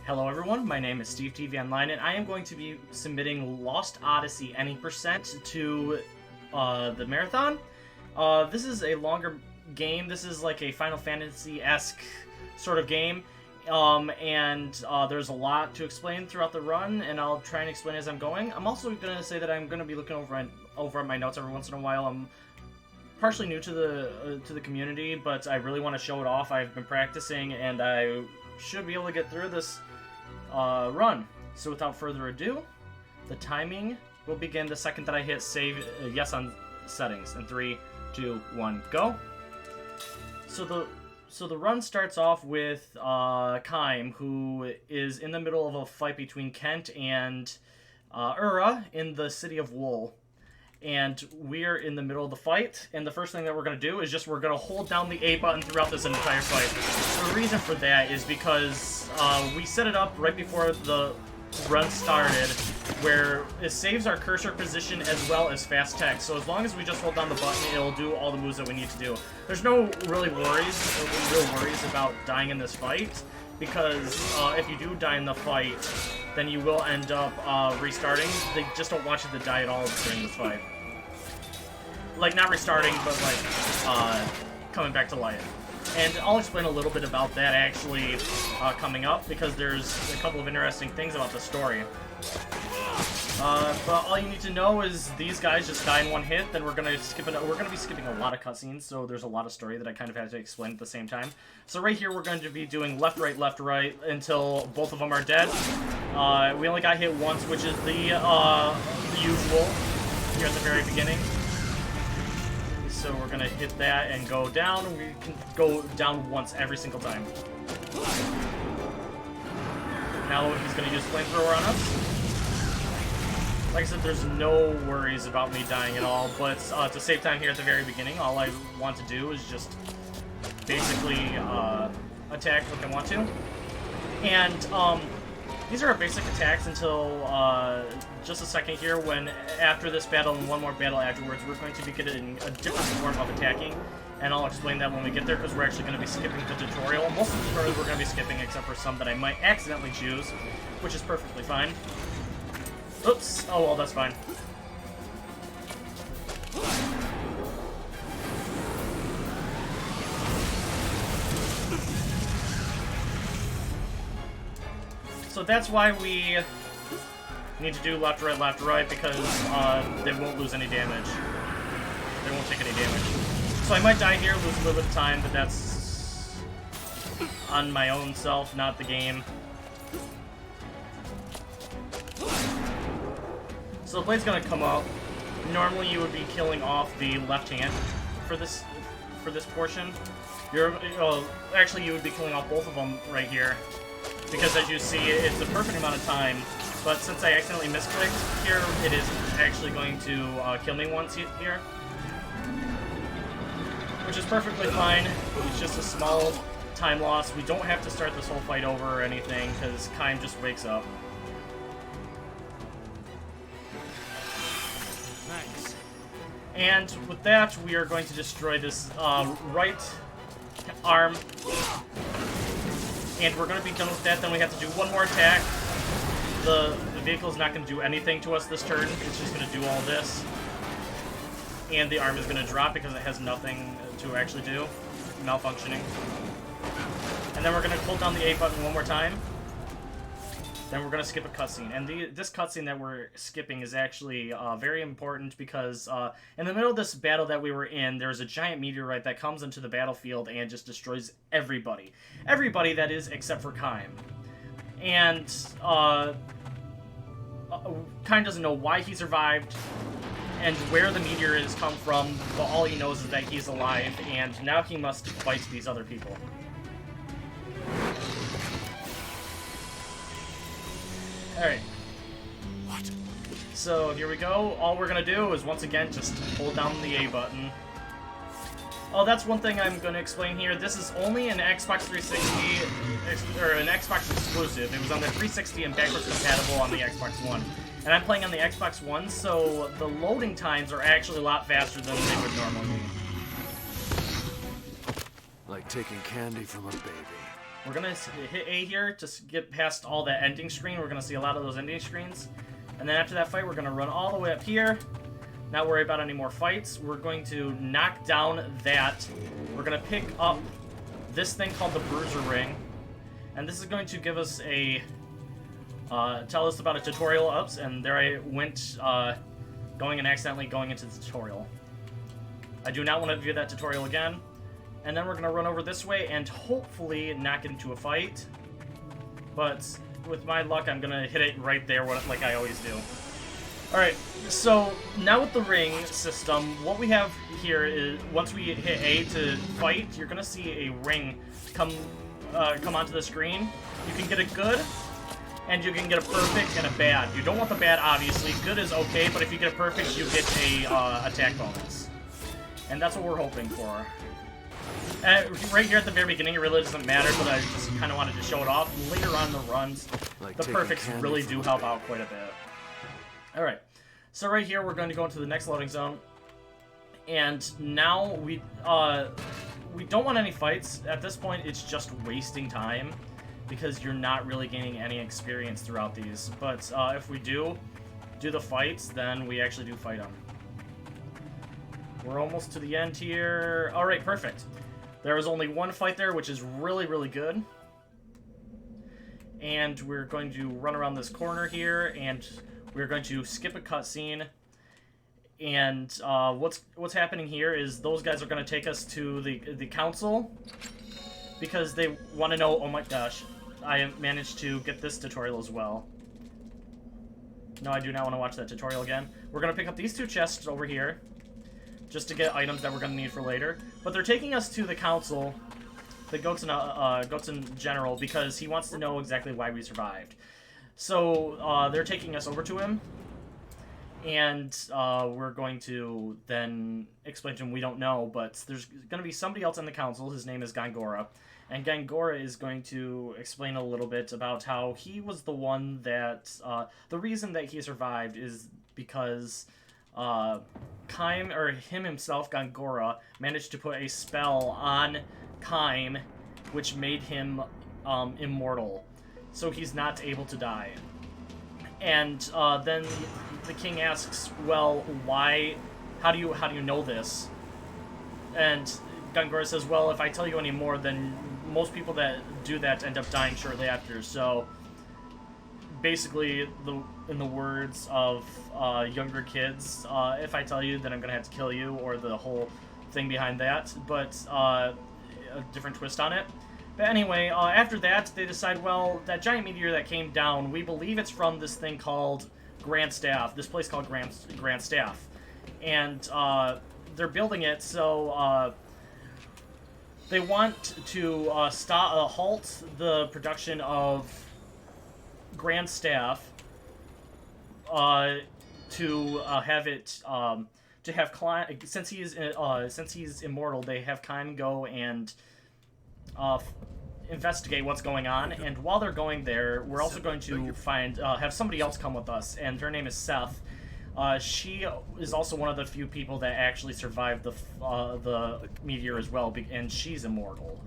Hello everyone, my name is SteveTVOnline, and I am going to be submitting Lost Odyssey any % to the marathon. This is a longer game. This is like a Final Fantasy-esque sort of game, and there's a lot to explain throughout the run, and I'll try and explain as I'm going. I'm also going to say that I'm going to be looking over at my notes every once in a while. I'm partially new to the community, but I really want to show it off. I've been practicing, and I should be able to get through this run. So without further ado, the timing will begin the second that I hit save yes on settings. In 3, 2, 1, go. So the run starts off with Kaim, who is in the middle of a fight between Kent and Ura in the city of Wool. And we're in the middle of the fight, and the first thing that we're going to do is we're going to hold down the A button throughout this entire fight. The reason for that is because we set it up right before the run started, where it saves our cursor position as well as fast text. So as long as we just hold down the button, it'll do all the moves that we need to do. There's no real worries about dying in this fight, because if you do die in the fight, then you will end up restarting. They just don't want you to die at all during this fight. Like, not restarting, but like coming back to life. And I'll explain a little bit about that actually coming up, because there's a couple of interesting things about the story. But all you need to know is these guys just die in one hit. Then we're gonna be skipping a lot of cutscenes, so there's a lot of story that I kind of had to explain at the same time. So right here we're going to be doing left, right until both of them are dead. We only got hit once, which is the usual here at the very beginning. So we're gonna hit that and go down. We can go down once every single time. Now he's gonna use flamethrower on us. Like I said, there's no worries about me dying at all, but to save time here at the very beginning, all I want to do is just basically attack what I want to. And these are our basic attacks until just a second here, when after this battle and one more battle afterwards, we're going to be getting a different form of attacking. And I'll explain that when we get there, because we're actually going to be skipping the tutorial. Most of the tutorials we're going to be skipping, except for some that I might accidentally choose, which is perfectly fine. Oops. Oh, well, that's fine. So that's why we need to do left, right, because they won't lose any damage. They won't take any damage. So I might die here, lose a little bit of time, but that's on my own self, not the game. So the blade's gonna come up. Normally you would be killing off the left hand for this portion. Actually you would be killing off both of them right here, because as you see, it's the perfect amount of time. But since I accidentally misclicked here, it is actually going to kill me once here, which is perfectly fine. It's just a small time loss. We don't have to start this whole fight over or anything, because Kaim just wakes up. And with that, we are going to destroy this right arm. And we're going to be done with that. Then we have to do one more attack. The vehicle is not going to do anything to us this turn. It's just going to do all this. And the arm is going to drop because it has nothing to actually do. Malfunctioning. And then we're going to hold down the A button one more time. Then we're going to skip a cutscene. And this cutscene that we're skipping is actually very important, because in the middle of this battle that we were in, there's a giant meteorite that comes into the battlefield and just destroys everybody. Everybody, that is, except for Kaim. And Kaim doesn't know why he survived and where the meteor has come from, but all he knows is that he's alive, and now he must fight these other people. Alright. What? So here we go. All we're gonna do is once again just hold down the A button. Oh, that's one thing I'm gonna explain here. This is only an Xbox 360 or an Xbox exclusive. It was on the 360 and backwards compatible on the Xbox One. And I'm playing on the Xbox One, so the loading times are actually a lot faster than they would normally be. Like taking candy from a baby. We're going to hit A here to get past all that ending screen. We're going to see a lot of those ending screens. And then after that fight, we're going to run all the way up here. Not worry about any more fights. We're going to knock down that. We're going to pick up this thing called the Bruiser Ring. And this is going to give us a... tell us about a tutorial. Oops, and there I went going and accidentally going into the tutorial. I do not want to do that tutorial again. And then we're going to run over this way and hopefully not get into a fight. But with my luck, I'm going to hit it right there like I always do. Alright, so now with the ring system, what we have here is once we hit A to fight, you're going to see a ring come onto the screen. You can get a good, and you can get a perfect and a bad. You don't want the bad, obviously. Good is okay, but if you get a perfect, you get a attack bonus. And that's what we're hoping for. Right here at the very beginning, it really doesn't matter, but I just kind of wanted to show it off. Later on in the runs, the perfects really do help out quite a bit. Alright, so right here, we're going to go into the next loading zone. And now we don't want any fights. At this point, it's just wasting time, because you're not really gaining any experience throughout these. But if we do the fights, then we actually do fight them. We're almost to the end here. Alright, perfect. There was only one fight there, which is really, really good. And we're going to run around this corner here, and we're going to skip a cutscene. And what's happening here is those guys are going to take us to the council, because they want to know, oh my gosh, I managed to get this tutorial as well. No, I do not want to watch that tutorial again. We're going to pick up these two chests over here, just to get items that we're going to need for later. But they're taking us to the council, the Goatson General, because he wants to know exactly why we survived. So they're taking us over to him, and we're going to then explain to him we don't know, but there's going to be somebody else in the council. His name is Gangora. And Gangora is going to explain a little bit about how he was the one that... the reason that he survived is because... Kaim, or him himself, Gangora, managed to put a spell on Kaim, which made him immortal, so he's not able to die. And then the king asks, "Well, why? How do you know this?" And Gangora says, "Well, if I tell you any more, then most people that do that end up dying shortly after. So." Basically, in the words of younger kids, if I tell you, then I'm going to have to kill you, or the whole thing behind that, but a different twist on it. But anyway, after that, they decide, well, that giant meteor that came down, we believe it's from this thing called Grand Staff, this place called Grand Staff. And they're building it, so they want to halt the production of Grand Staff to have it to have Klein, since he's immortal, they have Klein go and investigate what's going on. And while they're going there, we're also going to find have somebody else come with us, and her name is Seth. She is also one of the few people that actually survived the meteor as well, and she's immortal.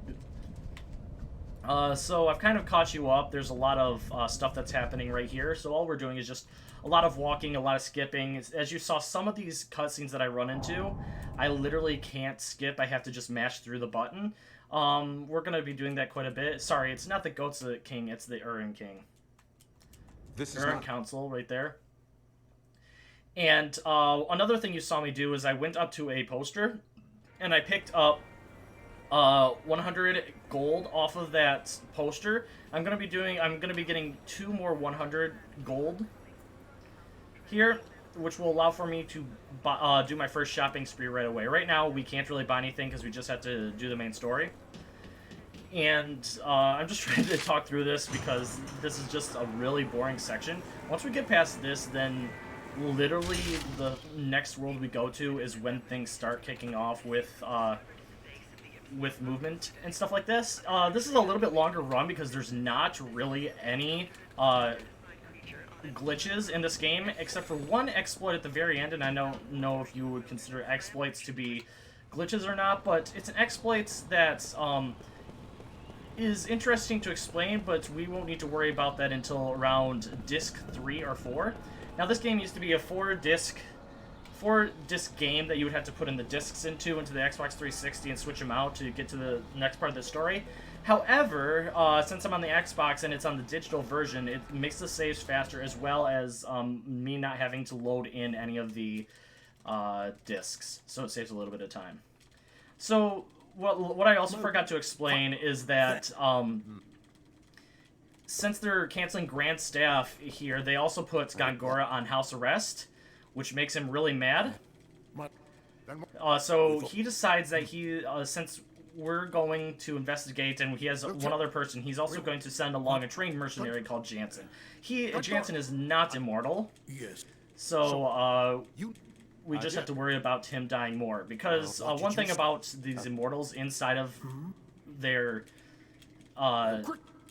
So I've kind of caught you up. There's a lot of stuff that's happening right here. So all we're doing is just a lot of walking, a lot of skipping. As you saw, some of these cutscenes that I run into, I literally can't skip. I have to just mash through the button. We're going to be doing that quite a bit. Sorry, it's not the Goat's King, it's the Urin King. This is Urin Council right there. And another thing you saw me do is I went up to a poster, and I picked up 100 gold off of that poster. I'm gonna be getting 2 more 100 gold here, which will allow for me to do my first shopping spree right away. Right now, we can't really buy anything because we just have to do the main story. And I'm just trying to talk through this because this is just a really boring section. Once we get past this, then literally the next world we go to is when things start kicking off with movement and stuff like this. This is a little bit longer run because there's not really any glitches in this game, except for one exploit at the very end, and I don't know if you would consider exploits to be glitches or not, but it's an exploit that is interesting to explain, but we won't need to worry about that until around disc 3 or 4. Now, this game used to be a 4-disc game that you would have to put in the discs into the Xbox 360 and switch them out to get to the next part of the story. However, since I'm on the Xbox and it's on the digital version, it makes the saves faster, as well as me not having to load in any of the discs, so it saves a little bit of time. So what I also forgot to explain is that since they're canceling Grand Staff here, they also put Gongora on house arrest, which makes him really mad. So he decides that since we're going to investigate and he has one other person, he's also going to send along a trained mercenary called Jansen. Jansen is not immortal. So we just have to worry about him dying more. Because one thing about these immortals inside of their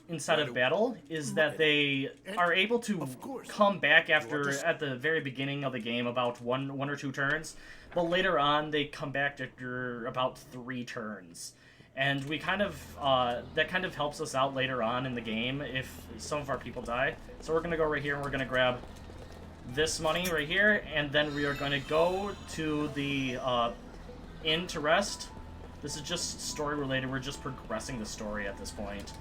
inside of battle is that they are able to come back at the very beginning of the game about one or two turns, but later on they come back after about 3 turns, and we kind of that kind of helps us out later on in the game if some of our people die. So we're gonna go right here and we're gonna grab this money right here, and then we are going to go to the inn to rest. This is just story related. We're just progressing the story at this point.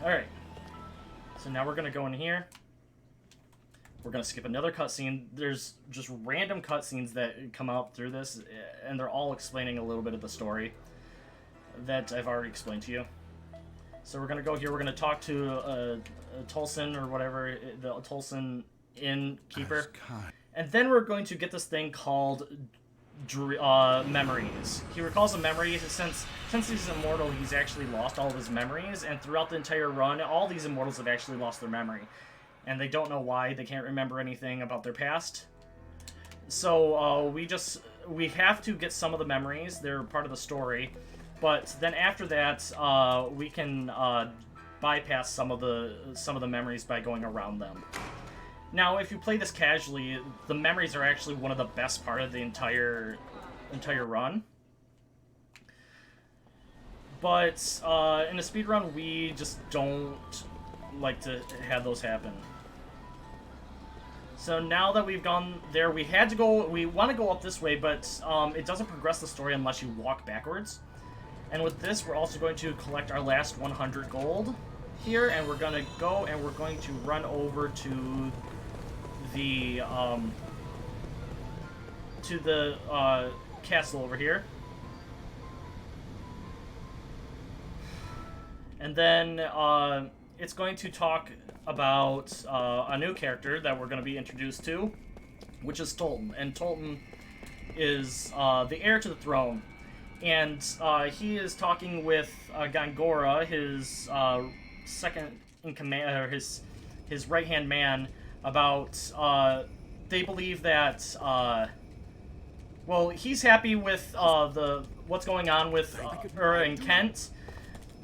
Alright, so now we're going to go in here. We're going to skip another cutscene. There's just random cutscenes that come out through this, and they're all explaining a little bit of the story that I've already explained to you. So we're going to go here. We're going to talk to Tolan or whatever, the Tolan innkeeper. And then we're going to get this thing called memories. He recalls a memory. Since he's immortal, he's actually lost all of his memories, and throughout the entire run, all these immortals have actually lost their memory. And they don't know why. They can't remember anything about their past. So we have to get some of the memories. They're part of the story. But then after that, we can bypass some of the memories by going around them. Now, if you play this casually, the memories are actually one of the best part of the entire run. But in a speedrun, we just don't like to have those happen. So now that we've gone there, we want to go up this way, but it doesn't progress the story unless you walk backwards. And with this, we're also going to collect our last 100 gold here, and we're going to go and we're going to run over to the castle over here. And then it's going to talk about a new character that we're going to be introduced to, which is Tolan. And Tolan is the heir to the throne. And he is talking with Gongora, his second in command, or his right-hand man, about they believe that well, he's happy with what's going on with Ura and Kent,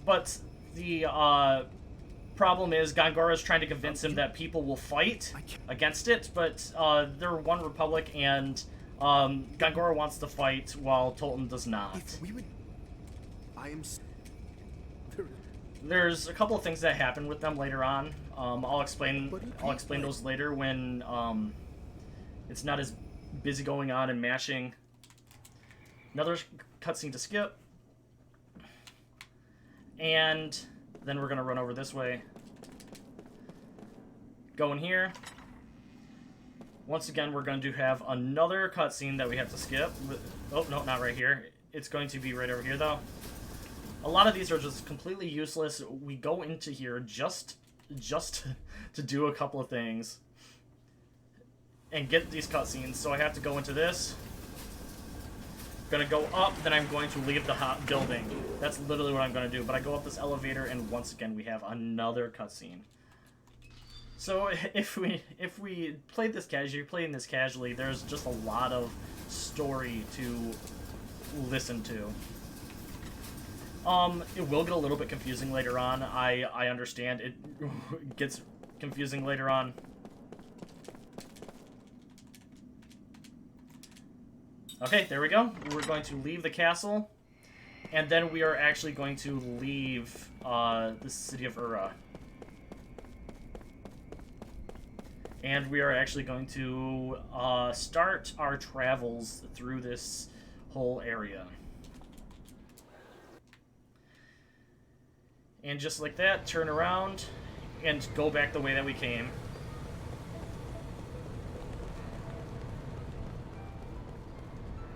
but the problem is Gongora is trying to convince him that people will fight against it, but they're one republic, and Gongora wants to fight while Tolan does not. There's a couple of things that happen with them later on. I'll explain those later when it's not as busy going on and mashing. Another cutscene to skip. And then we're going to run over this way. Go in here. Once again, we're going to have another cutscene that we have to skip. Oh, no, not right here. It's going to be right over here, though. A lot of these are just completely useless. We go into here just to do a couple of things and get these cutscenes. So I have to go into this. I'm gonna go up, then I'm going to leave the building. That's literally what I'm gonna do. But I go up this elevator, and once again we have another cutscene. So if we played this casually, you're playing this casually, there's just a lot of story to listen to. It will get a little bit confusing later on. I understand it gets confusing later on. Okay, there we go. We're going to leave the castle, And then we are actually going to leave the city of Ura. And we are actually going to start our travels through this whole area. And just like that, turn around and go back the way that we came.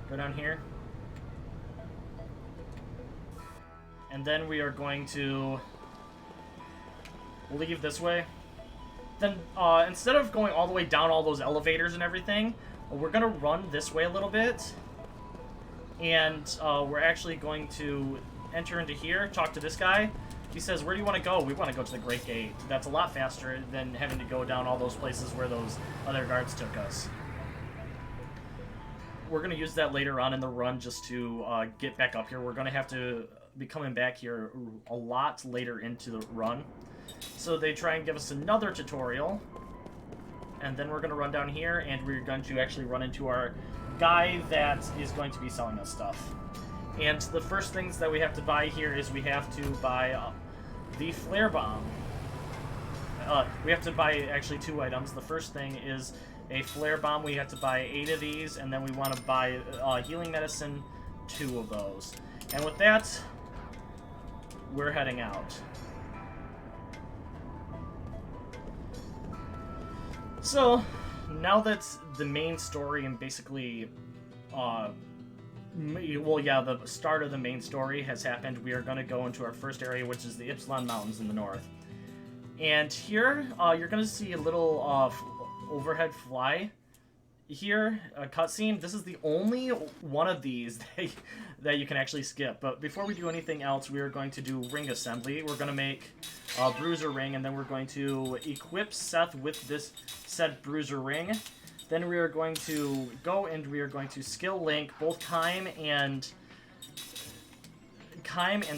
Go down here. And then we are going to leave this way. Then, instead of going all the way down all those elevators and everything, we're going to run this way a little bit. And we're actually going to enter into here, talk to this guy. He says, where do you want to go? We want to go to the Great Gate. That's a lot faster than having to go down all those places where those other guards took us. We're going to use that later on in the run just to get back up here. We're going to have to be coming back here a lot later into the run. So they try and give us another tutorial. And then we're going to run down here, and we're going to actually run into our guy that is going to be selling us stuff. And the first things that we have to buy here is we have to buy the flare bomb. We have to buy actually 2 items. The first thing is a flare bomb. We have to buy 8 of these, and then we want to buy healing medicine, 2 of those. And with that, we're heading out. So, now that the main story and basically, well, yeah, the start of the main story has happened, we are going to go into our first area, which is the Ipsilon Mountains in the north. And here, you're going to see a little overhead fly. Here, a cutscene. This is the only one of these that you can actually skip. But before we do anything else, we are going to do ring assembly. We're going to make a bruiser ring, and then we're going to equip Seth with this said bruiser ring. Then we are going to go and we are going to skill link both Kaim and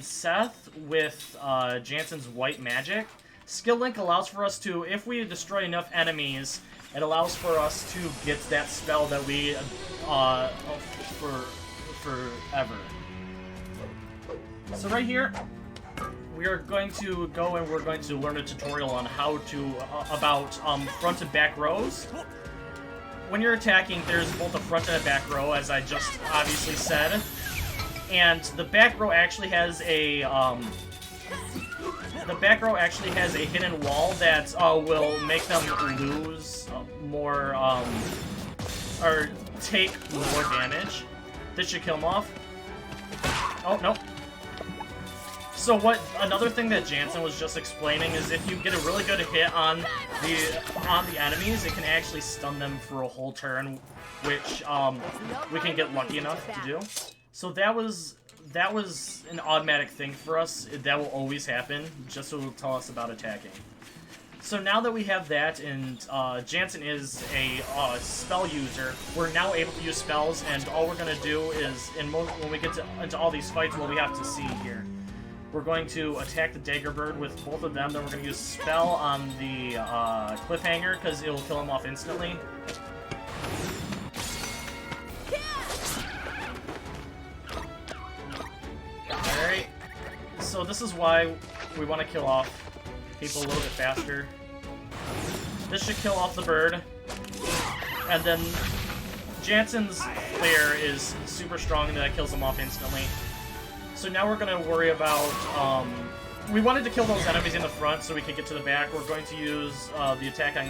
Seth with Jansen's white magic. Skill link allows for us to, if we destroy enough enemies, it allows for us to get that spell that we forever. So right here, we are going to go and we're going to learn a tutorial on how to about front and back rows. When you're attacking, there's both a front and a back row, as I just obviously said. And the back row actually has a hidden wall that will make them lose more or take more damage. This should kill them off. Oh no. So another thing that Jansen was just explaining is if you get a really good hit on the enemies, it can actually stun them for a whole turn, which we can get lucky enough to do. So that was an automatic thing for us. That will always happen, just so it'll tell us about attacking. So now that we have that, and Jansen is a spell user, we're now able to use spells, and all we're going to do is, when we get into all these fights, what we have to see here. We're going to attack the Dagger Bird with both of them, then we're going to use Spell on the Cliffhanger, because it will kill him off instantly. Alright, so this is why we want to kill off people a little bit faster. This should kill off the bird. And then Jansen's flare is super strong and that kills them off instantly. So now we're going to worry about, we wanted to kill those enemies in the front so we could get to the back. We're going to use the attack on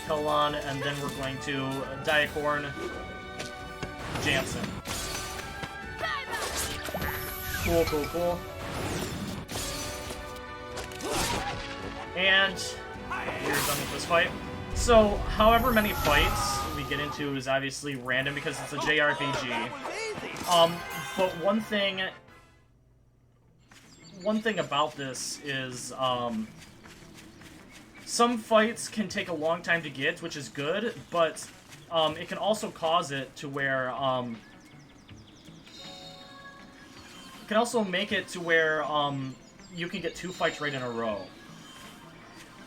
Tolan, and then we're going to Diacorn Jansen. Cool, cool, cool. And we're done with this fight. So, however many fights we get into is obviously random because it's a JRPG. But one thing about this is, some fights can take a long time to get, which is good, but it can also cause it to where, it can also make it to where you can get 2 fights right in a row.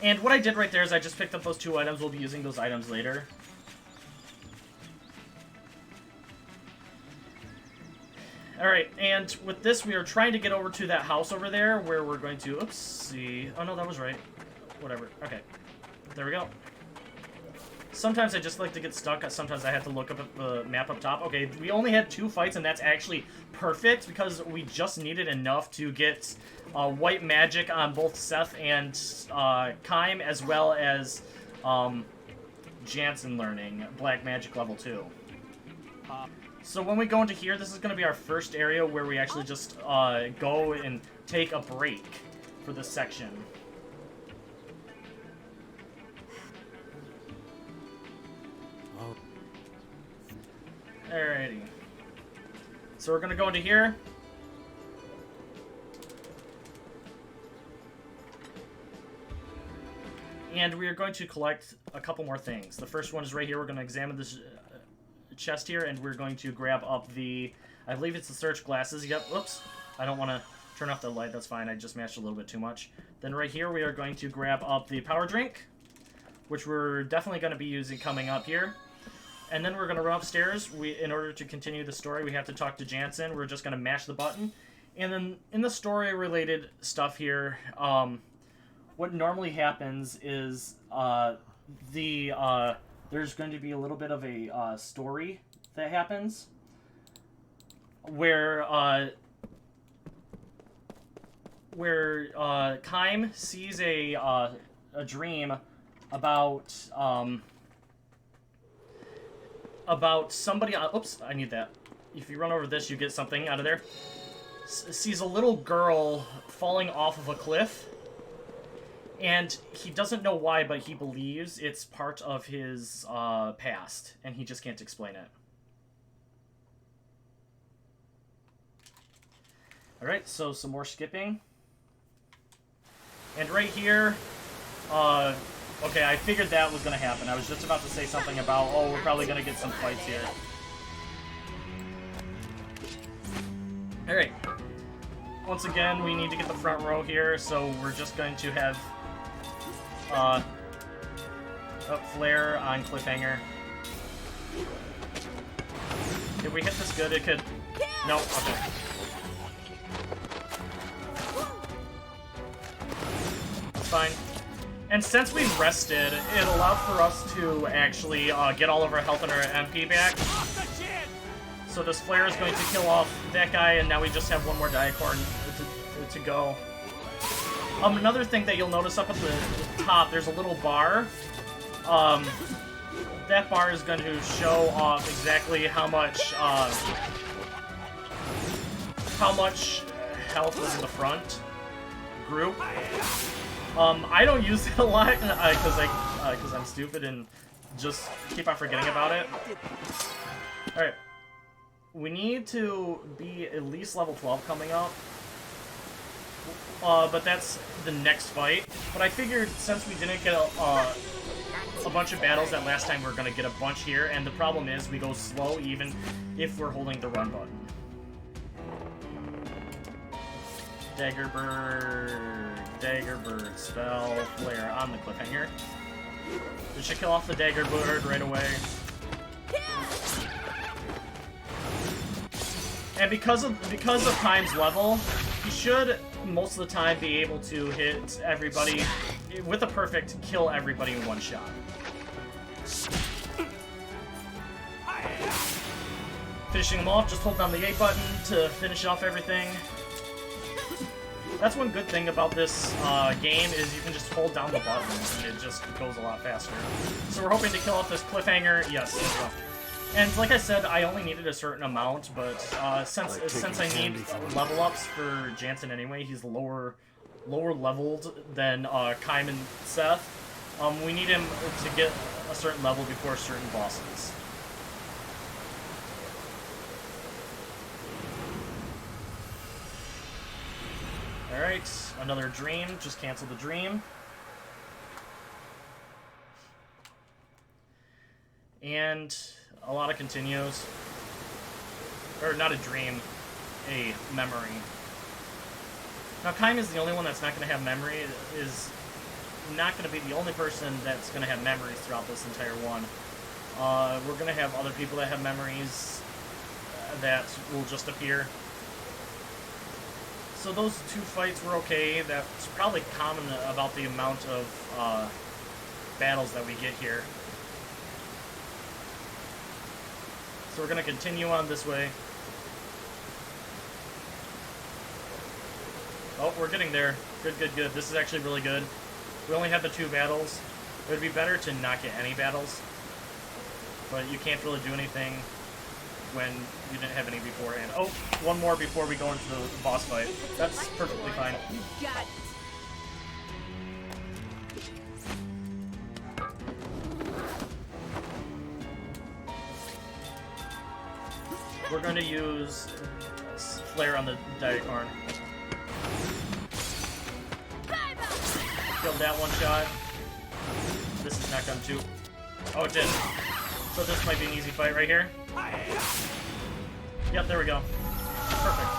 And what I did right there is I just picked up those 2 items. We'll be using those items later. Alright, and with this, we are trying to get over to that house over there, where we're going to... Oops, see... Oh, no, that was right. Whatever. Okay. There we go. Sometimes I just like to get stuck. Sometimes I have to look up at the map up top. Okay, we only had 2 fights, and that's actually perfect, because we just needed enough to get white magic on both Seth and Kaim, as well as Jansen learning black magic level 2. So when we go into here, this is going to be our first area where we actually just go and take a break for this section. Alrighty. So we're going to go into here. And we are going to collect a couple more things. The first one is right here. We're going to examine this chest here, and we're going to grab up the... I believe it's the search glasses. Yep, whoops. I don't want to turn off the light. That's fine. I just mashed a little bit too much. Then right here, we are going to grab up the power drink, which we're definitely going to be using coming up here. And then we're going to run upstairs. In order to continue the story, we have to talk to Jansen. We're just going to mash the button. And then in the story-related stuff here, what normally happens is there's going to be a little bit of a story that happens where Kaim sees a dream about somebody... oops, I need that. If you run over this, you get something out of there. Sees a little girl falling off of a cliff. And he doesn't know why, but he believes it's part of his past. And he just can't explain it. Alright, so some more skipping. And right here... okay, I figured that was going to happen. I was just about to say something about, oh, we're probably going to get some fights here. Alright. Once again, we need to get the front row here, so we're just going to have Flare on Cliffhanger. If we hit this good, it could... No, okay. It's fine. And since we rested, it allowed for us to actually get all of our health and our MP back. So this Flare is going to kill off that guy, and now we just have one more Diacorn to go. Another thing that you'll notice up at the top, there's a little bar. That bar is going to show off exactly how much health is in the front group. I don't use it a lot because I'm stupid and just keep on forgetting about it. Alright. We need to be at least level 12 coming up. But that's the next fight. But I figured since we didn't get a bunch of battles that last time, we're going to get a bunch here. And the problem is we go slow even if we're holding the run button. Dagger Bird, spell, Flare on the Cliffhanger. We should kill off the Dagger Bird right away. And because of Kaim's level, he should most of the time be able to hit everybody with a perfect kill everybody in one shot. Finishing them off, just hold down the A button to finish off everything. That's one good thing about this game, is you can just hold down the buttons and it just goes a lot faster. So we're hoping to kill off this Cliffhanger. Yes. And like I said, I only needed a certain amount, but since I need level ups for Jansen anyway, he's lower leveled than Kaim and Seth. We need him to get a certain level before certain bosses. Alright, another dream. Just cancel the dream. And a lot of continues. Or not a dream, a memory. Now Kaim is the only one that's not going to have memory, is not going to be the only person that's going to have memories throughout this entire one. We're going to have other people that have memories that will just appear. So those two fights were okay. That's probably common about the amount of battles that we get here. So we're going to continue on this way. Oh, we're getting there. Good, good, good. This is actually really good. We only have the 2 battles. It would be better to not get any battles. But you can't really do anything when you didn't have any beforehand. Oh, one more before we go into the boss fight. That's perfectly fine. You got it. We're going to use Flare on the Diacorn. Killed that one shot. This is not going to... Oh, it did. So this might be an easy fight right here. Yep, there we go. Perfect.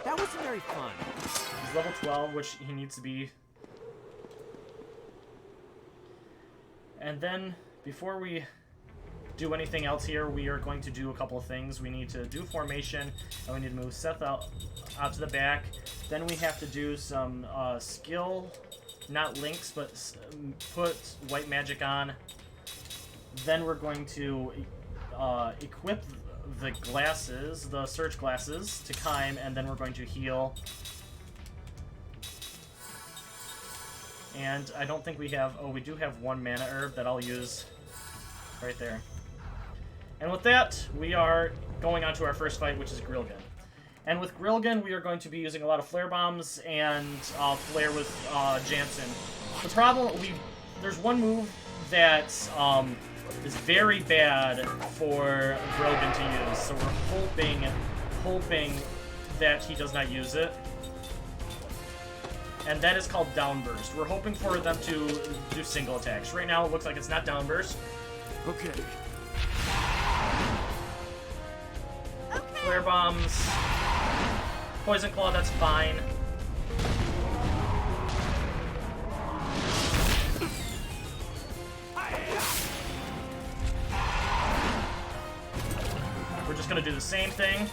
That wasn't very fun. He's level 12, which he needs to be. And then, before we do anything else here, we are going to do a couple of things. We need to do formation, and we need to move Seth out to the back. Then we have to do some skill, not links, but put white magic on. Then we're going to equip the glasses, the search glasses, to Kime, and then we're going to heal. And I don't think we have... Oh, we do have 1 mana herb that I'll use right there. And with that, we are going on to our first fight, which is Gril-gun. And with Gril-gun, we are going to be using a lot of flare bombs and flare with Jansen. The problem, there's one move that is very bad for Gril-gun to use, so we're hoping that he does not use it. And that is called Downburst. We're hoping for them to do single attacks. Right now, it looks like it's not Downburst. Okay. Flare bombs. Poison Claw, that's fine. We're just gonna do the same thing.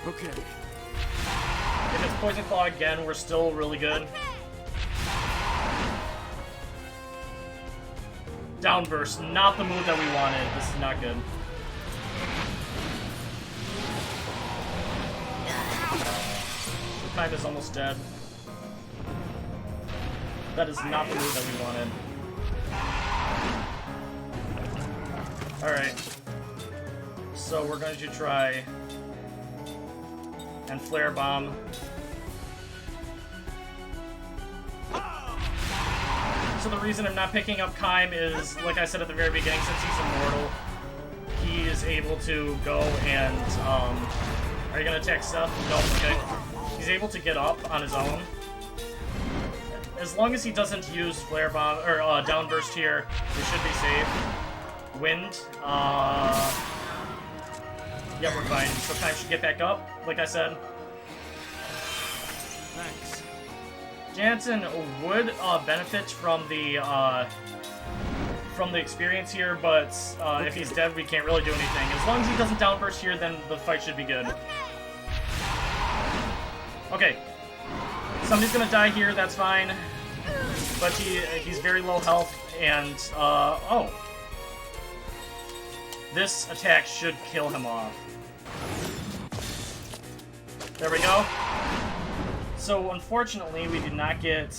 Okay. If it's Poison Claw again, we're still really good. Downburst, not the move that we wanted. This is not good. Kime is almost dead. That is not the move that we wanted. Alright. So we're going to try and Flare Bomb. So the reason I'm not picking up Kime is, like I said at the very beginning, since he's immortal, he is able to go and, are you gonna attack Seth? No, okay. He's able to get up on his own. As long as he doesn't use Flare Bomb, or Downburst here, we should be safe. Wind, yeah, we're fine. So Kime should get back up, like I said. Thanks. Jansen would benefit from the experience here, but if he's dead, we can't really do anything. As long as he doesn't Downburst here, then the fight should be good. Okay. Somebody's gonna die here, that's fine. But he's very low health, and, oh. This attack should kill him off. There we go. So, unfortunately, we did not get,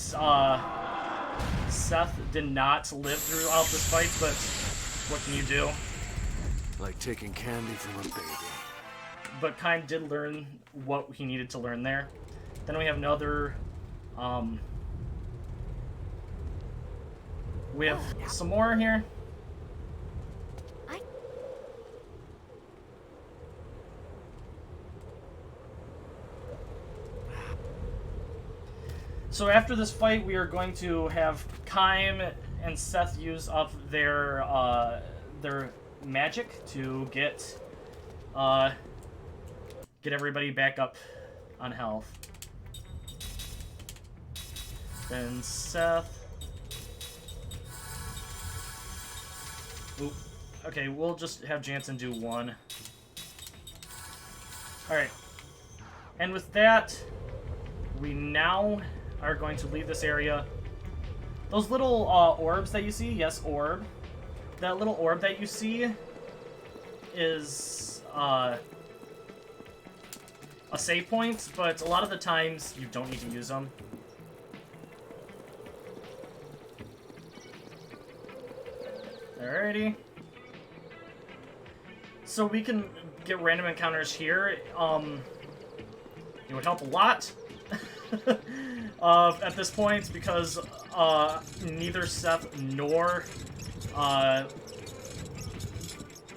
Seth did not live throughout this fight, but what can you do? Like taking candy from a baby. But Kime did learn what he needed to learn there. Then we have another, we have some more here. So after this fight, we are going to have Kime and Seth use up their magic to get everybody back up on health. Then Seth. Oop. Okay, we'll just have Jansen do one. Alright. And with that, we now are going to leave this area. Those little orbs that you see, yes, orb. That little orb that you see is a save point, but a lot of the times you don't need to use them. Alrighty. So we can get random encounters here. It would help a lot at this point because neither Seth nor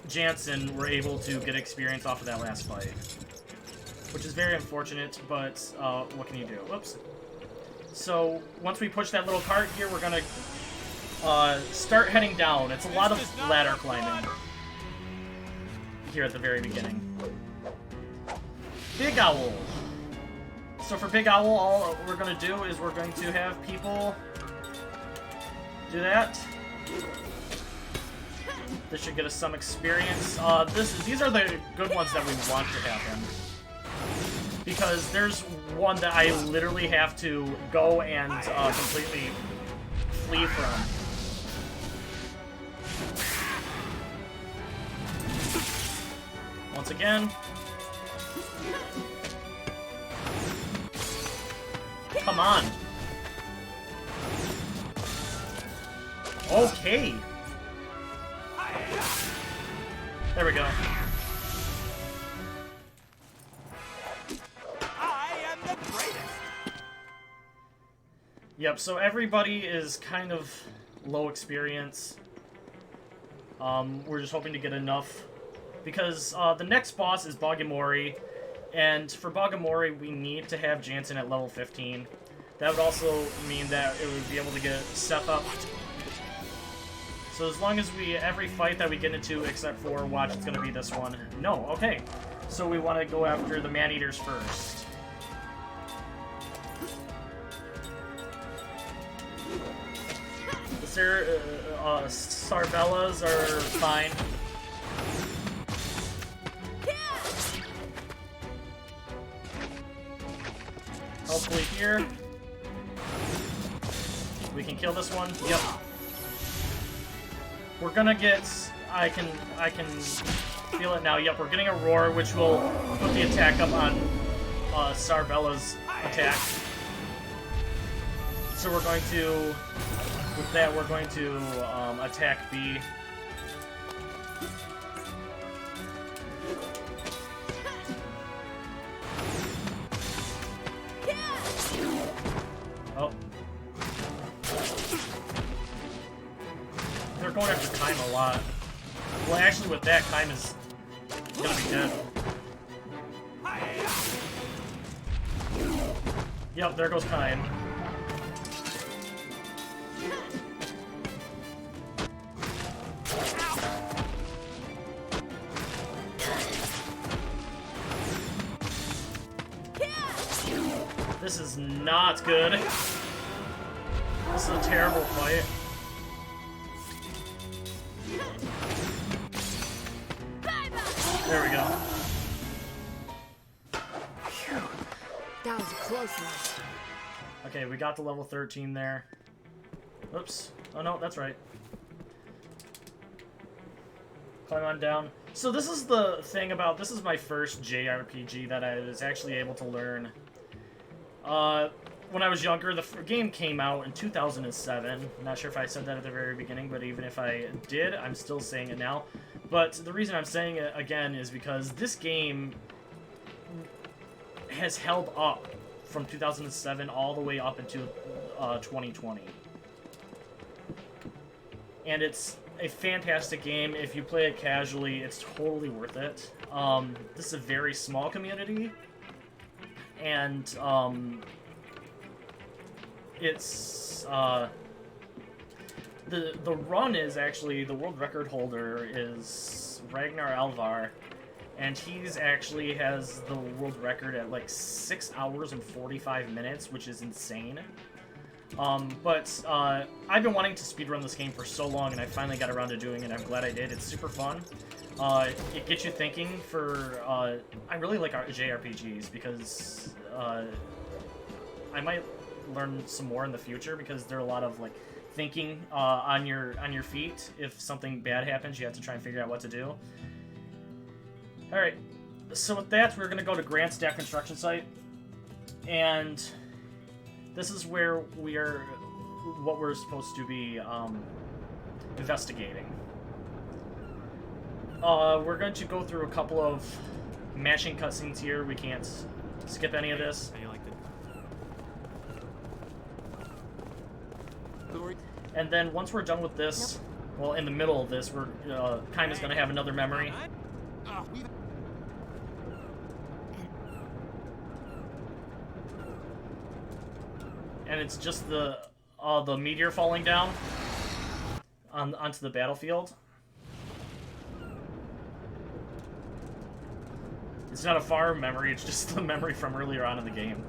Jansen were able to get experience off of that last fight, which is very unfortunate, but what can you do? Whoops. So once we push that little cart here, we're gonna start heading down. It's a lot of ladder climbing here at the very beginning. Big Owl. So for Big Owl, all we're going to do is we're going to have people do that. This should get us some experience. These are the good ones that we want to happen. Because there's one that I literally have to go and completely flee from. Once again. Come on. Okay. There we go. I am the greatest. Yep, so everybody is kind of low experience. We're just hoping to get enough. Because the next boss is Bamori. And for Bamori, we need to have Jansen at level 15. That would also mean that it would be able to get Seth up. So as long as every fight that we get into, except for, watch, it's going to be this one. No, okay. So we want to go after the man-eaters first. Sarbellas are fine. Hopefully here we can kill this one. Yep. We're gonna get. I can feel it now. Yep, we're getting a roar, which will put the attack up on Sarbella's attack. So we're going to, with that, we're going to attack B. Oh. They're going after Kaim a lot. Well, actually, with that, Kaim is gonna be dead. Yep, there goes Kaim. This is not good. This is a terrible fight. There we go. Phew. That was a close one. Okay, we got to level 13 there. Oops. Oh no, that's right. Climb on down. So this is the thing about, this is my first JRPG that I was actually able to learn. When I was younger, the game came out in 2007. I'm not sure if I said that at the very beginning, but even if I did, I'm still saying it now. But the reason I'm saying it again is because this game has held up from 2007 all the way up into 2020. And it's a fantastic game. If you play it casually, it's totally worth it. This is a very small community. And, it's, the run is actually, the world record holder is Ragnar Alvar, and he's actually has the world record at like 6 hours and 45 minutes, which is insane. But I've been wanting to speedrun this game for so long, and I finally got around to doing it. I'm glad I did. It's super fun. It gets you thinking for... I really like JRPGs because I might learn some more in the future because there are a lot of like thinking on your feet. If something bad happens, you have to try and figure out what to do. All right. So with that, we're gonna go to Grand Stack Construction Site, and this is where what we're supposed to be investigating. We're going to go through a couple of matching cutscenes here. We can't skip any of this. How you like that? And then once we're done with this, well, in the middle of this, we're kind of going to have another memory. And it's just the meteor falling down onto the battlefield. It's not a far memory, it's just the memory from earlier on in the game.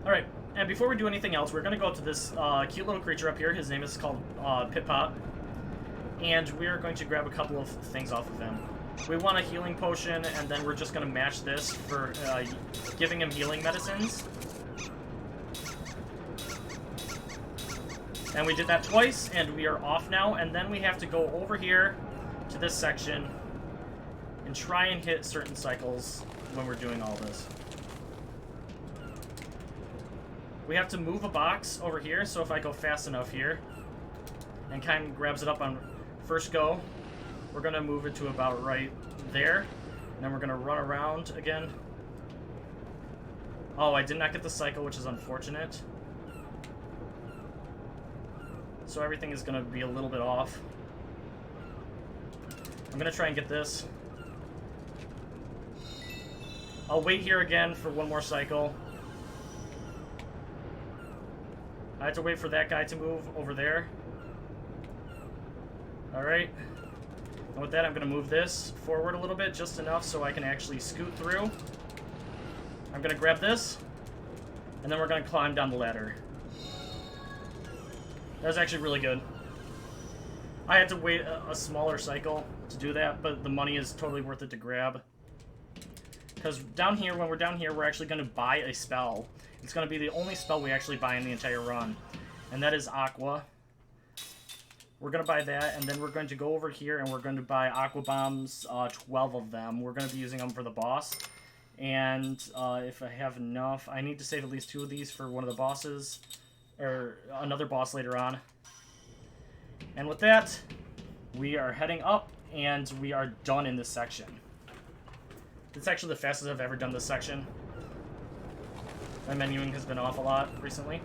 Alright, and before we do anything else, we're going to go up to this cute little creature up here. His name is called Pit-Pot. And we're going to grab a couple of things off of him. We want a healing potion, and then we're just going to match this for giving him healing medicines. And we did that twice, and we are off now. And then we have to go over here to this section and try and hit certain cycles when we're doing all this. We have to move a box over here, so if I go fast enough here and kind of grabs it up on first go, we're going to move it to about right there. And then we're going to run around again. Oh, I did not get the cycle, which is unfortunate. So everything is going to be a little bit off. I'm going to try and get this. I'll wait here again for one more cycle. I have to wait for that guy to move over there. Alright. And with that, I'm going to move this forward a little bit, just enough so I can actually scoot through. I'm going to grab this, and then we're going to climb down the ladder. That was actually really good. I had to wait a smaller cycle to do that, but the money is totally worth it to grab. Because down here, when we're down here, we're actually going to buy a spell. It's going to be the only spell we actually buy in the entire run. And that is Aqua. We're going to buy that, and then we're going to go over here, and we're going to buy Aqua Bombs, 12 of them. We're going to be using them for the boss. And if I have enough, I need to save at least 2 of these for one of the bosses. Or another boss later on. And with that, we are heading up, and we are done in this section. It's actually the fastest I've ever done this section. My menuing has been off a lot recently.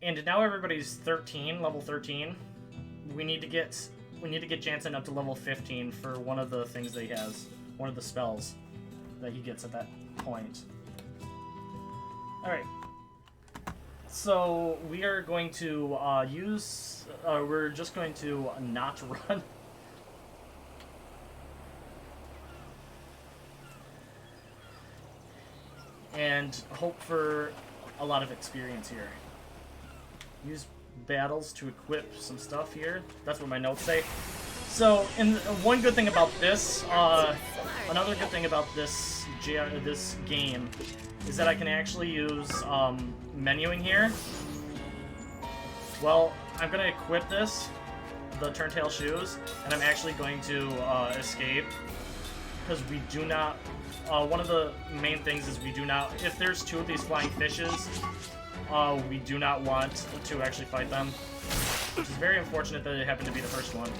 And now everybody's 13, level 13. We need to get Jansen up to level 15 for one of the things that he has. One of the spells that he gets at that point. Alright. So, we are going to we're just going to not run. And hope for a lot of experience here. Use battles to equip some stuff here. That's what my notes say. So, one good thing about this, another good thing about this game is that I can actually use menuing here. Well, I'm going to equip this, the Turntail Shoes, and I'm actually going to escape, because we do not, one of the main things is we do not, if there's 2 of these flying fishes, we do not want to actually fight them, which is very unfortunate that it happened to be the first one.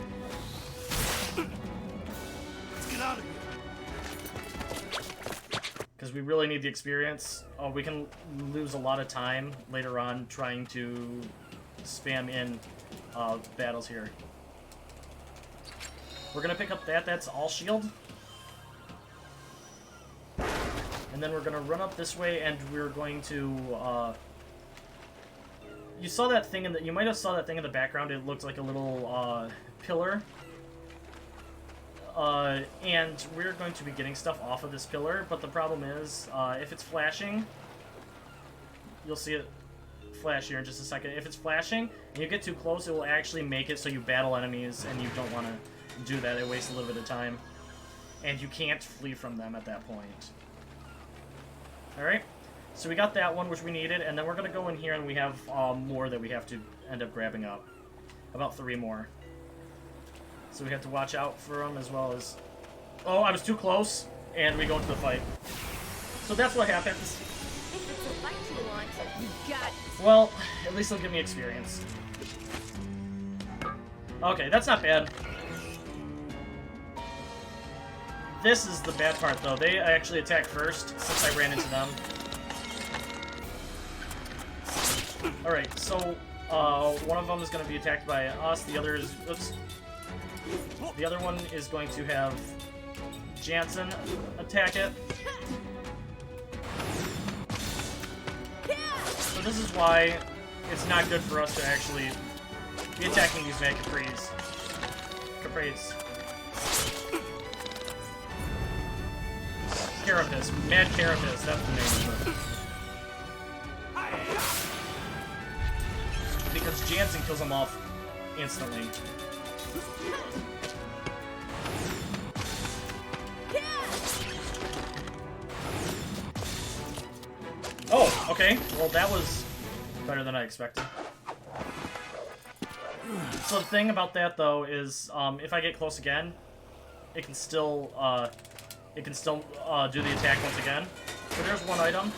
Let's get out of here. Because we really need the experience. We can lose a lot of time later on trying to spam in battles here. We're going to pick up that's all shield. And then we're going to run up this way, and we're going to... you saw that thing in the... You might have saw that thing in the background. It looked like a little pillar. and we're going to be getting stuff off of this pillar, but the problem is, if it's flashing, you'll see it flash here in just a second. If it's flashing and you get too close, it will actually make it so you battle enemies, and you don't want to do that. It wastes a little bit of time, and you can't flee from them at that point. Alright, so we got that one, which we needed, and then we're going to go in here, and we have more that we have to end up grabbing up. About 3 more. So we have to watch out for them, as well as... Oh, I was too close, and we go into the fight. So that's what happens. If it's a fight you want, you got it. Well, at least it'll give me experience. Okay, that's not bad. This is the bad part, though. They actually attack first, since I ran into them. Alright, so, one of them is going to be attacked by us, the other is... Oops. The other one is going to have Jansen attack it. So this is why it's not good for us to actually be attacking these mad Capris. Carapace. Mad Carapace, that's the name of it. Because Jansen kills them off instantly. Oh, okay. Well, that was better than I expected. So the thing about that, though, is if I get close again, it can still do the attack once again. So there's one item.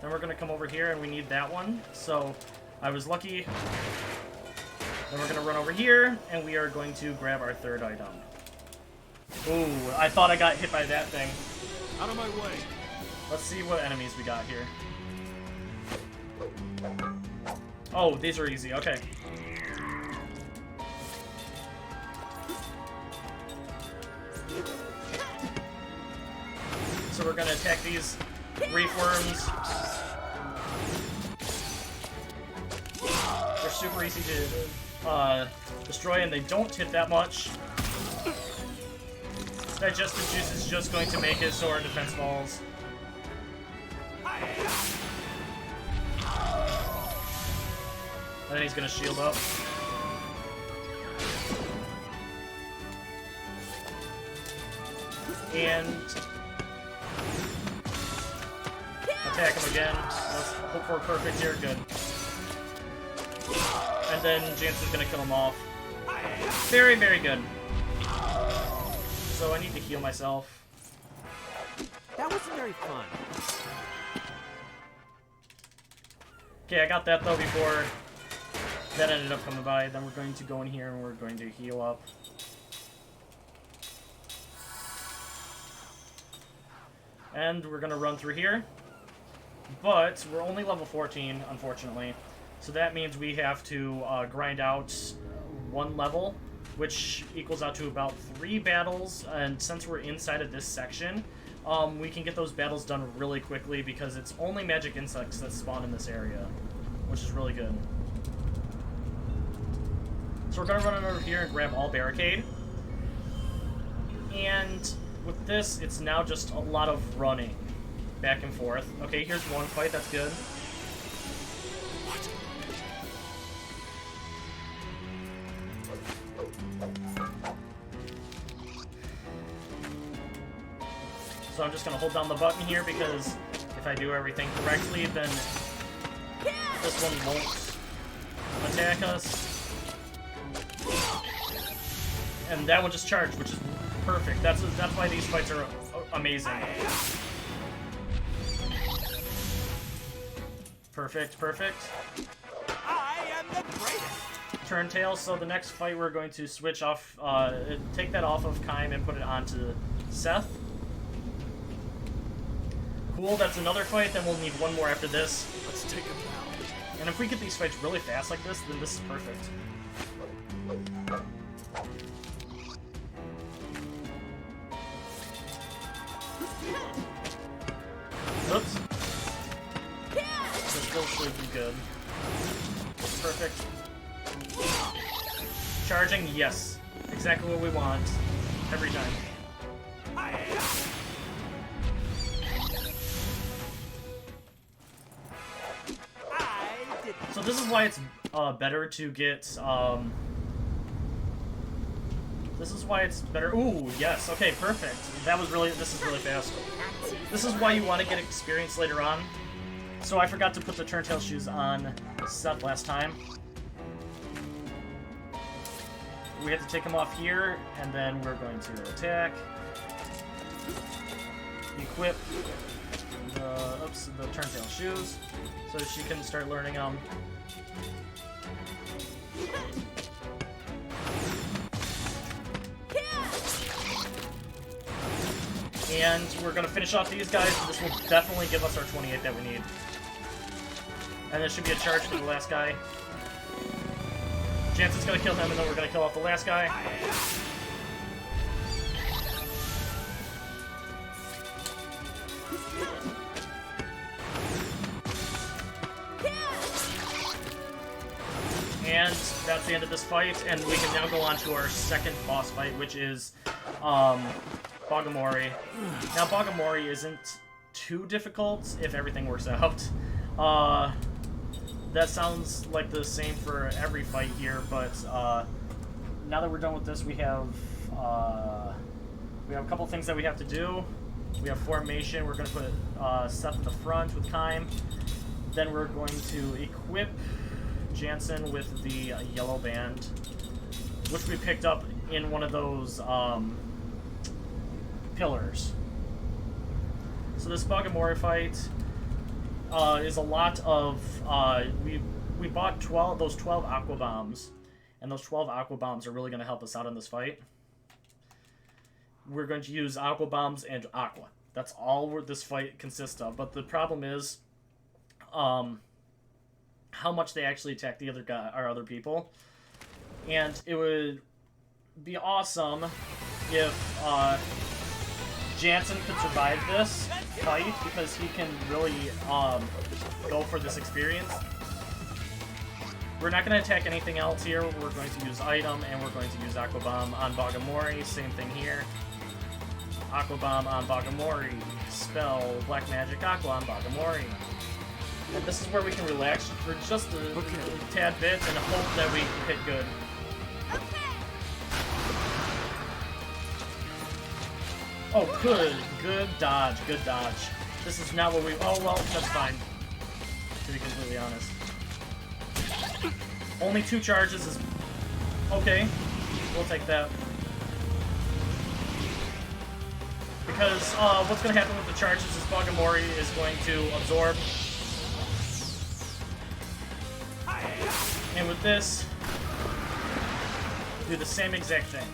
Then we're gonna come over here, and we need that one. So I was lucky. Then we're gonna run over here, and we are going to grab our 3rd item. Ooh, I thought I got hit by that thing. Out of my way. Let's see what enemies we got here. Oh, these are easy. Okay. So we're gonna attack these reef worms. They're super easy to destroy, and they don't hit that much. Digestive juice is just going to make it so our defense falls. And then he's gonna shield up. And attack him again. Let's hope for a perfect here. Good. And then Jansen's gonna kill him off. Very, very good. So I need to heal myself. That wasn't very fun. Okay, I got that though before that ended up coming by. Then we're going to go in here and we're going to heal up. And we're gonna run through here. But we're only level 14, unfortunately. So that means we have to grind out 1 level, which equals out to about 3 battles. And since we're inside of this section, we can get those battles done really quickly because it's only magic insects that spawn in this area, which is really good. So we're gonna run over here and grab all barricade. And with this, it's now just a lot of running back and forth. Okay, here's one fight, that's good. So I'm just gonna hold down the button here because if I do everything correctly, then this one won't attack us. And that one just charged, which is perfect. That's why these fights are amazing. Perfect, perfect. I am the greatest. Turn tail. So the next fight we're going to switch off, take that off of Kaim and put it onto Seth. Cool, that's another fight. Then we'll need 1 more after this. Let's take him down. And if we get these fights really fast like this, then this is perfect. Oops. This still should be good. Perfect. Charging, yes. Exactly what we want. Every time. So this is why it's better to get, this is why it's better. Ooh, yes. Okay, perfect. This is really fast. This is why you want to get experience later on. So I forgot to put the turntail shoes on Seth last time. We have to take them off here, and then we're going to attack. Equip the turntail shoes, so she can start learning them. And we're gonna finish off these guys. This will definitely give us our 28 that we need. And there should be a charge for the last guy. Jansen's gonna kill him, and then we're gonna kill off the last guy. And that's the end of this fight, and we can now go on to our second boss fight, which is Bamori. Now, Bamori isn't too difficult if everything works out. That sounds like the same for every fight here, but now that we're done with this, we have a couple things that we have to do. We have formation. We're going to put Seth in the front with Kaim. Then we're going to equip Jansen with the yellow band, which we picked up in one of those pillars. So this Bamori fight is a lot of we bought those 12 aqua bombs, and those 12 aqua bombs are really going to help us out in this fight. We're going to use aqua bombs and aqua. That's all this fight consists of. But the problem is how much they actually attack the other people. And it would be awesome if Jansen could survive this fight, because he can really go for this experience. We're not going to attack anything else here. We're going to use item, and we're going to use Aqua Bomb on Bamori. Same thing here. Aqua Bomb on Bamori. Spell Black Magic Aqua on Bamori. And this is where we can relax for just a tad bit and hope that we hit good. Oh, good dodge, good dodge. This is not what we... Oh, well, that's fine, to be completely honest. Only 2 charges is... Okay, we'll take that. Because what's going to happen with the charges is Bamori is going to absorb. And with this, do the same exact thing.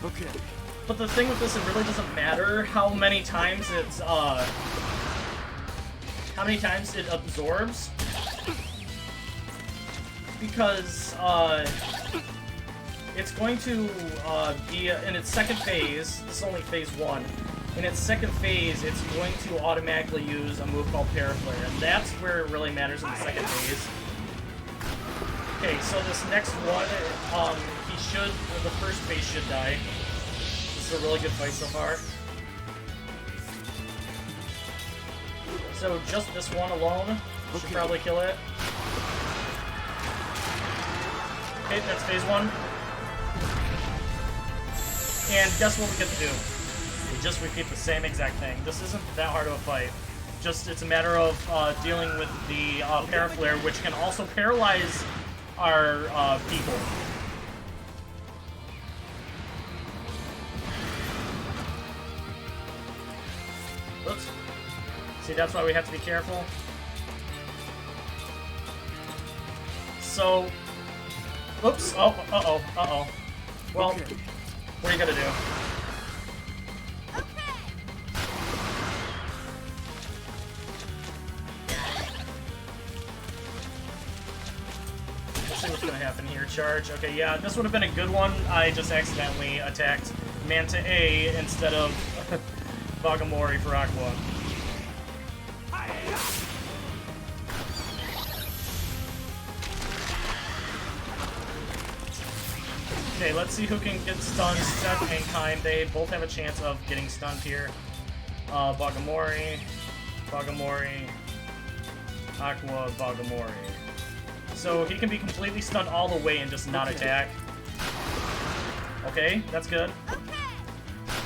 Okay. But the thing with this, it really doesn't matter how many times it absorbs, because it's going to be in its second phase. This is only phase 1. In its second phase, it's going to automatically use a move called Paraflare, and that's where it really matters in the second phase. Okay, so this next one, the first phase should die. This is a really good fight so far. So just this one alone should probably kill it. Okay, that's phase 1. And guess what we get to do? We just repeat the same exact thing. This isn't that hard of a fight. It's a matter of dealing with the Paraflare, which can also paralyze our people. Oops. See, that's why we have to be careful. So, oops. Oh, uh-oh. Well, what are you gonna do? Let's see what's gonna happen here. Charge. Okay, yeah, this would have been a good one. I just accidentally attacked Manta A instead of Bamori for Aqua. Okay, let's see who can get stunned. Seth and Kaim, they both have a chance of getting stunned here. Bamori, Aqua, Bamori. So he can be completely stunned all the way and just not attack. Okay, that's good.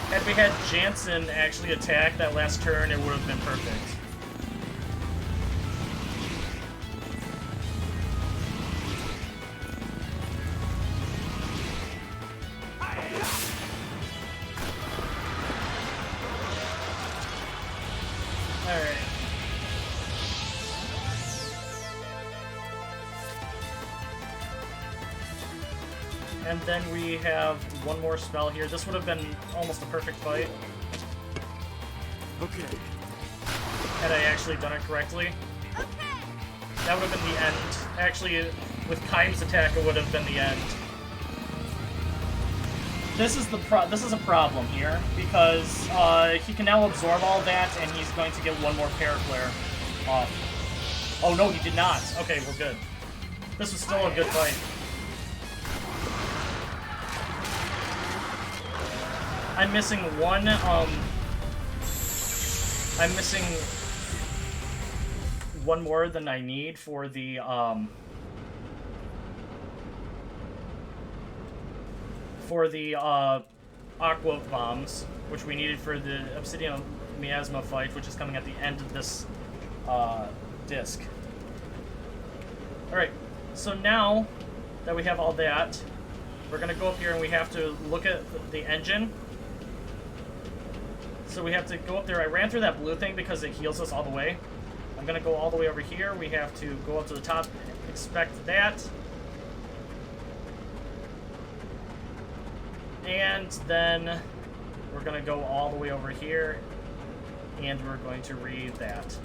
Had we had Jansen actually attack that last turn, it would have been perfect. Alright. And then we have one more spell here. This would have been almost a perfect fight. Okay. Had I actually done it correctly. That would have been the end. Actually, with Kaim's attack, it would have been the end. This is a problem here, because he can now absorb all that, and he's going to get one more Paraflare off. Oh no, he did not. Okay, we're good. This was still a good fight. I'm missing one, I'm missing one more than I need for the, Aqua Bombs, which we needed for the Obsidian Miasma fight, which is coming at the end of this, disc. Alright, so now that we have all that, we're gonna go up here and we have to look at the engine. So we have to go up there. I ran through that blue thing because it heals us all the way. I'm gonna go all the way over here. We have to go up to the top, expect that. And then we're gonna go all the way over here, and we're going to read that.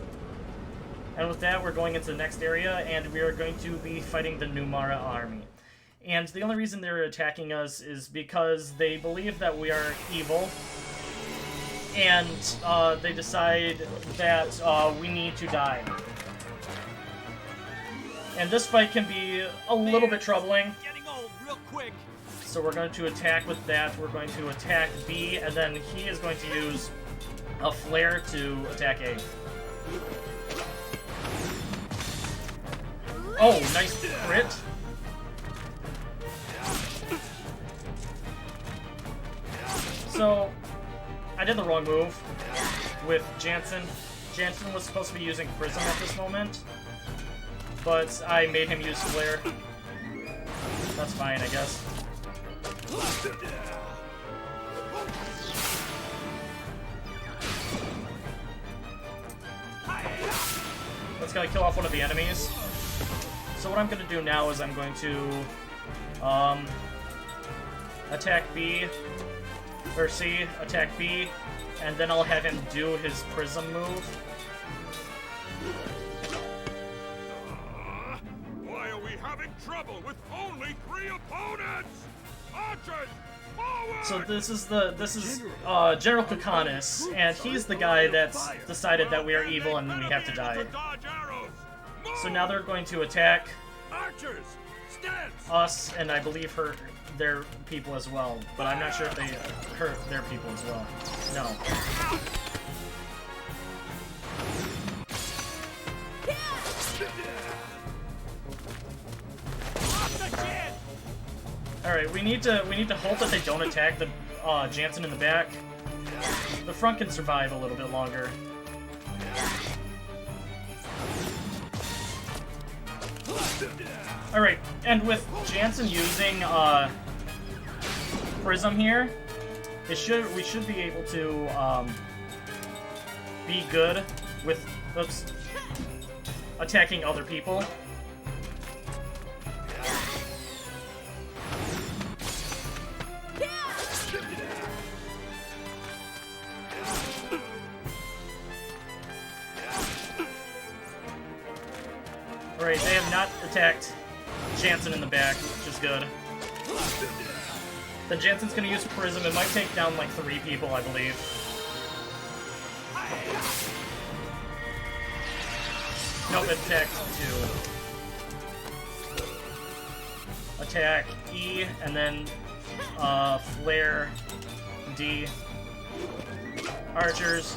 And with that, we're going into the next area, and we are going to be fighting the Numara Army. And the only reason they're attacking us is because they believe that we are evil, and they decide that we need to die. And this fight can be a little bit troubling. Getting old real quick. So we're going to attack with that. We're going to attack B, and then he is going to use a flare to attack A. Oh, nice crit. So, I did the wrong move with Jansen. Jansen was supposed to be using Prism at this moment, but I made him use Flare. That's fine, I guess. Let's gotta kill off one of the enemies. So what I'm gonna do now is I'm going to attack B, or C, attack B, and then I'll have him do his Prism move. Why are we having trouble with only 3 opponents? Archers, forward! So this is General Kukanis, and he's the guy that's decided that we are evil and we have to die. So now they're going to attack Archers, stance! us, and I believe their people as well, but I'm not sure if they hurt their people as well. No. Alright, we need to hope that they don't attack the Jansen in the back. The front can survive a little bit longer. Alright, and with Jansen using Prism here, we should be able to be good with attacking other people. Alright, they have not attacked Jansen in the back, which is good. Then Jansen's gonna use Prism. It might take down like 3 people, I believe. Nope, it attacked 2. Attack E, and then Flare, D, archers.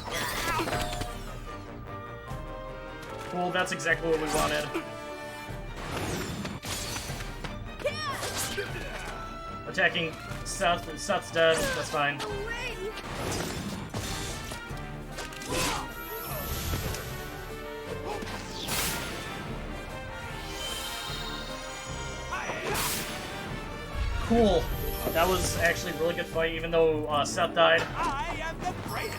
Cool, that's exactly what we wanted. Attacking Seth. Seth's dead. That's fine. Cool. That was actually a really good fight, even though Seth died. I am the greatest.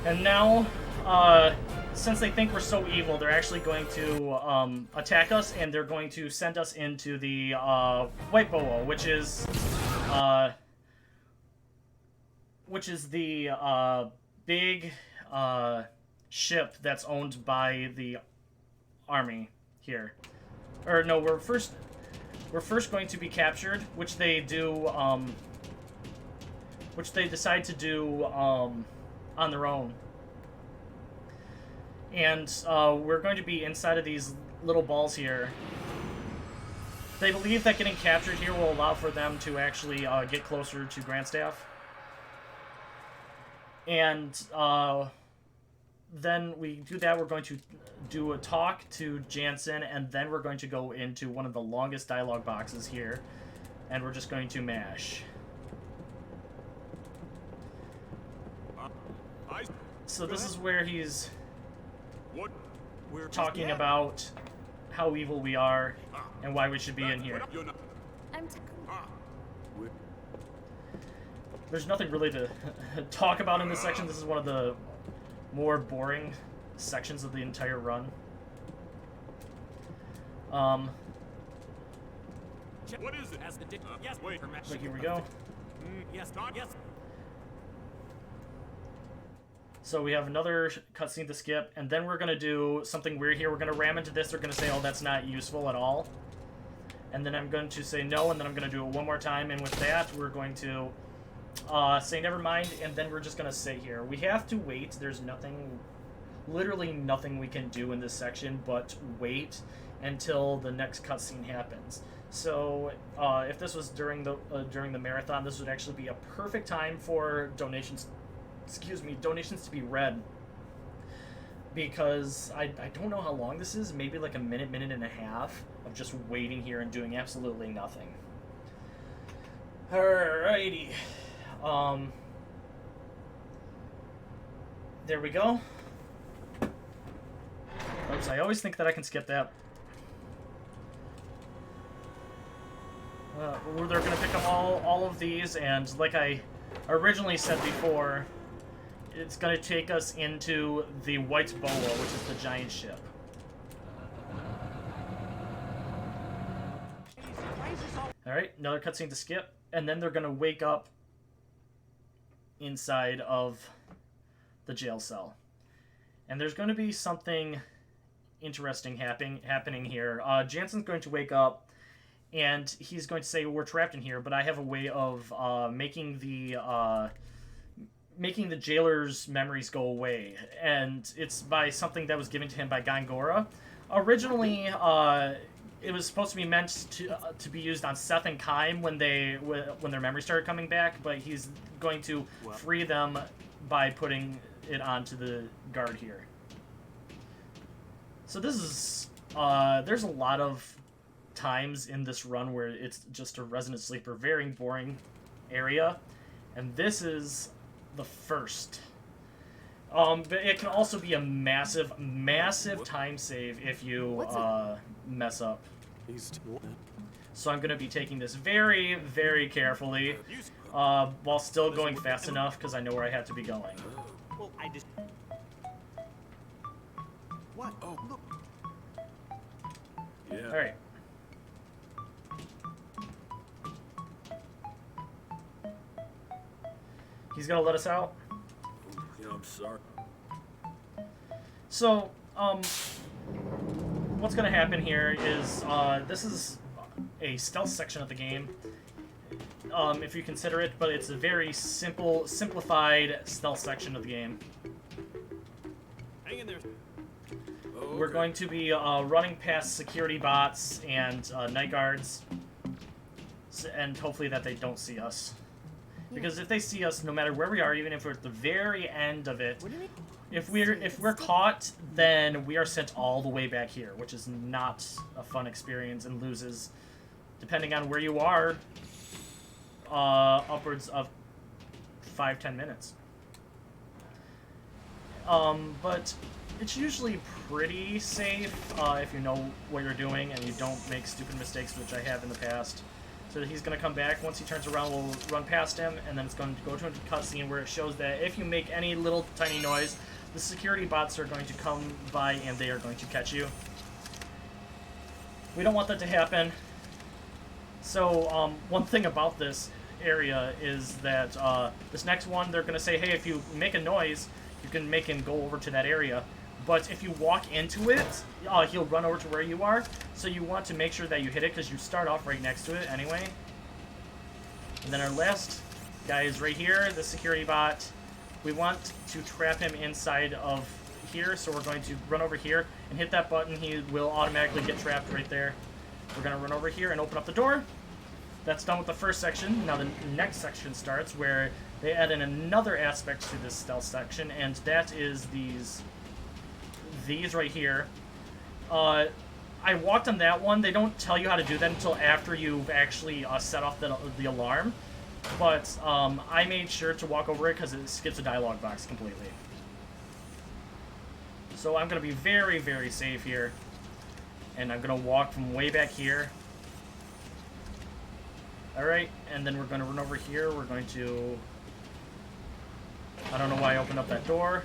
And now, since they think we're so evil, they're actually going to attack us, and they're going to send us into the White Boa, which is the big ship that's owned by the army here. Or no, we're first going to be captured, which they do, which they decide to do on their own. And we're going to be inside of these little balls here. They believe that getting captured here will allow for them to actually get closer to Grandstaff. And then we do that, we're going to do a talk to Jansen, and then we're going to go into one of the longest dialogue boxes here, and we're just going to mash. So this is where he's talking about how evil we are and why we should be in here. There's nothing really to talk about in this section. This is one of the more boring sections of the entire run. What is it? Yes, wait. But here we go. Yes, not yes. So we have another cutscene to skip, and then we're gonna do something weird here. We're gonna ram into this. They're gonna say, "Oh, that's not useful at all," and then I'm going to say no, and then I'm gonna do it one more time. And with that, we're going to say never mind, and then we're just gonna sit here. We have to wait. There's nothing, literally nothing we can do in this section but wait until the next cutscene happens. So if this was during the marathon, this would actually be a perfect time for donations. Excuse me, donations to be read. Because I don't know how long this is. Maybe like a minute and a half of just waiting here and doing absolutely nothing. Alrighty. There we go. Oops, I always think that I can skip that. They're going to pick up all of these, and like I originally said before, it's going to take us into the White Boa, which is the giant ship. Alright, another cutscene to skip, and then they're going to wake up inside of the jail cell. And there's going to be something interesting happening here. Jansen's going to wake up, and he's going to say, "We're trapped in here, but I have a way of making the jailer's memories go away." And it's by something that was given to him by Gangora. Originally, it was supposed to be meant to be used on Seth and Kaim when their memories started coming back, but he's going to free them by putting it onto the guard here. So this is there's a lot of times in this run where it's just a Resident Sleeper, very boring area, and this is the first. But it can also be a massive time save if you mess up. So I'm going to be taking this very, very carefully, while still going fast enough because I know where I have to be going. Well, I just... What? Oh, look. Yeah. All right. He's gonna let us out. Yeah, I'm sorry. So, what's gonna happen here is this is a stealth section of the game, if you consider it, but it's a very simplified stealth section of the game. Hang in there. Oh, We're going to be running past security bots and night guards. and hopefully that they don't see us. Because if they see us, no matter where we are, even if we're at the very end of it, What do you mean? if we're caught, then we are sent all the way back here, which is not a fun experience and loses, depending on where you are, upwards of 5-10 minutes. But it's usually pretty safe if you know what you're doing and you don't make stupid mistakes, which I have in the past. So he's going to come back. Once he turns around, we'll run past him, and then it's going to go to a cutscene where it shows that if you make any little tiny noise, the security bots are going to come by and they are going to catch you. We don't want that to happen. So one thing about this area is that this next one, they're going to say, hey, if you make a noise, you can make him go over to that area. But if you walk into it, he'll run over to where you are. So you want to make sure that you hit it because you start off right next to it anyway. And then our last guy is right here, the security bot. We want to trap him inside of here, so we're going to run over here and hit that button. He will automatically get trapped right there. We're going to run over here and open up the door. That's done with the first section. Now the next section starts where they add in another aspect to this stealth section, and that is these right here. I walked on that one. They don't tell you how to do that until after you've actually set off the alarm. But I made sure to walk over it because it skips a dialogue box completely. So I'm going to be very, very safe here. And I'm going to walk from way back here. Alright, and then we're going to run over here. We're going to... I don't know why I opened up that door.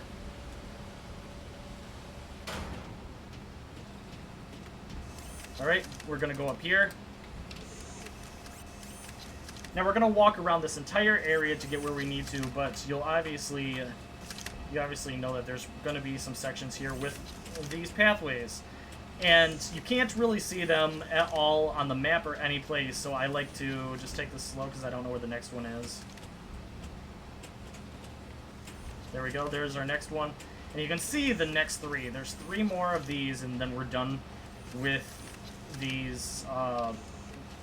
Alright, we're going to go up here. Now we're going to walk around this entire area to get where we need to, but you obviously know that there's going to be some sections here with these pathways. And you can't really see them at all on the map or any place, so I like to just take this slow because I don't know where the next one is. There we go, there's our next one. And you can see the next three. There's 3 more of these, and then we're done with these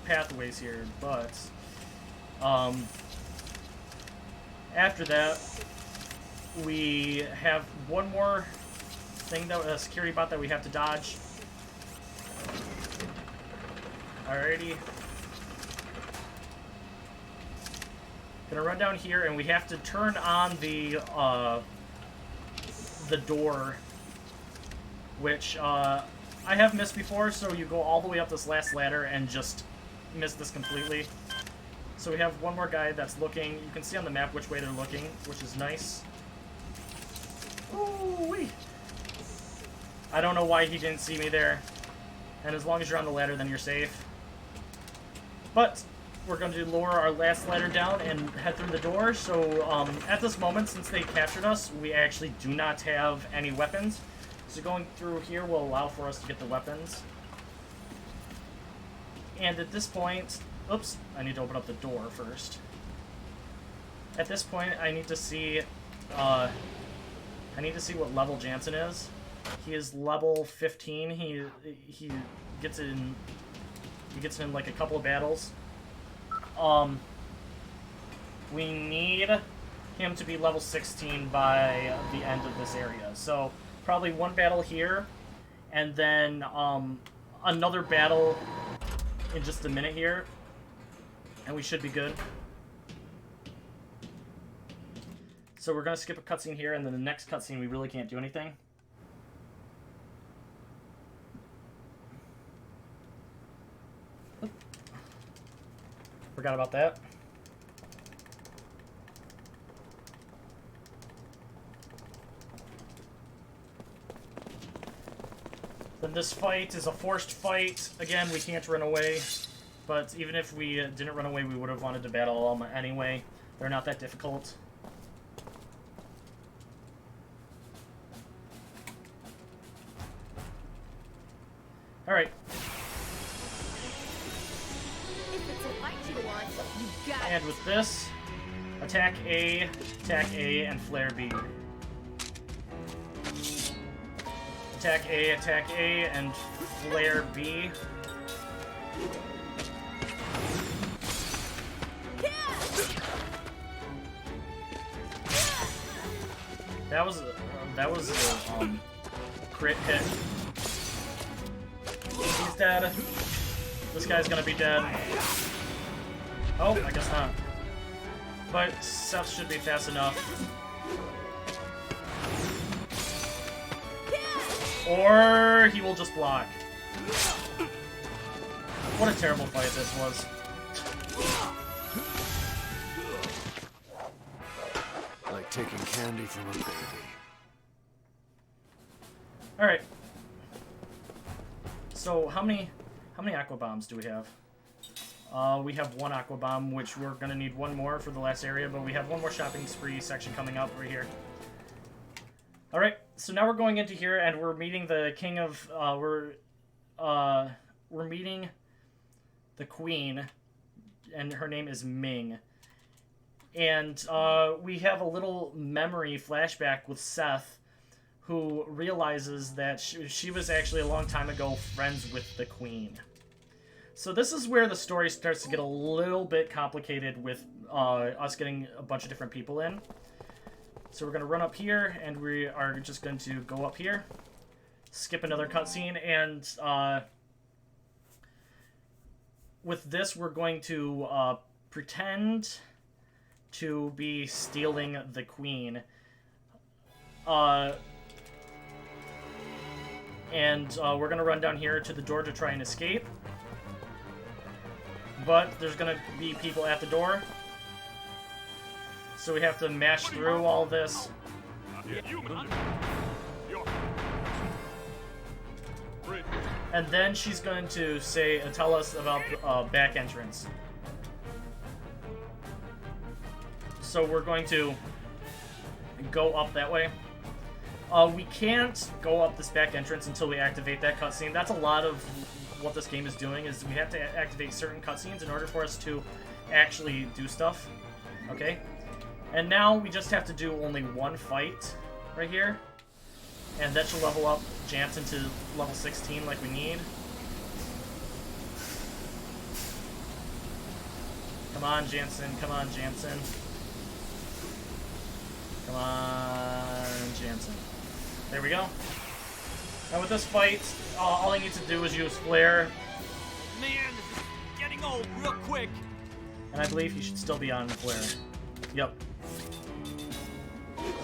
pathways here. But after that, we have one more thing, that a security bot that we have to dodge. Alrighty. Gonna run down here, and we have to turn on the door, which I have missed before, so you go all the way up this last ladder and just miss this completely. So we have one more guy that's looking. You can see on the map which way they're looking, which is nice. Ooh-wee. I don't know why he didn't see me there. And as long as you're on the ladder, then you're safe. But we're going to lower our last ladder down and head through the door. So at this moment, since they captured us, we actually do not have any weapons. So going through here will allow for us to get the weapons. And at this point... Oops, I need to open up the door first. At this point, I need to see what level Jansen is. He is level 15. He gets in like a couple of battles. We need him to be level 16 by the end of this area. So probably one battle here, and then another battle in just a minute here, and we should be good. So we're gonna skip a cutscene here, and then the next cutscene we really can't do anything. Forgot about that. Then this fight is a forced fight. Again, we can't run away. But even if we didn't run away, we would have wanted to battle them anyway. They're not that difficult. Alright. And with this, attack A, and flare B. Attack A, and flare B. That was a crit hit. He's dead. This guy's gonna be dead. Oh, I guess not. But Seth should be fast enough. Or he will just block. What a terrible fight this was. Like taking candy from a baby. Alright. So how many aqua bombs do we have? We have one aqua bomb, which we're gonna need one more for the last area, but we have one more shopping spree section coming up right here. Alright, so now we're going into here and we're meeting the king of we're meeting the queen, and her name is Ming. And we have a little memory flashback with Seth, who realizes that she was actually a long time ago friends with the queen. So this is where the story starts to get a little bit complicated with us getting a bunch of different people in. So we're going to run up here, and we are just going to go up here, skip another cutscene, and with this we're going to pretend to be stealing the queen. And we're going to run down here to the door to try and escape. But there's going to be people at the door. So we have to mash through all this. And then she's going to tell us about back entrance. So we're going to go up that way. We can't go up this back entrance until we activate that cutscene. That's a lot of what this game is doing, is we have to activate certain cutscenes in order for us to actually do stuff. Okay? And now we just have to do only one fight right here. And that should level up Jansen to level 16 like we need. Come on, Jansen. Come on, Jansen. Come on, Jansen. There we go. And with this fight, all I need to do is use Flare. Man, this is getting old real quick. And I believe he should still be on Flare. Yep.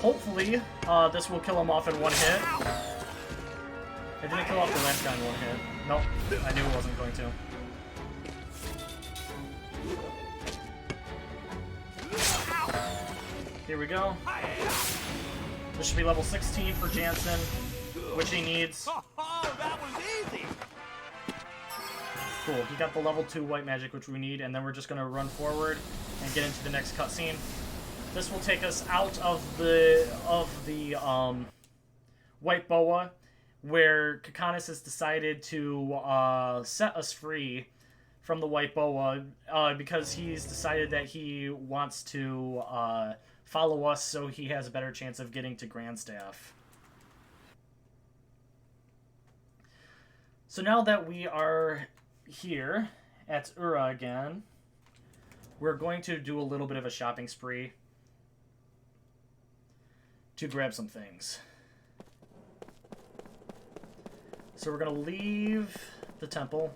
Hopefully, this will kill him off in one hit. It didn't kill off the last guy in one hit. Nope, I knew it wasn't going to. Here we go. This should be level 16 for Jansen, which he needs. Oh, that was easy. Cool, he got the level 2 white magic, which we need, and then we're just going to run forward and get into the next cutscene. This will take us out of the white boa, where Caras has decided to set us free from the white boa because he's decided that he wants to follow us so he has a better chance of getting to Grandstaff. So now that we are here at Ura again, we're going to do a little bit of a shopping spree to grab some things. So we're going to leave the temple.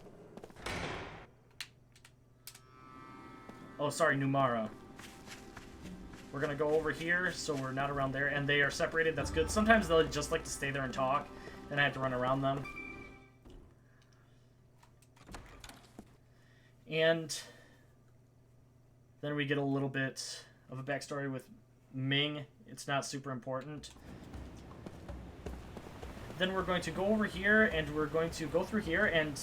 Oh, sorry, Numara. We're going to go over here, so we're not around there. And they are separated, that's good. Sometimes they'll just like to stay there and talk, and I have to run around them. And then we get a little bit of a backstory with Ming. It's not super important. Then we're going to go over here, and we're going to go through here and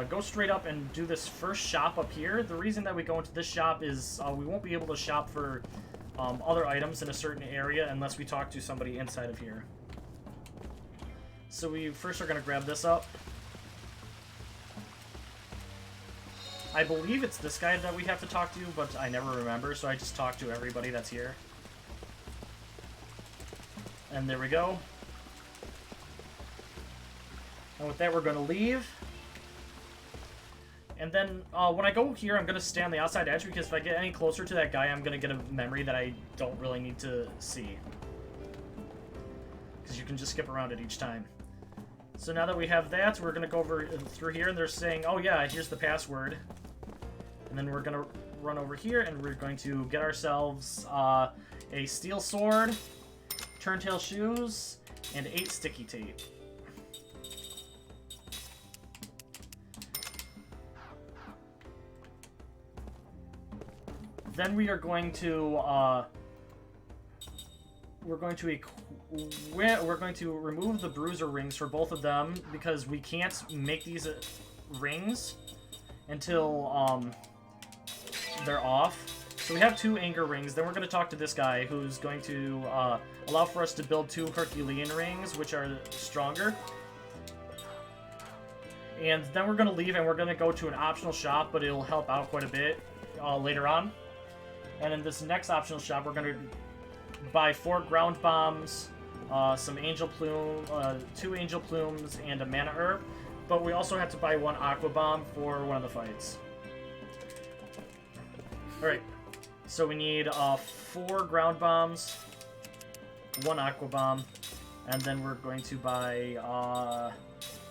go straight up and do this first shop up here. The reason that we go into this shop is we won't be able to shop for other items in a certain area unless we talk to somebody inside of here. So we first are going to grab this up. I believe it's this guy that we have to talk to, but I never remember, so I just talk to everybody that's here. And there we go. And with that, we're going to leave. And then when I go here, I'm going to stay on the outside edge because if I get any closer to that guy, I'm going to get a memory that I don't really need to see. Because you can just skip around it each time. So now that we have that, we're going to go over through here, and they're saying, oh yeah, here's the password. And then we're going to run over here, and we're going to get ourselves a steel sword, turntail shoes, and 8 sticky tape. Then we are going to we're going to remove the bruiser rings for both of them because we can't make these rings until they're off. So we have 2 anger rings. Then we're going to talk to this guy who's going to allow for us to build 2 Herculean rings, which are stronger. And then we're going to leave and we're going to go to an optional shop, but it'll help out quite a bit later on. And in this next optional shop, we're going to buy 4 ground bombs, some angel plume, 2 angel plumes, and a mana herb. But we also have to buy 1 aqua bomb for one of the fights. Alright, so we need 4 ground bombs, 1 aqua bomb, and then we're going to buy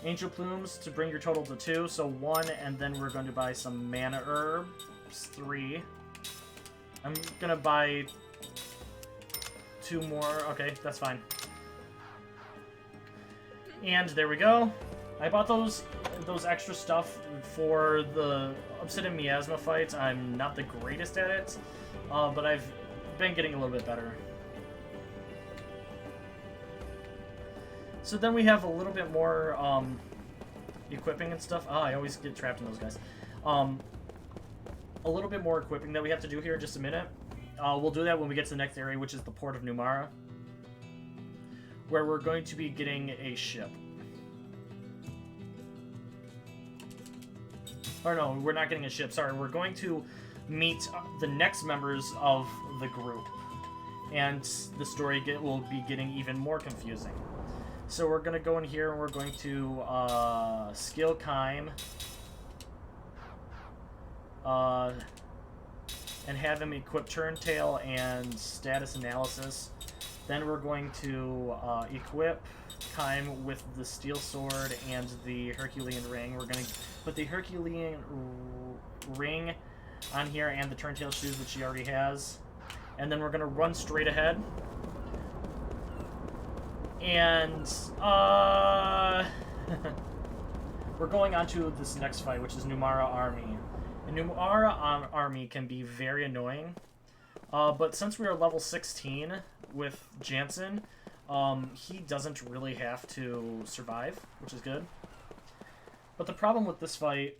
angel plumes to bring your total to 2, so 1, and then we're going to buy some mana herbs, 3. I'm gonna buy 2 more. Okay, that's fine. And there we go. I bought those extra stuff for the Obsidian Miasma fights. I'm not the greatest at it, but I've been getting a little bit better. So then we have a little bit more equipping and stuff. I always get trapped in those guys. A little bit more equipping that we have to do here in just a minute. We'll do that when we get to the next area, which is the port of Numara, where we're going to be getting a ship. Or no, we're not getting a ship, sorry. We're going to meet the next members of the group, and the story will be getting even more confusing. So we're going to go in here, and we're going to skill Kime. And have him equip Turntail and Status Analysis. Then we're going to equip Kime with the Steel Sword and the Herculean Ring. We're going to put the Herculean Ring on here and the Turntail Shoes, which he already has. And then we're going to run straight ahead. And, we're going on to this next fight, which is Numara Army. And Numara Army can be very annoying, but since we are level 16 with Jansen, he doesn't really have to survive, which is good. But the problem with this fight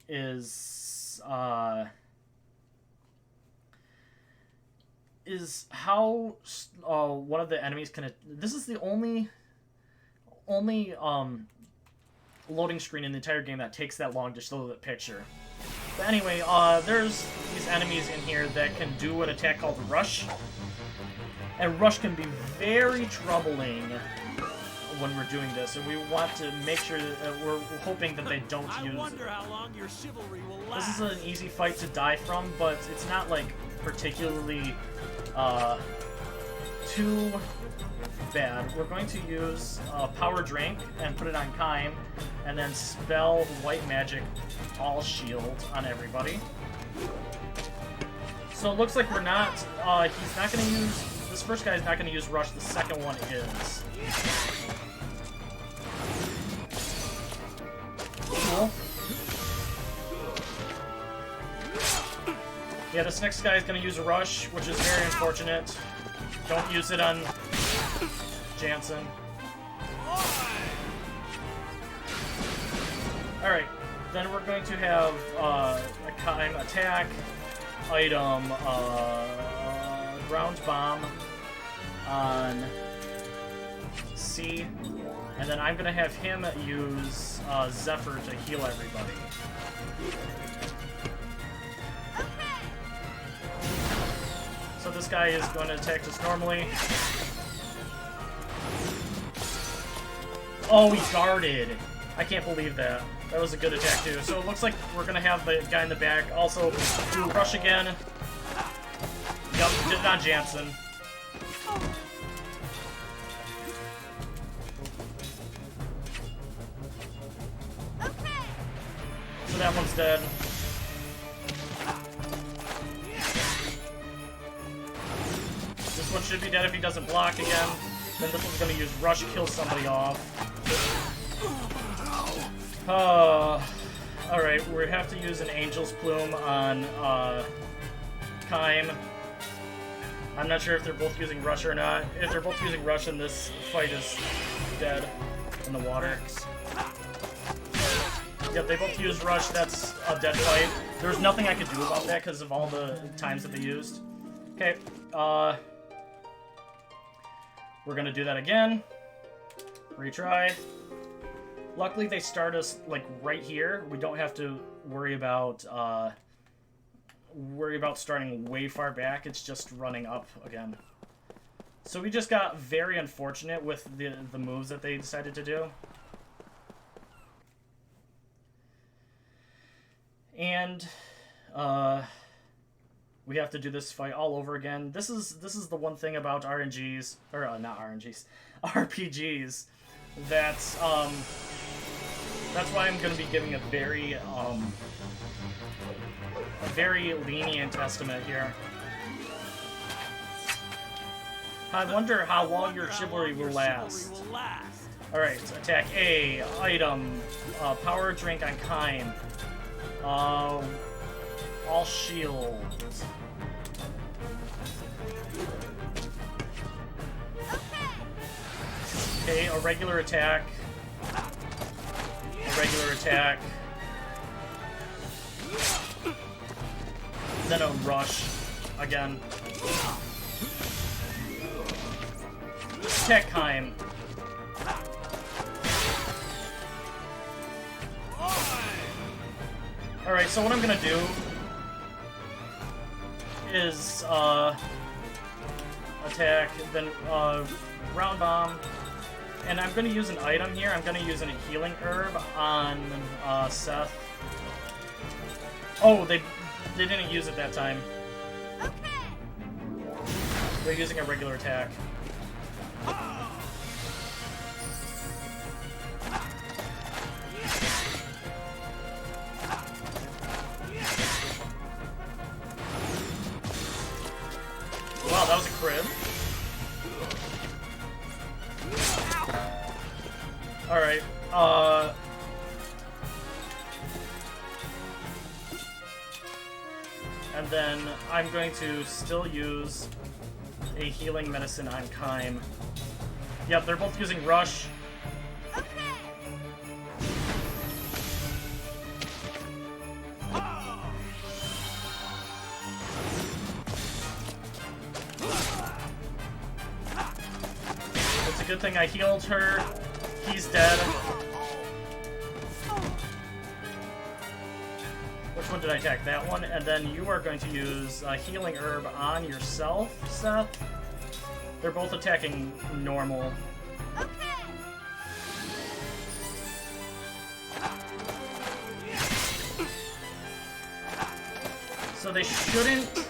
is how one of the enemies can... This is the only loading screen in the entire game that takes that long to show the picture. But anyway, there's these enemies in here that can do an attack called Rush. And Rush can be very troubling when we're doing this, and we want to make sure that we're hoping that they don't use it. I wonder how long your chivalry will last. This is an easy fight to die from, but it's not, like, particularly too bad. We're going to use Power Drink and put it on Kime, and then spell White Magic All Shield on everybody. So it looks like we're not, he's not going to use, this first guy is not going to use Rush, the second one is. Cool. Yeah, this next guy is going to use a Rush, which is very unfortunate. Don't use it on Jansen. Alright, then we're going to have a Kime attack, item, ground bomb on C, and then I'm going to have him use Zephyr to heal everybody. So this guy is going to attack us normally. Oh, he guarded. I can't believe that. That was a good attack, too. So it looks like we're going to have the guy in the back also do rush again. Yep, did it on Jansen. So that one's dead. This one should be dead if he doesn't block again. Then this one's going to use rush, kill somebody off. Alright, we have to use an Angel's Plume on Kaim. I'm not sure if they're both using Rush or not. If they're both using Rush, then this fight is dead in the water. Yep, they both used Rush. That's a dead fight. There's nothing I could do about that because of all the times that they used. Okay, we're gonna do that again. Retry. Luckily, they start us, like, right here. We don't have to worry about starting way far back. It's just running up again. So we just got very unfortunate with the moves that they decided to do. And we have to do this fight all over again. This is the one thing about RNGs, or not RNGs, RPGs. That's why I'm going to be giving a very lenient estimate here. I wonder how long your chivalry will last. Alright, attack A, item, power drink on Kaim. All shield. Okay, a regular attack. A regular attack. Then a rush. Again. Attack Kaim. Alright, so what I'm gonna do is attack, then round bomb, and I'm gonna use an item here. I'm gonna use a healing herb on Seth. Oh, they didn't use it that time. They're using a regular attack. Wow, that was a crit. Alright, and then I'm going to still use a healing medicine on Kaim. Yep, they're both using Rush. It's a good thing I healed her. He's dead. Which one did I attack? That one. And then you are going to use a healing herb on yourself, Seth. They're both attacking normal. So they shouldn't...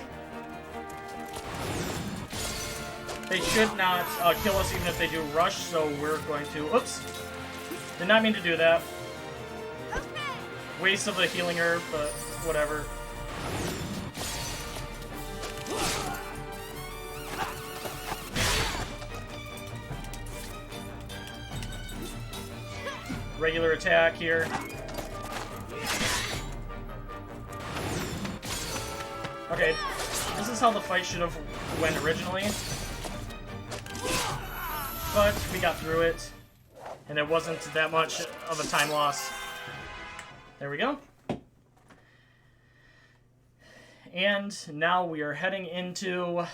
They should not kill us even if they do rush, so we're going to... Oops! Did not mean to do that. Waste of a healing herb, but whatever. Regular attack here. Okay, this is how the fight should have went originally. But we got through it, and it wasn't that much of a time loss. There we go. And now we are heading into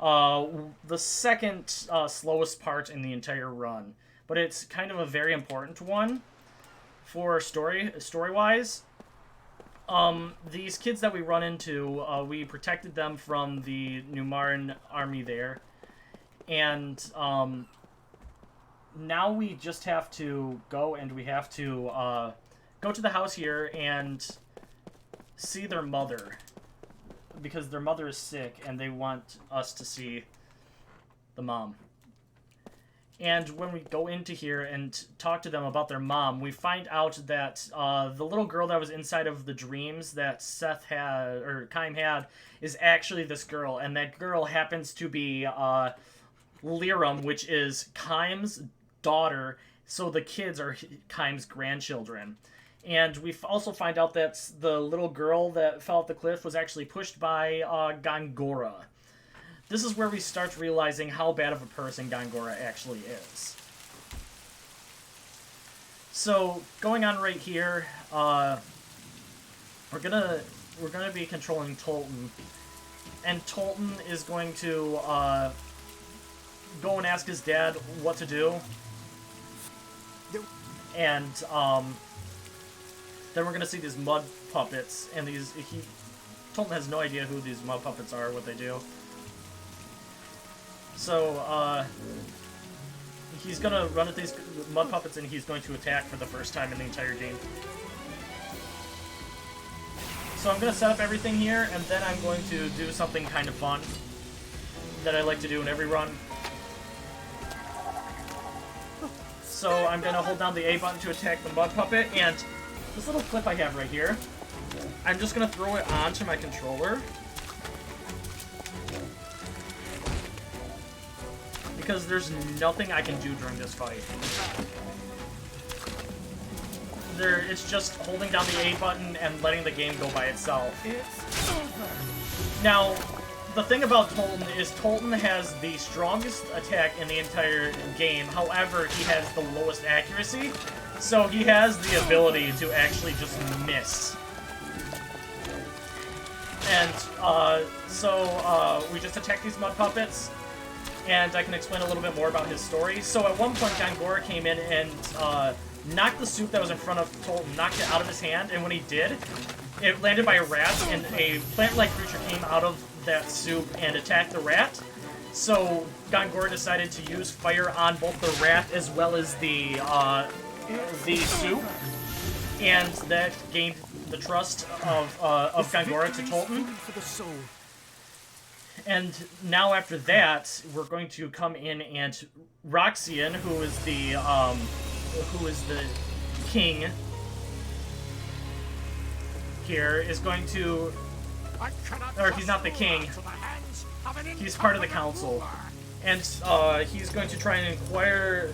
the second slowest part in the entire run. But it's kind of a very important one for story-wise. These kids that we run into, we protected them from the Numara Army there. And now we just have to go and we have to go to the house here and see their mother. Because their mother is sick and they want us to see the mom. And when we go into here and talk to them about their mom, we find out that the little girl that was inside of the dreams that Seth had, or Kaim had, is actually this girl. And that girl happens to be Liram, which is Kaim's daughter. So the kids are Kaim's grandchildren. And we also find out that the little girl that fell off the cliff was actually pushed by Gangora. This is where we start realizing how bad of a person Gangora actually is. So, going on right here, we're gonna be controlling Tolan. And Tolan is going to go and ask his dad what to do. And then we're gonna see these mud puppets, and Tolan has no idea who these mud puppets are, what they do. So, he's gonna run at these mud puppets, and he's going to attack for the first time in the entire game. So I'm gonna set up everything here, and then I'm going to do something kind of fun that I like to do in every run. So I'm gonna hold down the A button to attack the mud puppet, and this little clip I have right here, I'm just gonna throw it onto my controller. Because there's nothing I can do during this fight. It's just holding down the A button and letting the game go by itself. It's over. Now, the thing about Tolan is Tolan has the strongest attack in the entire game. However, he has the lowest accuracy. So he has the ability to actually just miss. And we just attack these mud puppets. And I can explain a little bit more about his story. So at one point, Gangora came in and knocked the soup that was in front of Tolan, knocked it out of his hand, and when he did, it landed by a rat, and a plant-like creature came out of that soup and attacked the rat. So Gangora decided to use fire on both the rat as well as the soup, and that gained the trust of Gangora to Tolan. And now after that, we're going to come in and Roxian, who is the king here, is going to, or he's not the king, he's part of the council, and he's going to try and inquire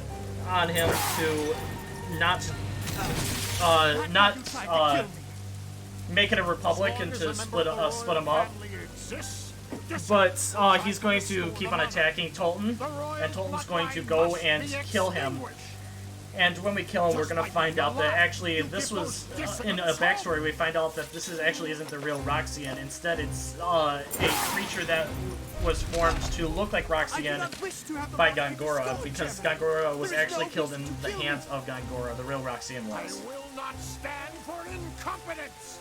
on him to not make it a republic and to split them up. But he's going to keep on attacking Tolan, and Tolan's going to go and kill him. And when we kill him, we're going to find out that actually this was, in a backstory, we find out that this actually isn't the real Roxian. Instead, it's a creature that was formed to look like Roxian by Gangora, because Gangora was actually killed in the hands of Gangora. The real Roxian was. I will not stand for incompetence.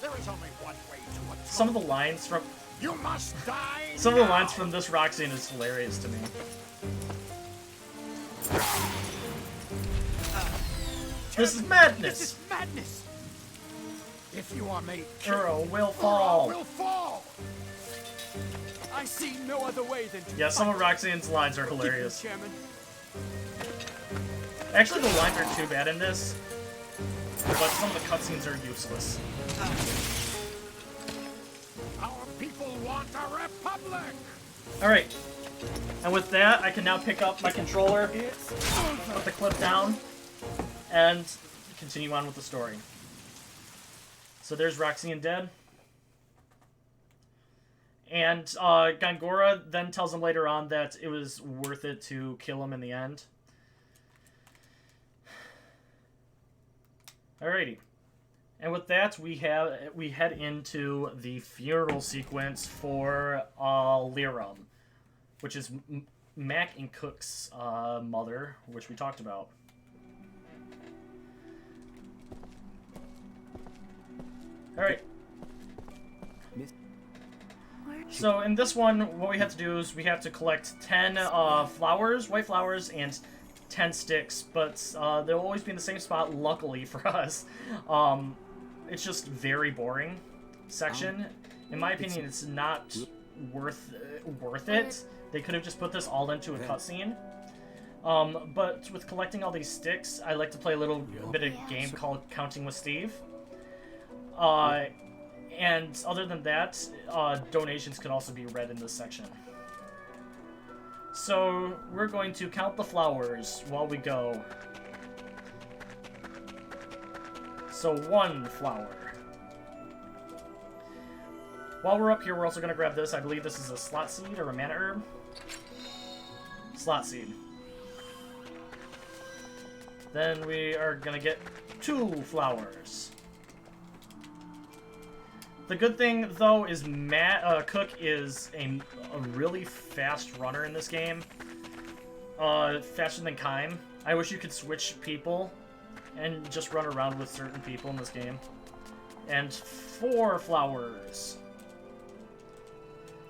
There is only one way to a Some of the lines from... You must die. Some of the lines from this Roxian is hilarious to me. This is madness. This is madness. If you are made Earl will fall. will fall. I see no other way than to Yeah, some of Roxian's lines are hilarious. Chairman. Actually, the lines aren't too bad in this, but some of the cutscenes are useless. Our people want a republic. Alright. And with that, I can now pick up my controller, put the clip down, and continue on with the story. So there's Roxian dead. And Gangora then tells him later on that it was worth it to kill him in the end. Alrighty. And with that, we head into the funeral sequence for Liram, which is Mac and Cook's mother, which we talked about. Alright. So in this one, what we have to do is we have to collect 10 flowers, white flowers, and 10 sticks, but they'll always be in the same spot, luckily for us. It's just very boring section. In my opinion, it's not worth it. They could have just put this all into a cutscene. But with collecting all these sticks, I like to play a little bit of game called Counting with Steve. And other than that, donations could also be read in this section. So we're going to count the flowers while we go. So 1 flower. While we're up here, we're also going to grab this. I believe this is a slot seed or a mana herb. Slot seed. Then we are going to get 2 flowers. The good thing, though, is Cook is a really fast runner in this game. Faster than Kime. I wish you could switch people and just run around with certain people in this game. And 4 flowers.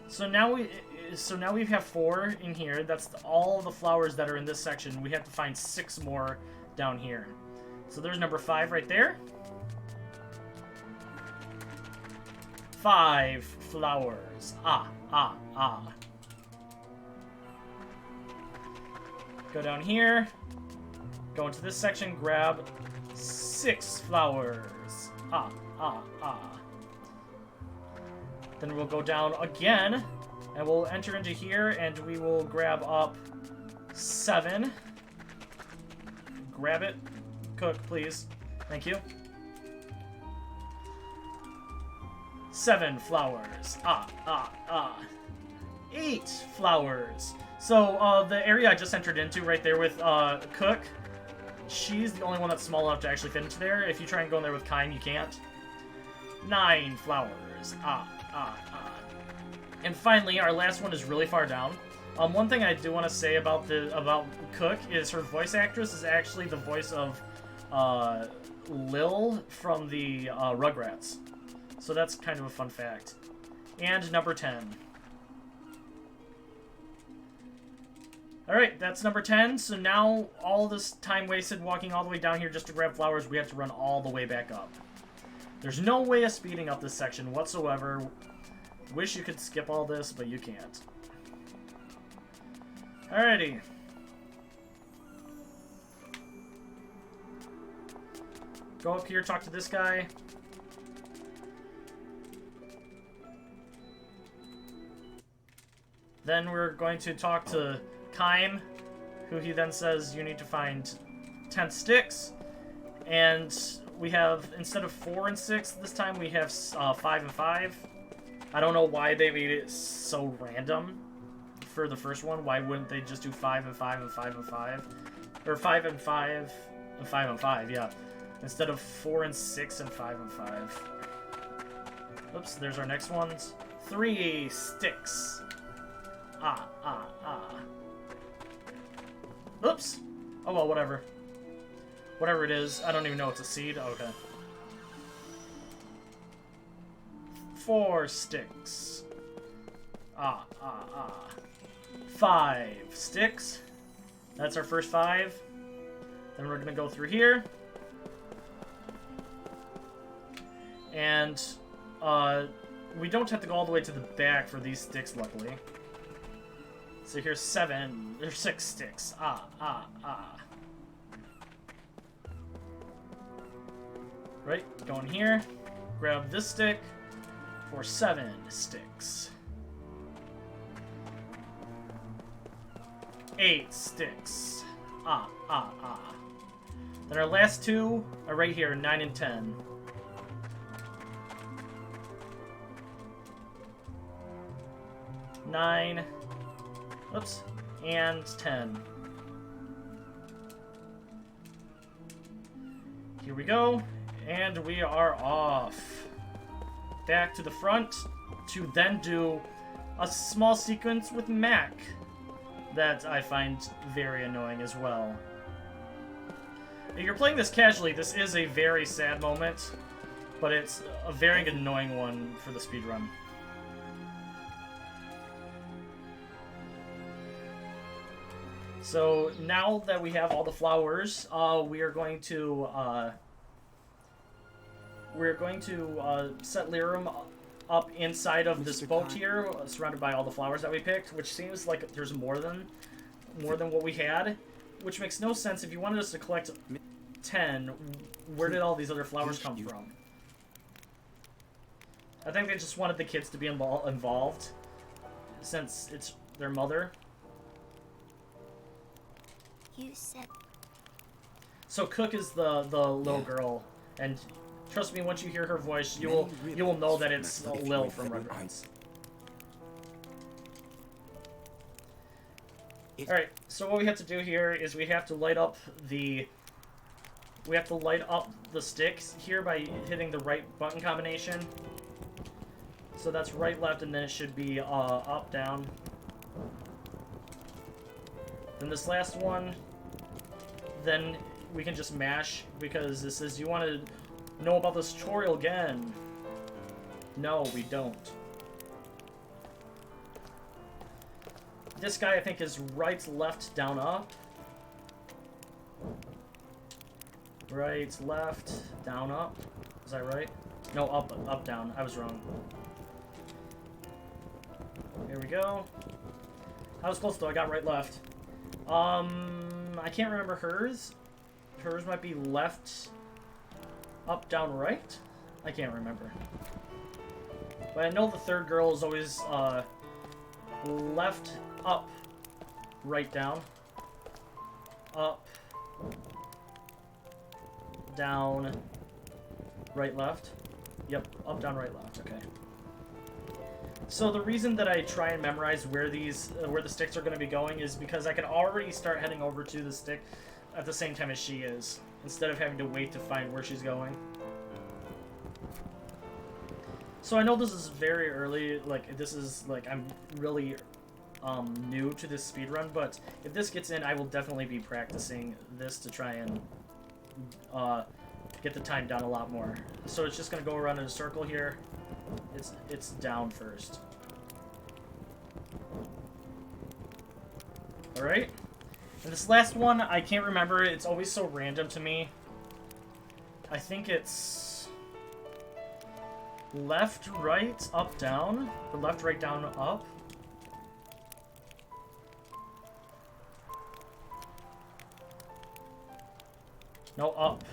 So now we have 4 in here. That's all the flowers that are in this section. We have to find 6 more down here. So there's number 5 right there. 5 flowers. Go down here. Go into this section. Grab 6 flowers. Then we'll go down again. And we'll enter into here. And we will grab up 7. Grab it. Cook, please. Thank you. 7 flowers. 8 flowers. So, the area I just entered into right there with, Cook, she's the only one that's small enough to actually fit into there. If you try and go in there with Kime, you can't. 9 flowers. And finally, our last one is really far down. One thing I do want to say about Cook is her voice actress is actually the voice of, Lil from the, Rugrats. So that's kind of a fun fact. And number 10. Alright, that's number 10. So now, all this time wasted walking all the way down here just to grab flowers, we have to run all the way back up. There's no way of speeding up this section whatsoever. Wish you could skip all this, but you can't. Alrighty. Go up here, talk to this guy. Then we're going to talk to Kime, who he then says you need to find 10 sticks. And we have, instead of 4 and 6, this time we have 5 and 5. I don't know why they made it so random for the first one. Why wouldn't they just do 5 and 5 and 5 and 5? Or 5 and 5 and 5 and 5, yeah. Instead of 4 and 6 and 5 and 5. Oops, there's our next ones. 3 sticks. Oops. Oh well, whatever. Whatever it is, I don't even know it's a seed. Okay. 4 sticks. 5 sticks. That's our first 5. Then we're gonna go through here. And, we don't have to go all the way to the back for these sticks, luckily. So here's 7, there's 6 sticks. Right, go in here, grab this stick for 7 sticks. 8 sticks. Then our last 2 are right here, 9 and 10. 9. Oops. And 10. Here we go. And we are off. Back to the front to then do a small sequence with Mac that I find very annoying as well. If you're playing this casually, this is a very sad moment, but it's a very annoying one for the speedrun. So now that we have all the flowers, we are going to set Lyrum up inside of this boat here, surrounded by all the flowers that we picked, which seems like there's more than what we had, which makes no sense. If you wanted us to collect 10, where did all these other flowers come from? I think they just wanted the kids to be involved, since it's their mother. You said... So Cook is the little girl, and trust me, once you hear her voice, you will know that it's Lil from Rugrats. Alright, so what we have to do here is we have to light up the sticks here by hitting the right button combination. So that's right, left, and then it should be up, down. Then this last one, then we can just mash, because this is, you want to know about this tutorial again. No, we don't. This guy, I think, is right, left, down, up. Right, left, down, up. Is that right? No, up, down. I was wrong. Here we go. I was close, though. I got right, left. I can't remember hers. Hers might be left, up, down, right? I can't remember. But I know the third girl is always, left, up, right, down. Up, down, right, left. Yep, up, down, right, left. Okay. So the reason that I try and memorize where the sticks are going to be going is because I can already start heading over to the stick at the same time as she is, instead of having to wait to find where she's going. So I know this is very early, like, this is, like, I'm really new to this speedrun, but if this gets in, I will definitely be practicing this to try and get the time down a lot more. So it's just going to go around in a circle here. It's down first. Alright. And this last one, I can't remember. It's always so random to me. I think it's left, right, up, down. Or left, right, down, up. No, up.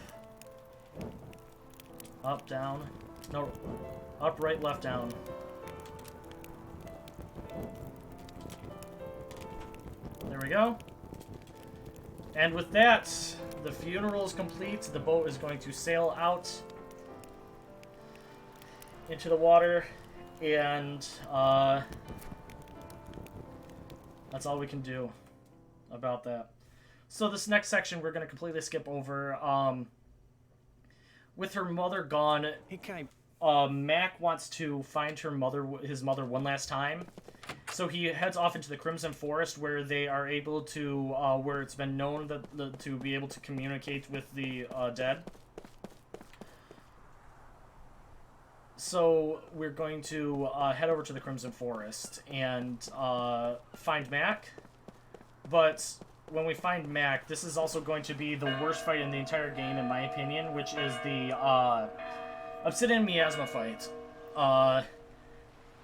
Up, down. No, up, right, left, down. There we go. And with that, the funeral is complete. The boat is going to sail out into the water, and that's all we can do about that. So this next section we're going to completely skip over. With her mother gone, Mac wants to find his mother one last time. So he heads off into the Crimson Forest, where they are able to, where it's been known that to be able to communicate with the dead. So we're going to head over to the Crimson Forest and find Mac. But when we find Mac, this is also going to be the worst fight in the entire game, in my opinion, which is the Obsidian Miasma fight.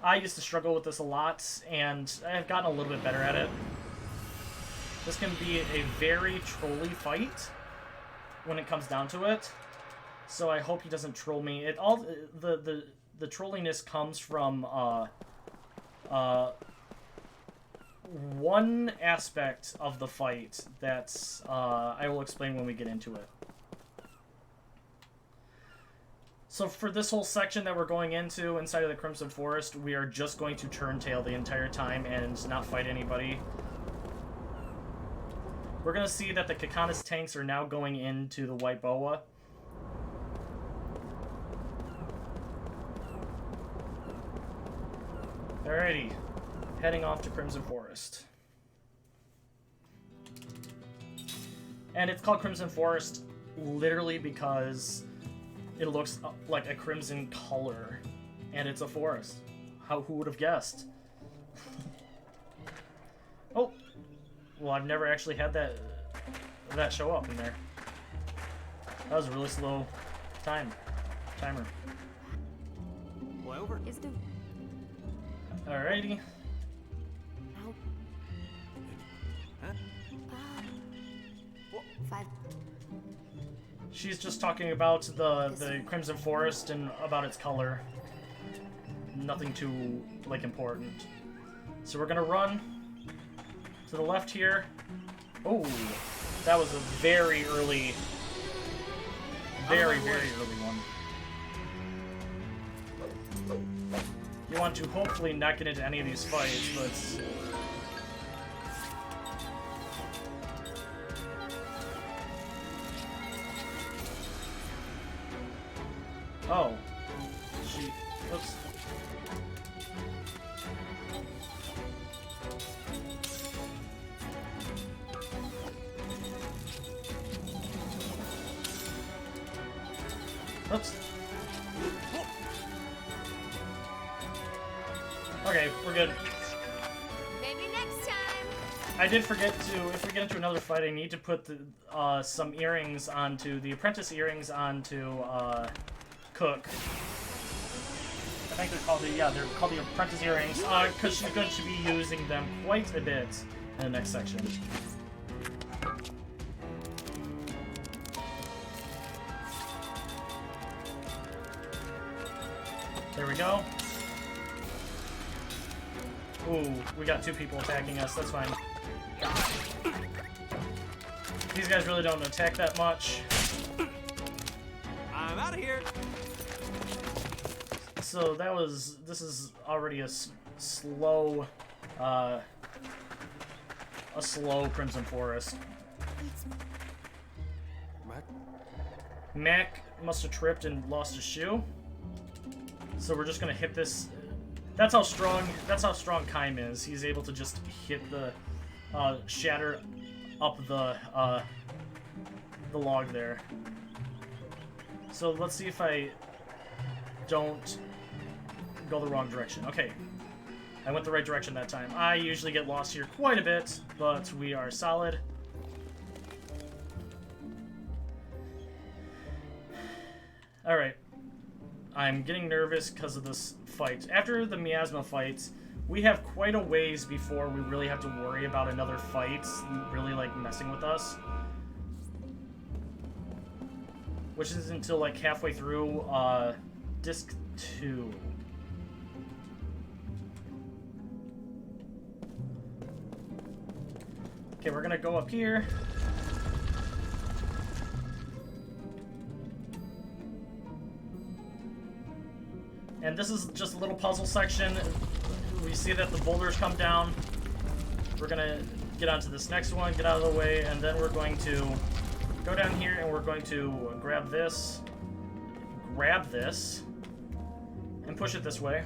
I used to struggle with this a lot, and I've gotten a little bit better at it. This can be a very trolly fight when it comes down to it. So I hope he doesn't troll me. The trolliness comes from one aspect of the fight that I will explain when we get into it. So for this whole section that we're going into inside of the Crimson Forest, we are just going to turn tail the entire time and not fight anybody. We're going to see that the Kakanas tanks are now going into the White Boa. Alrighty, heading off to Crimson Forest. And it's called Crimson Forest literally because it looks like a crimson color, and it's a forest. Who would have guessed? Oh, Well, I've never actually had that show up in there. That was a really slow timer. Boy, over. Is the Alrighty. help? Huh? 5. She's just talking about the Crimson Forest and about its color. Nothing too, like, important. So we're gonna run to the left here. Oh, that was a very early, very early one. You want to hopefully not get into any of these fights, but... Oh. Oops. Oops. Okay, we're good. Maybe next time. I did forget to, if we get into another fight, I need to put the, some earrings onto, the apprentice earrings onto, Cook. I think they're called they're called the apprentice earrings, because she's going to be using them quite a bit in the next section. There we go. Ooh, we got 2 people attacking us, that's fine. These guys really don't attack that much. I'm out of here. So this is already a slow Crimson Forest. Mac must have tripped and lost his shoe. So we're just gonna hit this. That's how strong Kaim is. He's able to just hit the shatter up the log there. So let's see if I don't go the wrong direction. Okay, I went the right direction that time. I usually get lost here quite a bit, but we are solid. Alright. I'm getting nervous because of this fight. After the Miasma fight, we have quite a ways before we really have to worry about another fight really, like, messing with us. Which is until, like, halfway through, Disc 2. Okay, we're gonna go up here. And this is just a little puzzle section. We see that the boulders come down. We're gonna get onto this next one, get out of the way, and then we're going to go down here and we're going to grab this, and push it this way.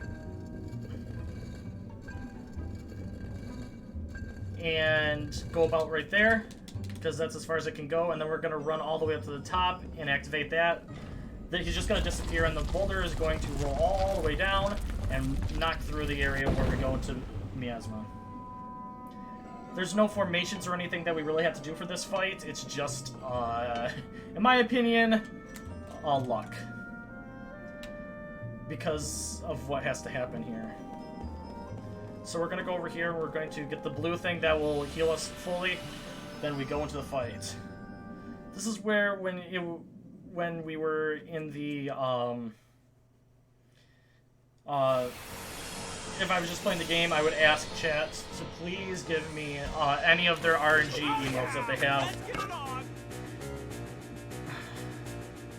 And go about right there, because that's as far as it can go, and then we're going to run all the way up to the top and activate that. Then he's just going to disappear, and the boulder is going to roll all the way down and knock through the area where we go into Miasma. There's no formations or anything that we really have to do for this fight. It's just, in my opinion, luck. Because of what has to happen here. So we're going to go over here. We're going to get the blue thing that will heal us fully. Then we go into the fight. This is where, when we were in the, if I was just playing the game, I would ask chat to please give me any of their RNG emotes that they have.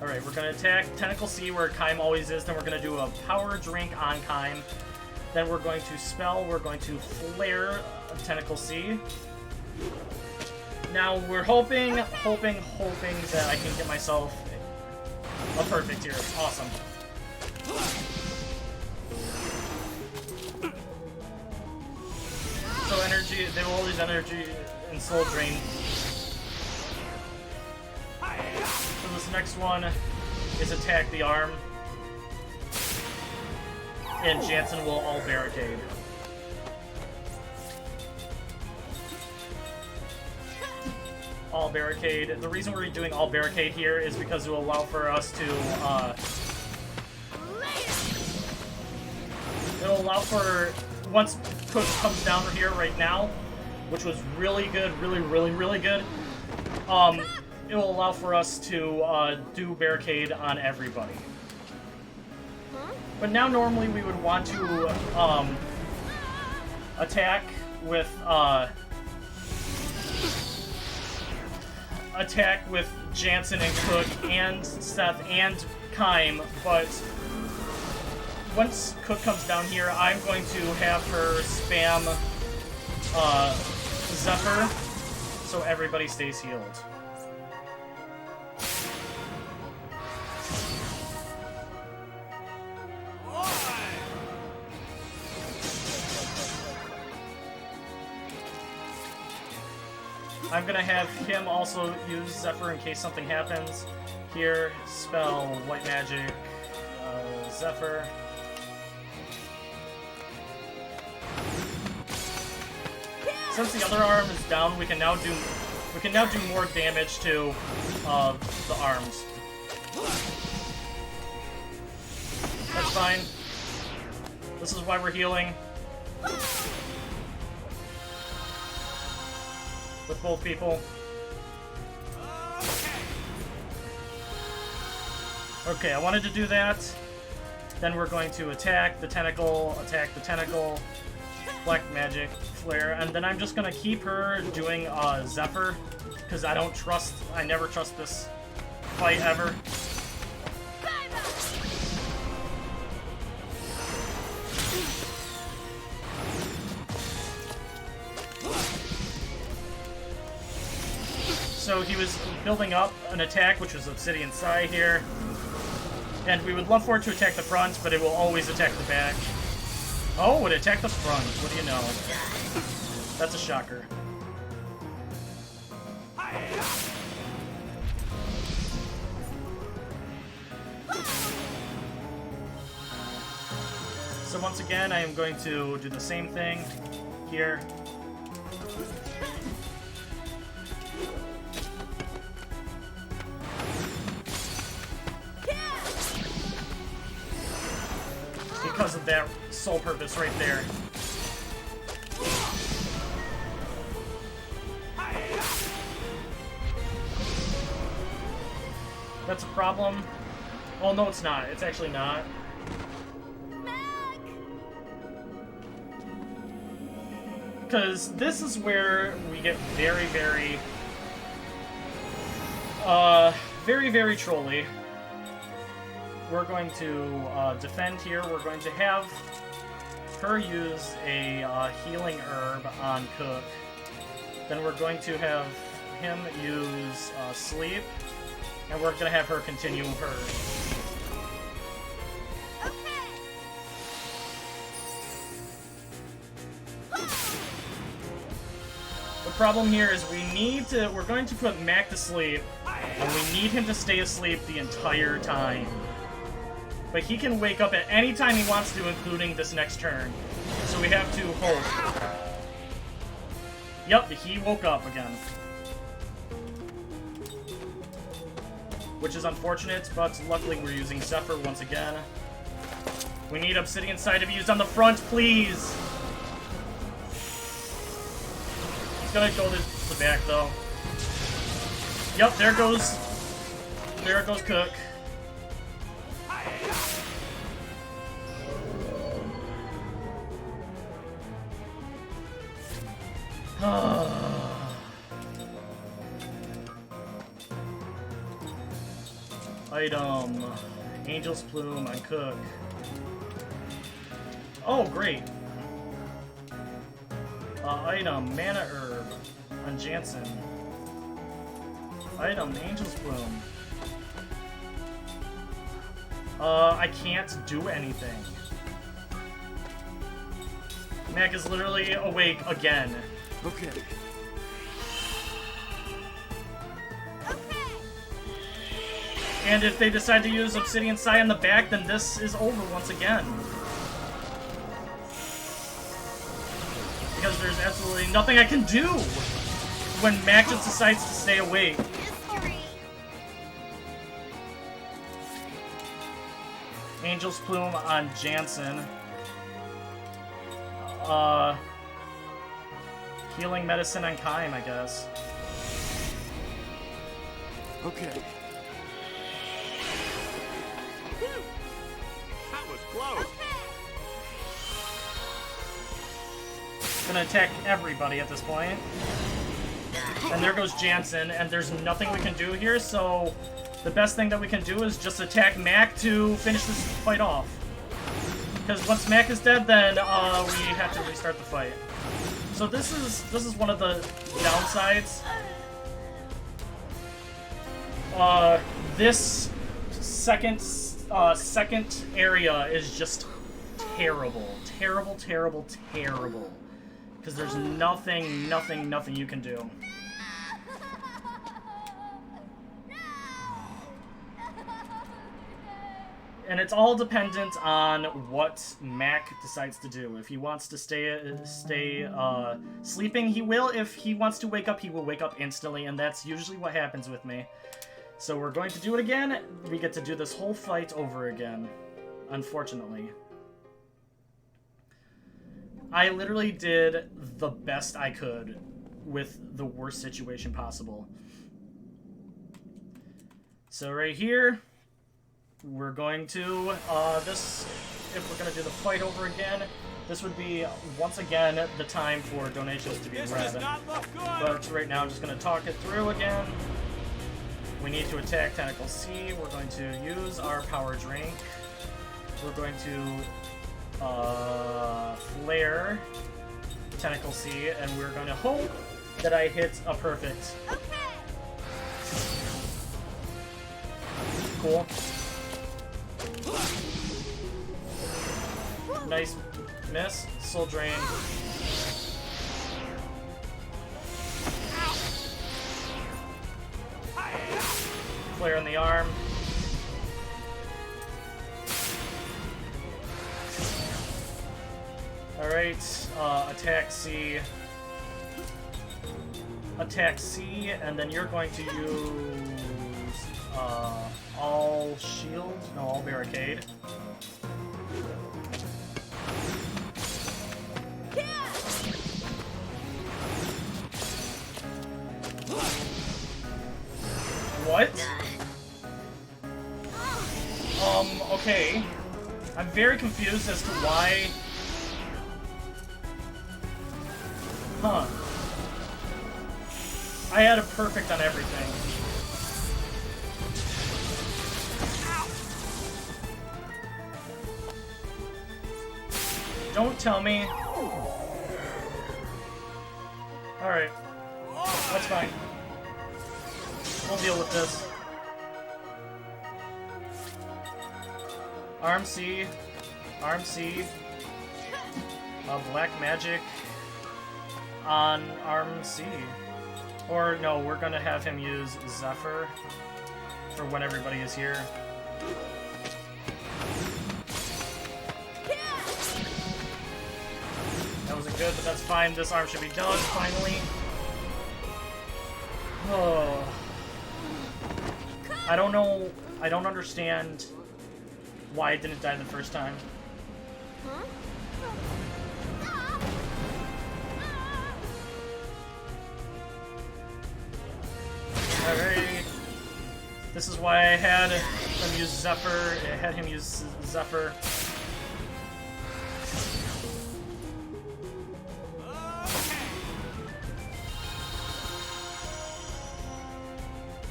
Alright, we're going to attack Tentacle C where Kaim always is. Then we're going to do a power drink on Kaim. Then we're going to spell. We're going to flare Tentacle C. Now we're hoping that I can get myself a perfect here. Awesome. So energy, they will lose energy and soul drain. So this next one is attack the arm. And Jansen will all barricade. all barricade. The reason we're doing all barricade here is because it will allow for us to, it'll allow for, once Cook comes down here right now, which was really good, really good, it will allow for us to, do barricade on everybody. But now normally we would want to, attack with Jansen and Cook and Seth and Kime, but once Cook comes down here, I'm going to have her spam Zephyr so everybody stays healed. I'm gonna have him also use Zephyr in case something happens. Here, spell White Magic, Zephyr. Since the other arm is down, we can now do more damage to the arms. That's fine. This is why we're healing. With both people. Okay, I wanted to do that. Then we're going to attack the tentacle, Black Magic, Flare, and then I'm just gonna keep her doing Zephyr, because I never trust this fight ever. So he was building up an attack, which was Obsidian Sai here. And we would love for it to attack the front, but it will always attack the back. Oh, it attacked the front. What do you know? That's a shocker. So once again, I am going to do the same thing here. Because of that sole purpose right there. That's a problem. Well, no, it's not. It's actually not. Because this is where we get very, very trolly. We're going to defend here. We're going to have her use a healing herb on Cook. Then we're going to have him use sleep. And we're going to have her continue her. The problem here is we're going to put Mac to sleep, and we need him to stay asleep the entire time. But he can wake up at any time he wants to, including this next turn. So we have to hold. Yep, he woke up again. Which is unfortunate, but luckily we're using Zephyr once again. We need Obsidian Sai to be used on the front, please! He's gonna go to the back, though. Yep, there goes Cook. Item. Angel's Plume on Cook. Oh, great. Item. Mana Herb on Jansen. Item. Angel's Plume. I can't do anything. Mac is literally awake again. Okay. And if they decide to use Obsidian Sai on the back, then this is over once again. Because there's absolutely nothing I can do! when Mac just decides to stay awake. Angel's Plume on Jansen. Healing Medicine on Kaim, I guess. Okay. That was close. Gonna attack everybody at this point. And there goes Jansen, and there's nothing we can do here, so the best thing that we can do is just attack Mac to finish this fight off. Because once Mac is dead, then we have to restart the fight. So this is one of the downsides. This second area is just terrible, terrible. Because there's nothing you can do. And it's all dependent on what Mac decides to do. If he wants to stay sleeping, he will. If he wants to wake up, he will wake up instantly, and that's usually what happens with me. So we're going to do it again. We get to do this whole fight over again, unfortunately. I literally did the best I could with the worst situation possible. So right here, we're going to, if we're going to do the fight over again, this would be, once again, the time for donations to be read. This does not look good. But right now, I'm just going to talk it through again. We need to attack Tentacle C. We're going to use our power drink. We're going to flare Tentacle C, and we're going to hope that I hit a perfect. Cool. Nice miss. Soul Drain. Flare in the arm. Alright, attack C. Attack C, and then you're going to use all shield, no, all barricade. What? Okay. I'm very confused as to why. Huh. I had a perfect on everything. Don't tell me. Alright. That's fine. We'll deal with this. Arm C. Arm C. Black Magic on Arm C. Or no, we're gonna have him use Zephyr for when everybody is here. That wasn't good, but that's fine. This arm should be done, finally. Oh. I don't know. I don't understand why it didn't die the first time. Alright. This is why I had him use Zephyr. I had him use Zephyr.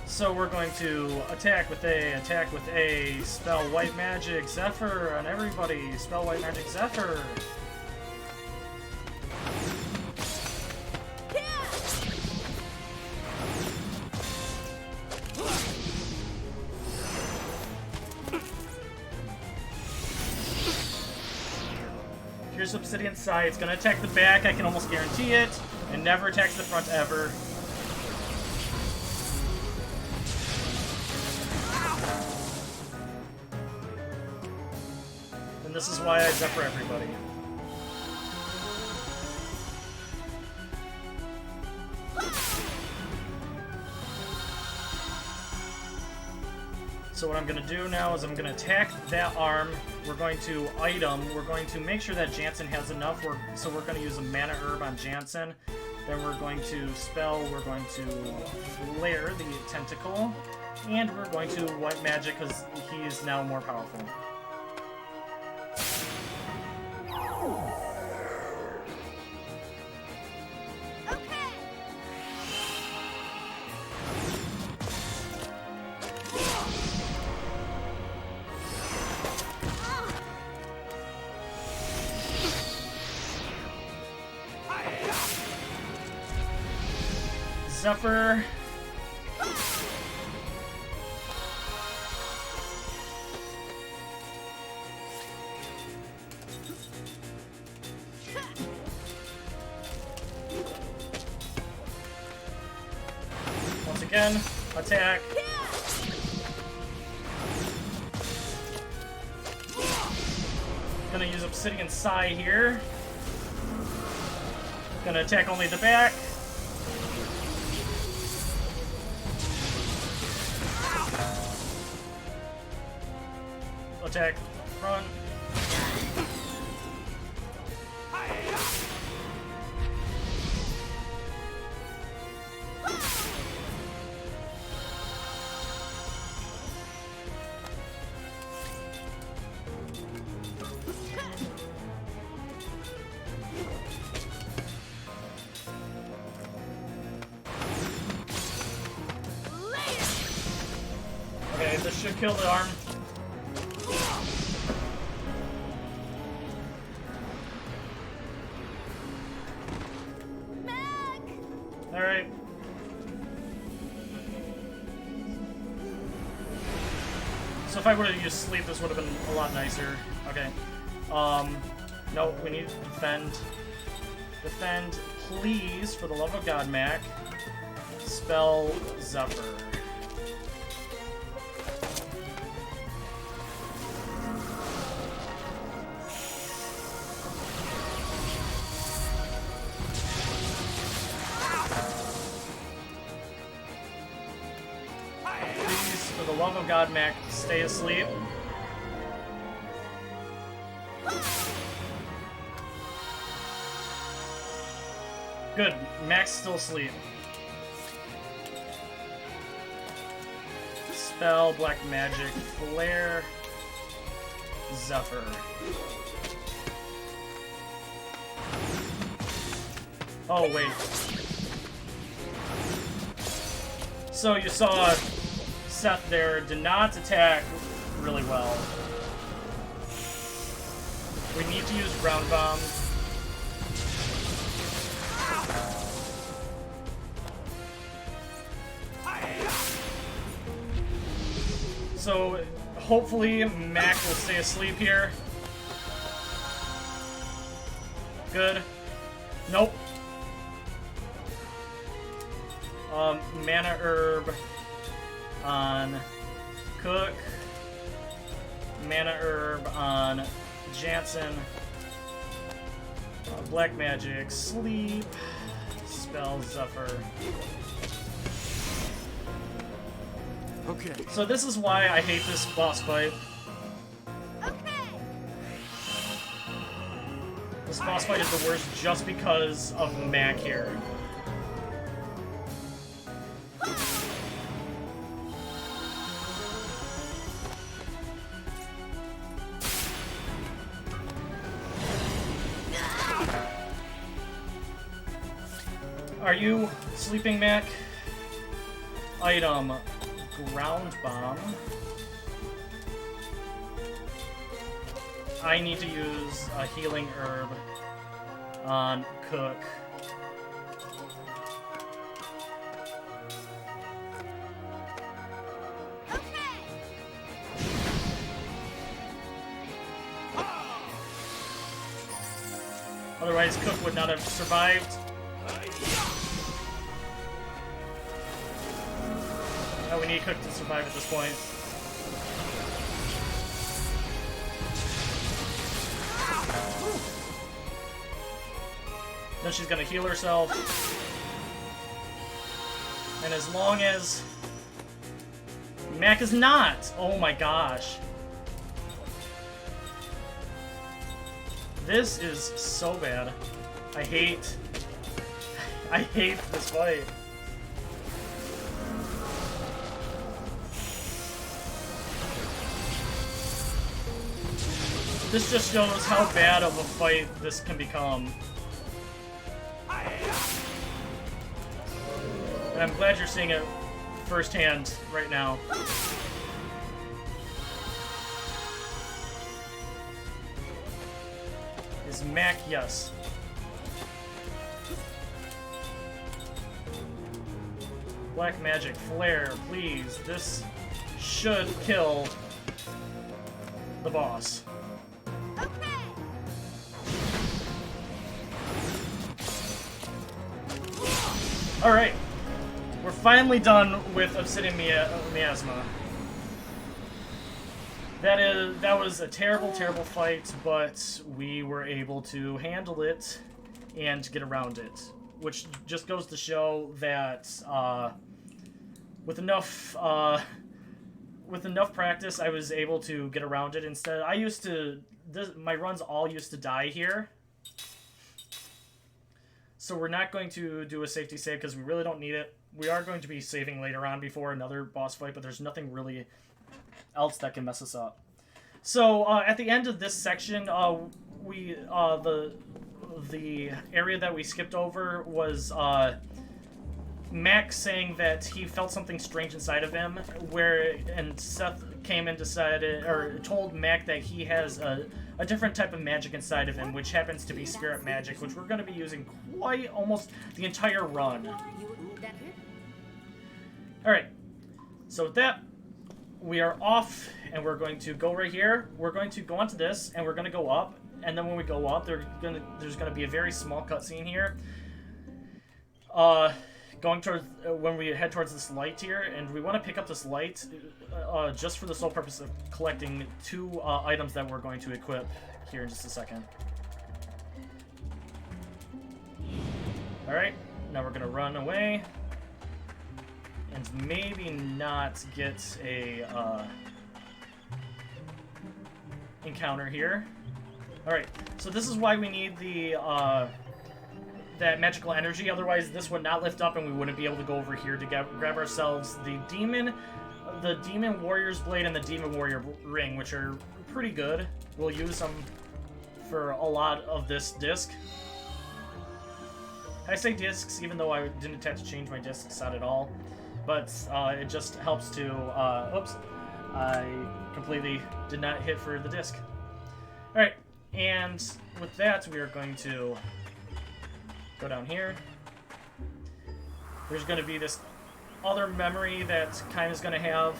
So we're going to attack with A, spell White Magic Zephyr on everybody. Spell White Magic Zephyr. Here's Obsidian Side. It's gonna attack the back, I can almost guarantee it, and never attacks the front ever. And this is why I Zephyr everybody. So what I'm going to do now is I'm going to attack that arm. We're going to item. We're going to make sure that Jansen has enough. So we're going to use a mana herb on Jansen. Then we're going to spell. We're going to flare the tentacle. And we're going to white magic because he is now more powerful. Zephyr. Once again, attack. Gonna use Obsidian Sai here. Gonna attack only the back. Attack front. Okay, this should kill the arm. Alright. So if I would have used sleep, this would have been a lot nicer. Okay. No, we need to defend. Defend, please, for the love of God, Mac. Spell Zephyr. For the love of God, Mac, stay asleep. Good, Mac's still asleep. Spell, black magic, flare, Zephyr. Oh, wait. So you saw Seth there did not attack really well. We need to use ground bomb. So hopefully Mac will stay asleep here. Good. Nope. Mana herb on Cook, mana herb on Jansen, black magic, sleep, spell Zephyr. Okay. So this is why I hate this boss fight. This boss fight is the worst just because of Mac here. Are you sleeping, Mac? Item, ground bomb. I need to use a healing herb on Cook. Otherwise, Cook would not have survived. Oh, we need Cook to survive at this point. Then she's gonna heal herself. And as long as Mac is not! Oh my gosh. This is so bad. I hate this fight. This just shows how bad of a fight this can become. And I'm glad you're seeing it firsthand right now. Is Mac? Yes. Black magic flare, please. This should kill the boss. Alright. We're finally done with Obsidian Miasma. That was a terrible, terrible fight, but we were able to handle it and get around it. Which just goes to show that with enough practice, I was able to get around it. Instead, my runs all used to die here. So we're not going to do a safety save because we really don't need it. We are going to be saving later on before another boss fight, but there's nothing really else that can mess us up. So at the end of this section, the area that we skipped over was Mac saying that he felt something strange inside of him, and Seth came and decided, or told Mac that he has a different type of magic inside of him, which happens to be spirit magic, which we're going to be using quite almost the entire run. Alright, so with that, we are off, and we're going to go right here. We're going to go onto this, and we're going to go up, and then when we go up, there's going to be a very small cutscene here. Going towards, when we head towards this light here, and we want to pick up this light just for the sole purpose of collecting 2 items that we're going to equip here in just a second. Alright, now we're going to run away and maybe not get a encounter here. Alright, so this is why we need the that magical energy, otherwise this would not lift up and we wouldn't be able to go over here to grab ourselves the demon warrior's blade and the demon warrior ring, which are pretty good. We'll use them for a lot of this disc. I say discs even though I didn't have to change my discs out at all, but it just helps to oops, I completely did not hit for the disc. Alright, and with that we are going to go down here. There's going to be this other memory that Kaim is going to have.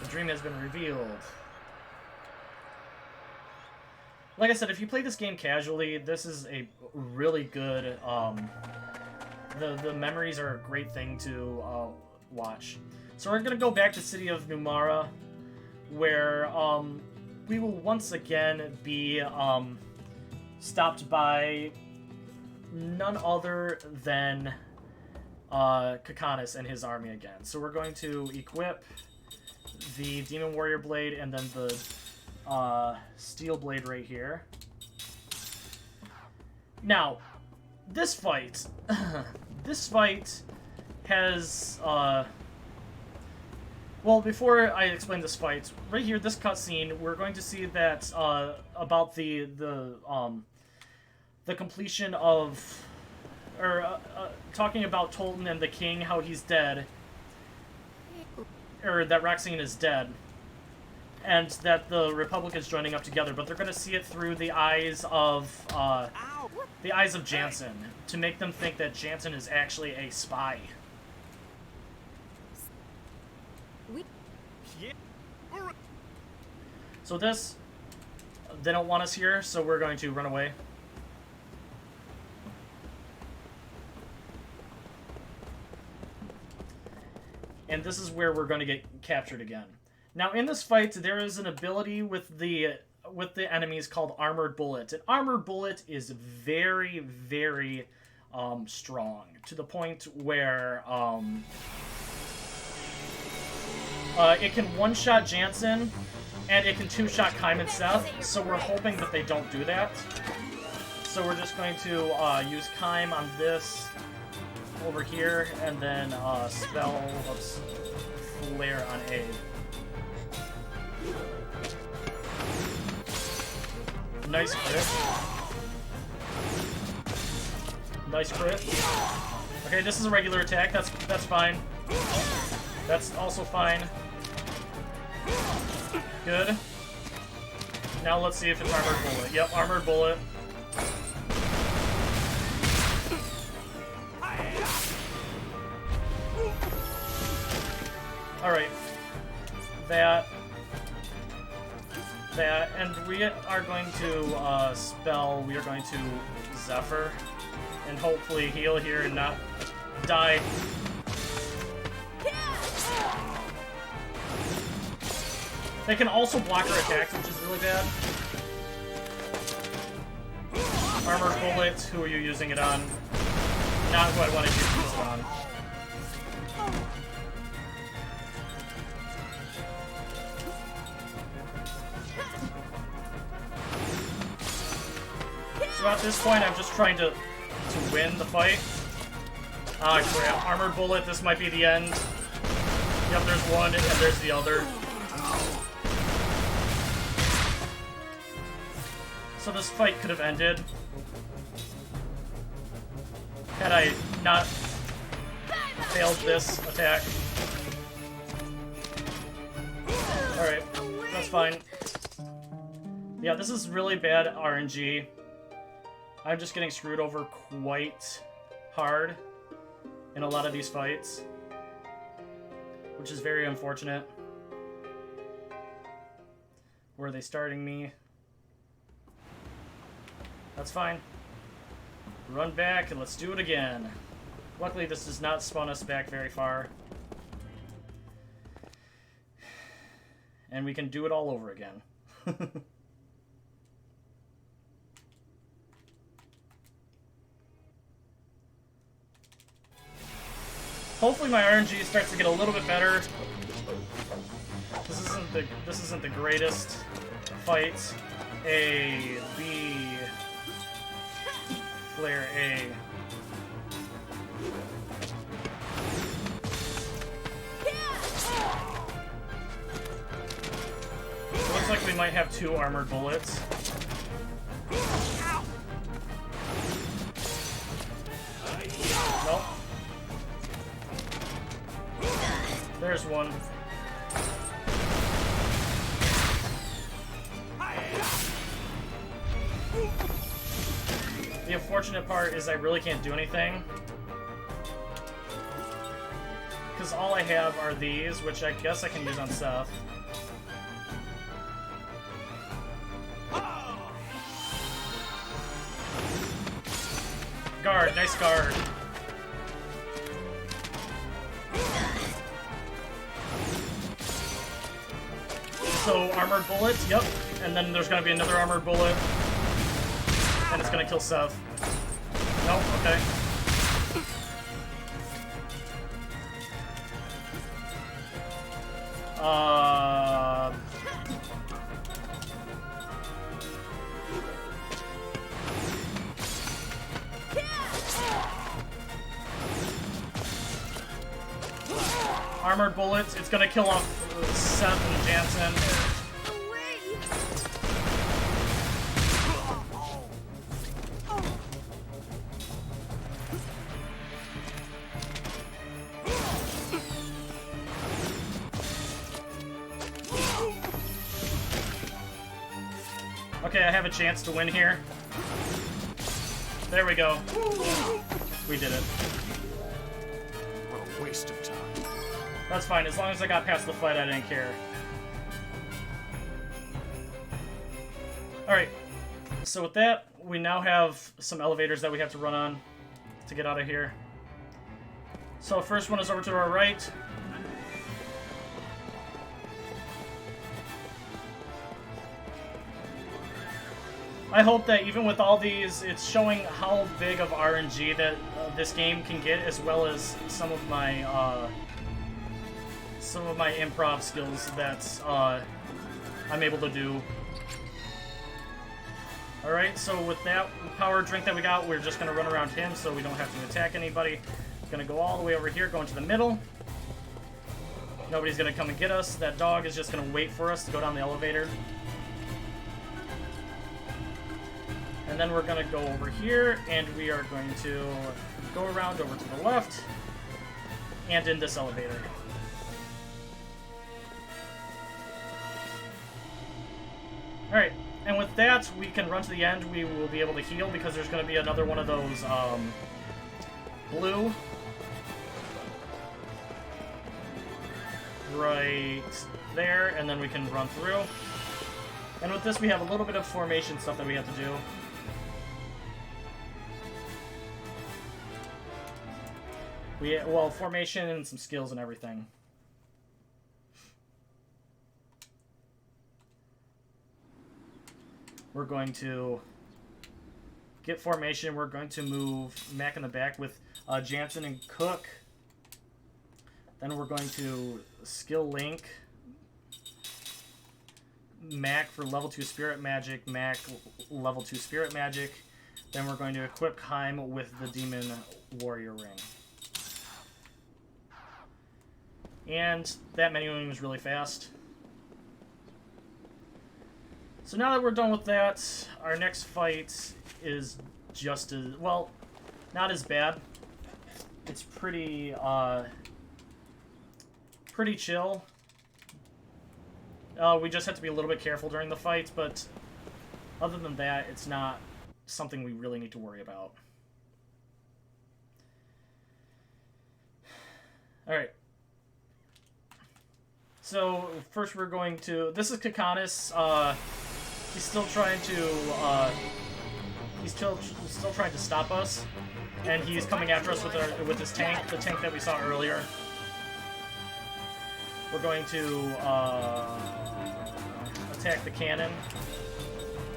The dream has been revealed. Like I said, if you play this game casually, this is a really good, the memories are a great thing to watch. So we're going to go back to City of Numara, where we will once again be stopped by none other than Caras and his army again. So we're going to equip the Demon Warrior Blade and then the Steel Blade right here. Now, this fight, has... Well, before I explain this fight, right here, this cutscene, we're going to see that about the completion of, or talking about Tolan and the king, how he's dead, or that Roxanne is dead, and that the Republic is joining up together. But they're going to see it through the eyes of Jansen, to make them think that Jansen is actually a spy. So this, they don't want us here, so we're going to run away. And this is where we're going to get captured again. Now in this fight, there is an ability with the with the enemies called Armored Bullet. An Armored Bullet is very, very strong, to the point where it can one-shot Jansen, and it can two-shot Kaim and Seth, so we're hoping that they don't do that. So we're just going to use Kaim on this over here, and then spell Flare on A. Nice crit. Nice crit. Okay, this is a regular attack. That's fine. That's also fine. Good. Now let's see if it's Armored Bullet. Yep, Armored Bullet. Alright. That, and we are going to we are going to Zephyr, and hopefully heal here and not die. They can also block our attacks, which is really bad. Armored Bullet, who are you using it on? Not who I wanted you to use it on. So at this point, I'm just trying to win the fight. Ah, crap. Armored Bullet, this might be the end. Yep, there's one, and there's the other. So this fight could have ended had I not failed this attack. Alright, that's fine. Yeah, this is really bad RNG. I'm just getting screwed over quite hard in a lot of these fights, which is very unfortunate. Where are they starting me? That's fine. Run back and let's do it again. Luckily, this does not spawn us back very far. And we can do it all over again. Hopefully my RNG starts to get a little bit better. This isn't the greatest fight. A, B, Flare A. It looks like we might have 2 Armored Bullets. Nope. There's one. The unfortunate part is I really can't do anything. Because all I have are these, which I guess I can use on Seth. Guard, nice guard. So, Armored Bullet, yep. And then there's gonna be another Armored Bullet. And it's gonna kill Seth. Nope, okay. Armored Bullets, it's gonna kill off Seth and Jansen. Okay, I have a chance to win here. There we go. We did it. What a waste of time. That's fine, as long as I got past the fight, I didn't care. Alright, so with that, we now have some elevators that we have to run on to get out of here. So first one is over to our right. I hope that even with all these, it's showing how big of RNG that this game can get, as well as some of my improv skills that I'm able to do. Alright, so with that power drink that we got, we're just going to run around him so we don't have to attack anybody. Going to go all the way over here, going to the middle. Nobody's going to come and get us. That dog is just going to wait for us to go down the elevator. And then we're going to go over here, and we are going to go around over to the left, and in this elevator. Alright, and with that, we can run to the end. We will be able to heal, because there's going to be another one of those, blue. Right there, and then we can run through. And with this, we have a little bit of formation stuff that we have to do. Well, formation and some skills and everything. We're going to get formation. We're going to move Mac in the back with Jansen and Cook. Then we're going to skill link Mac for level 2 spirit magic, Mac level 2 spirit magic. Then we're going to equip Kaim with the demon warrior ring. And that menuing was really fast. So now that we're done with that, our next fight is just as, well, not as bad. It's pretty chill. We just have to be a little bit careful during the fights, but other than that, it's not something we really need to worry about. Alright. So, first we're going to... This is Kakanis. He's still trying to... He's still trying to stop us. And he's coming after us with his tank, the tank that we saw earlier. We're going to attack the cannon.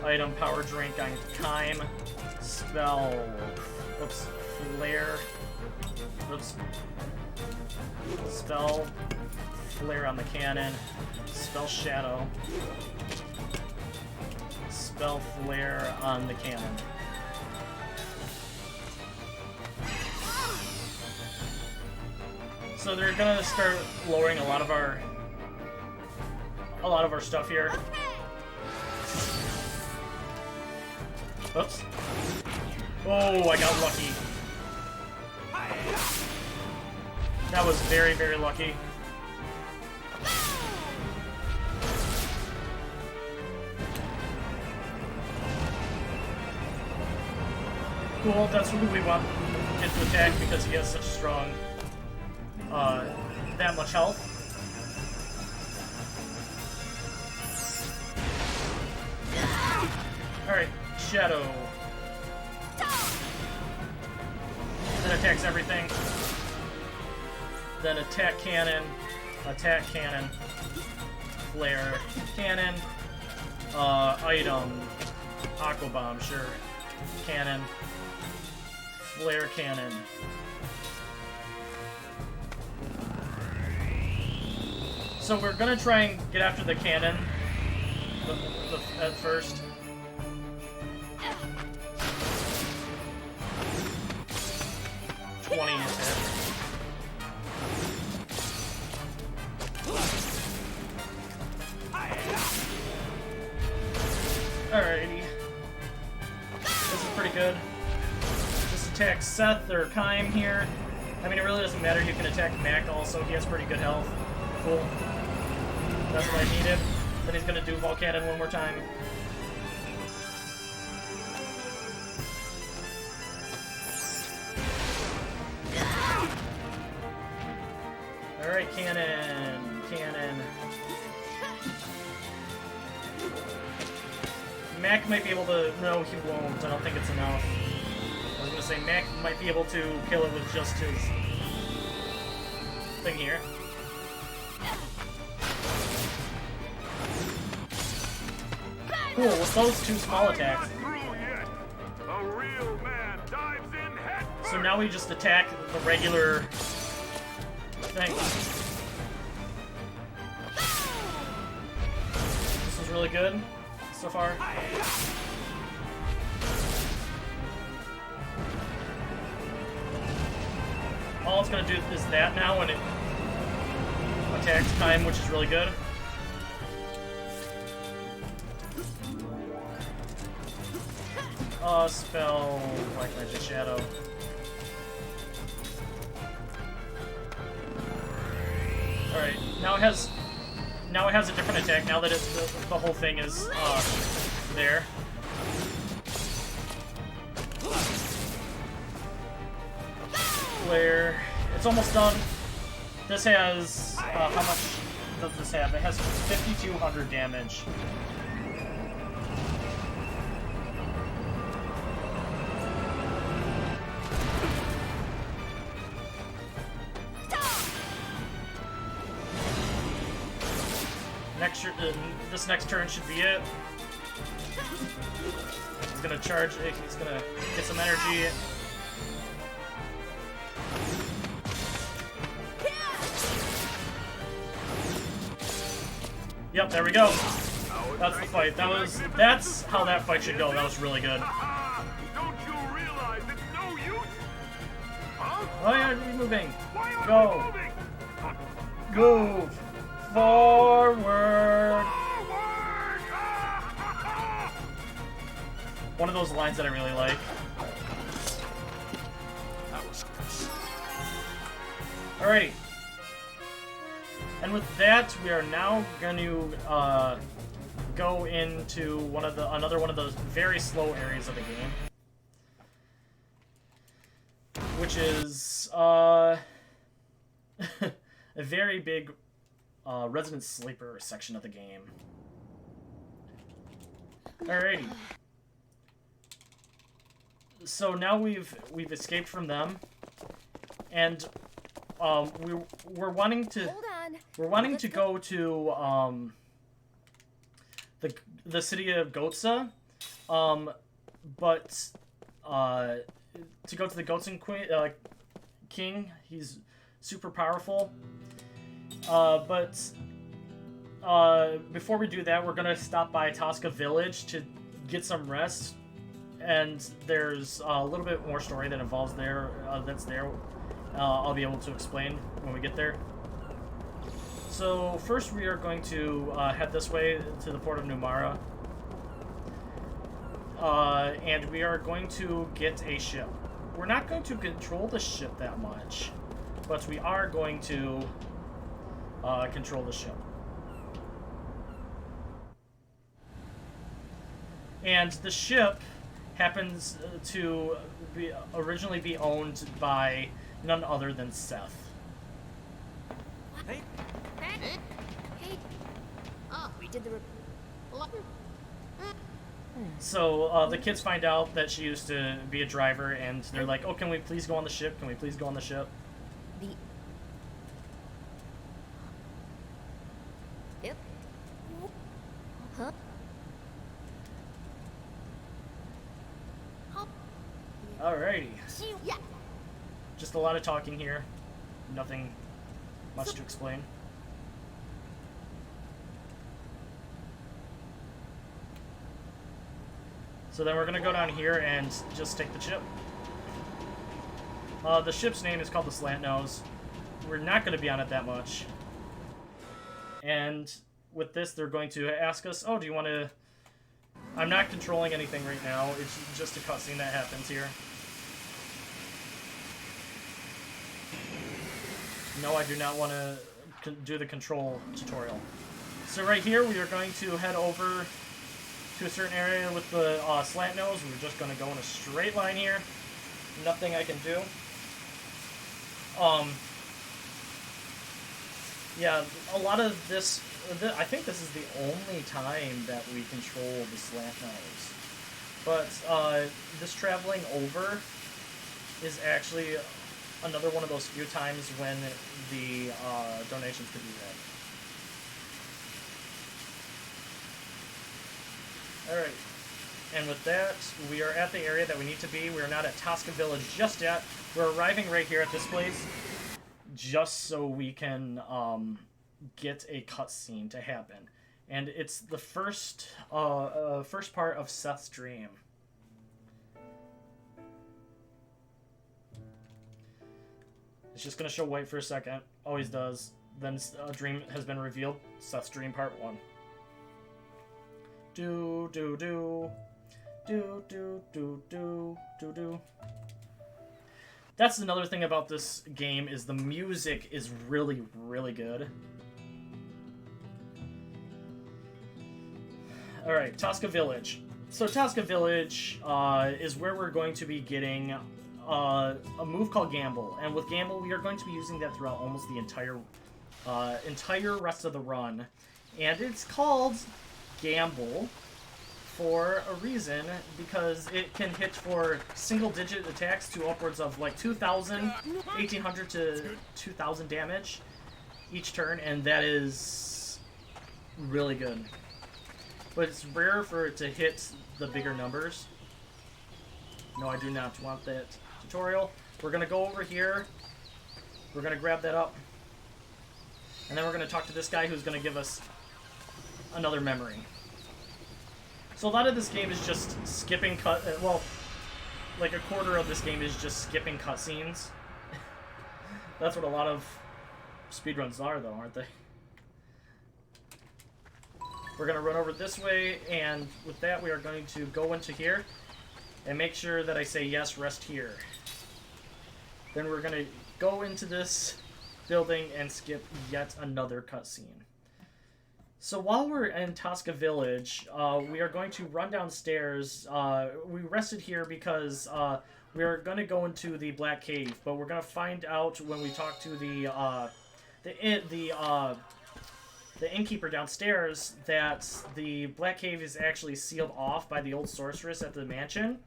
Item, power drink on Kaim. Spell... Oops. Flare. Oops. Spell... Flare on the cannon. Spell Shadow. Spell Flare on the cannon. So they're gonna start lowering a lot of our stuff here. Oops. Oh, I got lucky. That was very, very lucky. Cool, that's who we want him to attack because he has such strong, that much health. Alright, Shadow. Then attacks everything. Then attack cannon, flare, cannon, item, aqua bomb, sure, cannon, flare cannon. So we're gonna try and get after the cannon at first. Alrighty. This is pretty good. Just attack Seth or Kaim here. I mean, it really doesn't matter. You can attack Mac also. He has pretty good health. Cool. That's what I needed. Then he's gonna do Volcannon one more time. Alright, cannon. Mac might be able to... No, he won't. I don't think it's enough. I was gonna say, Mac might be able to kill it with just his thing here. Cool, with those two small attacks. real man dives in head first. So now we just attack the regular thing. This is really good so far. All it's gonna do is that now when it attacks time, which is really good. Spell Black Magic Shadow. Alright, now it has a different attack now that the whole thing is there. Flare. It's almost done. This has how much does this have? It has 5,200 damage. This next turn should be it. He's gonna charge it. He's gonna get some energy. Yep, there we go. That's the fight. That's how that fight should go. That was really good. Don't you realize it's no use? Huh? Why aren't we moving? Why aren't Go. we moving? Move forward. Forward! One of those lines that I really like. That was close. Alrighty. And with that, we are now going to go into another one of those very slow areas of the game, which is a very big resident sleeper section of the game. Alrighty. So now we've escaped from them, and we're wanting to Hold on. we're wanting to go to the city of Gotsa, but to go to the Gotsan king. He's super powerful. But before we do that, we're gonna stop by Tosca Village to get some rest. And there's a little bit more story that involves there. That's there. I'll be able to explain when we get there. So first, we are going to head this way to the port of Numara, and we are going to get a ship. We're not going to control the ship that much, but we are going to control the ship. And the ship happens to originally be owned by none other than Seth. Hey, Hey. Oh, we did the. So the kids find out that she used to be a driver, and they're like, "Oh, can we please go on the ship? Can we please go on the ship?" The. Yep. Huh? Alrighty. Yeah. Just a lot of talking here. Nothing much to explain. So then we're gonna go down here and just take the ship. The ship's name is called the Slant Nose. We're not gonna be on it that much. And with this, they're going to ask us, "Oh, do you want to?" I'm not controlling anything right now. It's just a cutscene that happens here. No, I do not want to do the control tutorial. So right here, we are going to head over to a certain area with the slant nose. We're just going to go in a straight line here. Nothing I can do. Yeah, a lot of this, I think this is the only time that we control the slant nose. But this traveling over is actually another one of those few times when the donations could be read. Alright. and with that, we are at the area that we need to be. We are not at Tosca Village just yet. We're arriving right here at this place, just so we can get a cutscene to happen. And it's the first part of Seth's dream. It's just gonna show white for a second. Always does. Then a dream has been revealed. Seth's dream part 1. Do do do do do do do do do. That's another thing about this game, is the music is really, really good. Alright, Tosca Village. So Tosca Village is where we're going to be getting a move called Gamble. And with Gamble, we are going to be using that throughout almost the entire rest of the run. And it's called Gamble for a reason, because it can hit for single-digit attacks to upwards of like 2,000, 1,800 to 2,000 damage each turn, and that is really good. But it's rare for it to hit the bigger numbers. No, I do not want that tutorial. We're going to go over here. We're going to grab that up. And then we're going to talk to this guy who's going to give us another memory. So a lot of this game is just skipping well, like a quarter of this game is just skipping cutscenes. That's what a lot of speedruns are, though, aren't they? We're going to run over this way, and with that we are going to go into here and make sure that I say yes, rest here. Then we're going to go into this building and skip yet another cutscene. So while we're in Tosca Village, we are going to run downstairs. We rested here because we are going to go into the Black Cave, but we're going to find out when we talk to the innkeeper downstairs that the Black Cave is actually sealed off by the old sorceress at the mansion.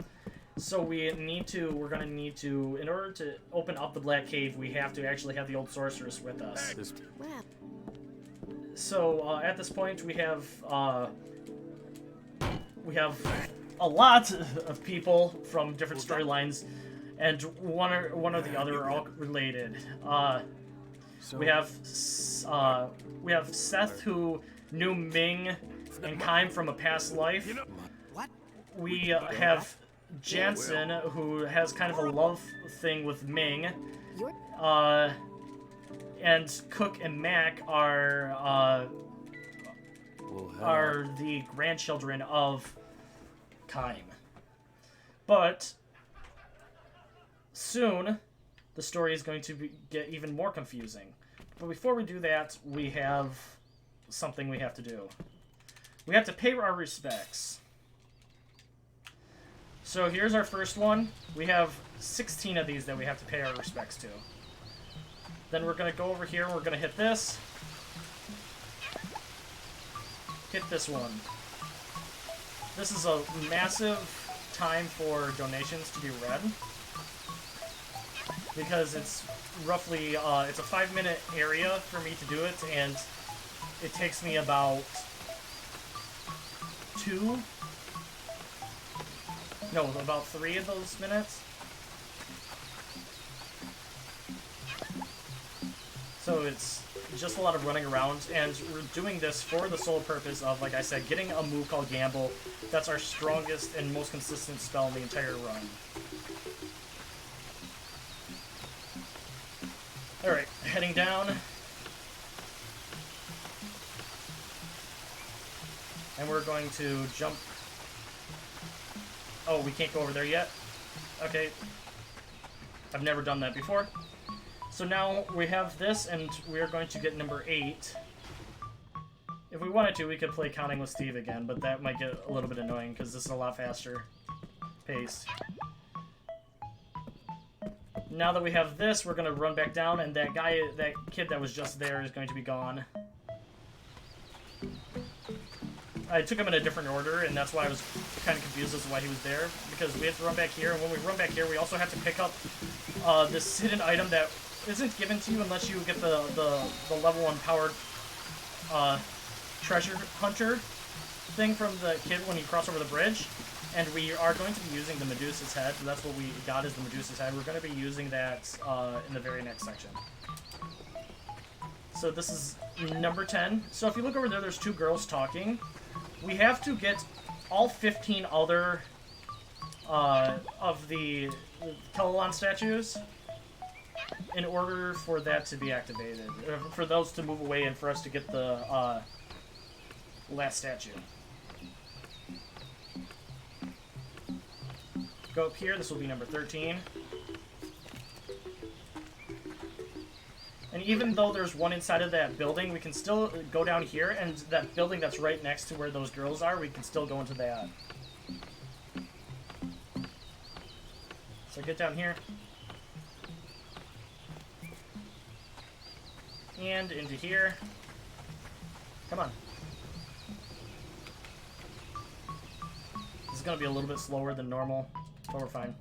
So we're going to need to, in order to open up the Black Cave, we have to actually have the old sorceress with us. So at this point, we have a lot of people from different storylines, and one or the other are all related. We have Seth, who knew Ming and Kaim from a past life. We have Jansen, who has kind of a love thing with Ming. And Cook and Mac are the grandchildren of Kaim. But soon, the story is going to get even more confusing. But before we do that, we have something we have to do. We have to pay our respects. So here's our first one. We have 16 of these that we have to pay our respects to. Then we're going to go over here and we're going to hit this. Hit this one. This is a massive time for donations to be read. Because it's roughly, it's a 5-minute area for me to do it, and it takes me about about 3 of those minutes. So it's just a lot of running around, and we're doing this for the sole purpose of, like I said, getting a move called Gamble. That's our strongest and most consistent spell in the entire run. Alright, heading down. And we're going to jump. Oh, we can't go over there yet? Okay. I've never done that before. So now we have this, and we are going to get number 8. If we wanted to, we could play Counting with Steve again, but that might get a little bit annoying, because this is a lot faster paced. Now that we have this, we're going to run back down, and that kid that was just there is going to be gone. I took him in a different order, and that's why I was kind of confused as to why he was there, because we have to run back here, and when we run back here, we also have to pick up this hidden item that isn't given to you unless you get the level 1 powered treasure hunter thing from the kid when you cross over the bridge. And we are going to be using the Medusa's head. That's what we got, is the Medusa's head. We're going to be using that in the very next section. So this is number 10. So if you look over there, there's 2 girls talking. We have to get all 15 other of the Tolan statues in order for that to be activated. For those to move away and for us to get the last statue. Go up here, this will be number 13. And even though there's one inside of that building, we can still go down here, and that building that's right next to where those girls are, we can still go into that. So get down here. And into here. Come on. This is going to be a little bit slower than normal, but we're fine.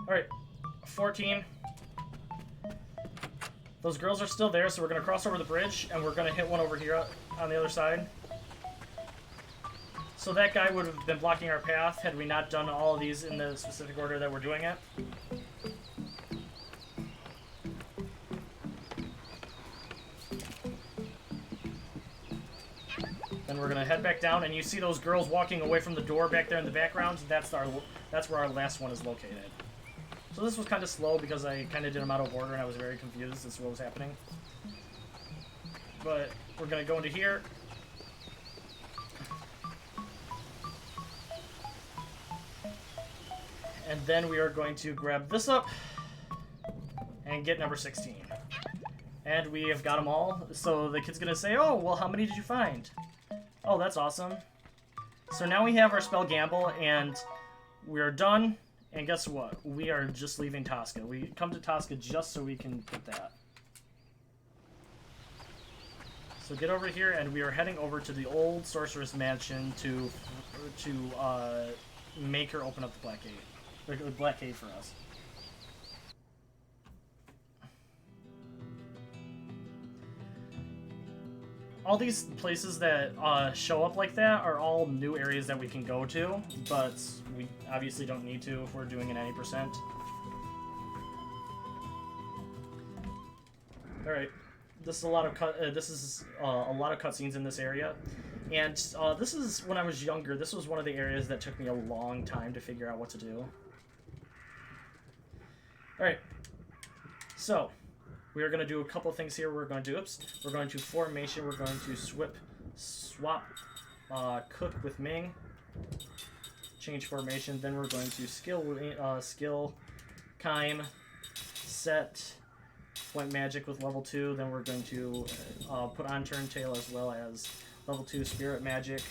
Alright, 14. Those girls are still there, so we're going to cross over the bridge, and we're going to hit one over here on the other side. So that guy would have been blocking our path had we not done all of these in the specific order that we're doing it. Then we're going to head back down, and you see those girls walking away from the door back there in the background. That's where our last one is located. So this was kind of slow because I kind of did them out of order and I was very confused as to what was happening. But we're going to go into here. And then we are going to grab this up and get number 16. And we have got them all. So the kid's going to say, oh, well, how many did you find? Oh, that's awesome. So now we have our spell Gamble, and we're done. And guess what? We are just leaving Tosca. We come to Tosca just so we can get that. So get over here, and we are heading over to the old Sorceress Mansion to make her open up the Black Gate. The Black Cave for us. All these places that show up like that are all new areas that we can go to, but we obviously don't need to if we're doing an 90%. All right, this is a lot of cutscenes in this area, and this is when I was younger. This was one of the areas that took me a long time to figure out what to do. All right, so. We are going to do a couple things here. We're going to formation. We're going to swap Cook with Ming. Change formation. Then we're going to skill Kime. Set Point Magic with level 2. Then we're going to put on Turntail as well as level 2 Spirit Magic.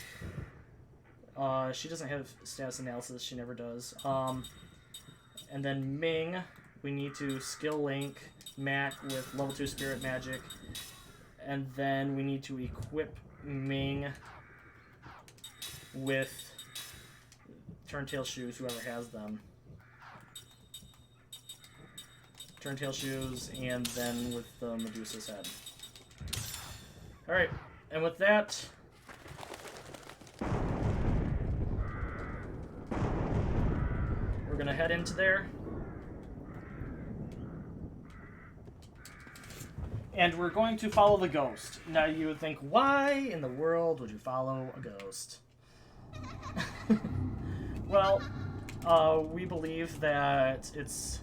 She doesn't have status analysis. She never does. And then Ming, we need to skill link Mac with level 2 Spirit Magic, and then we need to equip Ming with Turntail Shoes, whoever has them. Turntail Shoes, and then with the Medusa's head. Alright, and with that, we're going to head into there. And we're going to follow the ghost. Now you would think, why in the world would you follow a ghost? Well, we believe that it's...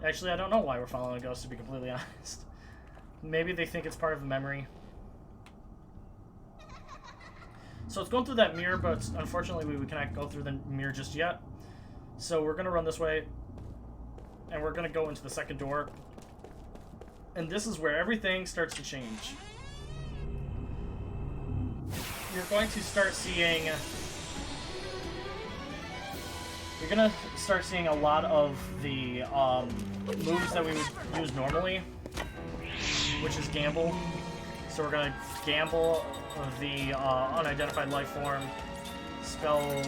Actually, I don't know why we're following a ghost, to be completely honest. Maybe they think it's part of a memory. So it's going through that mirror, but unfortunately we cannot go through the mirror just yet. So we're going to run this way, and we're going to go into the second door. And this is where everything starts to change. You're going to start seeing... You're going to start seeing a lot of the moves that we would use normally, which is Gamble. So we're going to Gamble the unidentified life form, spell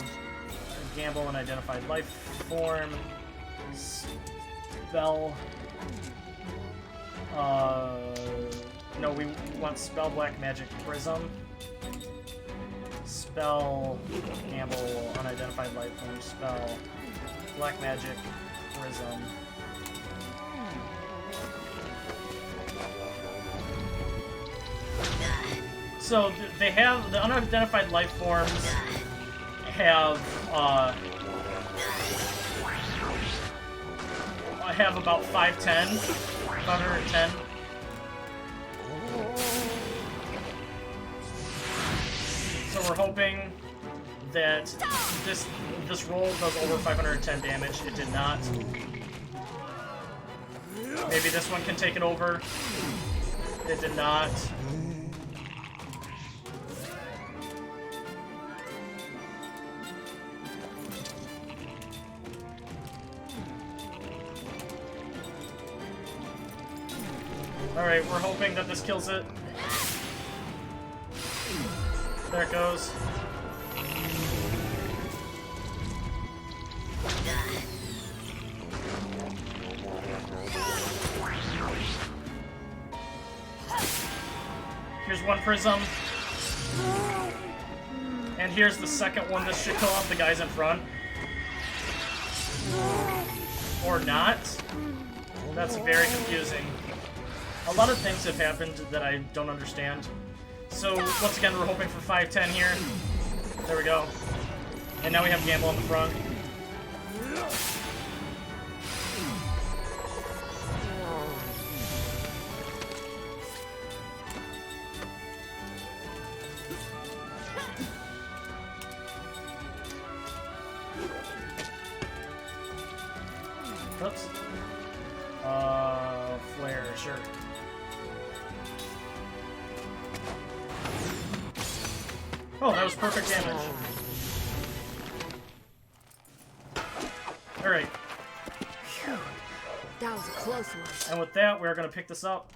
Gamble unidentified life form, spell... no, we want Spell Black Magic Prism. spell, gamble, unidentified life form, spell, black magic, prism. So they have the unidentified life forms have about 510. So we're hoping that this roll does over 510 damage. It did not. Maybe this one can take it over. It did not. Alright, we're hoping that this kills it. There it goes. Here's one prism. And here's the second one. This should kill off the guys in front. Or not. That's very confusing. A lot of things have happened that I don't understand. So, once again, we're hoping for 510 here. There we go. And now we have Gamble on the front. Oops. Flare, sure. Oh, that was perfect damage. Alright. That was a close one. And with that, we're going to pick this up.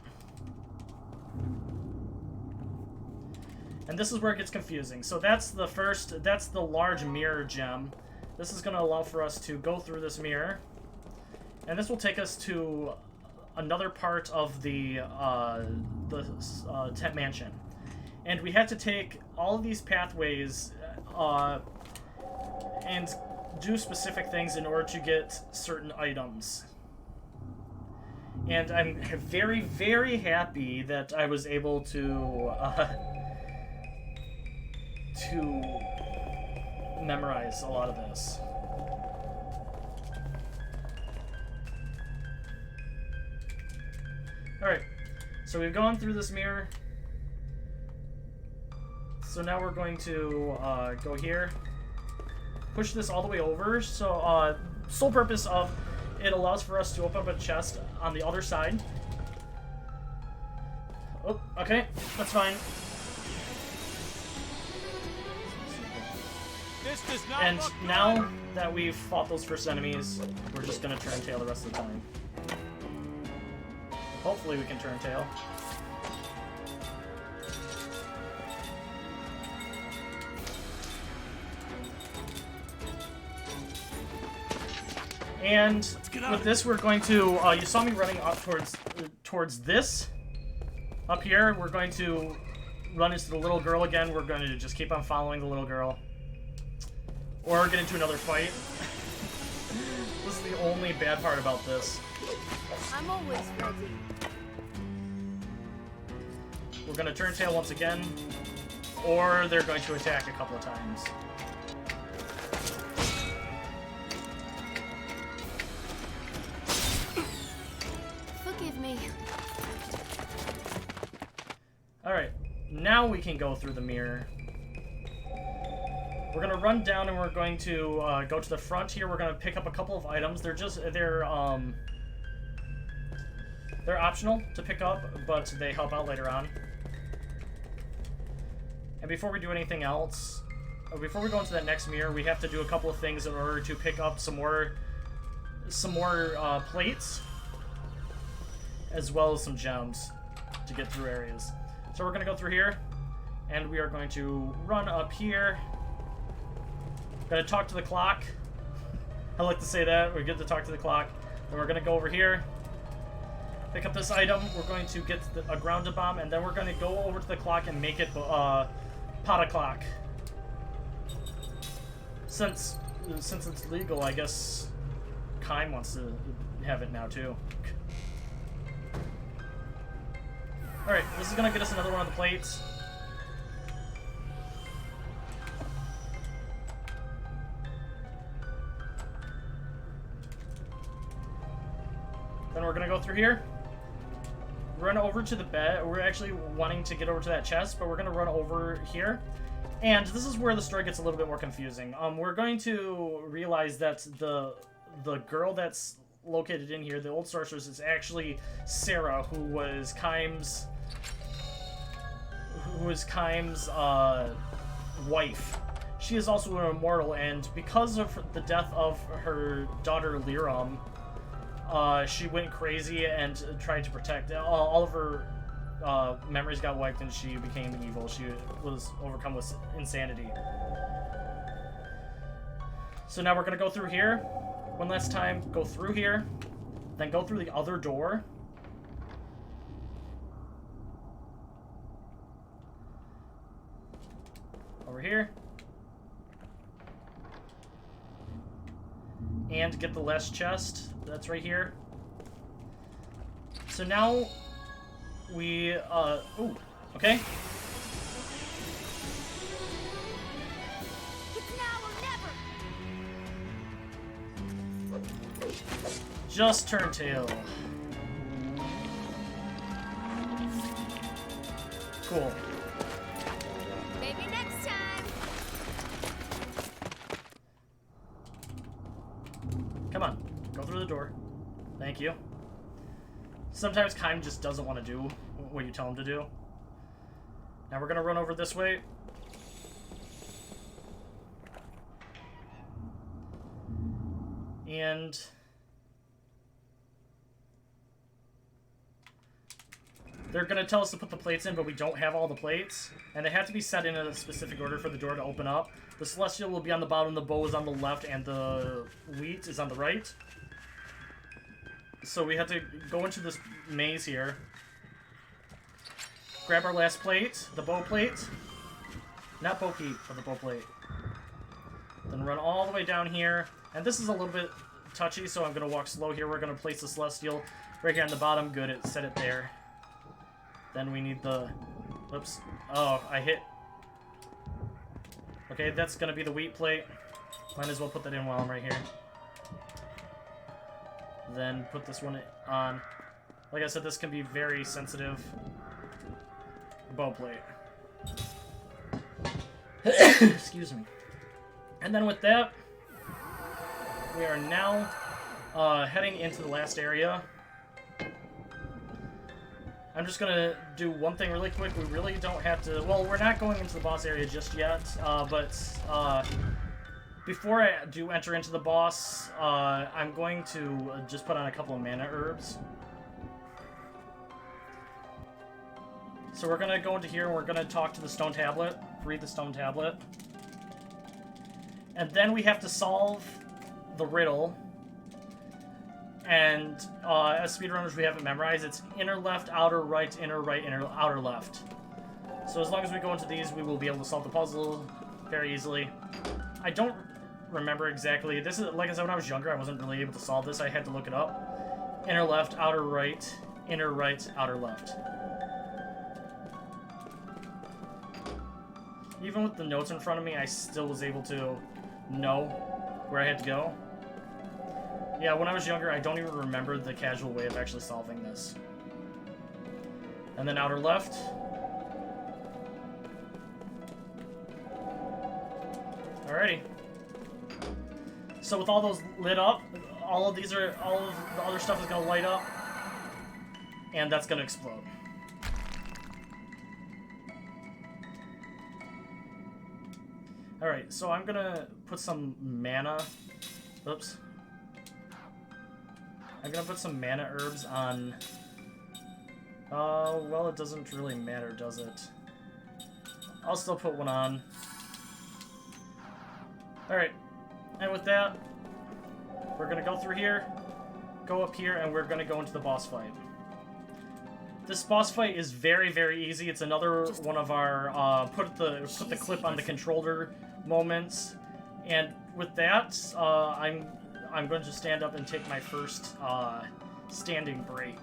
And this is where it gets confusing. So that's the large mirror gem. This is going to allow for us to go through this mirror. And this will take us to another part of the tent mansion. And we had to take all of these pathways and do specific things in order to get certain items. And I'm very, very happy that I was able to memorize a lot of this. Alright, so we've gone through this mirror. So now we're going to go here, push this all the way over. So sole purpose of it allows for us to open up a chest on the other side. Oh, okay, that's fine. This does not And look now good. that we've fought those first enemies, we're just gonna turn tail the rest of the time. Hopefully we can turn tail. And with this, we're going to, you saw me running up towards this. Up here, we're going to run into the little girl again. We're going to just keep on following the little girl. Or get into another fight. This is the only bad part about this. I'm always ready. We're going to turn tail once again. Or they're going to attack a couple of times. Forgive me. Alright, now we can go through the mirror. We're gonna run down and we're going to go to the front here. We're gonna pick up a couple of items. They're optional to pick up, but they help out later on. And before we do anything else, before we go into that next mirror, we have to do a couple of things in order to pick up some more plates, as well as some gems to get through areas. So we're gonna go through here, and we are going to run up here. Gonna talk to the clock. I like to say that. We get to talk to the clock. Then we're gonna go over here, pick up this item. We're going to get a grounded bomb, and then we're gonna go over to the clock and make it pot o'clock. Since it's legal, I guess Kaim wants to have it now too. Alright, this is gonna get us another one of the plates. Then we're gonna go through here. Run over to the bed. We're actually wanting to get over to that chest, but we're gonna run over here. And this is where the story gets a little bit more confusing. We're going to realize that the girl that's located in here, the old sorceress, is actually Sarah, who was Kaim's wife. She is also an immortal, and because of the death of her daughter Liram, she went crazy and tried to protect. All of her memories got wiped, and she became evil. She was overcome with insanity. So now we're gonna go through here. One last time, go through here, then go through the other door. Over here. And get the last chest. That's right here. So now we, ooh, okay. It's now or never. Just turn tail. Cool. Maybe next time. Come on, go through the door. Thank you. Sometimes Kaim just doesn't want to do what you tell him to do. Now we're gonna run over this way. And they're gonna tell us to put the plates in, but we don't have all the plates. And they have to be set in a specific order for the door to open up. The Celestial will be on the bottom, the bow is on the left, and the wheat is on the right. So we have to go into this maze here. Grab our last plate, the bow plate. Not bow key, but the bow plate. Then run all the way down here. And this is a little bit touchy, so I'm going to walk slow here. We're going to place the Celestial right here on the bottom. Good, it set it there. Then we need the... Whoops. Oh, I hit... Okay, that's going to be the wheat plate. Might as well put that in while I'm right here. Then put this one on. Like I said, this can be very sensitive. Bow plate. Excuse me. And then with that, we are now heading into the last area. I'm just gonna do one thing really quick. We really don't have to... Well, we're not going into the boss area just yet, but before I do enter into the boss, I'm going to just put on a couple of mana herbs. So we're gonna go into here and we're gonna talk to the stone tablet, read the stone tablet. And then we have to solve the riddle. And as speedrunners, we have it memorized. It's inner left, outer right, inner, outer left. So as long as we go into these, we will be able to solve the puzzle very easily. I don't remember exactly. This is, like I said, when I was younger, I wasn't really able to solve this. I had to look it up. Inner left, outer right, inner right, outer left. Even with the notes in front of me, I still was able to know where I had to go. Yeah, when I was younger, I don't even remember the casual way of actually solving this. And then outer left. Alrighty. So with all those lit up, all of the other stuff is gonna light up, and that's gonna explode. Alright, so I'm gonna put some mana. Oops. I'm gonna put some mana herbs on... well, it doesn't really matter, does it? I'll still put one on. Alright, and with that, we're gonna go through here, go up here, and we're gonna go into the boss fight. This boss fight is very, very easy. It's another one of our put the clip on the controller moments. And with that, I'm going to stand up and take my first standing break.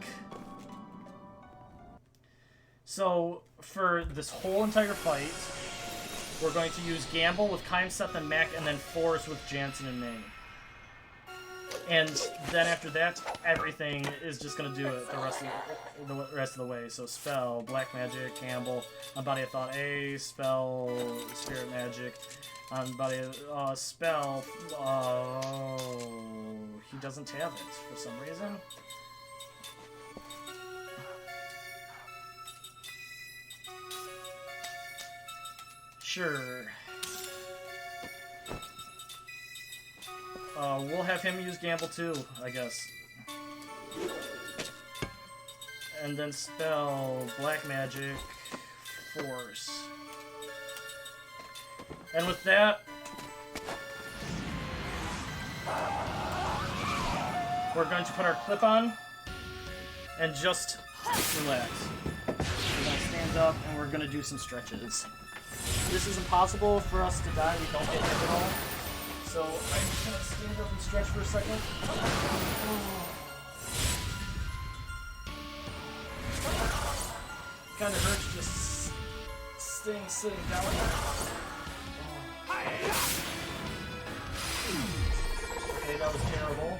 So for this whole entire fight, we're going to use Gamble with Kaim, Seth, and Mac, and then Force with Jansen and Ming. And then after that, everything is just going to do it the rest of the way. So Spell, Black Magic, Gamble, on Body of Thought A, Spell, Spirit Magic, on Body of Spell, he doesn't have it for some reason. Sure. We'll have him use Gamble too, I guess. And then Spell, Black Magic, Force. And with that, we're going to put our clip on and just relax. We're going to stand up and we're going to do some stretches. This is impossible for us to die. We don't get hit at all. So I'm just going to stand up and stretch for a second. Kind of hurts just sitting down. Okay, that was terrible.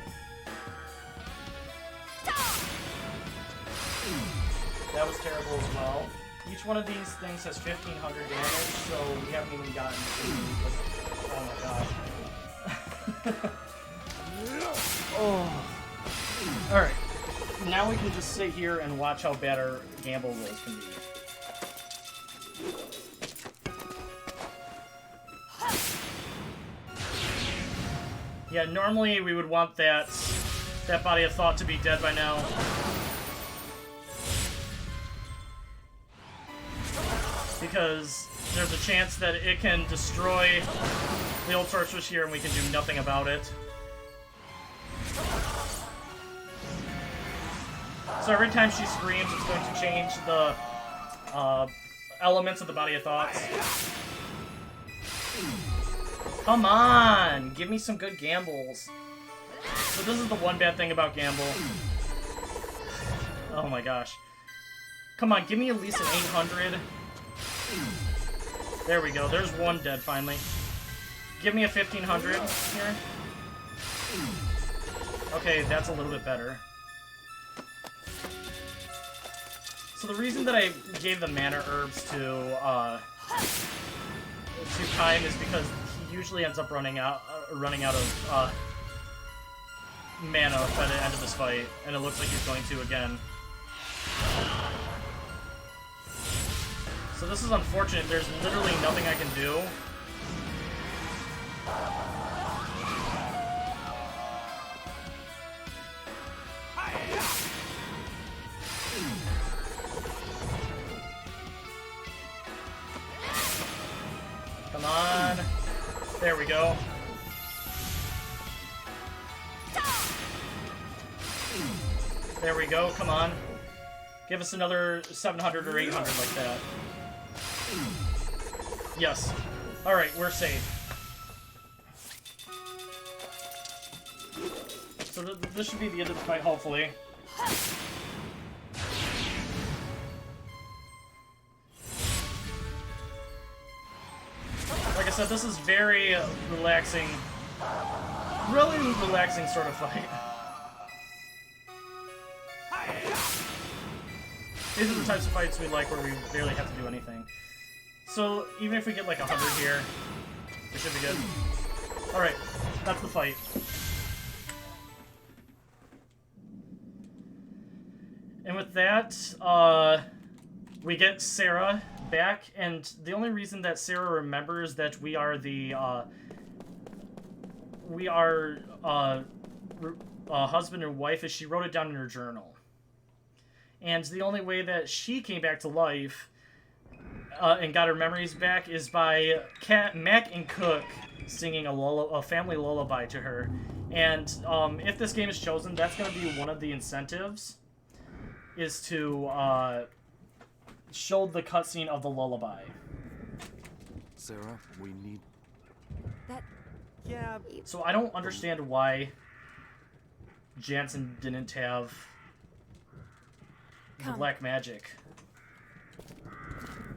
That was terrible as well. Each one of these things has 1,500 damage, so we haven't even gotten to... Oh my god. Oh. Alright. Now we can just sit here and watch how bad our Gamble rolls can be. Yeah, normally we would want that Body of Thought to be dead by now. Because there's a chance that it can destroy the old sorceress here and we can do nothing about it. So every time she screams, it's going to change the elements of the Body of Thoughts. Come on! Give me some good gambles. So this is the one bad thing about Gamble. Oh my gosh. Come on, give me at least an 800. There we go. There's one dead, finally. Give me a 1,500 here. Okay, that's a little bit better. So the reason that I gave the mana herbs to Kaim is because he usually ends up running out of mana by the end of this fight, and it looks like he's going to again. So this is unfortunate. There's literally nothing I can do. Come on. There we go. There we go. Come on. Give us another 700 or 800 like that. Yes. Alright, we're safe. So this should be the end of the fight, hopefully. Like I said, this is very relaxing. Really relaxing sort of fight. These are the types of fights we like where we barely have to do anything. So, even if we get like 100 here, we should be good. Alright, that's the fight. And with that, we get Sarah back, and the only reason that Sarah remembers that we are the, husband and wife is she wrote it down in her journal. And the only way that she came back to life and got her memories back is by Mac and Cook singing a family lullaby to her. And if this game is chosen, that's going to be one of the incentives, is to show the cutscene of the lullaby. Sarah, we need... That Yeah. So I don't understand why Jansen didn't have the black magic.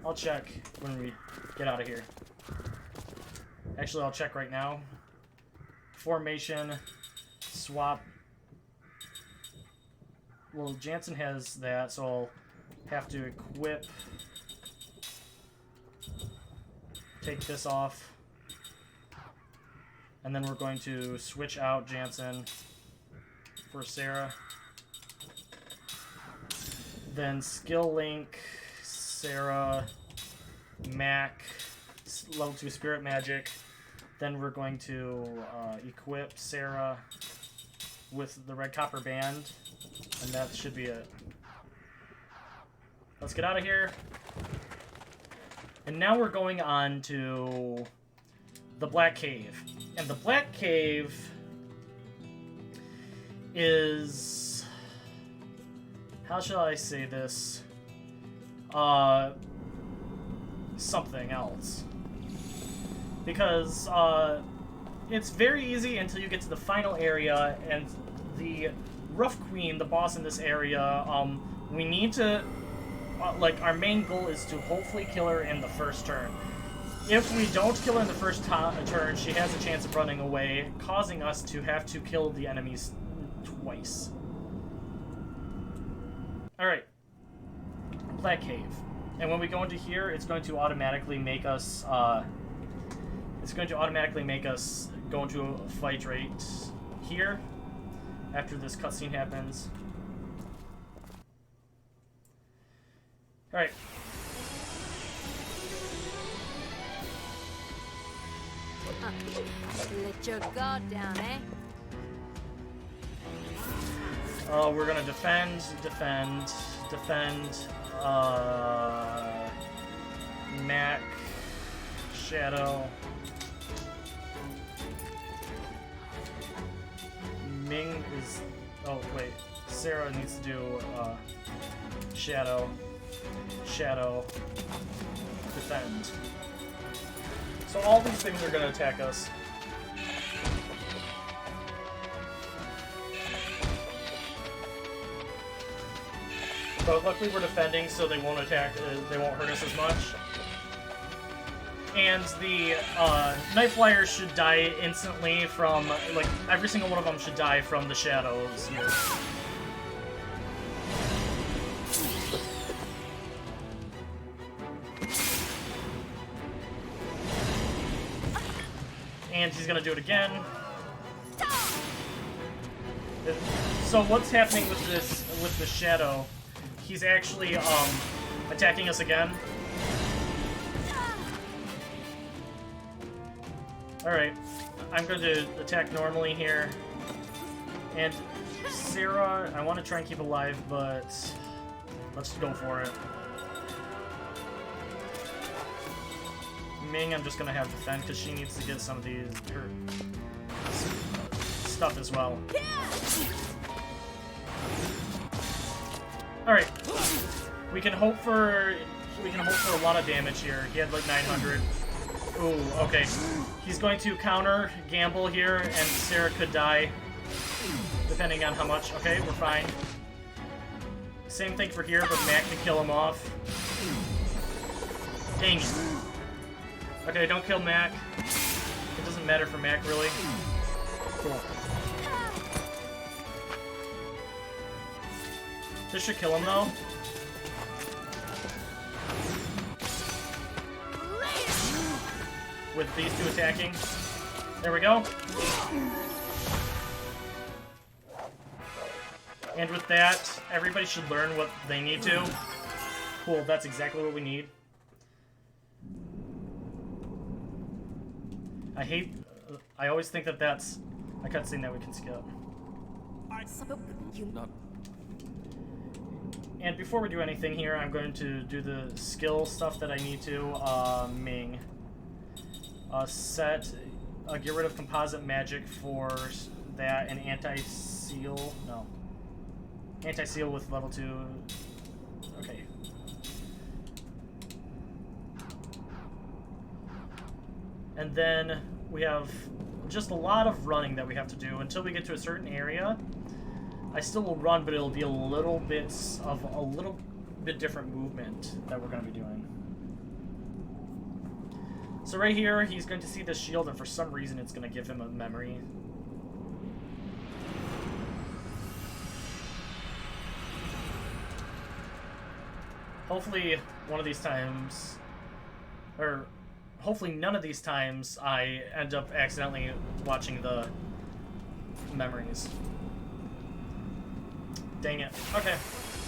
I'll check when we get out of here. Actually, I'll check right now. Formation, swap. Well, Jansen has that, so I'll have to equip. Take this off. And then we're going to switch out Jansen for Sarah. Then skill link, Sarah, Mac, level 2 spirit magic. Then we're going to equip Sarah with the red copper band, and that should be it. Let's get out of here. And now we're going on to the Black Cave. And the Black Cave is... how shall I say this? Something else. Because it's very easy until you get to the final area, and the Rough Queen, the boss in this area, we need to, like, our main goal is to hopefully kill her in the first turn. If we don't kill her in the first turn, she has a chance of running away, causing us to have to kill the enemies twice. Alright. Black Cave. And when we go into here, it's going to automatically make us, go into a fight right here after this cutscene happens. Alright. Let your guard down, eh? We're gonna defend. Mac, Shadow, Ming is. Oh wait, Sarah needs to do Shadow, defend. So all these things are gonna attack us. But luckily we're defending, so they won't attack. They won't hurt us as much. And the Knife Flyers should die instantly from, like, every single one of them should die from the shadows here. And he's gonna do it again. So what's happening with this, with the shadow? He's actually attacking us again. Alright, I'm going to attack normally here. And Sarah, I want to try and keep alive, but let's go for it. Ming, I'm just going to have defend because she needs to get some of these her stuff as well. Alright. We can hope for a lot of damage here. He had like 900. Ooh, okay. He's going to counter gamble here, and Sarah could die, depending on how much. Okay, we're fine. Same thing for here, but Mac can kill him off. Dang it. Okay, don't kill Mac. It doesn't matter for Mac, really. Cool. This should kill him, though. With these two attacking. There we go. And with that, everybody should learn what they need to. Cool, that's exactly what we need. I always think that that's a cutscene that we can skip. And before we do anything here, I'm going to do the skill stuff that I need to. Ming. Get rid of composite magic for that, and anti-seal. No. Anti-seal with level 2. Okay. And then we have just a lot of running that we have to do until we get to a certain area. I still will run, but it'll be a little bit different movement that we're going to be doing. So right here, he's going to see the shield, and for some reason it's going to give him a memory. Hopefully one of these times, or hopefully none of these times, I end up accidentally watching the memories. Dang it. Okay.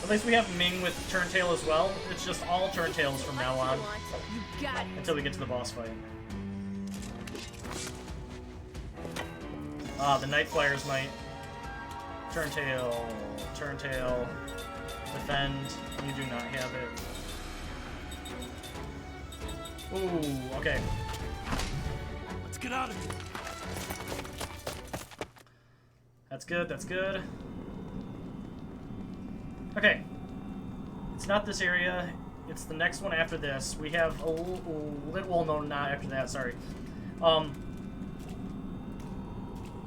At least we have Ming with Turntail as well. It's just all Turntails from now on. Until we get to the boss fight. The Night Flyers might. Turntail. Turntail. Defend. You do not have it. Ooh, okay. Let's get out of here. That's good, that's good. Okay. It's not this area. It's the next one after this. We have a little... Well, no, not after that, sorry. We're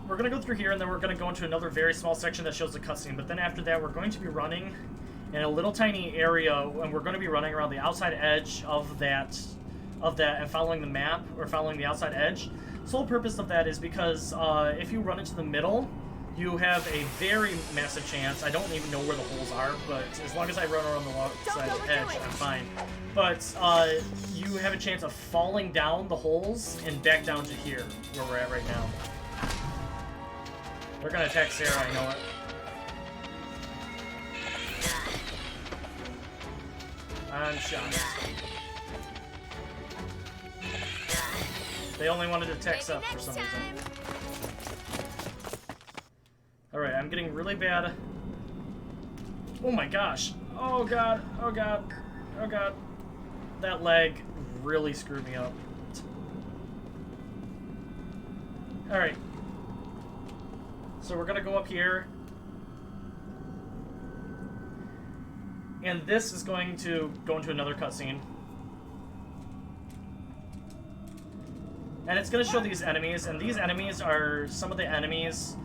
going to go through here, and then we're going to go into another very small section that shows the cutscene. But then after that, we're going to be running in a little tiny area, and we're going to be running around the outside edge of that, and following the map, or following the outside edge. The sole purpose of that is because if you run into the middle, you have a very massive chance. I don't even know where the holes are, but as long as I run around the outside edge, I'm fine. But you have a chance of falling down the holes and back down to here, where we're at right now. They're gonna attack Sarah, I know it. I'm shot. They only wanted to attack Seth for some reason. Alright, I'm getting really bad. Oh my gosh. Oh god. Oh god. Oh god. That leg really screwed me up. Alright. So we're gonna go up here. And this is going to go into another cutscene. And it's gonna show these enemies, and these enemies are some of the enemies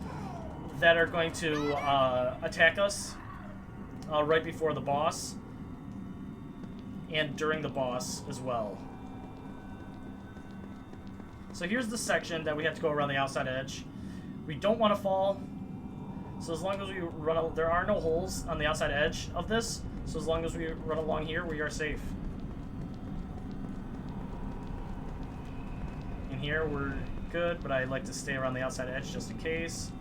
that are going to attack us right before the boss and during the boss as well. So here's the section that we have to go around the outside edge. We don't want to fall, so as long as we run, there are no holes on the outside edge of this, so as long as we run along here, we are safe. In here, we're good, but I like to stay around the outside edge just in case.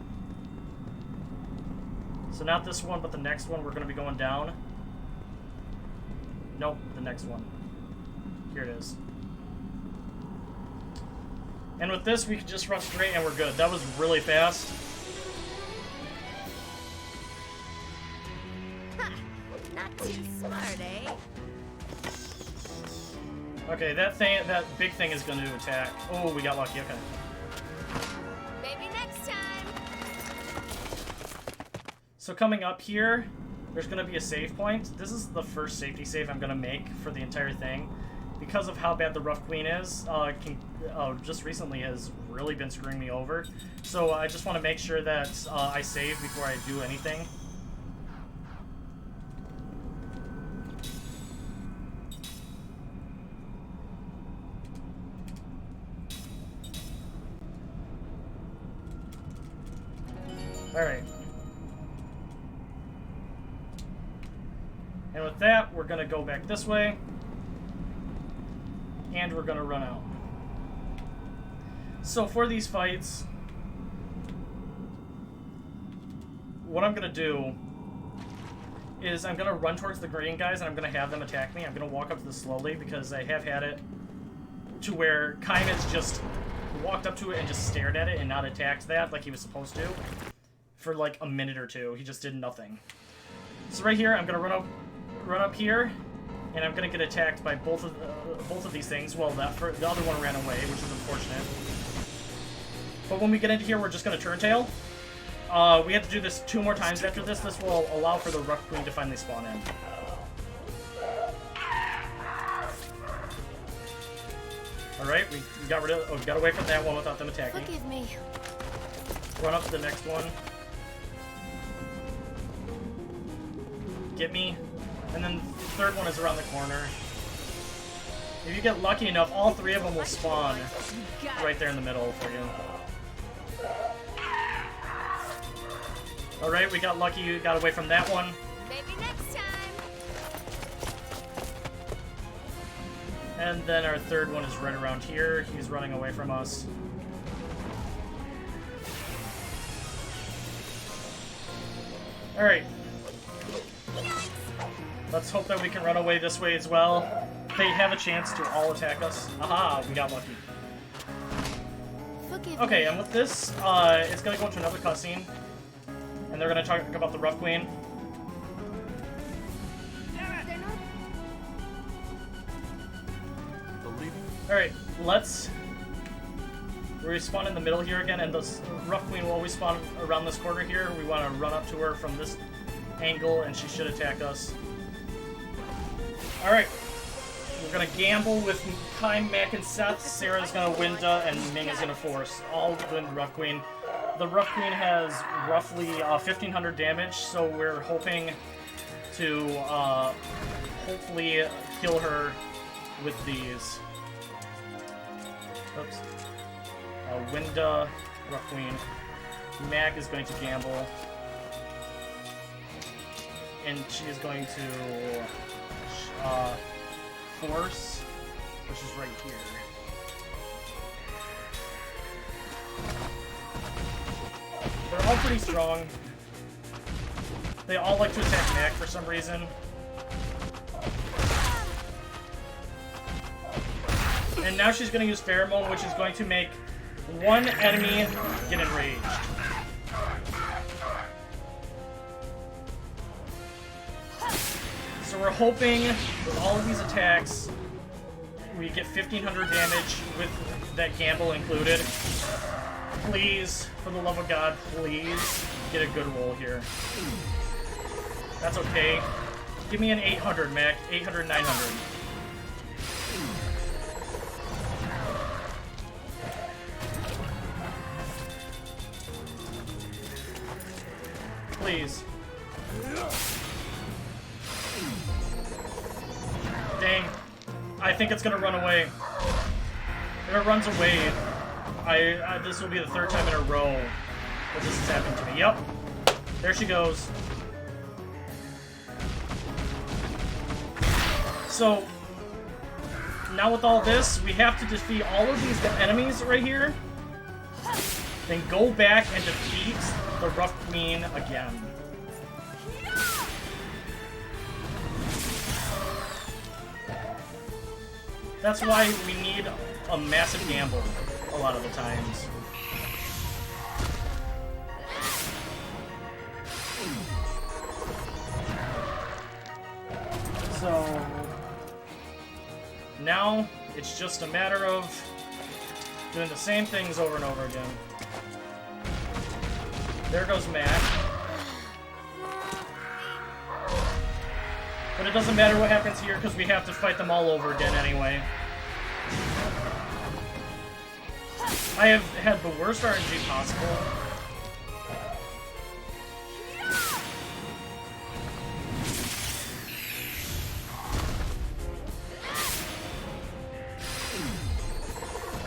So not this one, but the next one, we're going to be going down. Nope, the next one. Here it is. And with this, we can just run straight and we're good. That was really fast. Not too smart, eh? Okay, that big thing is going to attack. Oh, we got lucky. Okay. Maybe next time. So coming up here, there's going to be a save point. This is the first safety save I'm going to make for the entire thing. Because of how bad the Rough Queen is, just recently has really been screwing me over. So I just want to make sure that I save before I do anything. Alright. And with that, we're going to go back this way. And we're going to run out. So for these fights, what I'm going to do is I'm going to run towards the green guys and I'm going to have them attack me. I'm going to walk up to this slowly because I have had it to where Kaim has just walked up to it and just stared at it and not attacked that like he was supposed to for like a minute or two. He just did nothing. So right here, I'm going to run up here. And I'm gonna get attacked by both of these things. Well, the other one ran away, which is unfortunate. But when we get into here, we're just gonna Turntail. We have to do this 2 more times after this. This will allow for the Rough Queen to finally spawn in. Alright, we got rid of... Oh, we got away from that one without them attacking. Forgive me. Run up to the next one. Get me. And then the third one is around the corner. If you get lucky enough, all three of them will spawn right there in the middle for you. Alright, we got lucky, got away from that one. Maybe next time. And then our third one is right around here. He's running away from us. Alright. Let's hope that we can run away this way as well. They have a chance to all attack us. Aha, we got lucky. Forgive Okay, me. and with this, it's gonna go into another cutscene. And they're gonna talk about the Rough Queen. They're not. The lead. Alright, let's respawn in the middle here again, and the Rough Queen will always spawn around this corner here. We want to run up to her from this angle, and she should attack us. Alright, we're going to gamble with Kime, Mac, and Seth. Sarah's going to Winda, and Ming is going to Force. All doing the Rough Queen. The Rough Queen has roughly 1,500 damage, so we're hoping to hopefully kill her with these. Oops. Winda, Rough Queen. Mac is going to gamble. And she is going to Force, which is right here. They're all pretty strong. They all like to attack Mac for some reason. And now she's going to use Pheromone, which is going to make one enemy get enraged. So we're hoping with all of these attacks, we get 1,500 damage with that gamble included. Please, for the love of God, please get a good roll here. That's okay. Give me an 800, Mac. 800, 900. Please. Dang. I think it's gonna run away. If it runs away, this will be the third time in a row that this has happened to me. Yep. There she goes. So, now with all this, we have to defeat all of these enemies right here. Then go back and defeat the Rough Queen again. That's why we need a massive gamble a lot of the times. So now it's just a matter of doing the same things over and over again. There goes Mac. But it doesn't matter what happens here because we have to fight them all over again anyway. I have had the worst RNG possible.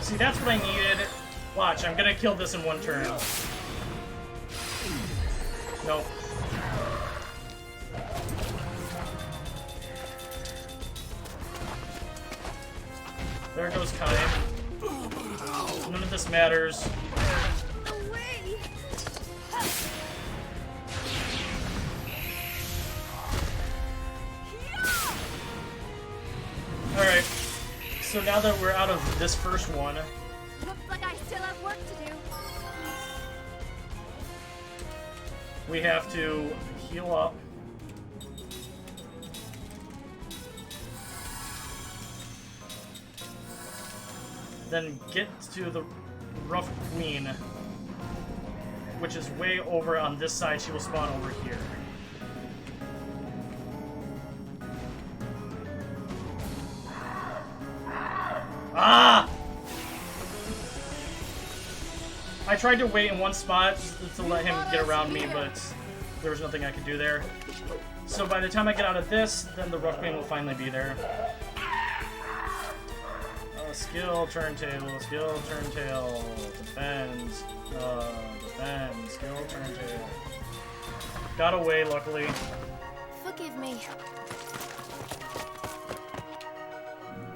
See, that's what I needed. Watch, I'm gonna kill this in one turn. Nope. There goes Kime. None of this matters. Away. Alright. So now that we're out of this first one, Looks like I still have work to do. we have to heal up. Then get to the Rough Queen, which is way over on this side. She will spawn over here. Ah! tried to wait in one spot to let him get around me, but there was nothing I could do there. So by the time I get out of this, then the Rough Queen will finally be there. Skill, turn-tail, skill, turn-tail, defend, defend, skill, turn-tail. Got away, luckily. Forgive me.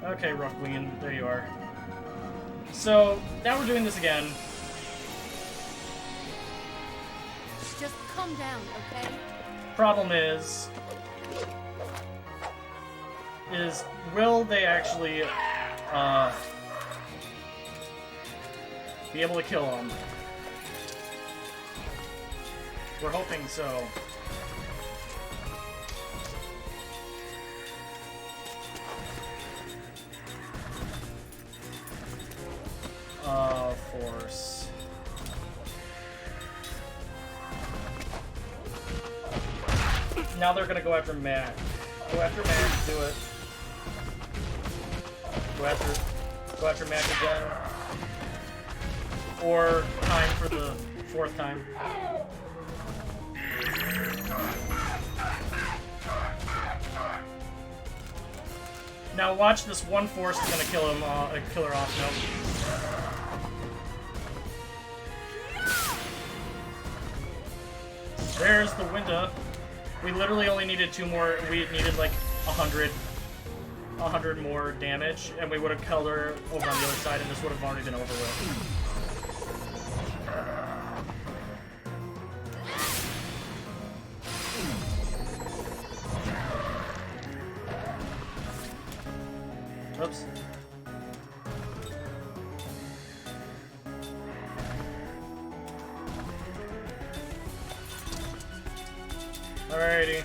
Okay, Rough Queen, there you are. So, now we're doing this again. Just calm down, okay? Problem is will they actually be able to kill him? We're hoping so. Force. Now they're gonna go after Mac. Go after Mac, do it. Go after Mac again. Or time for the 4th time. Now watch, this one force is gonna kill him, kill her off. Nope. There's the window. We literally only needed 2 more. We needed like 100 more damage, and we would have killed her over on the other side, and this would have already been over with. Oops. Alrighty.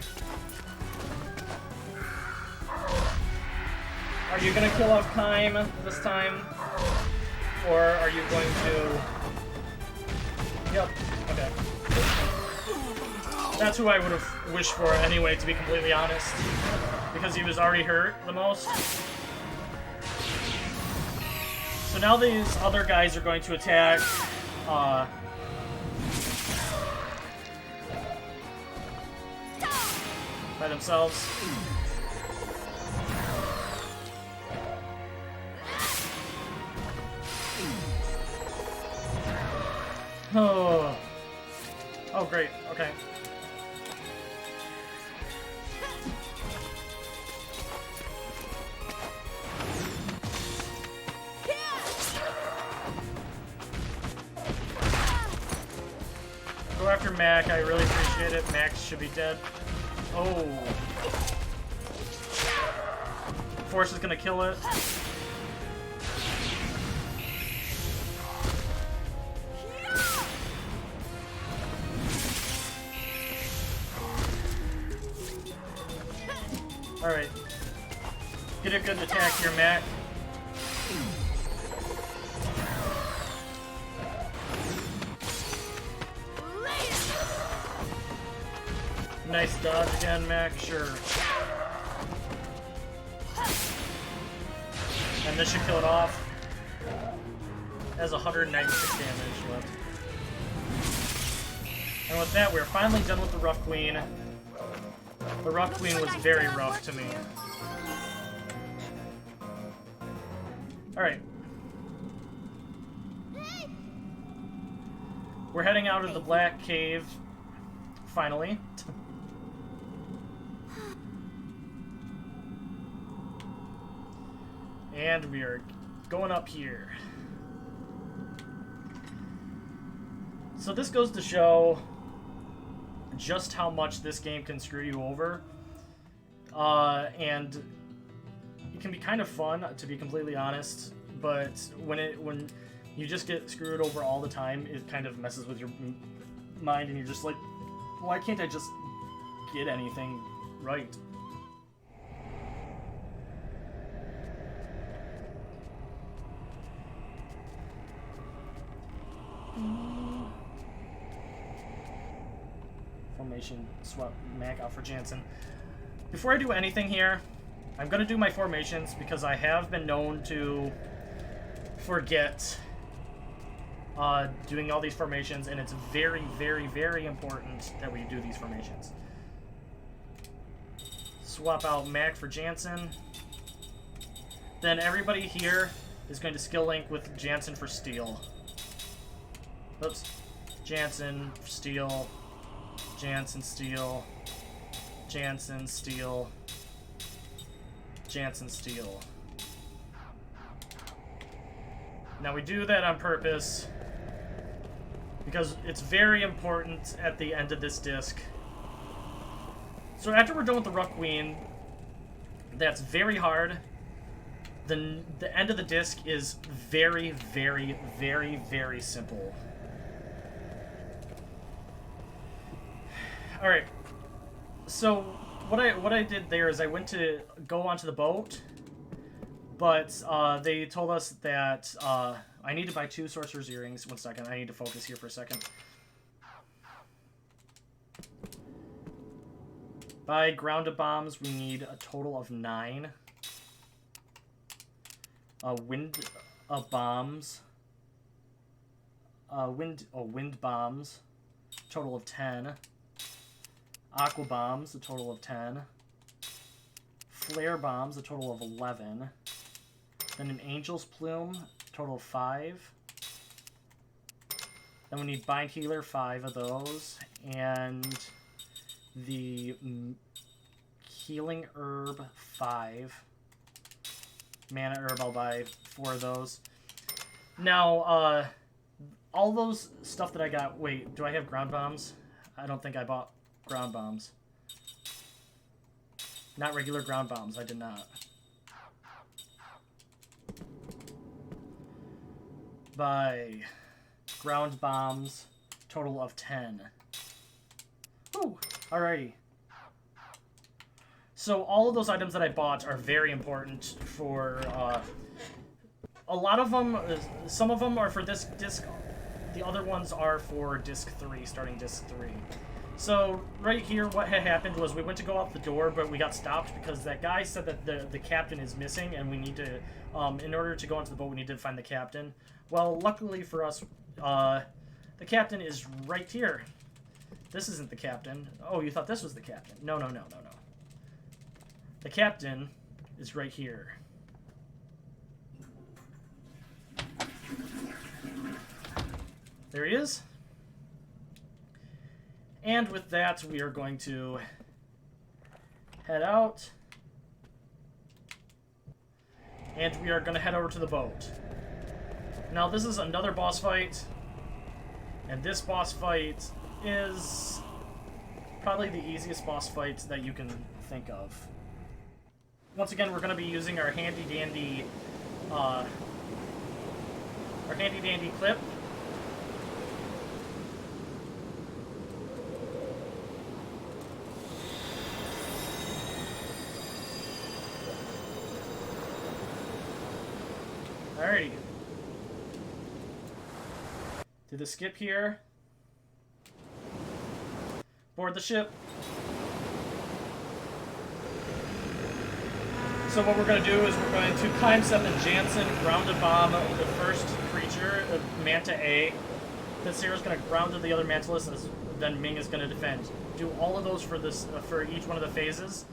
Are you gonna kill off Kaim this time? Or are you going to... Yep, okay. That's who I would have wished for anyway, to be completely honest. Because he was already hurt the most. So now these other guys are going to attack, by themselves. Oh. Oh, great. Okay. Go after Mac. I really appreciate it. Max should be dead. Oh. Force is gonna kill it. Alright. Get a good attack here, Mac. Nice dodge again, Mac, sure. And this should kill it off. It has 196 damage left. And with that, we're finally done with the Rough Queen. The Rough Queen was very rough to me. Alright. We're heading out of the Black Cave, finally. And we are going up here. So this goes to show just how much this game can screw you over. And it can be kind of fun, to be completely honest, but when you just get screwed over all the time, it kind of messes with your mind, and you're just like, why can't I just get anything right? Formation, swap Mac out for Jansen. Before I do anything here, I'm going to do my formations because I have been known to forget doing all these formations, and it's very, very, very important that we do these formations. Swap out Mac for Jansen. Then everybody here is going to skill link with Jansen for steel. Oops. Jansen, steel. Jansen, steel. Jansen, steel. Jansen, steel. Now we do that on purpose because it's very important at the end of this disc. So after we're done with the Ruck Queen, that's very hard. The end of the disc is very, very, very, very simple. All right. So what I did there is I went to go onto the boat, but they told us that I need to buy 2 Sorcerer's Earrings. 1 second. I need to focus here for a second. By grounded bombs, we need a total of 9. Wind bombs. Wind bombs, total of 10. Aqua bombs, a total of 10. Flare bombs, a total of 11. Then an Angel's Plume, total of 5. Then we need Bind Healer, 5 of those. And the Healing Herb, 5. Mana Herb, I'll buy 4 of those. Now, all those stuff that I got... Wait, do I have ground bombs? I don't think I bought ground bombs. Not regular ground bombs, I did not. Buy ground bombs, total of 10. Ooh, alrighty. So all of those items that I bought are very important for, a lot of them, some of them are for this disc, the other ones are for disc 3, starting disc 3. So right here what had happened was we went to go out the door, but we got stopped because that guy said that the captain is missing and we need to, in order to go onto the boat, we need to find the captain. Well, luckily for us, the captain is right here. This isn't the captain. Oh, you thought this was the captain. No, no, no, no, no. The captain is right here. There he is. And with that, we are going to head out. And we are going to head over to the boat. Now, this is another boss fight. And this boss fight is probably the easiest boss fight that you can think of. Once again, we're going to be using our handy-dandy clip. Alrighty. Do the skip here. Board the ship. So what we're going to do is we're going to climb Seth and Jansen, grounded bomb the first creature, Manta A. Then Sarah's going to ground the other Mantalist, and then Ming is going to defend. Do all of those for this for each one of the phases.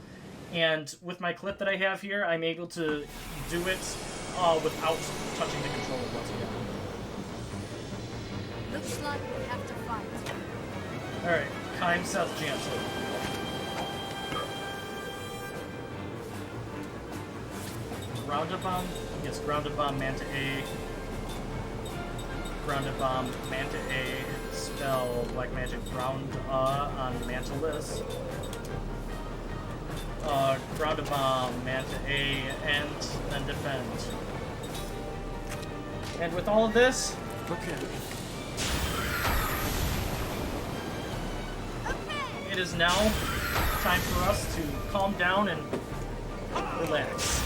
And with my clip that I have here, I'm able to do it without touching the controller once again. Looks like we have to fight. Alright, climb Seth Jansen. Grounded bomb? Yes, grounded bomb, Manta A. Grounded bomb, Manta A. Spell Black Magic Ground on Mantalist. Grounded bomb, Manta A, and then defend. And with all of this, Okay. it is now time for us to calm down and relax.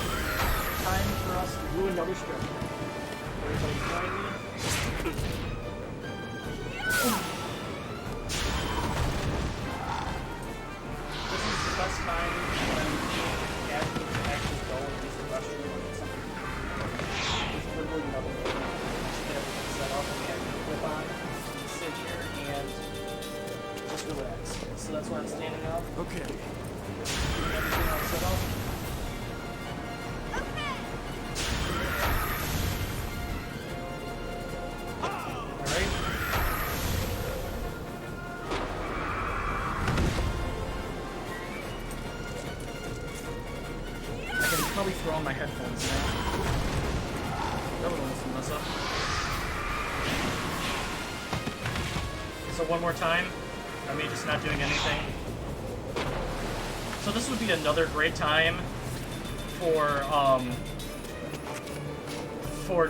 Time for us to do another stretch. Everybody join me. This is the best time when you actually go and use the restroom and something. There's literally nothing to do. Just get everything set up and actually Okay. Everything all set up. Alright. I can probably throw on my headphones now. That would almost mess up. So one more time. I mean, just not doing anything. So this would be another great time for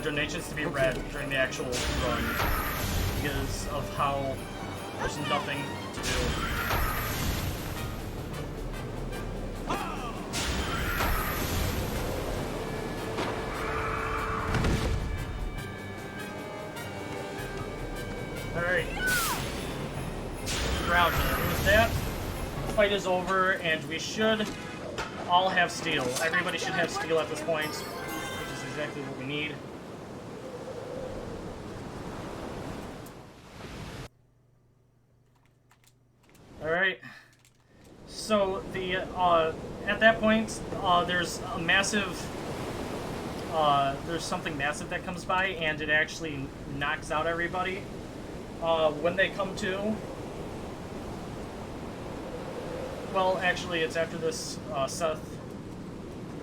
donations to be read during the actual run, because of how there's nothing to do. Alright. Round. With that, the fight is over, and we should all have steel. Everybody should have steel at this point, which is exactly what we need. Alright. So, at that point, there's a massive, there's something massive that comes by, and it actually knocks out everybody. When they come to, well, actually, it's after this, Seth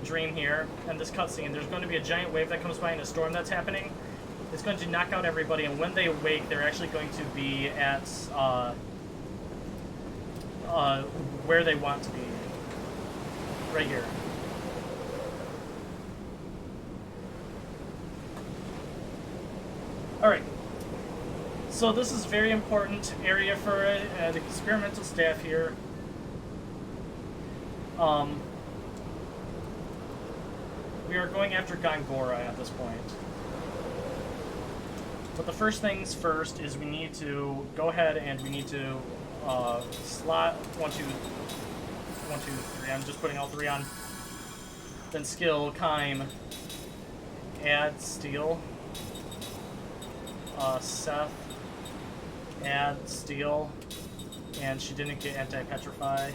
dream here, and this cutscene, there's going to be a giant wave that comes by and a storm that's happening. It's going to knock out everybody, and when they wake, they're actually going to be at, where they want to be. Right here. Alright. So this is a very important area for the experimental staff here. We are going after Gongora at this point. But the first things first is we need to go ahead and we need to slot 1, 2, 3. I'm just putting all 3 on. Then skill, Kime, add steel, Seth, add steel, and she didn't get anti-petrify.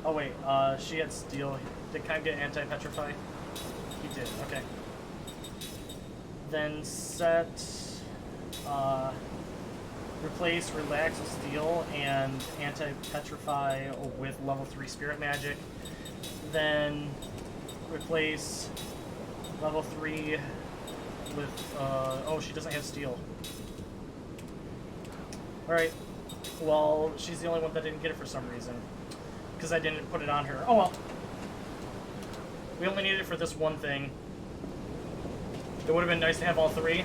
Oh wait, she had steel. Did Kime get anti-petrify? He did, okay. Then set, replace relax with steel and anti-petrify with level 3 spirit magic. Then replace level 3 with, oh, she doesn't have steel. Alright, well, she's the only one that didn't get it for some reason. Because I didn't put it on her. Oh well. We only needed it for this one thing. It would have been nice to have all 3.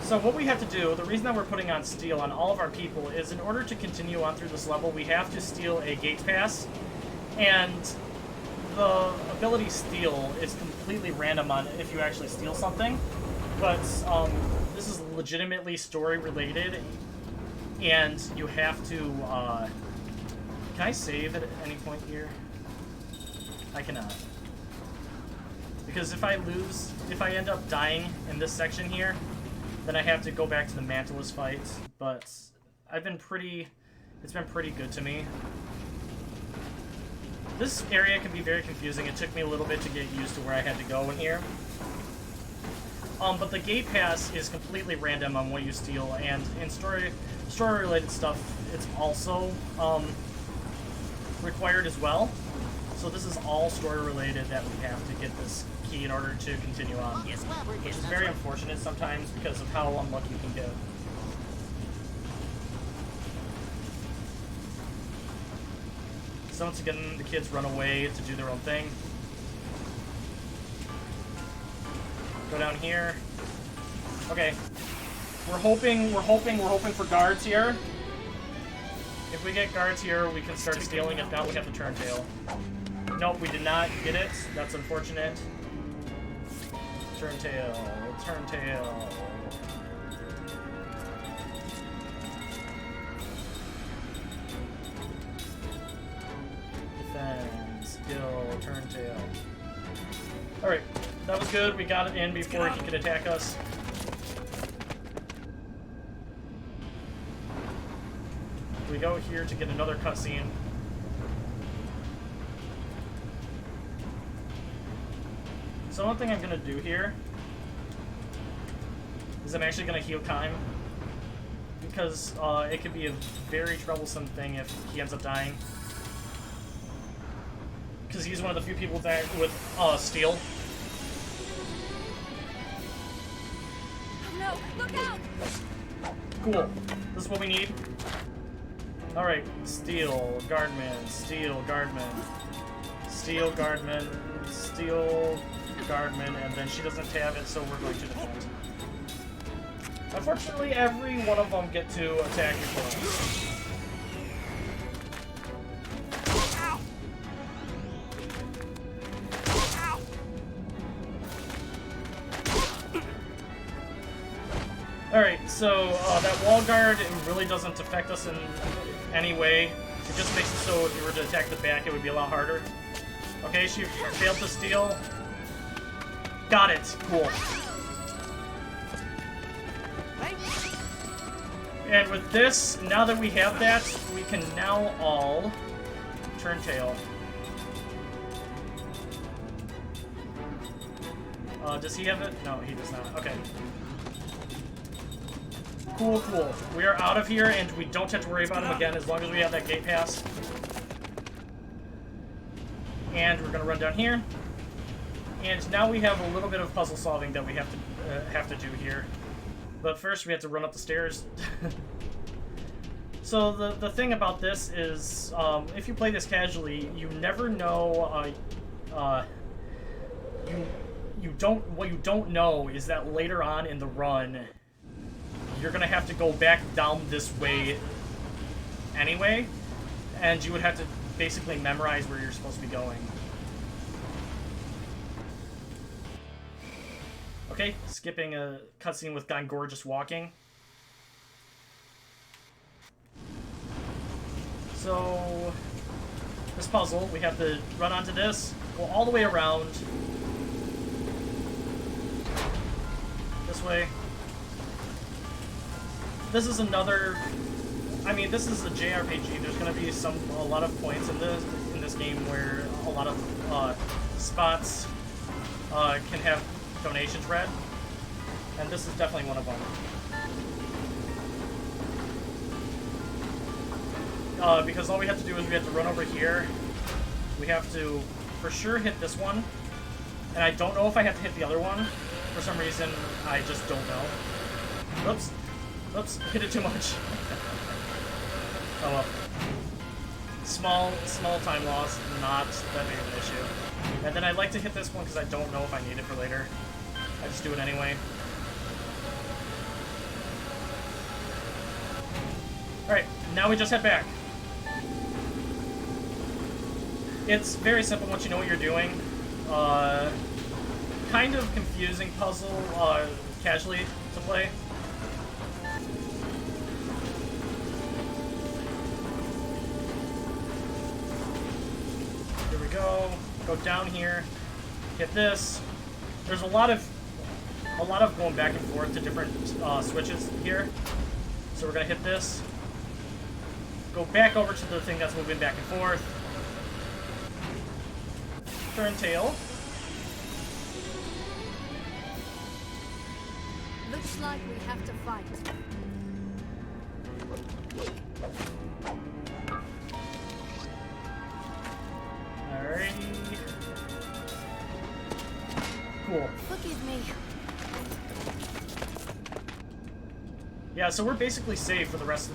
So what we have to do, the reason that we're putting on steel on all of our people is in order to continue on through this level, we have to steal a gate pass. And the ability steal is completely random on if you actually steal something. But this is legitimately story related. And you have to, can I save at any point here? I cannot. Because if I lose, if I end up dying in this section here, then I have to go back to the Mantless fight, but it's been pretty good to me. This area can be very confusing. It took me a little bit to get used to where I had to go in here. But the gate pass is completely random on what you steal, and in story-related stuff, it's also required as well. So this is all story-related that we have to get this key in order to continue on. Which is very unfortunate sometimes because of how unlucky you can get. So once again, the kids run away to do their own thing. Go down here. Okay. We're hoping for guards here. If we get guards here, we can start stealing. If not, we have to turn tail. Nope, we did not get it. That's unfortunate. Turn tail. Turn tail. Defend. Skill. Turn tail. Alright. That was good. We got it in before he could attack us. We go here to get another cutscene. So one thing I'm gonna do here is I'm actually gonna heal Kaim, because it could be a very troublesome thing if he ends up dying. Because he's one of the few people that with steel. No, look out! Cool. This is what we need. Alright, steel, guardman, steel, guardman, steel, guardman, steel, guardman, and then she doesn't have it, so we're going to defend. Unfortunately, every one of them get to attack your opponent. Alright, so that wall guard really doesn't affect us in any way. It just makes it so if you were to attack the back, it would be a lot harder. Okay, she failed to steal. Got it. Cool. And with this, now that we have that, we can now all turn tail. Does he have it? No, he does not. Okay. Cool, cool. We are out of here, and we don't have to worry about him again as long as we have that gate pass. And we're going to run down here. And now we have a little bit of puzzle solving that we have to do here. But first, we have to run up the stairs. So the thing about this is, if you play this casually, you never know. What you don't know is that later on in the run, you're gonna have to go back down this way anyway, and you would have to basically memorize where you're supposed to be going. Okay, skipping a cutscene with Gangor just walking. So, this puzzle, we have to run onto this, go all the way around, this way. This is another, I mean, this is a JRPG. There's going to be a lot of points in this game where a lot of spots can have donations read, and this is definitely one of them. Because all we have to do is we have to run over here. We have to, for sure, hit this one, and I don't know if I have to hit the other one. For some reason, I just don't know. Oops. Oops, hit it too much. Oh well. Small time loss, not that big of an issue. And then I'd like to hit this one because I don't know if I need it for later. I just do it anyway. Alright, now we just head back. It's very simple once you know what you're doing. Kind of confusing puzzle, casually to play. Go down here, hit this. There's a lot of going back and forth to different switches here. So we're gonna hit this. Go back over to the thing that's moving back and forth. Turn tail. Looks like we have to fight. Alrighty. Cool. Forgive me. Yeah, so we're basically safe for the rest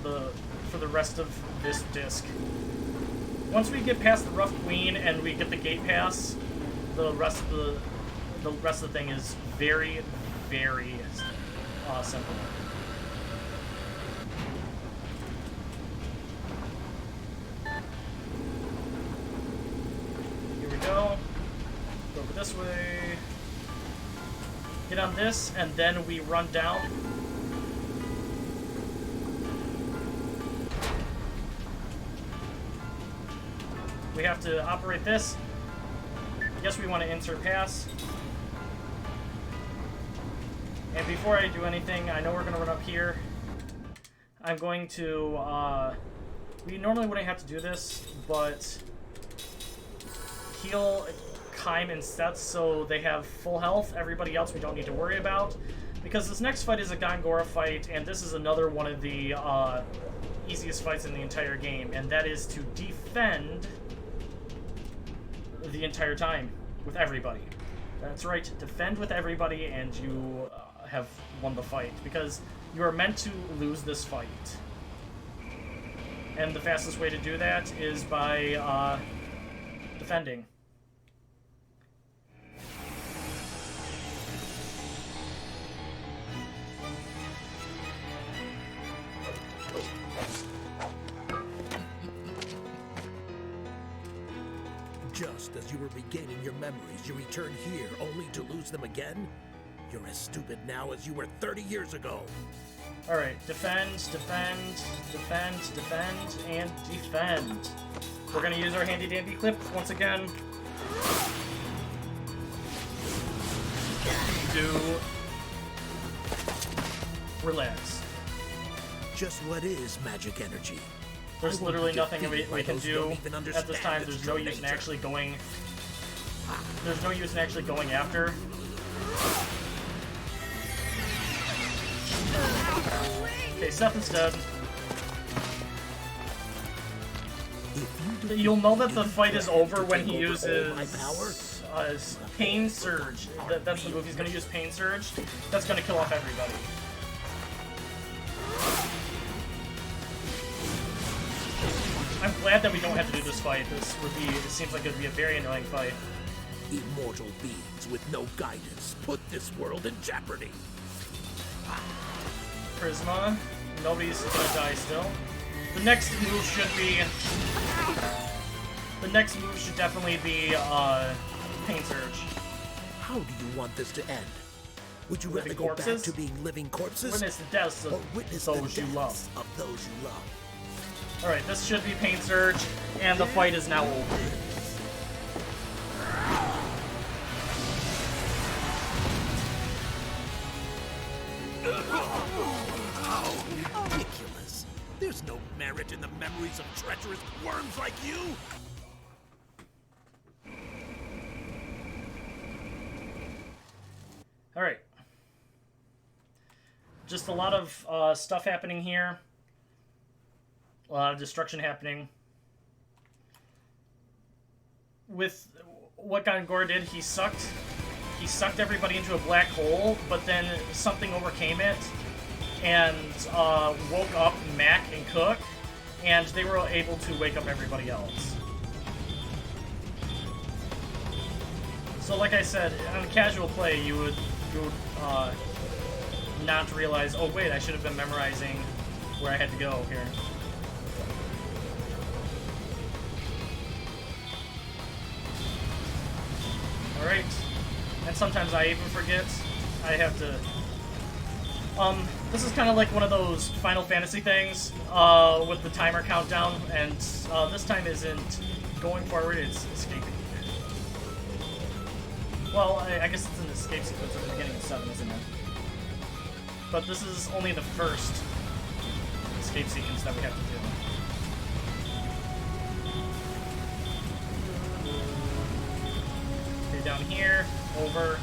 of this disc. Once we get past the Rough Queen and we get the gate pass, the rest of the thing is very, very simple. Here we go. Go over this way. Get on this, and then we run down. We have to operate this. Yes, we want to insert pass. And before I do anything, I know we're going to run up here. I'm going to We normally wouldn't have to do this, but heal Kaim and Seth so they have full health. Everybody else we don't need to worry about. Because this next fight is a Gongora fight, and this is another one of the easiest fights in the entire game, and that is to defend the entire time with everybody. That's right, defend with everybody, and you have won the fight, because you are meant to lose this fight. And the fastest way to do that is by defending. Just as you were regaining your memories, you return here only to lose them again? You're as stupid now as you were 30 years ago. Alright, defend, defend, defend, defend, and defend. We're gonna use our handy-dandy clip once again. Do relax. Just what is magic energy? There's literally nothing we can do at this time. There's no use in actually going. There's no use in actually going after. Okay, Seth is dead. You'll know that the fight is over when he uses Pain Surge. That's the move. He's going to use Pain Surge. That's going to kill off everybody. I'm glad that we don't have to do this fight. It seems like it would be a very annoying fight. Immortal beings with no guidance put this world in jeopardy. Prisma. Nobody's gonna die still. The next move should be... The next move should definitely be, Pain Surge. How do you want this to end? Would you rather go back to being living corpses? Witness the deaths of those you love. Alright, this should be Pain Surge, and the fight is now over. How ridiculous. There's no merit in the memories of treacherous worms like you. Alright. Just a lot of stuff happening here. A lot of destruction happening. With what Gongora did, he sucked everybody into a black hole, but then something overcame it and woke up Mac and Cook, and they were able to wake up everybody else. So like I said, on casual play, you would not realize, oh wait, I should have been memorizing where I had to go here. Alright, and sometimes I even forget. I have to... this is kind of like one of those Final Fantasy things, with the timer countdown, and this time isn't going forward, it's escaping. Well, I guess it's an escape sequence at the beginning of 7, isn't it? But this is only the first escape sequence that we have to do. Down here, over.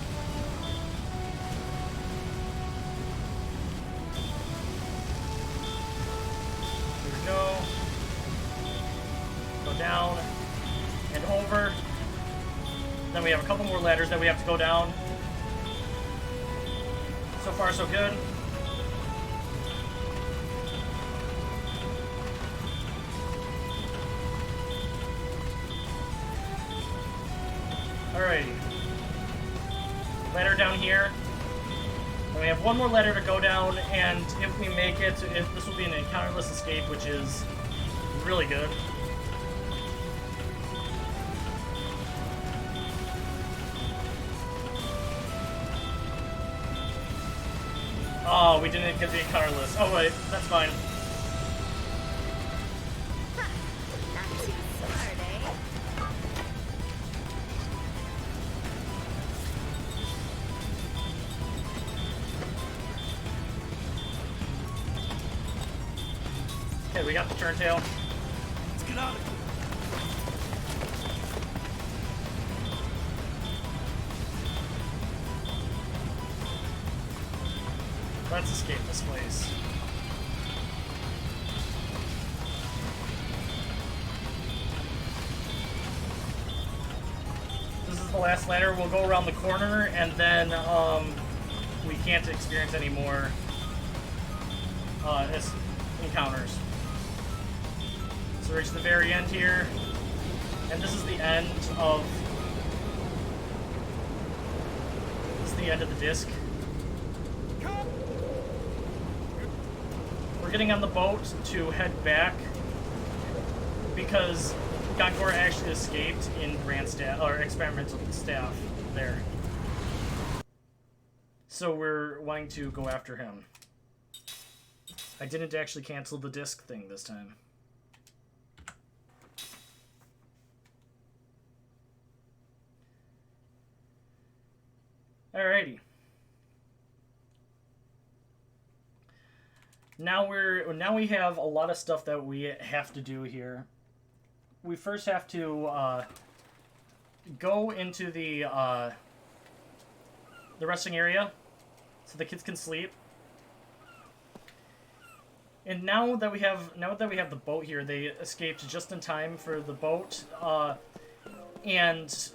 Here we go. Go down and over. Then we have a couple more ladders that we have to go down. So far, so good. Alrighty. Ladder down here. Then we have one more ladder to go down, and if we make it, this will be an encounterless escape, which is really good. Oh, we didn't get the encounterless. Oh wait, that's fine. Okay, we got the turntail. out of here. Let's escape this place. This is the last ladder. We'll go around the corner, and then we can't experience any more encounters. So we reach the very end here, and this is the end of the disc. We're getting on the boat to head back because Gongora actually escaped in Grand Staff or Experimental Staff there. So we're wanting to go after him. I didn't actually cancel the disc thing this time. Alrighty. Now we have a lot of stuff that we have to do here. We first have to go into the resting area so the kids can sleep. And now that we have the boat here, they escaped just in time for the boat, and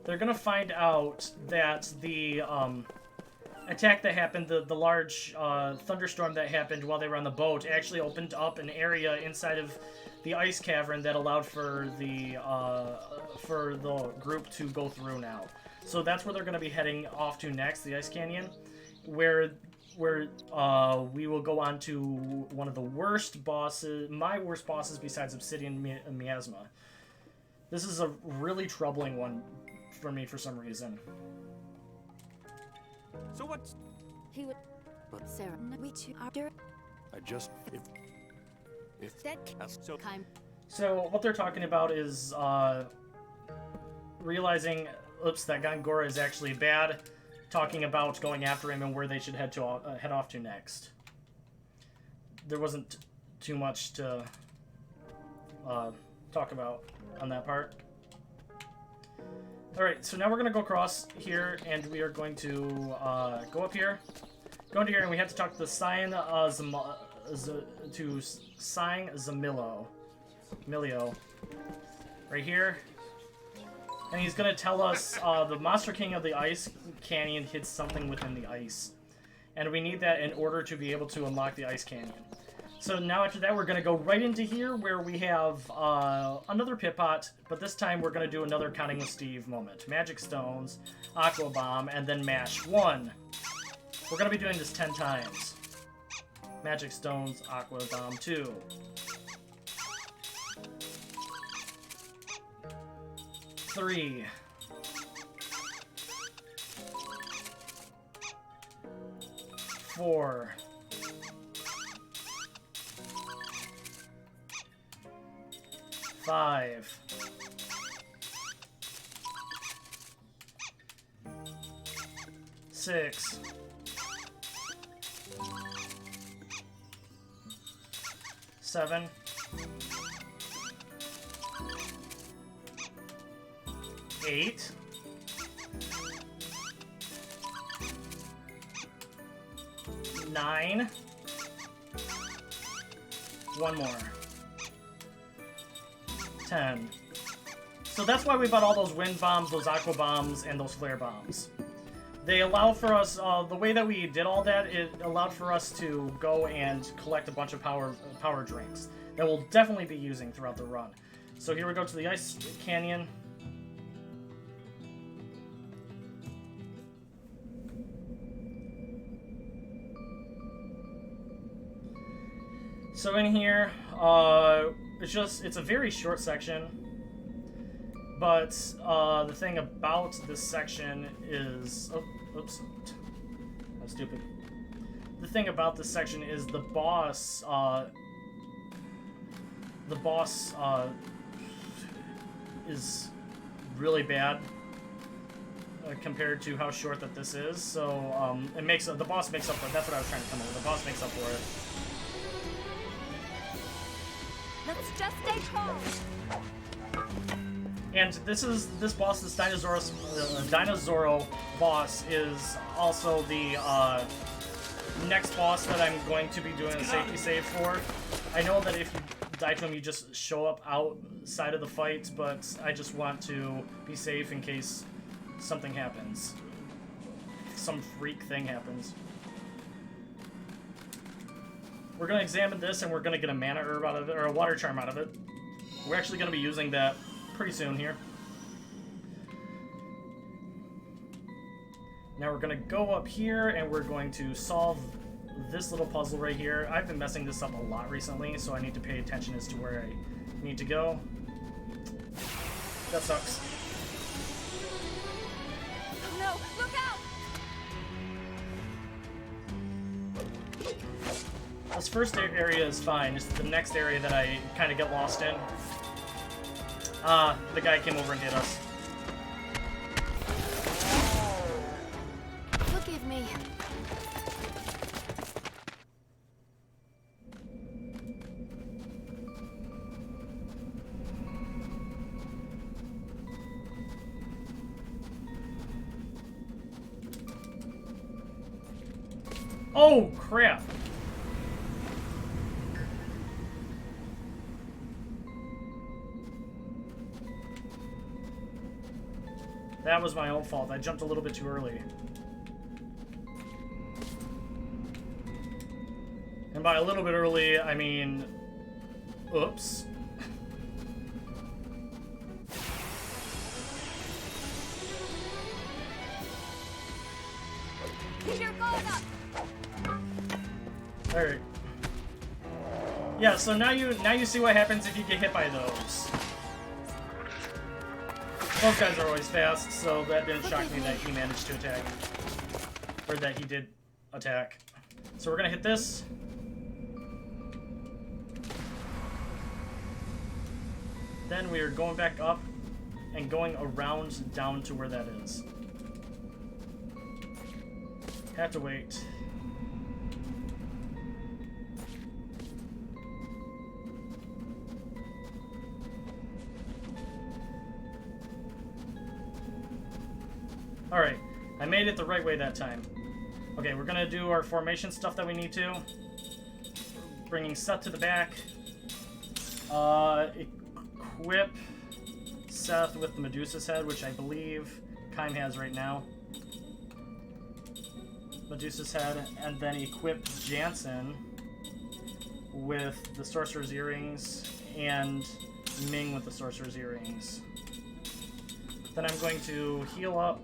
they're gonna find out that the attack that happened, the large thunderstorm that happened while they were on the boat, actually opened up an area inside of the ice cavern that allowed for the group to go through now. So that's where they're going to be heading off to next, the Ice Canyon, where we will go on to one of the worst bosses, my worst bosses besides Obsidian Miasma. This is a really troubling one for me for some reason. So what's... He would. But- Sarah, we two are. I just... If That So... kind. So what they're talking about is realizing, oops, that Gongora is actually bad, talking about going after him and where they should head off to next. There wasn't too much to talk about on that part. Alright, so now we're going to go across here, and we are going to go up here. Go into here, and we have to talk to the Cyan Zamilio. Right here. And he's going to tell us the Monster King of the Ice Canyon hid something within the ice. And we need that in order to be able to unlock the Ice Canyon. So now after that, we're going to go right into here where we have another Pit-Pot, but this time we're going to do another Counting with Steve moment. Magic Stones, Aqua Bomb, and then Mash 1. We're going to be doing this 10 times. Magic Stones, Aqua Bomb 2. Three. 4. 5. 6. 7. 8. 9. One more. 10. So that's why we bought all those wind bombs, those aqua bombs, and those flare bombs. They allow for us, the way that we did all that, it allowed for us to go and collect a bunch of power drinks that we'll definitely be using throughout the run. So here we go to the Ice Canyon. So in here, it's a very short section, but the thing about this section is, oops, that's stupid. The thing about this section is the boss is really bad compared to how short that this is. So the boss makes up for it. That's what I was trying to come up with. The boss makes up for it. Let's Stay calm. And this boss, this Dinosauro boss, is also the next boss that I'm going to be doing a safety save for. I know that if you die to him, you just show up outside of the fight, but I just want to be safe in case something happens. Some freak thing happens. We're going to examine this, and we're going to get a mana herb out of it, or a water charm out of it. We're actually going to be using that pretty soon here. Now we're going to go up here, and we're going to solve this little puzzle right here. I've been messing this up a lot recently, so I need to pay attention as to where I need to go. That sucks. No, look out! This first area is fine. It's the next area that I kind of get lost in. The guy came over and hit us. Forgive me. Oh, crap! That was my own fault. I jumped a little bit too early. And by a little bit early, I mean... Oops. Keep your guard up. Alright. Yeah, so now you see what happens if you get hit by those. Those guys are always fast, so that didn't shock me that he managed to attack. Or that he did attack. So we're gonna hit this. Then we are going back up and going around down to where that is. Have to wait. Alright, I made it the right way that time. Okay, we're gonna do our formation stuff that we need to. Bringing Seth to the back. Equip Seth with the Medusa's head, which I believe Kaim has right now. Medusa's head, and then equip Jansen with the Sorcerer's Earrings and Ming with the Sorcerer's Earrings. Then I'm going to heal up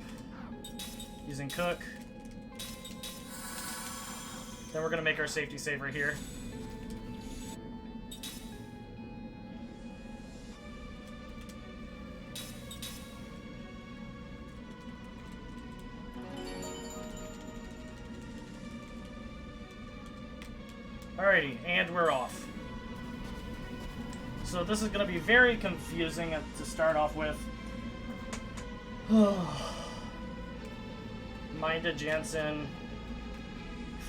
using Cook. Then we're going to make our safety save right here. Alrighty, and we're off. So this is going to be very confusing to start off with. Minda, Jansen,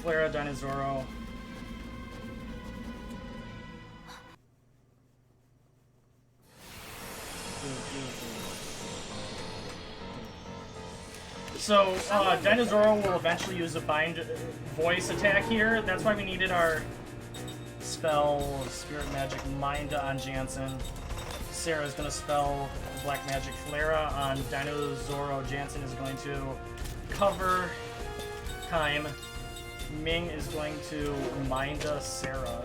Flera, Dinosauro. So, Dinosauro will eventually use a bind voice attack here. That's why we needed our spell Spirit Magic Minda on Jansen. Sarah's going to spell Black Magic Flera on Dinosauro. Jansen is going to cover Kaim. Ming is going to Minda Sarah.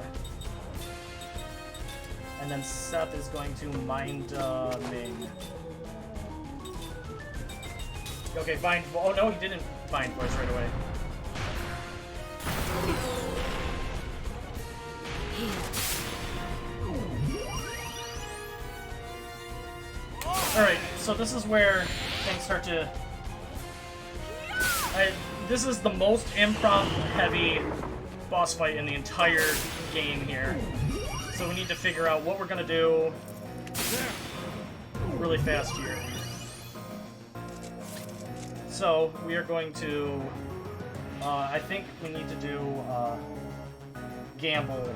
And then Seth is going to Minda Ming. Okay, bind. Oh no, he didn't bind voice right away. Alright, so this is where things start to... this is the most improv heavy boss fight in the entire game here. So we need to figure out what we're gonna do really fast here. So we are going to, I think we need to do gamble.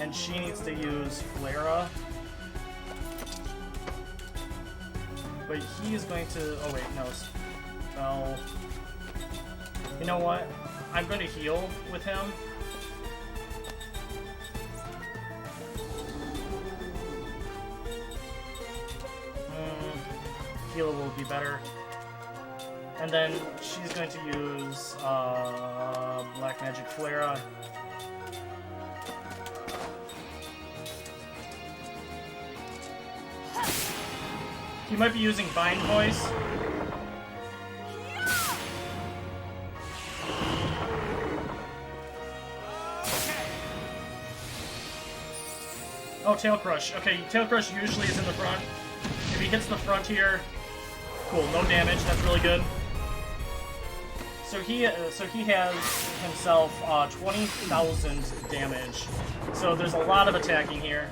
And she needs to use Flera. But he is going to... Oh wait, no. Spell... You know what? I'm going to heal with him. Heal will be better. And then she's going to use Black Magic Flera. He might be using Bind Voice. Oh, Tail Crush. Okay, Tail Crush usually is in the front. If he hits the front here, cool, no damage. That's really good. So he has himself 20,000 damage. So there's a lot of attacking here.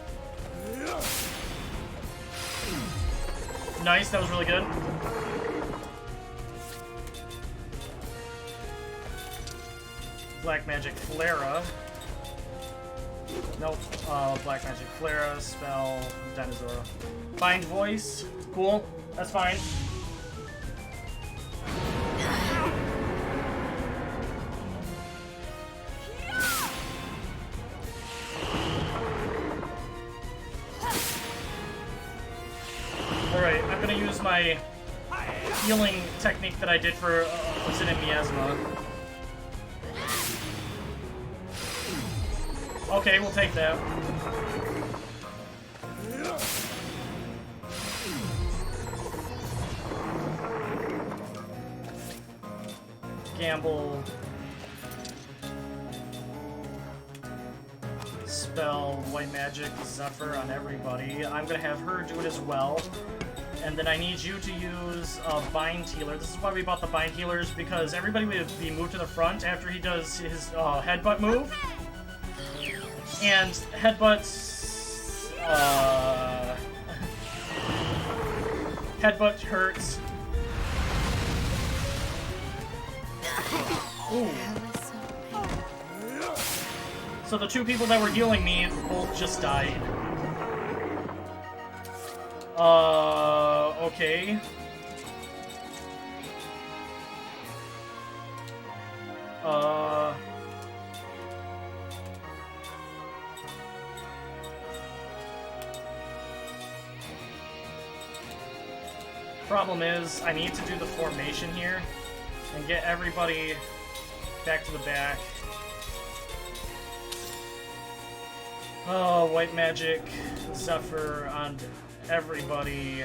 Nice, that was really good. Black Magic Flera. Nope. Black Magic Flera, spell, Dinosaur. Bind Voice. Cool. That's fine. Alright, I'm gonna use my healing technique that I did for Obsidian Miasma. Okay, we'll take that. Gamble. Spell White Magic Zephyr on everybody. I'm gonna have her do it as well. And then I need you to use a Bind Healer. This is why we bought the Bind Healers, because everybody would be moved to the front after he does his headbutt move. And headbutts, headbutt hurts. Ooh. So the two people that were healing me both just died. Okay. Problem is, I need to do the formation here and get everybody back to the back. Oh, White Magic Zephyr on everybody.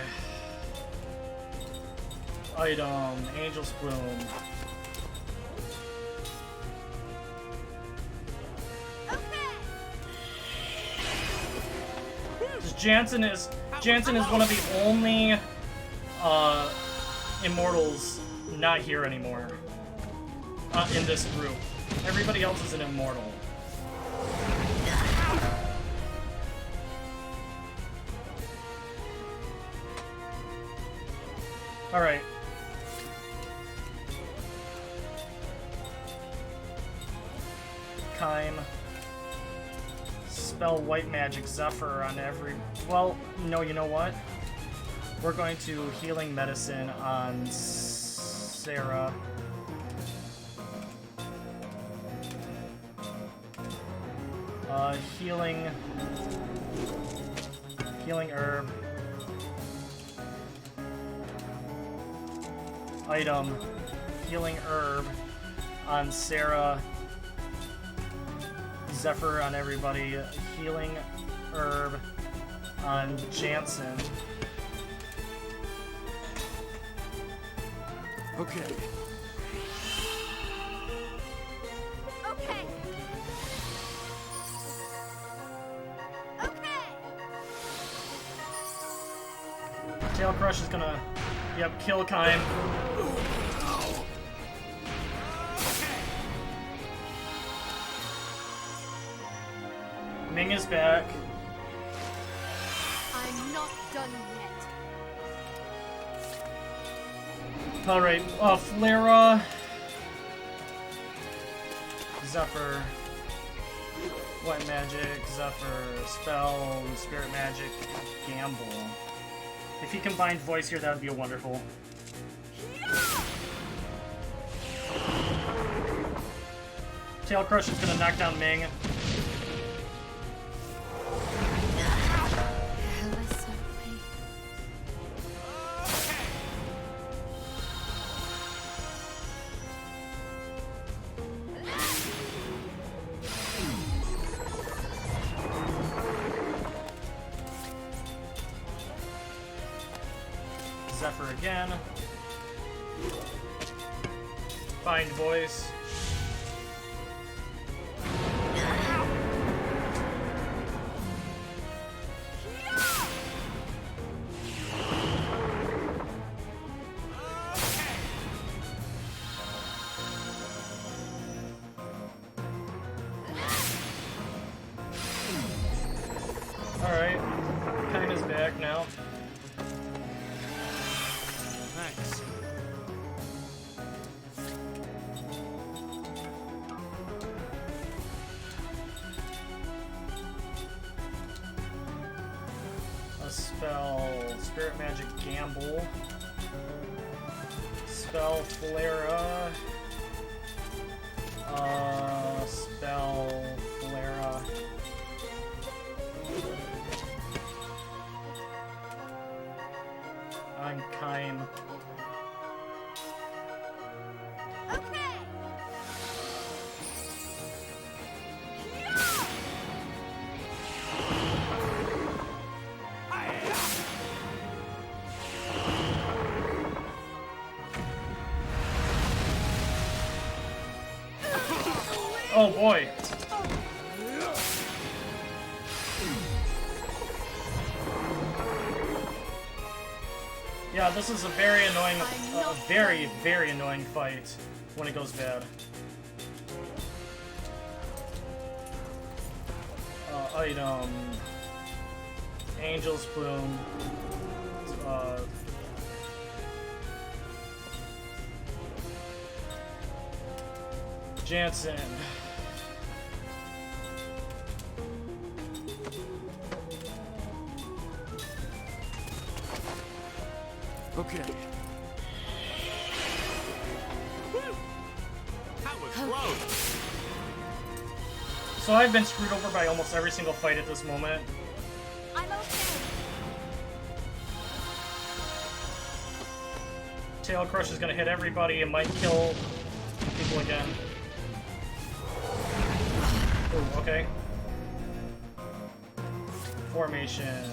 Item, Angel's Plume. Jansen is one of the only immortals not here anymore in this group. Everybody else is an immortal. Alright. Kime. Spell White Magic Zephyr on every... Well, no, you know what? We're going to Healing Medicine on Sarah. Healing Herb. Item, Healing Herb on Sarah. Zephyr on everybody. Healing Herb on Jansen. Okay. Okay. Okay. Tail Crush is gonna, kill Kime. Ming is back. I'm not done yet. Alright, Flera. Zephyr. White magic, Zephyr, spell, spirit magic, gamble. If he combined voice here, that would be a wonderful. Tail Crush is gonna knock down Ming. Zephyr again. Find voice. Alright. Kind is back now. Thanks. A spell, spirit magic gamble. Spell Flera. Spell Flera. On Kaim. Okay. Oh boy. Yeah, this is a very annoying, very annoying fight when it goes bad. Item. Angel's Plume. Jansen. Okay. That was close. So I've been screwed over by almost every single fight at this moment. I'm okay. Tail Crush is gonna hit everybody and might kill people again. Ooh, okay. Formation.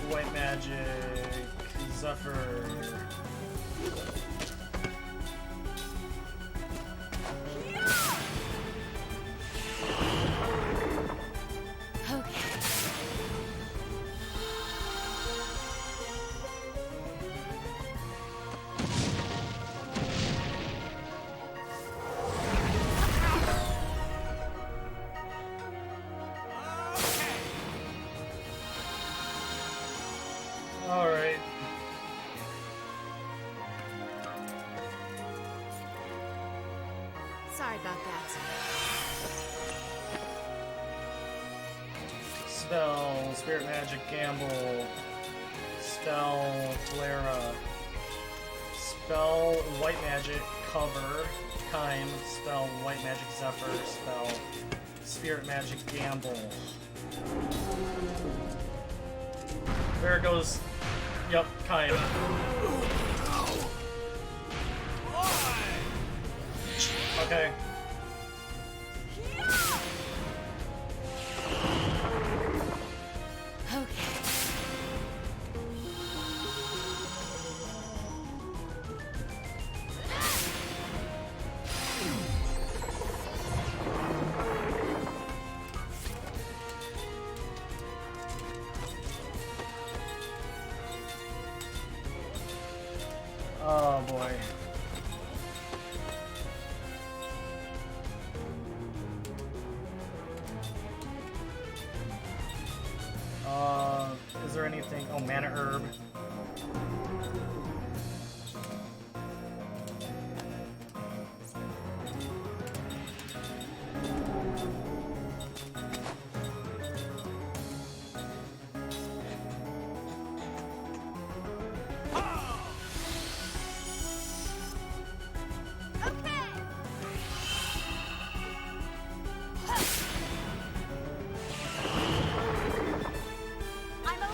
White magic. Zephyr. Alright. Sorry about that. Spell, Spirit Magic Gamble, Spell, Clara, Spell, White Magic, Cover, Kaim, Spell, White Magic Zephyr, Spell, Spirit Magic Gamble. There it goes. Yep, Kaim. Okay. Oh boy. Is there anything? Oh, mana herb.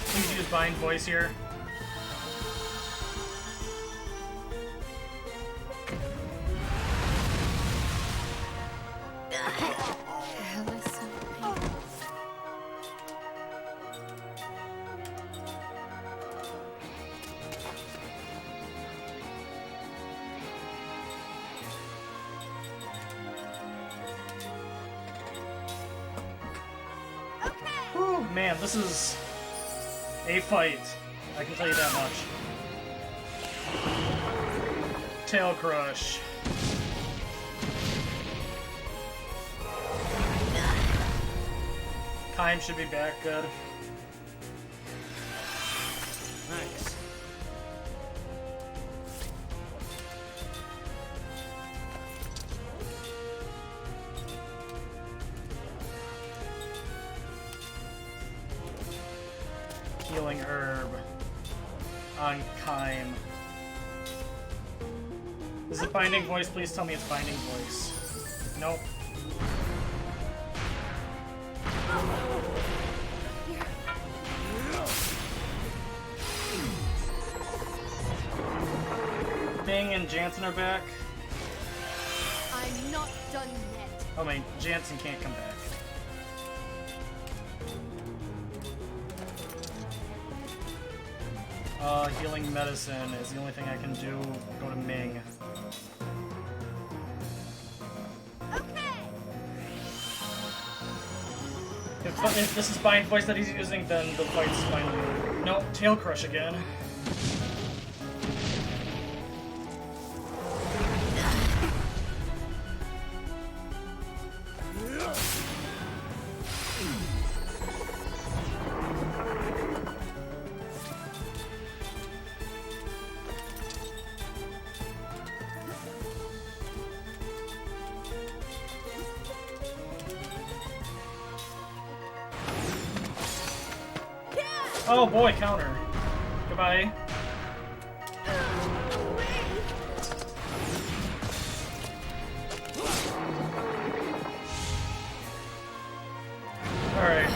Please use Bind Voice here. Whew, man, this is a fight. I can tell you that much. Tail Crush. Kaim should be back good. Thanks. Healing Herb on Kaim. Is it Binding Voice? Please tell me it's Binding Voice. Nope. Bing and Jansen are back. I'm not done yet. Oh my, Jansen can't come back. Healing Medicine is the only thing I can do. Go to Ming. If this is Bind Voice that he's using, then the fight's finally... Nope, Tail Crush again. Oh boy, counter. Goodbye. Alright.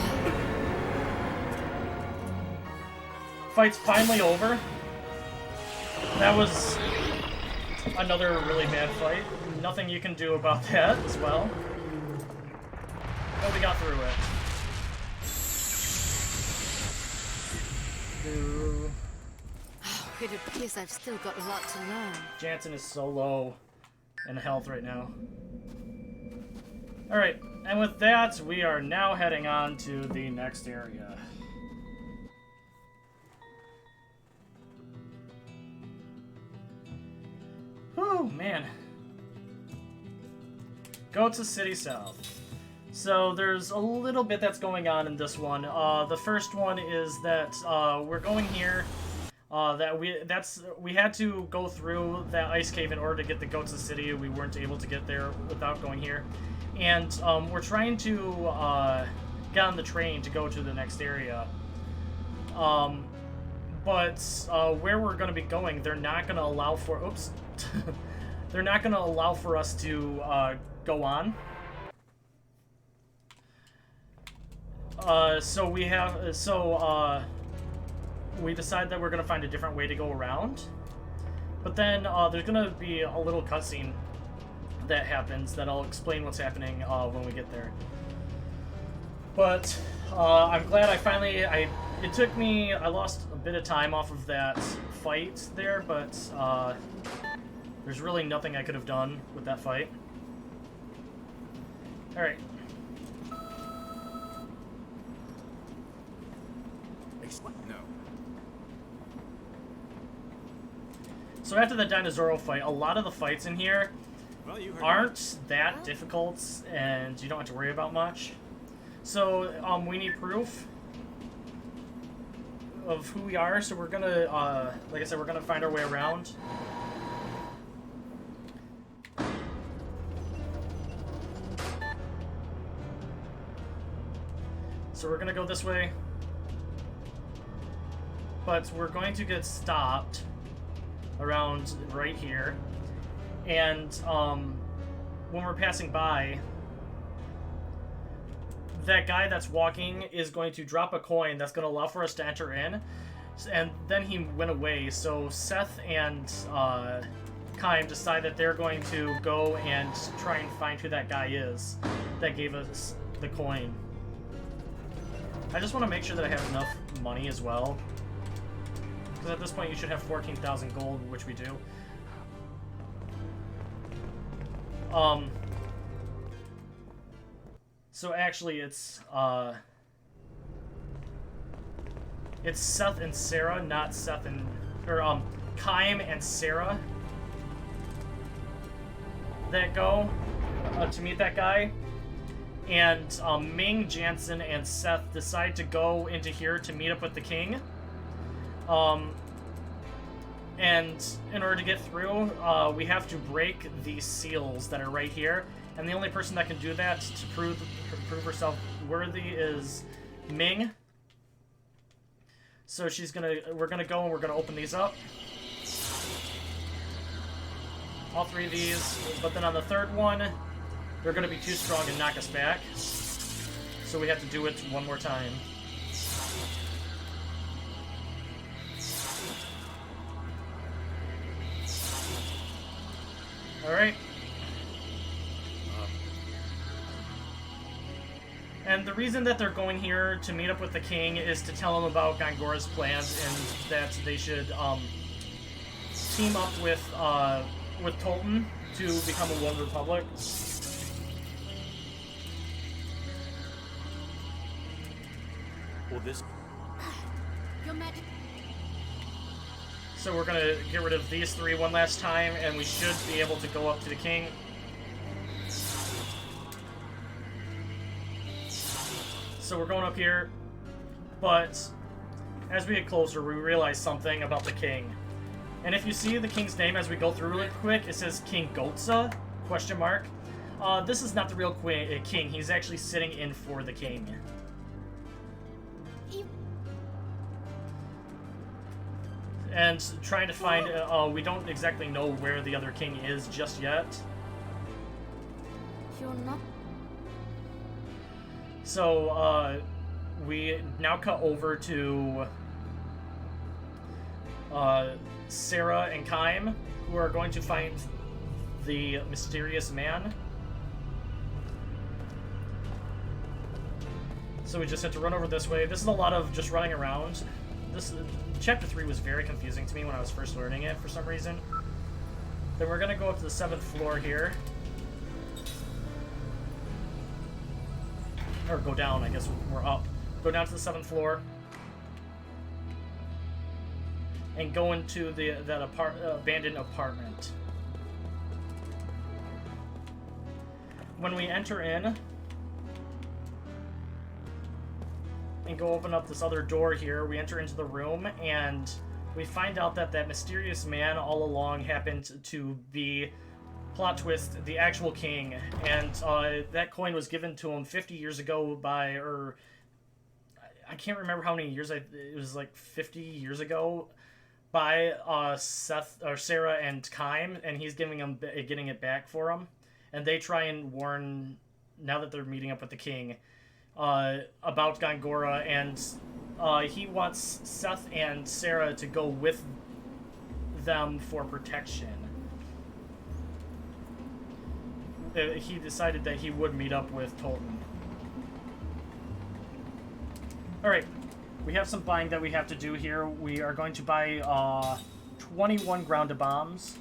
Fight's finally over. That was another really bad fight. Nothing you can do about that as well. But we got through it. It appears I've still got a lot to learn. Jansen is so low in health right now. Alright, and with that, we are now heading on to the next area. Whew, man. Go to City South. So there's a little bit that's going on in this one. The first one is that we're going here. We had to go through that ice cave in order to get the Goats of the City. We weren't able to get there without going here, and we're trying to get on the train to go to the next area. But where we're going to be going, they're not going to allow for. Oops, they're not going to allow for us to go on. We decide that we're going to find a different way to go around. But then there's going to be a little cutscene that happens that I'll explain what's happening when we get there. But I'm glad I lost a bit of time off of that fight there, but there's really nothing I could have done with that fight. Alright. No. So after the Dinosauro fight, a lot of the fights in here Well, you heard aren't that difficult, and you don't have to worry about much. So, we need proof. of who we are, so we're gonna, like I said, we're gonna find our way around. So we're gonna go this way, but we're going to get stopped around right here, and when we're passing by, that guy that's walking is going to drop a coin that's going to allow for us to enter in, and then he went away. So Seth and Kaim decide that they're going to go and try and find who that guy is that gave us the coin. I just want to make sure that I have enough money as well, because at this point you should have 14,000 gold, which we do. So actually it's Seth and Sarah, not Seth and, or Kaim and Sarah that go to meet that guy. And Ming, Jansen, and Seth decide to go into here to meet up with the king. And in order to get through, we have to break these seals that are right here. And the only person that can do that to prove herself worthy is Ming. So we're gonna go and we're gonna open these up. All three of these, but then on the third one, they're gonna be too strong and knock us back. So we have to do it one more time. Alright. And the reason that they're going here to meet up with the king is to tell him about Gangora's plans and that they should team up with Tolan to become a One Republic. Well, this... Your Majesty. So we're gonna get rid of these three one last time, and we should be able to go up to the king. So we're going up here, but as we get closer, we realize something about the king. And if you see the king's name as we go through really quick, it says King Gotza, question mark. This is not the real king. He's actually sitting in for the king. And trying to find, we don't exactly know where the other king is just yet. You're not. So, we now cut over to Sarah and Kaim, who are going to find the mysterious man. So we just have to run over this way. This is a lot of just running around. Chapter 3 was very confusing to me when I was first learning it for some reason. Then we're gonna go up to the 7th floor here. Or go down, I guess we're up. Go down to the 7th floor. And go into that abandoned apartment. When we enter in, and go open up this other door here, we enter into the room, and we find out that that mysterious man all along happened to be, plot twist, the actual king. And that coin was given to him 50 years ago by, or I can't remember how many years, it was like 50 years ago, by Seth or Sarah and Kaim, and he's getting it back for him. And they try and warn, now that they're meeting up with the king, about Gangora, and he wants Seth and Sarah to go with them for protection. He decided that he would meet up with Tolan. Alright, we have some buying that we have to do here. We are going to buy 21 grounded bombs,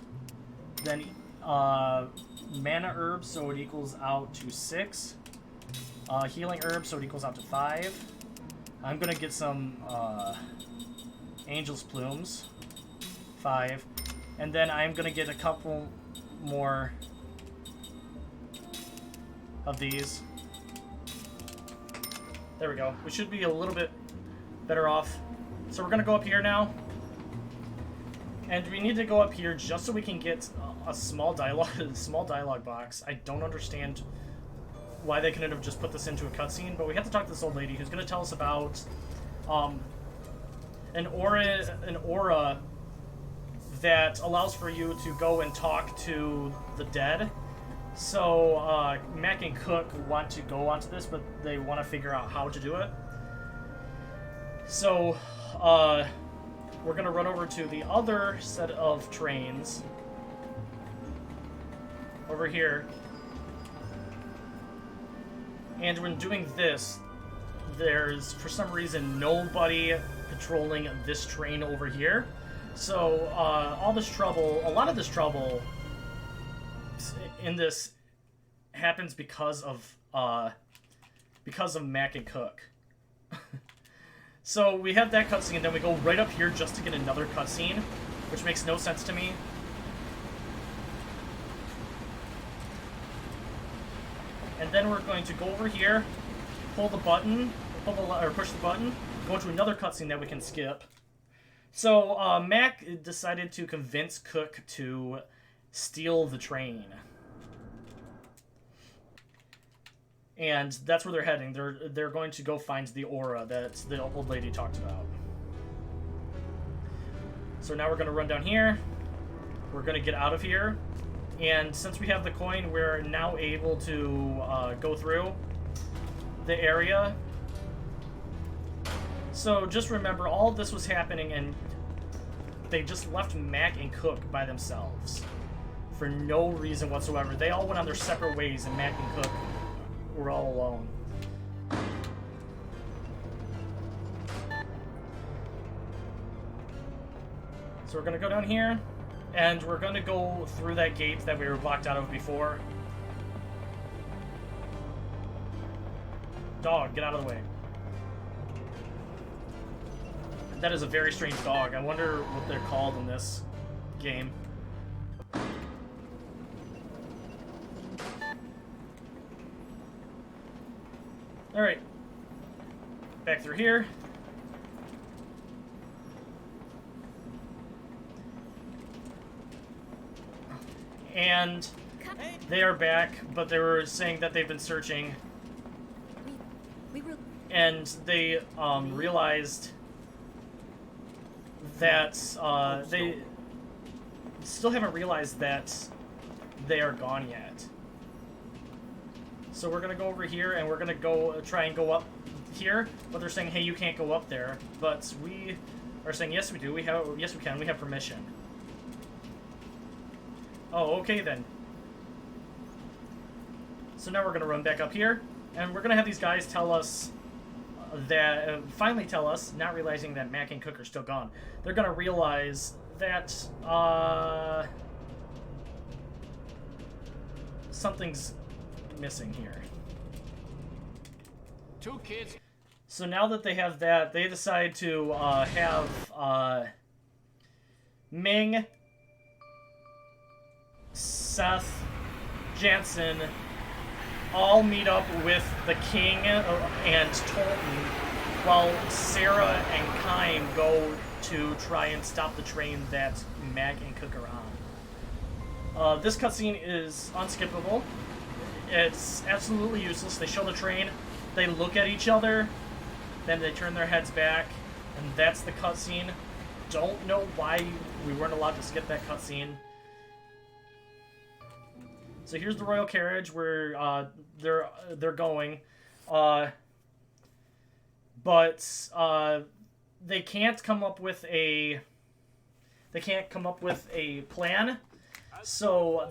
then mana herbs, so it equals out to 6. Healing herbs, so it equals out to 5. I'm gonna get some Angel's Plumes, 5. And then I'm gonna get a couple more of these. There we go. We should be a little bit better off So we're gonna go up here now. And we need to go up here just so we can get a small dialogue box. I don't understand why they couldn't have just put this into a cutscene, but we have to talk to this old lady who's going to tell us about an aura that allows for you to go and talk to the dead. So Mac and Cook want to go onto this, but they want to figure out how to do it. So we're going to run over to the other set of trains over here. And when doing this, there's, for some reason, nobody patrolling this train over here. So all this trouble, a lot of this trouble in this happens because of Mac and Cook. So we have that cutscene, and then we go right up here just to get another cutscene, which makes no sense to me. And then we're going to go over here, pull the button, or push the button, go into another cutscene that we can skip. So Mac decided to convince Cook to steal the train. And that's where they're heading. They're going to go find the aura that the old lady talked about. So now we're going to run down here. We're going to get out of here. And since we have the coin, we're now able to go through the area. So just remember, all of this was happening, and they just left Mac and Cook by themselves for no reason whatsoever. They all went on their separate ways, and Mac and Cook were all alone. So we're gonna go down here, and we're gonna go through that gate that we were blocked out of before. Dog, get out of the way. That is a very strange dog. I wonder what they're called in this game. Alright. Back through here. And they are back, but they were saying that they've been searching. And they realized that they still haven't realized that they are gone yet. So we're gonna go over here, and we're gonna go try and go up here, but they're saying, hey, you can't go up there. But we are saying, yes, we do. Yes, we can. We have permission. Oh, okay then. So now we're gonna run back up here, and we're gonna have these guys tell us that, finally tell us, not realizing that Mac and Cook are still gone. They're gonna realize that something's missing here. Two kids. So now that they have that, they decide to have Ming, Seth, Jansen all meet up with the King and Tolan, while Sarah and Kime go to try and stop the train that Mac and Cook are on. This cutscene is unskippable. It's absolutely useless. They show the train, they look at each other, then they turn their heads back, and that's the cutscene. Don't know why we weren't allowed to skip that cutscene. So here's the royal carriage where they're going, but they can't come up with a plan. So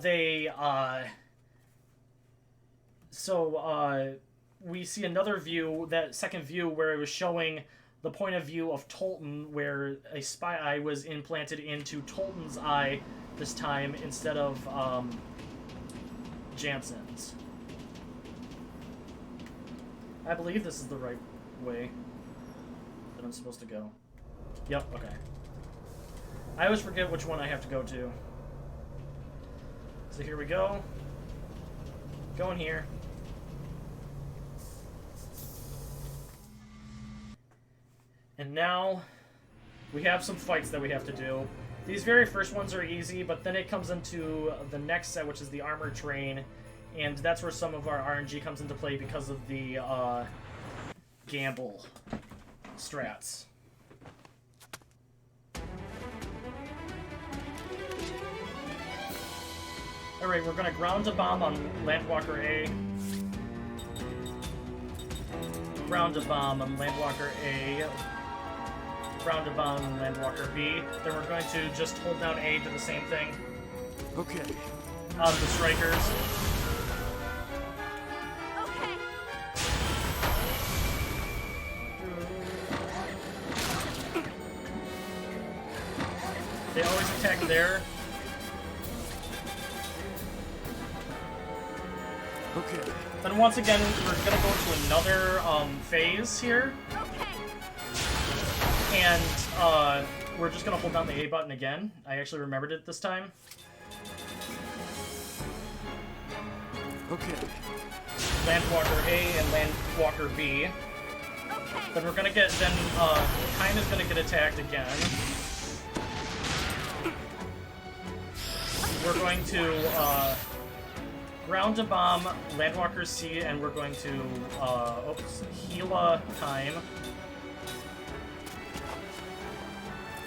we see another view, that second view, where it was showing the point of view of Tolan, where a spy eye was implanted into Tolan's eye this time instead of Jansen's. I believe this is the right way that I'm supposed to go. Yep, okay. I always forget which one I have to go to. So here we go. Going here. And now we have some fights that we have to do. These very first ones are easy, but then it comes into the next set, which is the armor train, and that's where some of our RNG comes into play because of the gamble strats. Alright, we're gonna ground a bomb on Landwalker A. Ground a bomb on Landwalker A. Ground a bomb on Landwalker B. Then we're going to just hold down A, do the same thing. Okay. On the strikers. Okay. They always attack there. Okay. Then once again, we're gonna go to another phase here. Okay. And we're just gonna hold down the A button again. I actually remembered it this time. Okay. Landwalker A and Landwalker B. Okay. Then we're gonna get, Kaim is gonna get attacked again. We're going to, ground a bomb, Landwalker C, and we're going to, heal Kaim.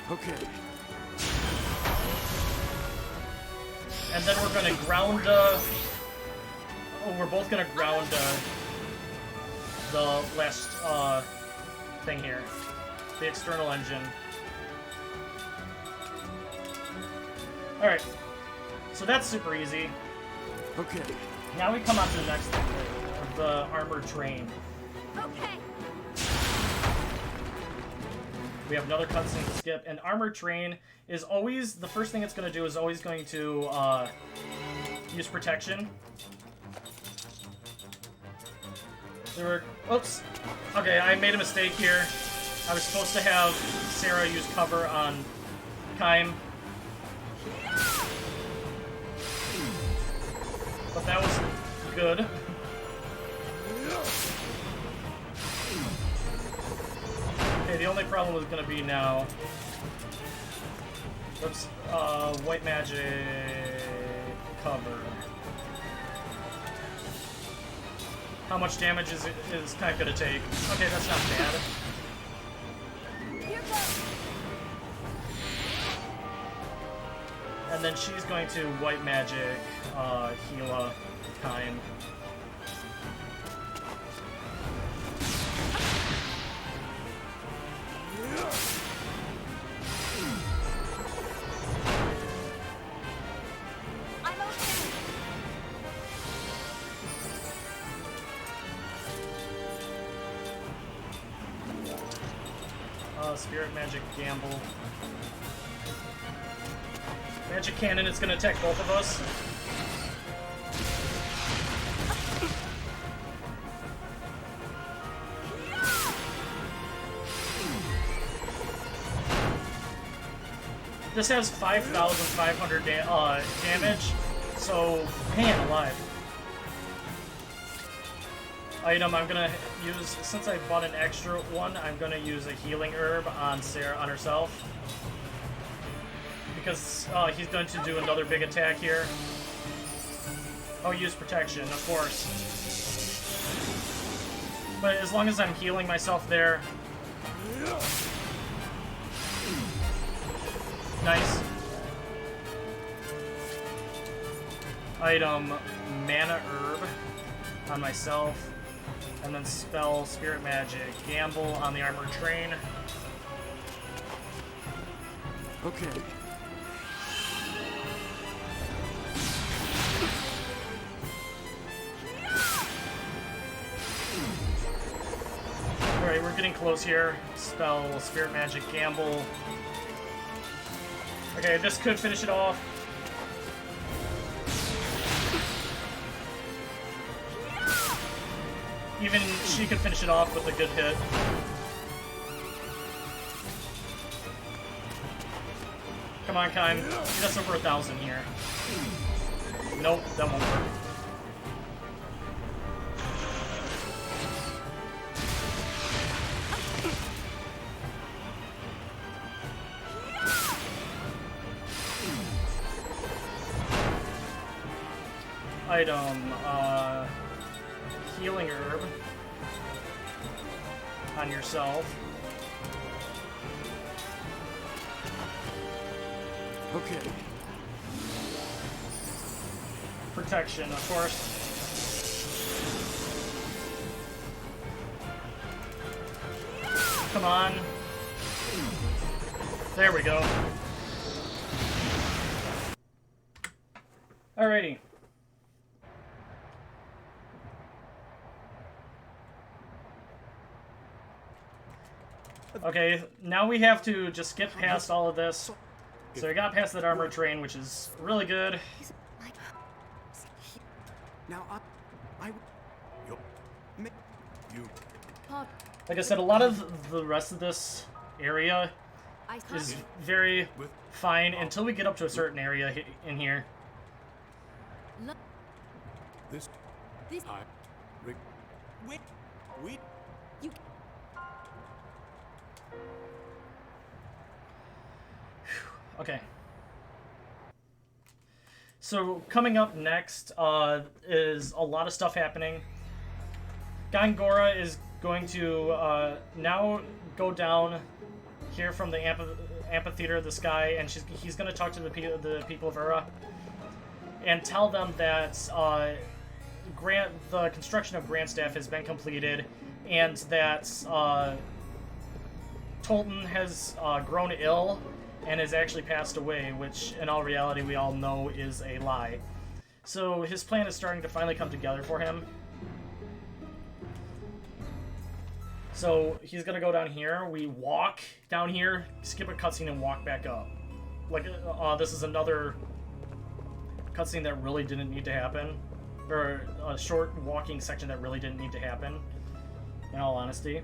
Okay. And then we're gonna ground, we're both gonna ground, the last, thing here. The external engine. Alright. So that's super easy. Okay. Now we come on to the next thing, the armored train. Okay. We have another cutscene to skip, and armored train is always, the first thing it's going to do is always going to use protection. Oops. Okay, I made a mistake here. I was supposed to have Sarah use cover on Kaim. But that was good. Okay, the only problem is gonna be now. Oops, white magic cover. How much damage is Kaim gonna take? Okay, that's not bad. Here goes. And then she's going to white magic heal Kaim. I'm okay. Spirit magic gamble. Magic cannon is gonna attack both of us. This has 5,500 damage, so man alive. Item I'm gonna use, since I bought an extra one, I'm gonna use a healing herb on Sarah, on herself. Because he's going to do another big attack here. Oh, use protection, of course. But as long as I'm healing myself there. Nice. Item, mana herb on myself. And then spell spirit magic gamble on the armored train. Okay. Alright, we're getting close here. Spell spirit magic gamble. Okay, this could finish it off. Even she could finish it off with a good hit. Come on, Kaim. Get us over 1,000 here. Nope, that won't work. item, healing herb on yourself. Okay. Protection, of course. Come on. There we go. Alrighty. Okay, now we have to just get past all of this. So we got past that armor train, which is really good. Now you. Like I said, a lot of the rest of this area is very fine until we get up to a certain area in here. This. We Okay. So coming up next is a lot of stuff happening. Gangora is going to now go down here from the amphitheater of the sky, and he's going to talk to the people of Ura and tell them that the construction of Grandstaff has been completed, and that Tolan has grown ill and has actually passed away, which in all reality we all know is a lie. So his plan is starting to finally come together for him. So he's gonna go down here. We walk down here, skip a cutscene, and walk back up. Like, this is another cutscene that really didn't need to happen, or a short walking section that really didn't need to happen, in all honesty.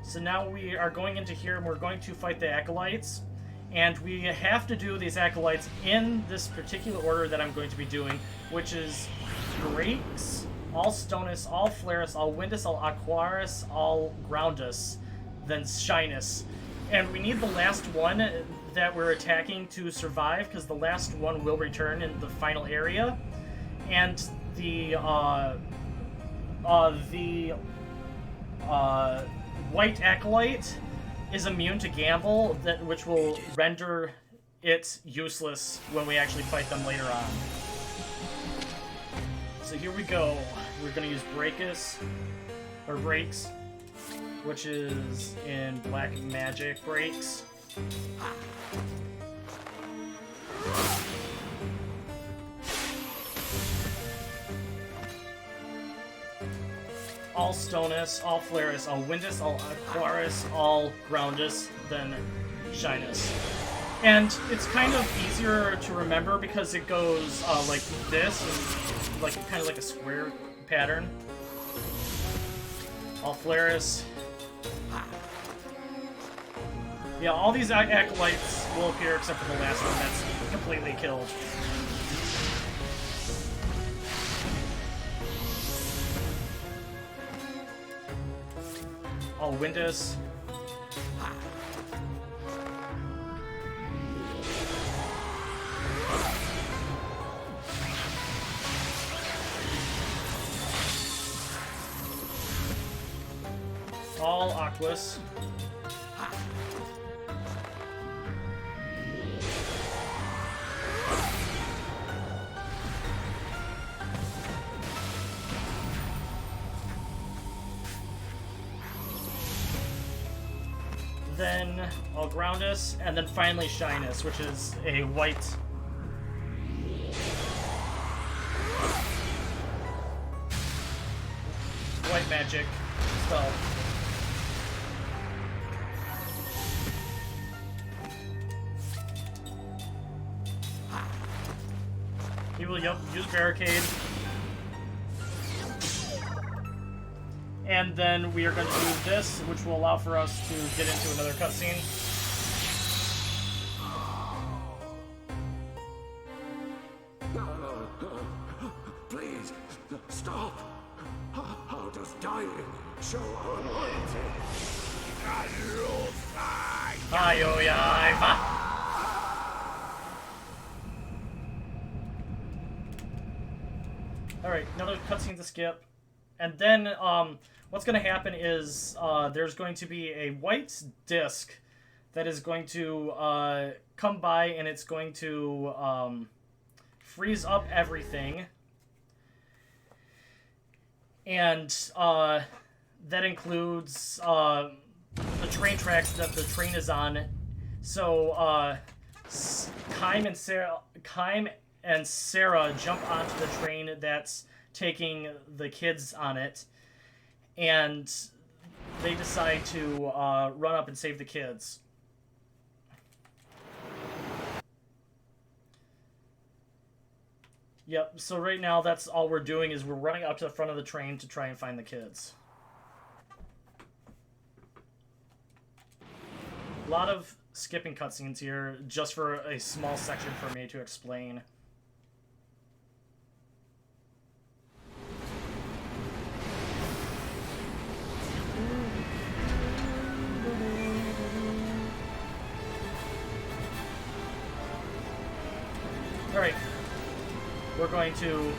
So now we are going into here, and we're going to fight the Acolytes. And we have to do these Acolytes in this particular order that I'm going to be doing, which is Breaks, all Stonus, all Flaris, all Windus, all Aquaris, all Groundus, then Shyness. And we need the last one that we're attacking to survive, because the last one will return in the final area. And the White Acolyte is immune to Gamble, which will render it useless when we actually fight them later on. So here we go. We're going to use Breaks, which is in Black Magic Breaks. All Stonus, all Flaris, all Windus, all Aquaris, all Groundus, then Shyness. And it's kind of easier to remember because it goes like this, and like kind of like a square pattern. All Flaris. Yeah, all these Acolytes will appear except for the last one that's completely killed. All Windus. All Aquas. Then I'll ground us, and then finally Shyness, which is a white magic spell. He will use barricade. And then we are going to do this, which will allow for us to get into another cutscene. Please, stop. How does dying show our loyalty? cutscene to skip. And then what's going to happen is there's going to be a white disc that is going to come by, and it's going to freeze up everything. And that includes the train tracks that the train is on. So Kaim and Sarah jump onto the train that's taking the kids on it, and they decide to run up and save the kids. Yep, so right now that's all we're doing is we're running up to the front of the train to try and find the kids. A lot of skipping cutscenes here, just for a small section for me to explain. Alright. We're going to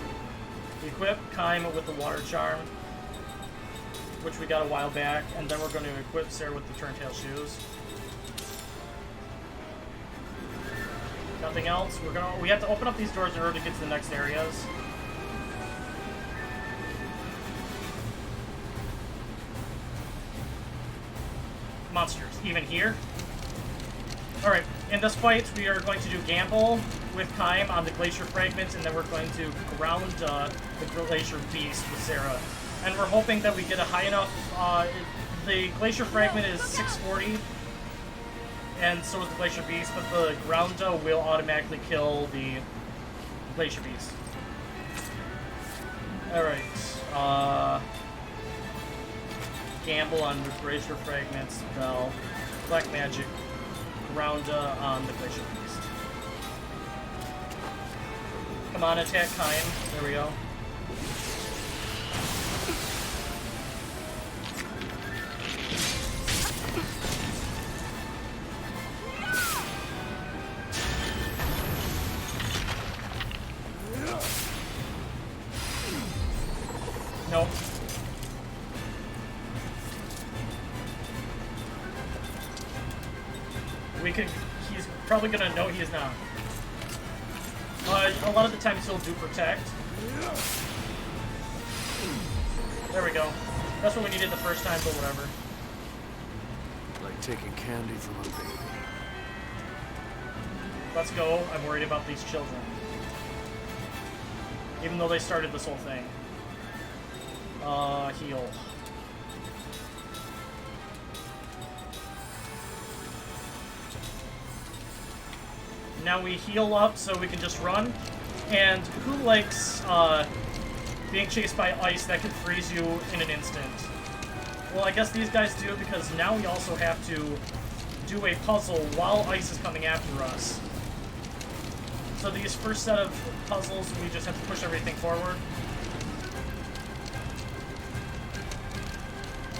equip Kaim with the water charm, which we got a while back, and then we're going to equip Sarah with the turntail shoes. Nothing else. We have to open up these doors in order to get to the next areas. Monsters, even here. Alright, in this fight, we are going to do Gamble with Kaim on the Glacier Fragments, and then we're going to ground the Glacier Beast with Sarah. And we're hoping that we get a high enough... the Glacier Fragment is 640, and so is the Glacier Beast, but the Groundo will automatically kill the Glacier Beast. Alright, Gamble on the Glacier Fragment spell, Black Magic, Grounda on the Glacier Beast. Come on, attack Kaim. There we go. Nope. He's probably gonna know he is not. A lot of the times he'll do protect. There we go. That's what we needed the first time, but whatever. Like taking candy from a baby. Let's go. I'm worried about these children. Even though they started this whole thing. Heal. Now we heal up so we can just run. And who likes being chased by ice that can freeze you in an instant? Well, I guess these guys do, because now we also have to do a puzzle while ice is coming after us. So these first set of puzzles, we just have to push everything forward.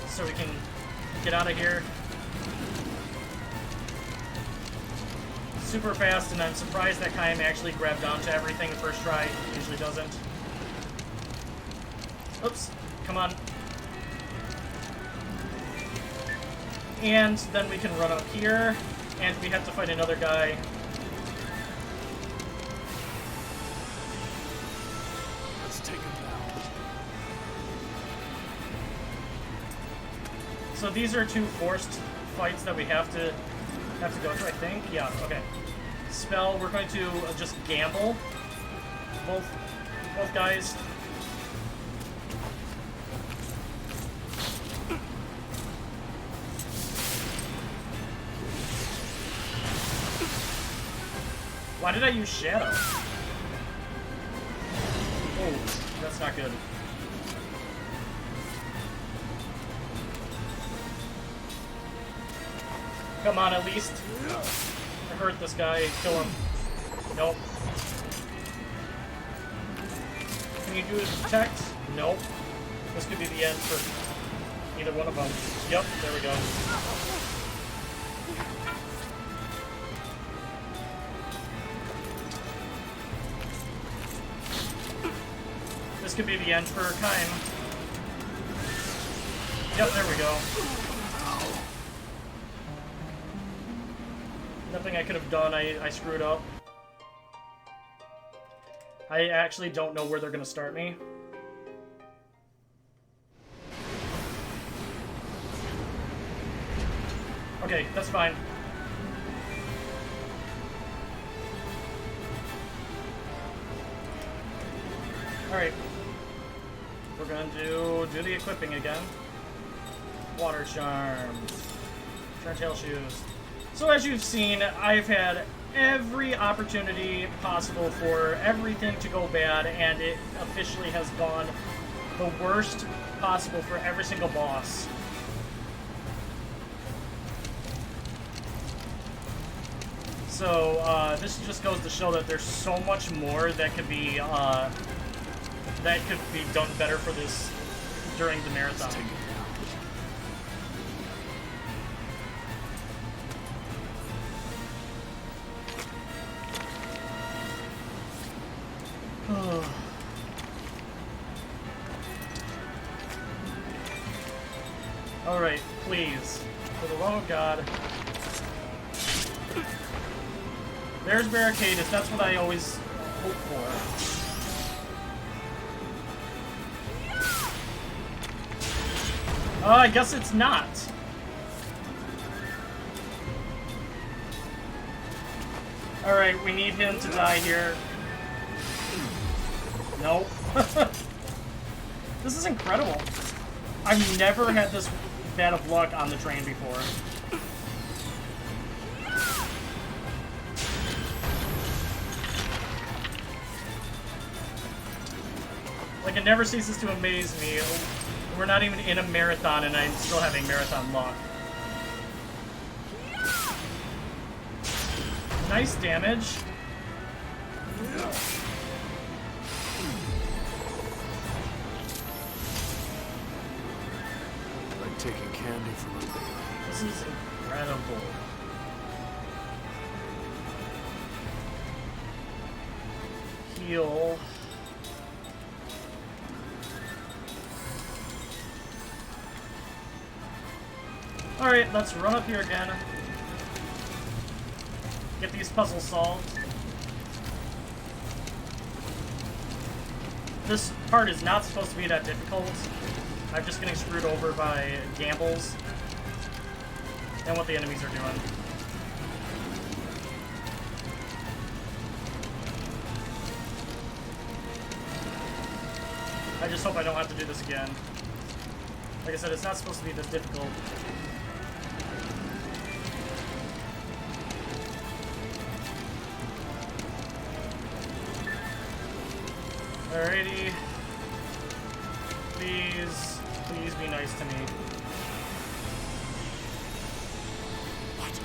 So we can get out of here. Super fast, and I'm surprised that Kaim actually grabbed onto everything the first try. He usually doesn't. Oops. Come on. And then we can run up here, and we have to fight another guy. Let's take him down. So these are two forced fights that we have to go through, I think. Yeah, okay. Spell, we're going to just gamble. Both guys. Why did I use Shadow? Oh, that's not good. Come on, at least hurt this guy, kill him. Nope. Can you do his protect? Nope. This could be the end for either one of them. Yep, there we go. This this could be the end for Kaim. Yep, there we go. Nothing I could have done, I screwed up. I actually don't know where they're gonna start me. Okay, that's fine. Alright. We're gonna do the equipping again. Water charms. Tail shoes. So as you've seen, I've had every opportunity possible for everything to go bad, and it officially has gone the worst possible for every single boss. So this just goes to show that there's so much more that could be done better for this during the marathon. Alright, please. For the love of God. There's Barricadus, that's what I always hope for. I guess it's not. Alright, we need him to die here. Nope. This is incredible. I've never had this bad of luck on the train before. Like, it never ceases to amaze me. We're not even in a marathon and I'm still having marathon luck. Nice damage. Like taking candy from a... This is incredible. Heal. Alright, let's run up here again. Get these puzzles solved. This part is not supposed to be that difficult. I'm just getting screwed over by gambles and what the enemies are doing. I just hope I don't have to do this again. Like I said, it's not supposed to be this difficult. Alrighty. Please be nice to me. What?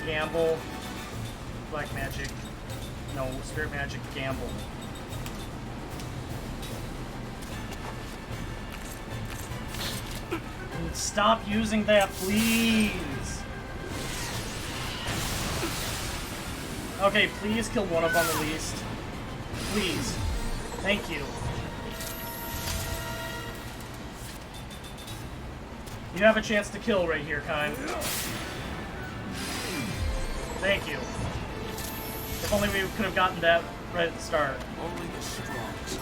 Gamble. Black magic. No, spirit magic, gamble. Stop using that, please! Okay, please kill one of them at least. Please. Thank you. You have a chance to kill right here, Kaim. Thank you. If only we could have gotten that right at the start. Only the strongest.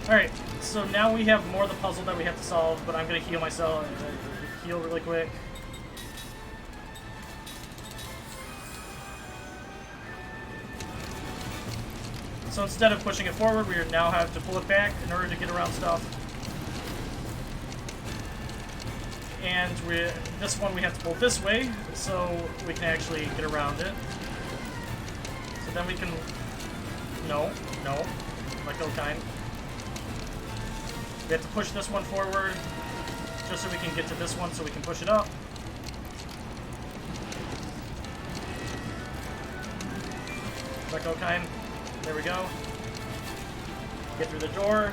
Alright, so now we have more of the puzzle that we have to solve, but I'm gonna heal myself, heal really quick. So instead of pushing it forward, we now have to pull it back in order to get around stuff. And this one we have to pull this way, so we can actually get around it. So then we can... No. Let go, Kaim. We have to push this one forward, just so we can get to this one, so we can push it up. Let go, Kaim. There we go. Get through the door.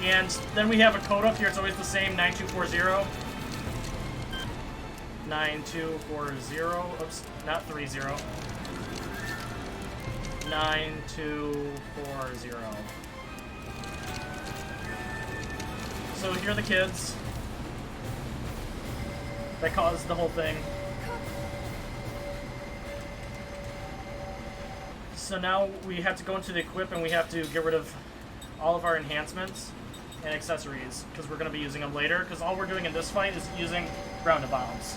And then we have a code up here. It's always the same, 9240. 9240. Oops, not 30. 9240. So here are the kids that caused the whole thing. So now we have to go into the equip and we have to get rid of all of our enhancements and accessories because we're going to be using them later, because all we're doing in this fight is using grounded bombs.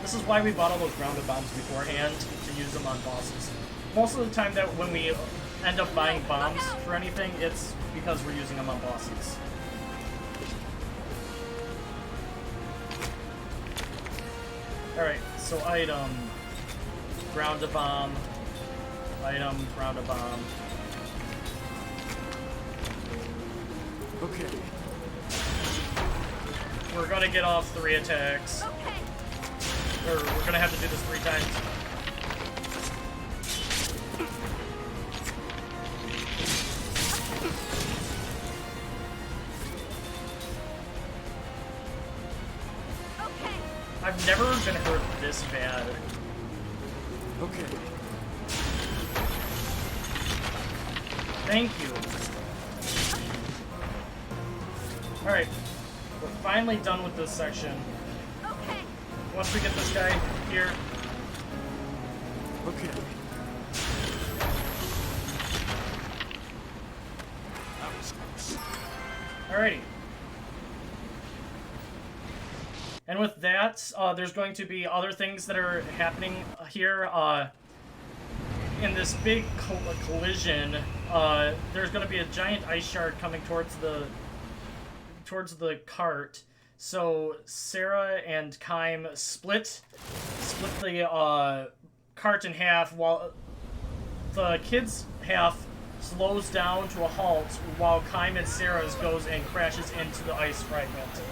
This is why we bought all those grounded bombs beforehand, to use them on bosses. Most of the time that when we end up buying bombs for anything, it's because we're using them on bosses. Alright, so item, grounded bomb, item, grounded bomb. Okay. We're gonna get off 3 attacks. Or we're gonna have to do this 3 times. I've never been hurt this bad. Okay. Thank you. Alright. We're finally done with this section. Once we get this guy here. Okay. Alrighty. And with that, there's going to be other things that are happening here. In this big collision, there's going to be a giant ice shard coming towards the cart. So Sarah and Kaim split the cart in half, while the kids' half slows down to a halt, while Kaim and Sarah's goes and crashes into the ice fragment.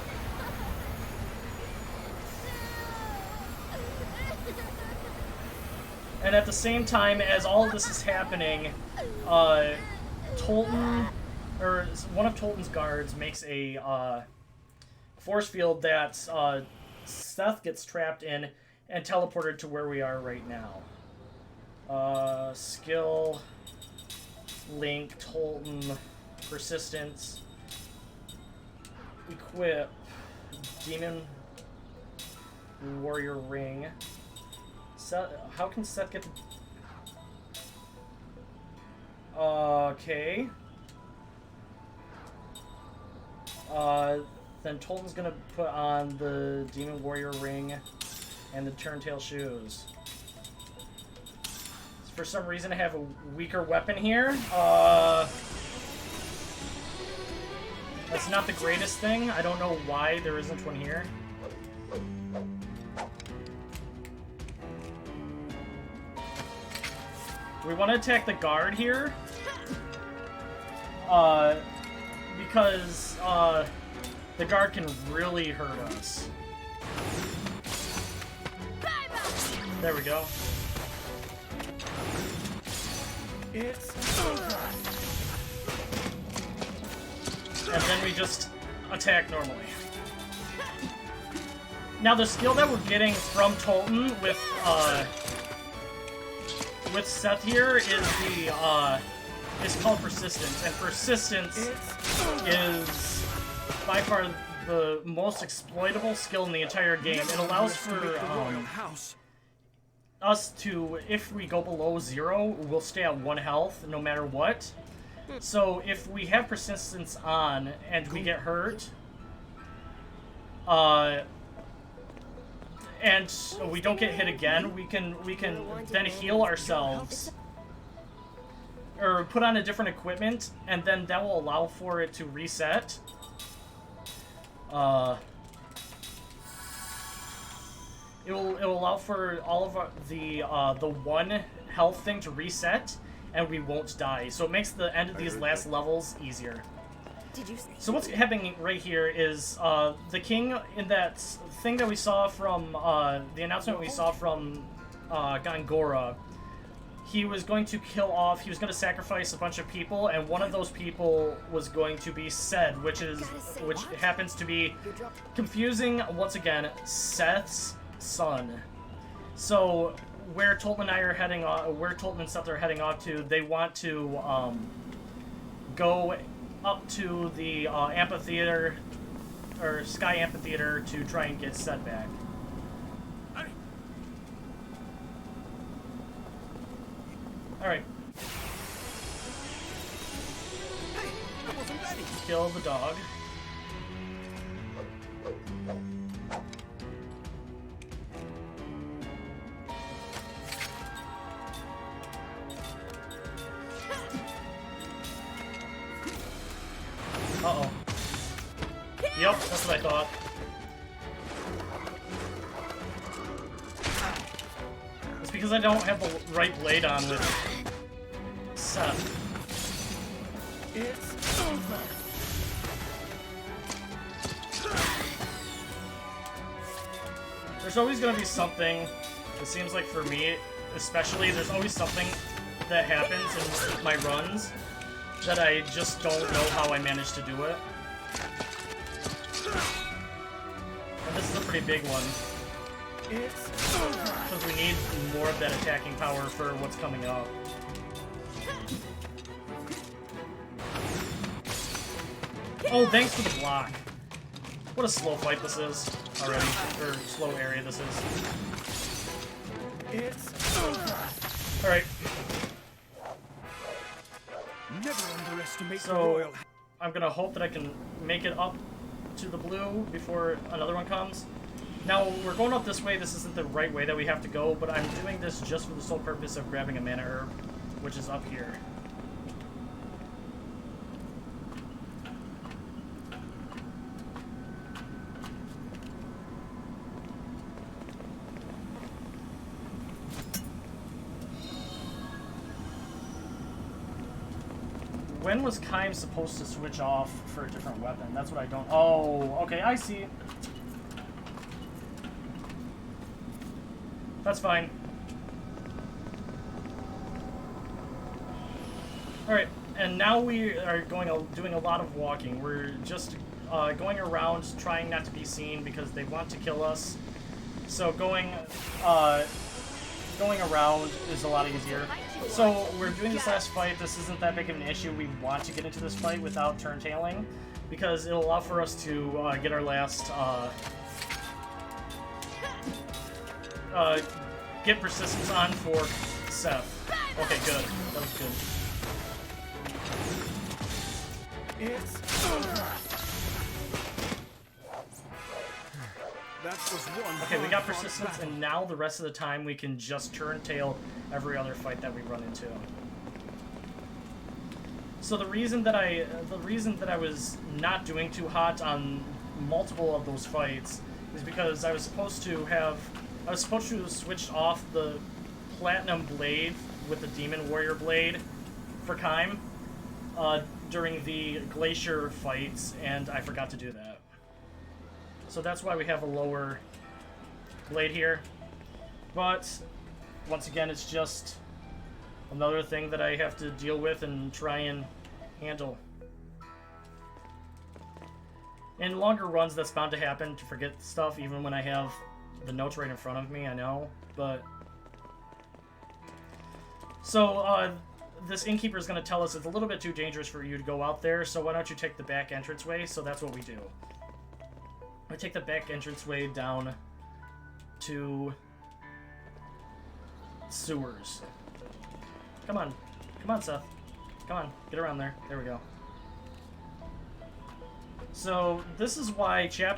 And at the same time as all of this is happening, Tolan, or one of Tolan's guards, makes a force field that Seth gets trapped in and teleported to where we are right now. Skill, Link, Tolan, Persistence, Equip, Demon Warrior Ring. Seth, how can Seth get the... Okay. Then Tolan's gonna put on the Demon Warrior Ring and the Turntail Shoes. For some reason I have a weaker weapon here. That's not the greatest thing. I don't know why there isn't one here. We want to attack the guard here. Because, the guard can really hurt us. There we go. It's over. And then we just attack normally. Now the skill that we're getting from Tolan with Seth here is called Persistence, and Persistence is by far the most exploitable skill in the entire game. It allows for us to, if we go below 0, we'll stay at 1 health no matter what. So if we have Persistence on and we get hurt, and we don't get hit again, we can then heal ourselves or put on a different equipment, and then that will allow for it to reset. It will allow for all of the 1 health thing to reset, and we won't die. So it makes the end of these last levels easier. Did you? So what's happening right here is the king in that thing that we saw from the announcement we saw from Gongora. He was going to kill off. He was going to sacrifice a bunch of people, and one of those people was going to be Seth, which happens to be confusing once again Seth's son. So where Tolan and I are heading off, where Tolan and Seth are heading off to, they want to go up to the amphitheater, or Sky Amphitheater, to try and get Seth back. Alright. Hey, I wasn't ready. Kill the dog. Uh-oh. Yep, that's what I thought. It's because I don't have the right blade on with Seth. It's over. There's always going to be something, it seems like for me, especially, there's always something that happens in my runs that I just don't know how I managed to do it. And this is a pretty big one. It's over. Because we need more of that attacking power for what's coming up. Oh, thanks for the block. What a slow fight this is already. Or slow area this is. It's over. Alright, Never underestimate the so royal. I'm gonna hope that I can make it up to the blue before another one comes. Now, we're going up this way. This isn't the right way that we have to go, but I'm doing this just for the sole purpose of grabbing a mana herb, which is up here. When was Kaim supposed to switch off for a different weapon? That's what I don't... Oh, okay, I see. That's fine. Alright, and now we are doing a lot of walking. We're just going around, trying not to be seen because they want to kill us. So going around is a lot easier. So we're doing this last fight. This isn't that big of an issue. We want to get into this fight without turn-tailing because it'll allow for us to get our last get persistence on for Seth. Okay, good. That was good. It's over. That was one. Okay, we got persistence, and now the rest of the time we can just turn tail every other fight that we run into. So the reason that I was not doing too hot on multiple of those fights is because I was supposed to switch off the Platinum Blade with the Demon Warrior Blade for Kaim during the Glacier fights, and I forgot to do that. So that's why we have a lower blade here. But, once again, it's just another thing that I have to deal with and try and handle. In longer runs, that's bound to happen, to forget stuff, even when I have the notes right in front of me, I know, but... So, this innkeeper is going to tell us it's a little bit too dangerous for you to go out there, so why don't you take the back entranceway? So that's what we do. I take the back entranceway down to sewers. Come on. Come on, Seth. Come on. Get around there. There we go. So, this is why Disc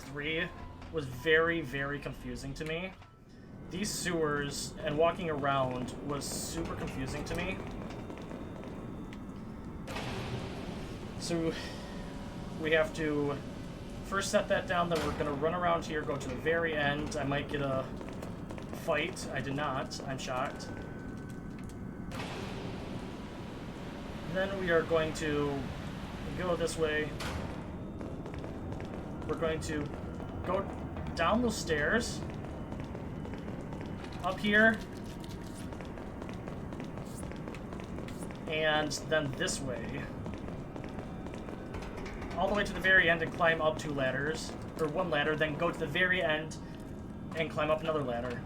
3 was very, very confusing to me. These sewers and walking around was super confusing to me. So, we have to first set that down, then we're going to run around here, go to the very end. I might get a fight. I did not. I'm shocked. Then we are going to go this way. We're going to go down those stairs. Up here. And then this way. All the way to the very end and climb up 2 ladders. Or 1 ladder, then go to the very end and climb up another ladder.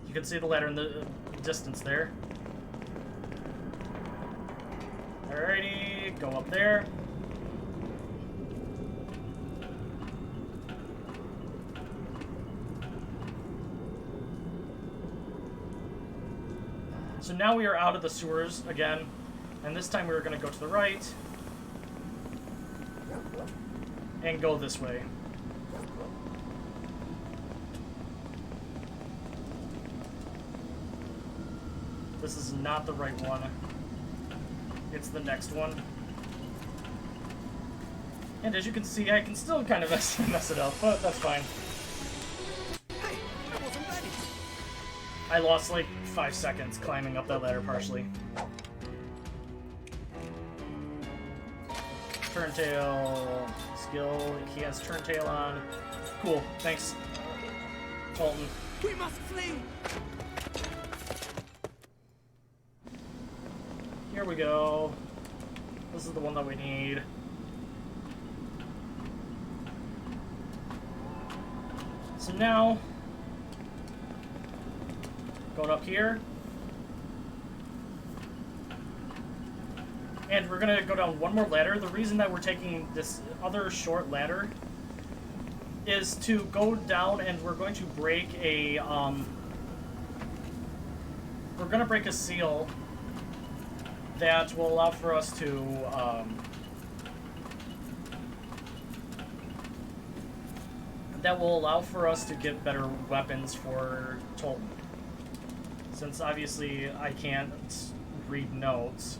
You can see the ladder in the distance there. Alrighty, go up there. So now we are out of the sewers again, and this time we're going to go to the right and go this way. This is not the right one. It's the next one. And as you can see, I can still kind of mess it up, but that's fine. Hey, I wasn't ready. I lost like 5 seconds climbing up that ladder partially. Turntail skill. He has turntail on. Cool. Thanks, Tolan. We must flee. Here we go. This is the one that we need. So now, going up here. And we're gonna go down 1 more ladder. The reason that we're taking this other short ladder is to go down, and we're going to break a, we're gonna break a seal that will allow for us to, get better weapons for Tolan. Since obviously I can't read notes.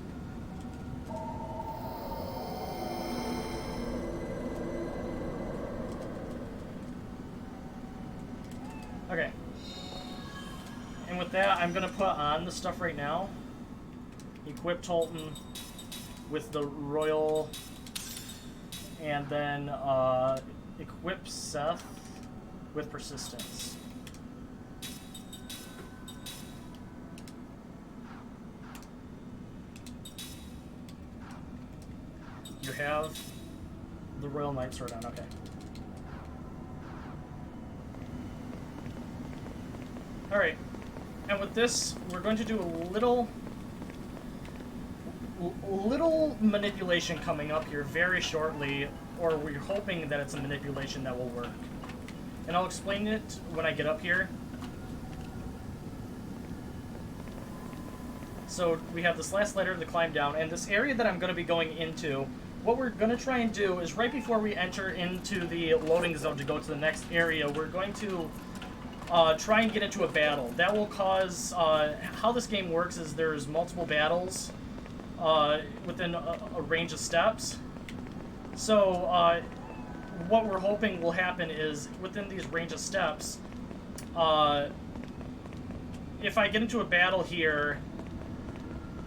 Okay. And with that, I'm gonna put on the stuff right now. Equip Tolan with the Royal, and then equip Seth with Persistence. You have the Royal Knight Sword on, okay. Alright, and with this, we're going to do a little manipulation coming up here very shortly, or we're hoping that it's a manipulation that will work. And I'll explain it when I get up here. So we have this last ladder to climb down, and this area that I'm going to be going into, what we're going to try and do is right before we enter into the loading zone to go to the next area, we're going to try and get into a battle. That will cause, how this game works is there's multiple battles within a range of steps. So what we're hoping will happen is within these range of steps, if I get into a battle here,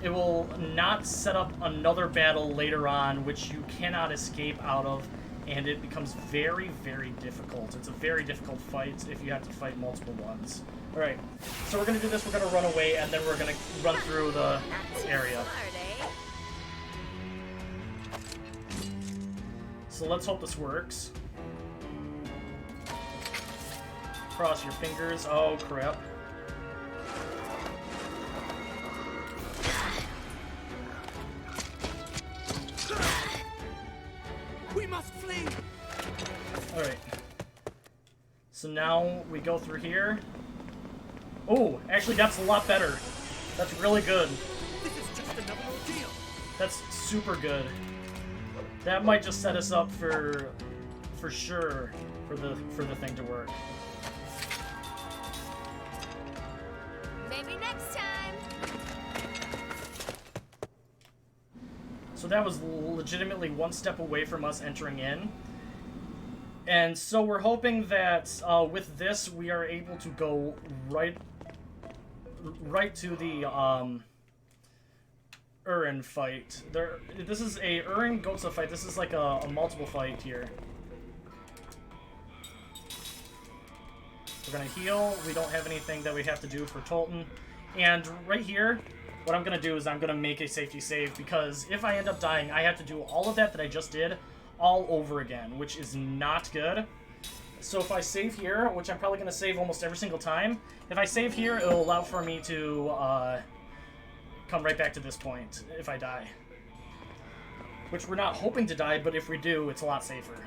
it will not set up another battle later on, which you cannot escape out of, and it becomes very, very difficult. It's a very difficult fight if you have to fight multiple ones. Alright, so we're going to do this, we're going to run away, and then we're going to run through the area. So let's hope this works. Cross your fingers. Oh, crap. We must flee. Alright. So now we go through here. Oh, actually that's a lot better. That's really good. This is just another ordeal. That's super good. That might just set us up for sure for the thing to work. Maybe next time. So that was legitimately one step away from us entering in. And so we're hoping that with this we are able to go right right to the Urin fight. This is a Urin Gotsa fight. This is like a multiple fight here. We're gonna heal. We don't have anything that we have to do for Tolan. And right here, what I'm gonna do is I'm gonna make a safety save, because if I end up dying, I have to do all of that I just did all over again, which is not good. So if I save here, which I'm probably gonna save almost every single time, if I save here, it'll allow for me to come right back to this point if I die. Which we're not hoping to die, but if we do, it's a lot safer.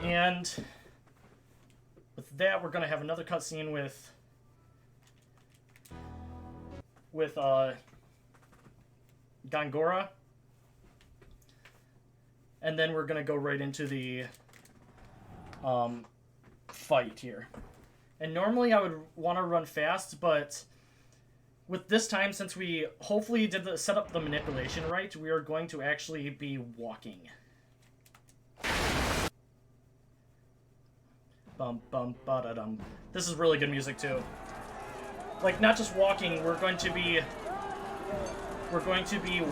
And with that, we're gonna have another cutscene with Gongora, and then we're gonna go right into the fight here. And normally I would want to run fast, but with this time, since we hopefully did set up the manipulation right, we are going to actually be walking. Bum bum ba da dum. This is really good music too. Like, not just walking, we're going to be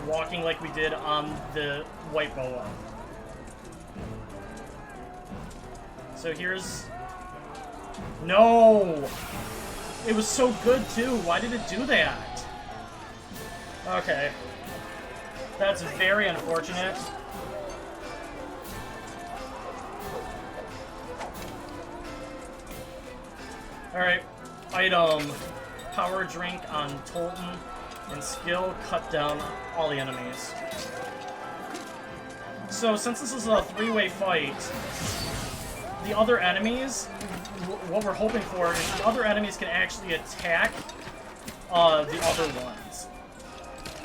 walking like we did on the White Boa. So here's... No! It was so good too. Why did it do that? Okay. That's very unfortunate. Alright, item, power drink on Tolan, and skill, cut down all the enemies. So since this is a three-way fight, the other enemies, what we're hoping for is the other enemies can actually attack the other ones.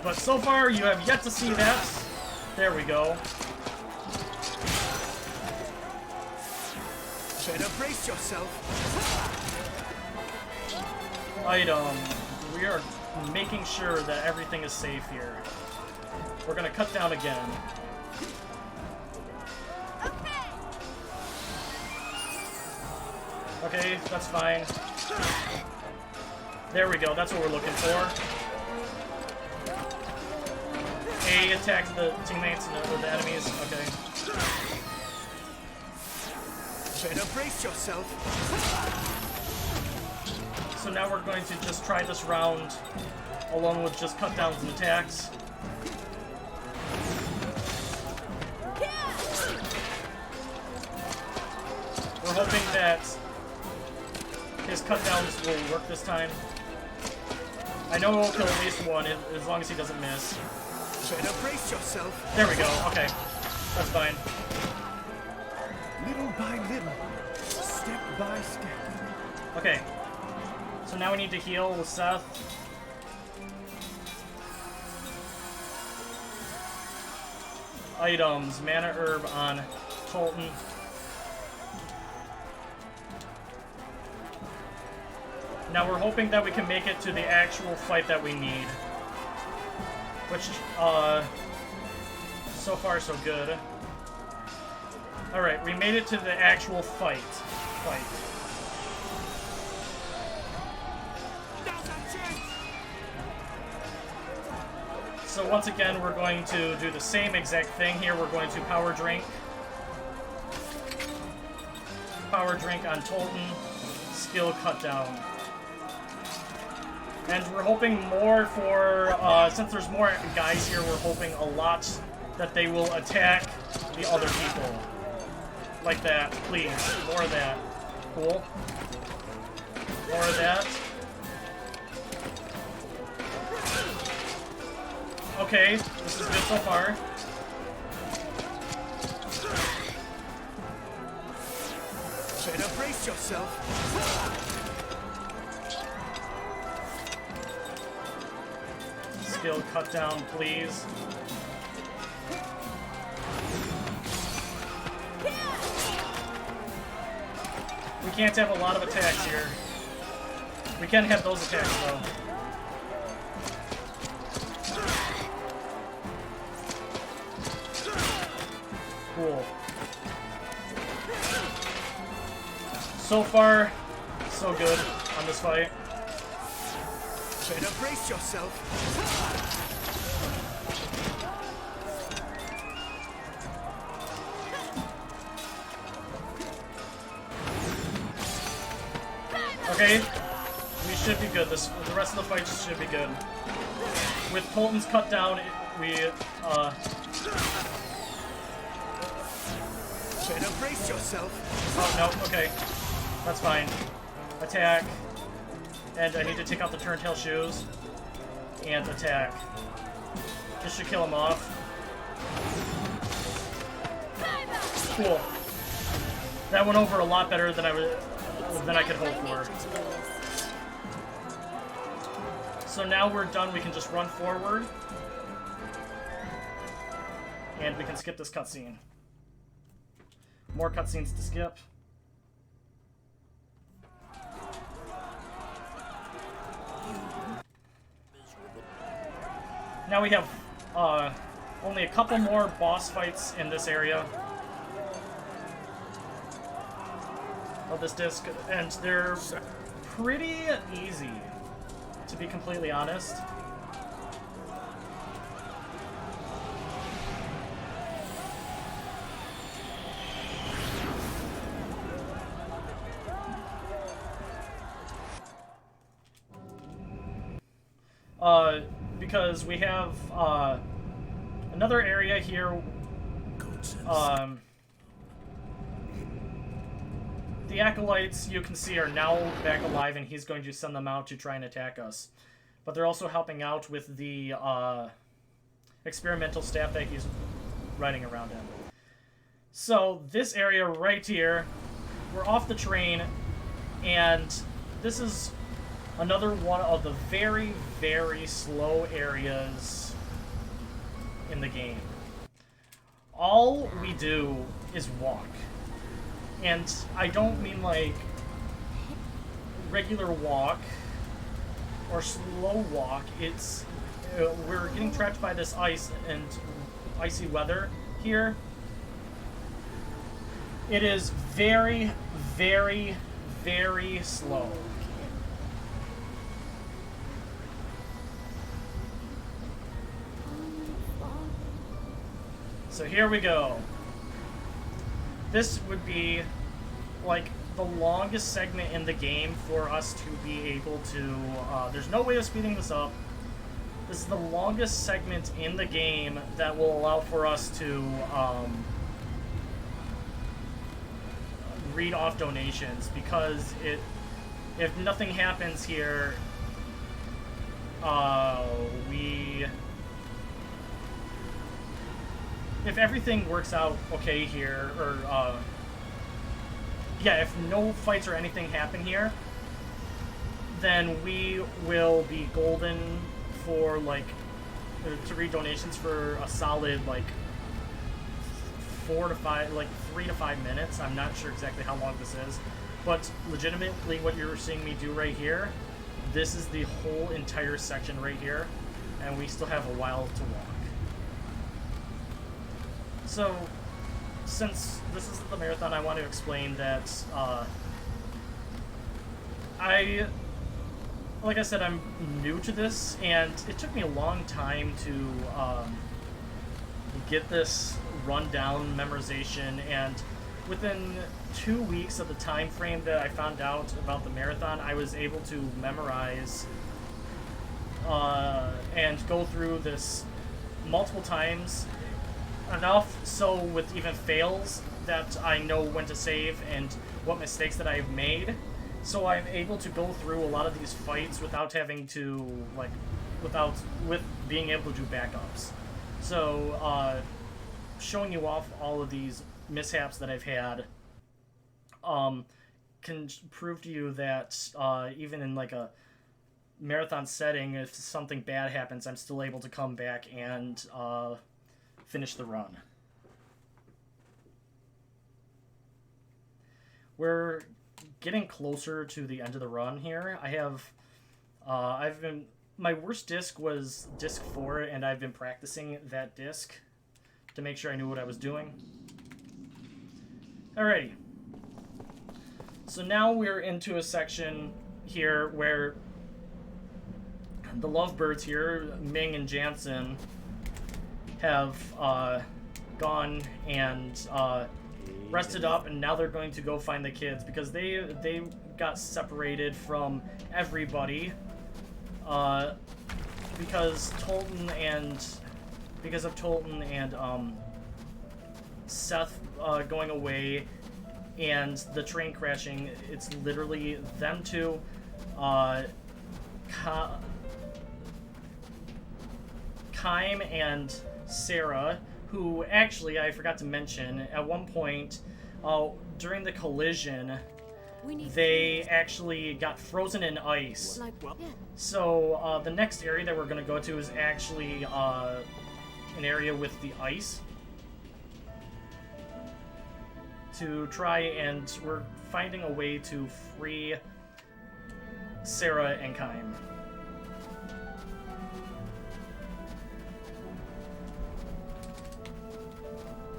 But so far, you have yet to see that. There we go. Better brace yourself. Item. We are making sure that everything is safe here. We're gonna cut down again. Okay, that's fine. There we go, that's what we're looking for. A attacks the teammates and the enemies, okay. Better brace yourself. So now we're going to just try this round along with just cut downs and attacks. We're hoping that his cut downs will work this time. I know we'll kill at least one as long as he doesn't miss. Better brace yourself. There we go, okay. That's fine. Little by little, step by step. Okay. So now we need to heal with Seth. Items, mana herb on Tolan. Now we're hoping that we can make it to the actual fight that we need. Which, so far so good. Alright, we made it to the actual fight. So once again, we're going to do the same exact thing here. We're going to power drink. Power drink on Tolan. Skill cut down. And we're hoping more for, since there's more guys here, we're hoping a lot that they will attack the other people. Like that, please. More of that. Cool. More of that. Okay, this is good so far. Better brace yourself. Skill cut down, please. We can't have a lot of attacks here. We can have those attacks though. Cool. So far, so good on this fight. Better brace yourself. Okay, we should be good. The rest of the fight should be good. With Colton's cut down, Better brace yourself. Oh, no, okay. That's fine. Attack. And I need to take out the turntail shoes. And attack. This should kill him off. Cool. That went over a lot better than I could hope for. So now we're done. We can just run forward. And we can skip this cutscene. More cutscenes to skip. Now we have only a couple more boss fights in this area of this disc, and they're pretty easy, to be completely honest. Because we have another area here. The acolytes, you can see, are now back alive, and he's going to send them out to try and attack us. But they're also helping out with the experimental staff that he's riding around in. So this area right here, we're off the train, and this is another one of the very, very slow areas in the game. All we do is walk. And I don't mean like regular walk or slow walk. It's we're getting trapped by this ice and icy weather here. It is very, very, very slow. So here we go. This would be like the longest segment in the game for us to be able to, there's no way of speeding this up. This is the longest segment in the game that will allow for us to read off donations, because if nothing happens here, if everything works out okay here, or yeah, if no fights or anything happen here, then we will be golden for like to read donations for a solid like 3 to 5 minutes. I'm not sure exactly how long this is, but legitimately what you're seeing me do right here, this is the whole entire section right here, and we still have a while to walk. So, since this is the marathon, I want to explain that like I said, I'm new to this, and it took me a long time to get this rundown memorization, and within 2 weeks of the time frame that I found out about the marathon, I was able to memorize and go through this multiple times, enough so with even fails that I know when to save and what mistakes that I've made. So I'm able to go through a lot of these fights without having to, like, with being able to do backups. So, showing you off all of these mishaps that I've had, can prove to you that, even in, like, a marathon setting, if something bad happens, I'm still able to come back and, finish the run. We're getting closer to the end of the run here. I have, my worst disc was disc 4, and I've been practicing that disc to make sure I knew what I was doing. Alrighty. So now we're into a section here where the lovebirds here, Ming and Jansen, have gone and rested up, and now they're going to go find the kids because they got separated from everybody because of Tolan and Seth going away and the train crashing. It's literally them two, Kaim and Sarah, who actually I forgot to mention at one point during the collision they actually got frozen in ice. So the next area that we're going to go to is actually an area with the ice to try, and we're finding a way to free Sarah and Kaim.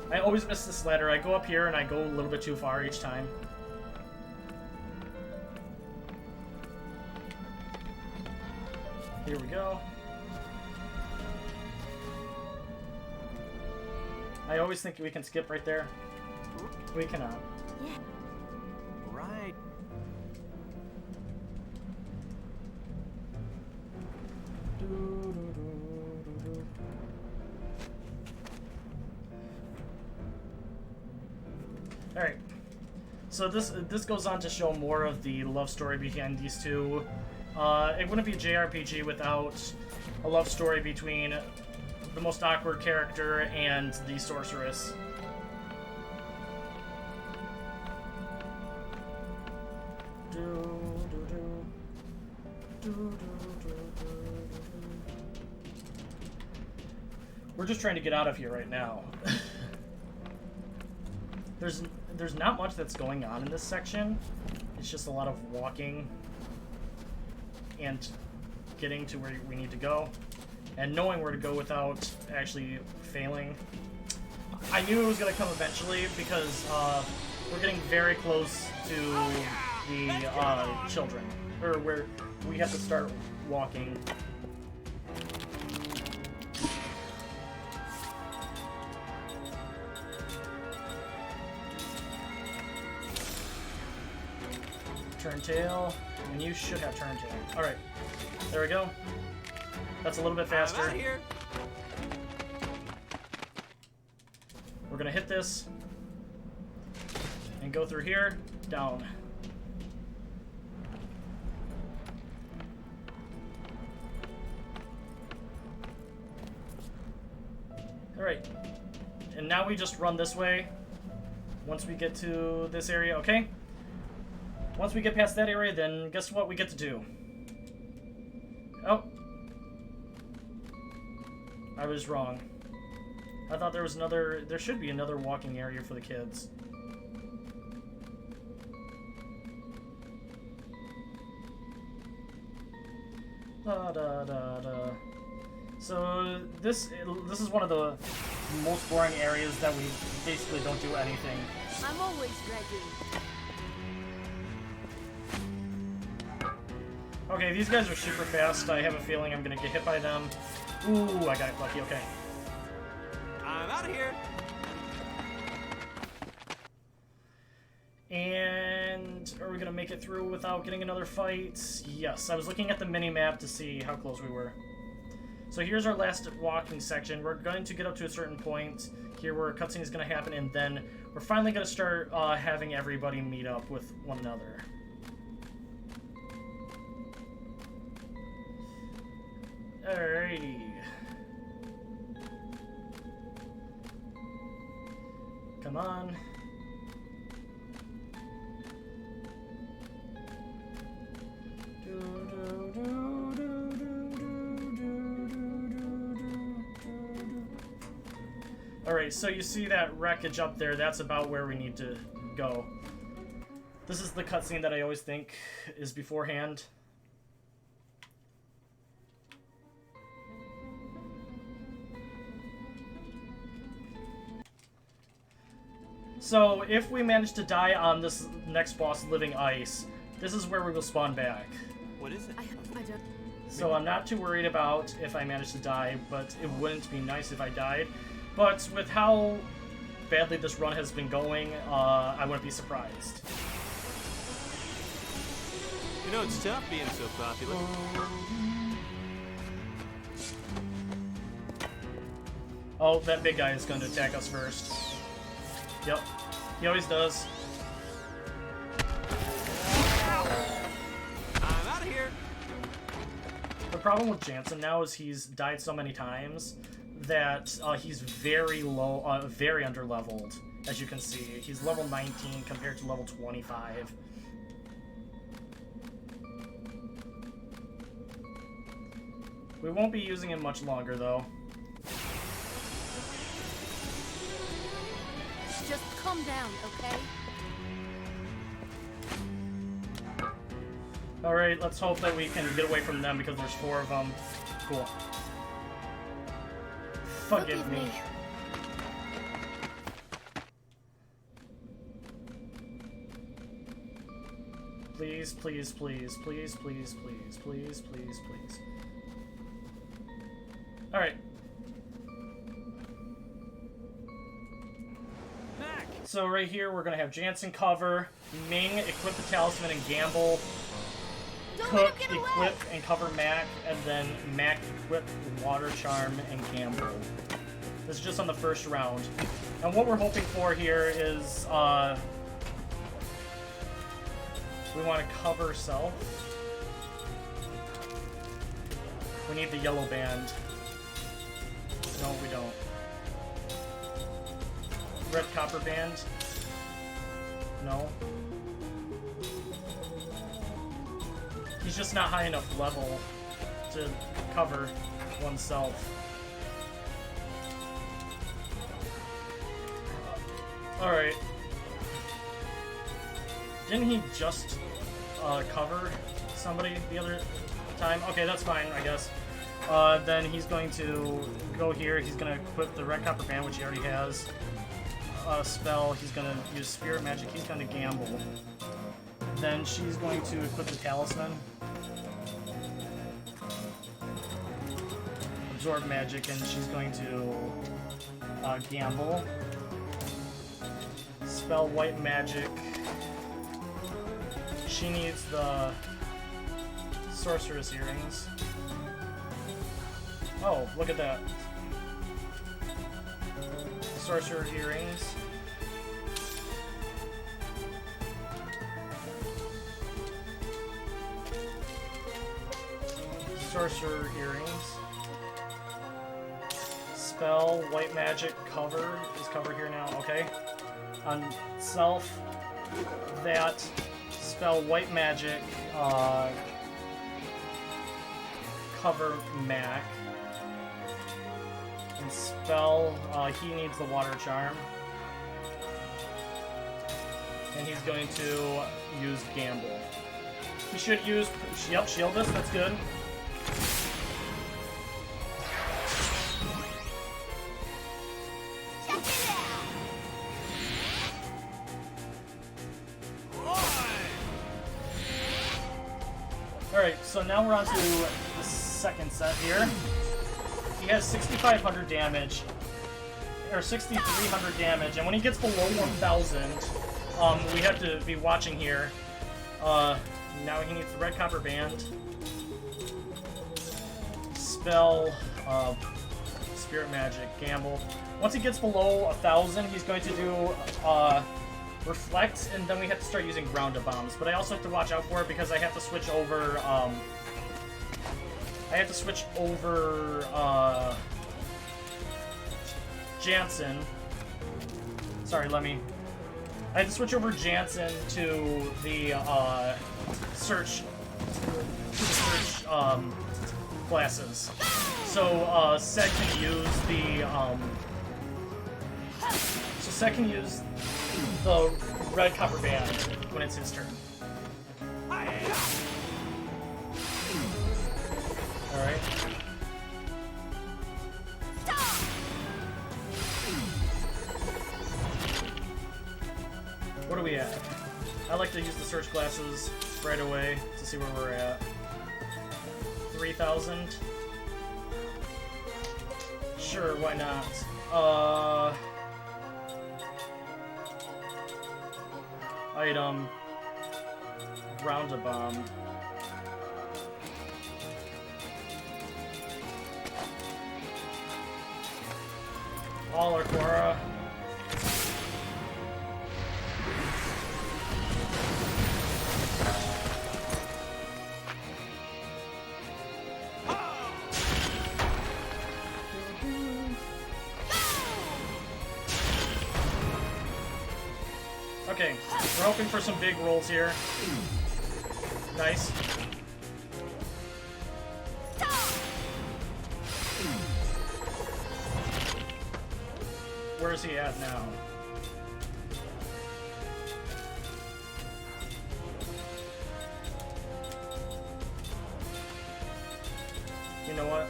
I always miss this ladder. I go up here and I go a little bit too far each time. Here we go. I always think we can skip right there. We cannot. Yeah. Right. Alright. So this goes on to show more of the love story behind these two. It wouldn't be a JRPG without a love story between the most awkward character and the sorceress. We're just trying to get out of here right now. There's not much that's going on in this section. It's just a lot of walking and getting to where we need to go and knowing where to go without actually failing. I knew it was going to come eventually because we're getting very close to the children, or where we have to start walking. Turn tail, and you should have turn tail. Alright, there we go. That's a little bit faster. I'm out here. We're gonna hit this and go through here, down. Alright, and now we just run this way once we get to this area, okay? Once we get past that area, then guess what we get to do? Oh. I was wrong. I thought there was another... There should be another walking area for the kids. Da-da-da-da. So, this is one of the most boring areas that we basically don't do anything. I'm always ready. Okay, these guys are super fast. I have a feeling I'm gonna get hit by them. Ooh, I got lucky, okay. I'm out of here. And are we gonna make it through without getting another fight? Yes, I was looking at the mini-map to see how close we were. So here's our last walking section. We're going to get up to a certain point here where a cutscene is gonna happen, and then we're finally gonna start having everybody meet up with one another. Alrighty. Come on. Alright, so you see that wreckage up there, that's about where we need to go. This is the cutscene that I always think is beforehand. So, if we manage to die on this next boss, Living Ice, this is where we will spawn back. What is it? I don't... So I'm not too worried about if I manage to die, but it wouldn't be nice if I died. But with how badly this run has been going, I wouldn't be surprised. You know, it's tough being so popular. Oh, that big guy is going to attack us first. Yep, he always does. I'm out of here. The problem with Jansen now is he's died so many times that he's very low, very underleveled, as you can see. He's level 19 compared to level 25. We won't be using him much longer, though. Just calm down, okay? Alright, let's hope that we can get away from them because there's 4 of them. Cool. Forgive me. Please, please, please, please, please, please, please, please, please. Alright. Mac. So right here we're gonna have Jansen cover, Ming equip the talisman and gamble, Cook equip and cover Mac, and then Mac equip water charm and gamble. This is just on the first round. And what we're hoping for here is we want to cover self. We need the yellow band. No, we don't. Red copper band. No. He's just not high enough level to cover oneself. Alright. Didn't he just cover somebody the other time? Okay, that's fine, I guess. Then he's going to go here. He's going to equip the red copper band, which he already has. Spell. He's going to use spirit magic. He's going to gamble. Then she's going to equip the talisman. Absorb magic, and she's going to gamble. Spell white magic. She needs the sorceress earrings. Oh, look at that. Sorcerer earrings. Sorcerer earrings. Spell white magic cover is cover here now. Okay. On self, that spell white magic cover Mac. And spell he needs the water charm. And he's going to use gamble. He should use shield us, that's good. Alright, so now we're on to the second set here. He has 6,500 damage, or 6,300 damage, and when he gets below 1,000, we have to be watching here. Now he needs the red copper band. Spell, spirit magic, gamble. Once he gets below 1,000, he's going to do, reflect, and then we have to start using grounded bombs. But I also have to watch out for it because I have to switch over, Jansen. Sorry, I have to switch over Jansen to the, search classes. So, Sed can use the red copper band when it's his turn. Alright. I like to use the search glasses right away to see where we're at. 3,000. Sure, why not? Item. Round-a-bomb. All our Quora. Okay, we're hoping for some big rolls here. Nice. Where is he at now? You know what?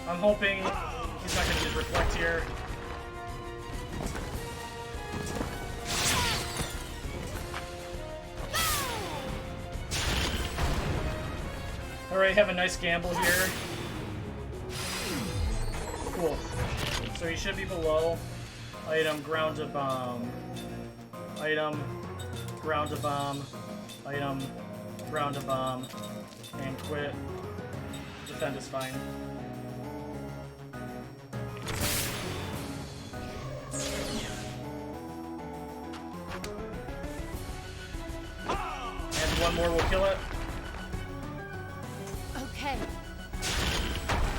I'm hoping he's not going to use Reflect here. Alright, have a nice gamble here. Cool. So he should be below. Item, ground a bomb. Item, ground a bomb. Item, ground a bomb. And quit. Defend is fine. And one more will kill it. Okay.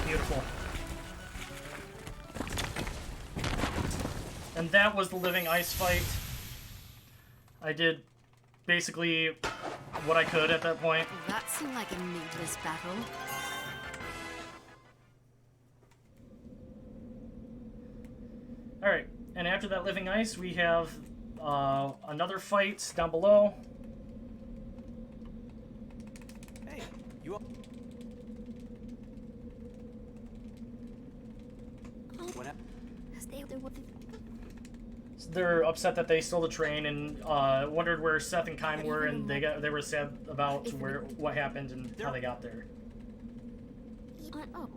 Beautiful. And that was the living ice fight. I did basically what I could at that point. That seemed like a needless battle. Alright, and after that living ice, we have another fight down below. Hey, you up? What happened? They're upset that they stole the train and wondered where Seth and Kime were, and they were sad about what happened and how they got there. Oh.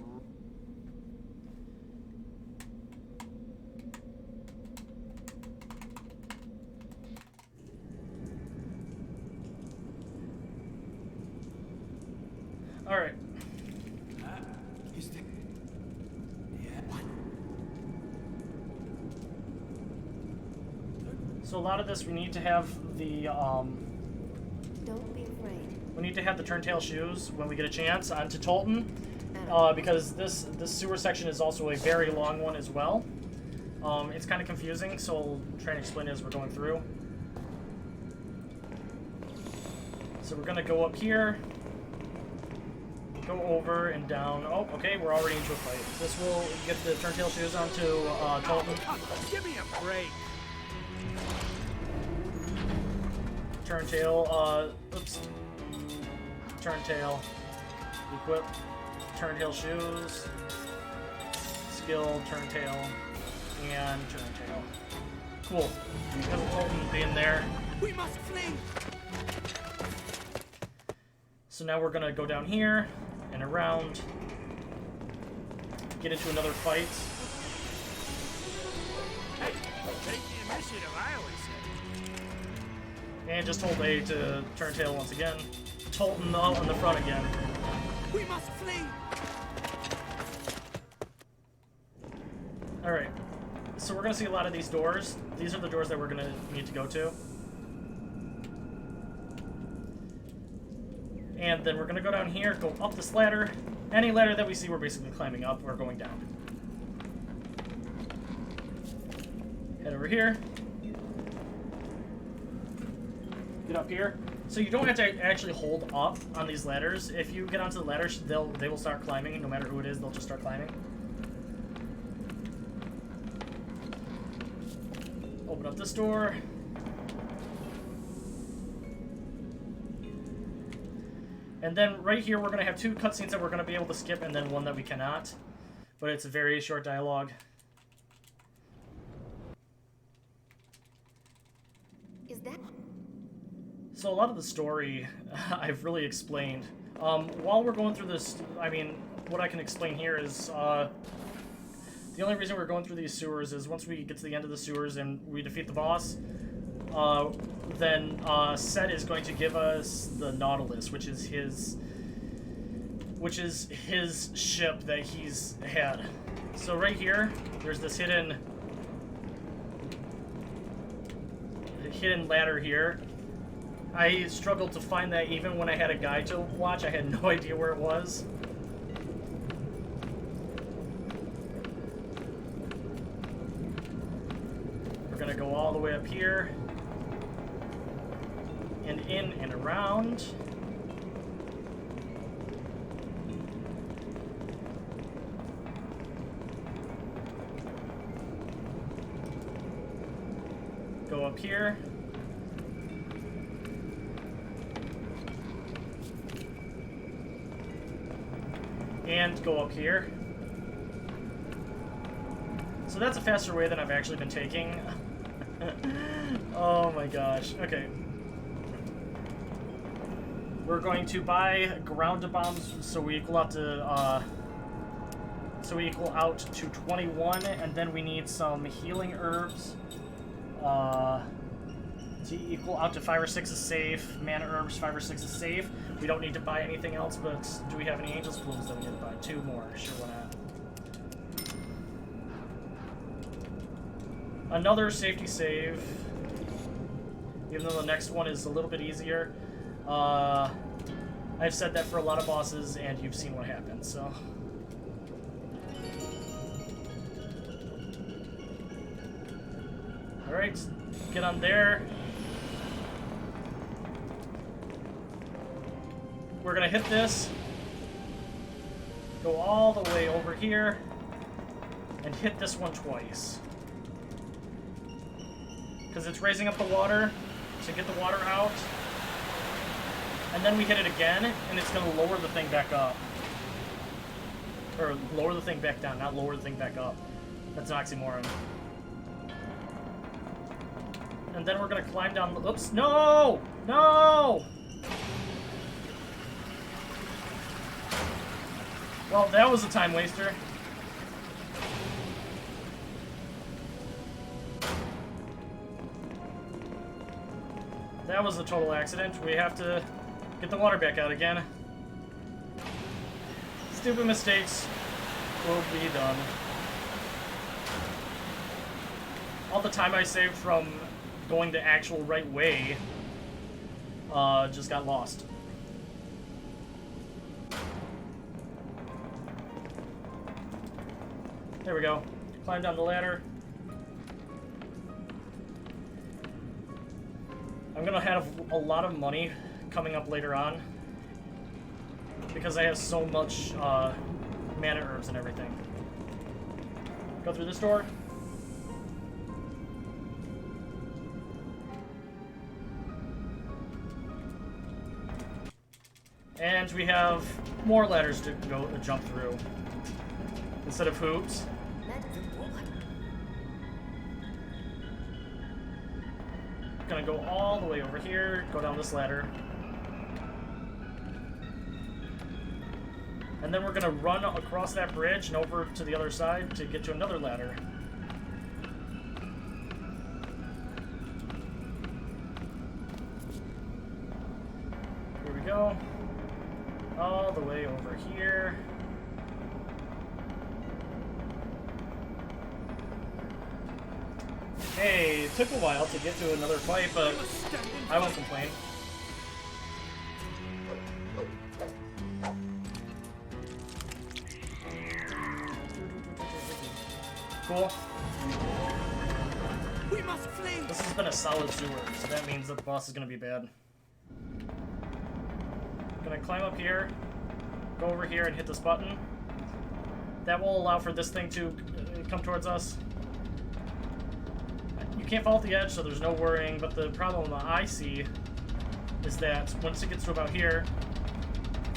All right. So a lot of this we need to have the Don't be afraid. we need to have the turntail shoes when we get a chance onto Tolan, because this sewer section is also a very long one as well. It's kind of confusing, so I'll try and explain it as we're going through. So we're gonna go up here, go over and down. Oh, okay, we're already into a fight. This will get the turntail shoes onto Tolan. Give me a break. Turntail, oops. Turntail. Equip. Turntail shoes. Skill, turntail, and turntail. Cool. Because of Tolan being there. We must flee. So now we're gonna go down here and around. Get into another fight. Hey, take the initiative, I always say. And just hold A to turntail once again. Tolan out on the front again. We must flee. Alright. So we're gonna see a lot of these doors. These are the doors that we're gonna need to go to. And then we're gonna go down here, go up this ladder. Any ladder that we see, we're basically climbing up or going down. Head over here. Get up here. So you don't have to actually hold up on these ladders. If you get onto the ladders, they will start climbing. No matter who it is, they'll just start climbing. Open up this door. And then right here, we're going to have 2 cutscenes that we're going to be able to skip, and then one that we cannot. But it's a very short dialogue. Is that... So a lot of the story I've really explained. While we're going through this, I mean, what I can explain here is the only reason we're going through these sewers is once we get to the end of the sewers and we defeat the boss, then Set is going to give us the Nautilus, which is his ship that he's had. So right here, there's this hidden ladder here. I struggled to find that even when I had a guide to watch. I had no idea where it was. We're gonna go all the way up here. And in and around. Go up here. And go up here. So that's a faster way than I've actually been taking. Oh my gosh. Okay. We're going to buy ground bombs so we equal out to 21, and then we need some healing herbs to equal out to 5 or 6 is safe. Mana herbs, 5 or 6 is safe. We don't need to buy anything else, but do we have any Angel's Plumes that we need to buy? 2 more. Sure, why not? Another safety save. Even though the next one is a little bit easier. I've said that for a lot of bosses, and you've seen what happens, so... Alright, get on there. We're gonna hit this. Go all the way over here. And hit this one twice. Because it's raising up the water to get the water out. And then we hit it again, and it's gonna lower the thing back up. Or lower the thing back down, not lower the thing back up. That's an oxymoron. And then we're gonna climb down the... Oops, no! No! Well, that was a time waster. That was a total accident. We have to get the water back out again. Stupid mistakes will be done. All the time I saved from going the actual right way just got lost. There we go. Climb down the ladder. I'm gonna have a lot of money coming up later on because I have so much mana herbs and everything. Go through this door. And we have more ladders to go jump through instead of hoops. Gonna go all the way over here, go down this ladder. And then we're gonna run across that bridge and over to the other side to get to another ladder. Here we go. All the way over here. Hey, it took a while to get to another fight, but I won't complain. Cool. We must flee. This has been a solid sewer, so that means that the boss is gonna be bad. Gonna climb up here, go over here and hit this button. That will allow for this thing to come towards us. You can't fall off the edge, so there's no worrying, but the problem I see is that once it gets to about here,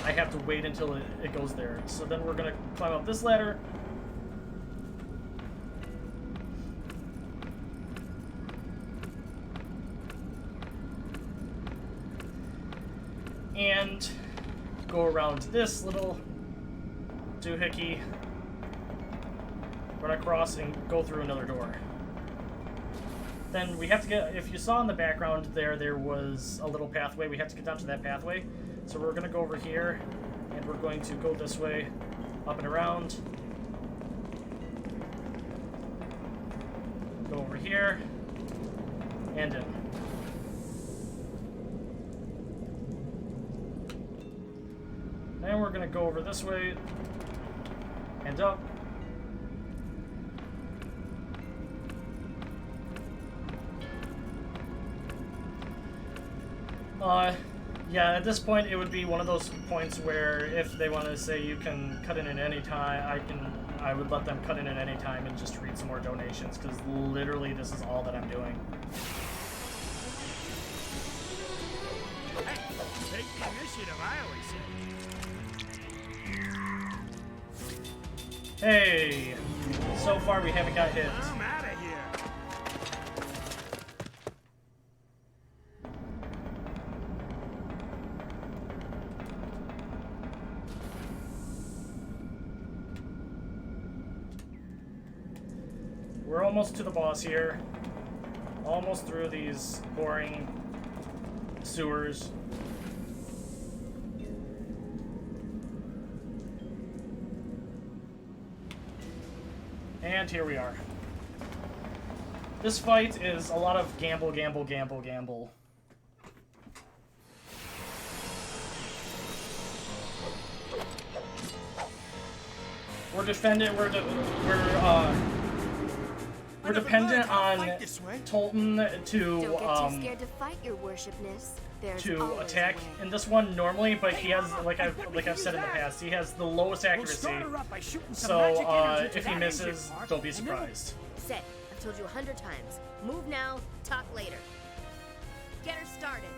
I have to wait until it goes there. So then we're gonna climb up this ladder. And go around this little doohickey, run across, and go through another door. Then we have to get, if you saw in the background there was a little pathway. We have to get down to that pathway. So we're going to go over here, and we're going to go this way, up and around. Go over here, and in. Then we're going to go over this way, and up. Yeah, at this point it would be one of those points where if they want to say you can cut in at any time, I would let them cut in at any time and just read some more donations, because literally this is all that I'm doing. Hey, take the initiative, I always say. Hey! So far we haven't got hit. I'm out of here. We're almost to the boss here. Almost through these boring sewers. And here we are. This fight is a lot of gamble, gamble, gamble, gamble. We're dependent on Tolan to Don't get too scared to fight, your worshipness. There's to always attack a way. in this one normally, but he has, like I've said in the past, he has the lowest accuracy. So if he misses, don't be surprised. Set. I've told you 100 times. Move now, talk later. Get her started.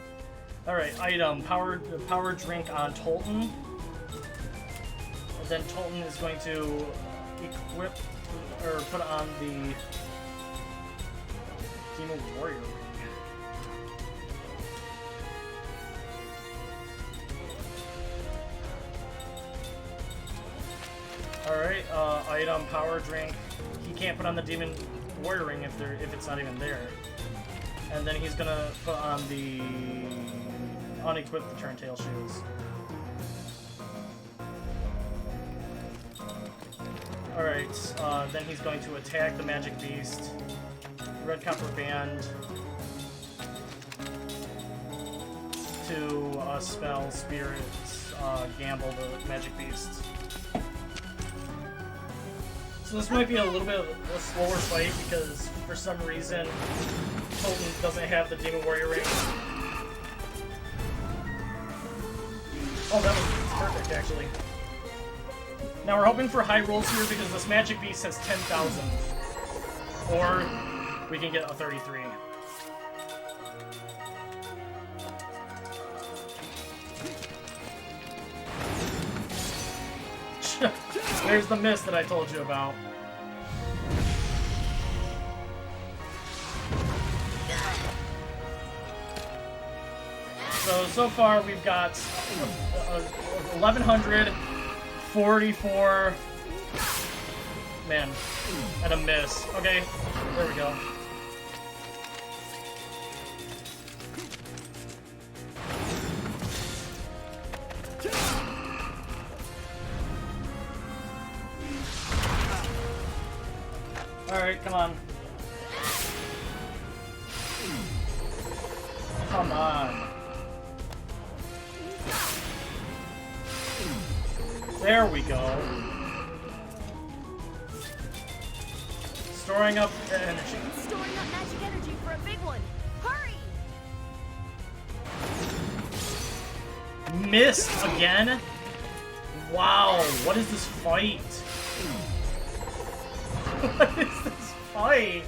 All right, item power drink on Tolan. And then Tolan is going to equip or put on the Demon Warrior ring. Alright, item, power drink. He can't put on the Demon Warrior ring if it's not even there. And then he's gonna put on the unequip the Turntail shoes. Alright, then he's going to attack the Magic Beast. Red Copper Band. To spell Spirit, gamble the Magic Beast. So this might be a little bit of a slower fight because for some reason Tolan doesn't have the Demon Warrior ring. Oh, that was perfect actually. Now we're hoping for high rolls here because this Magic Beast has 10,000. Or we can get a 33. There's the miss that I told you about. So far we've got 1,144, man, and a miss. Okay, there we go. Alright, come on. Come on. There we go. Storing up energy. Storing up magic energy for a big one. Hurry! Missed again? Wow, what is this fight? What is this fight?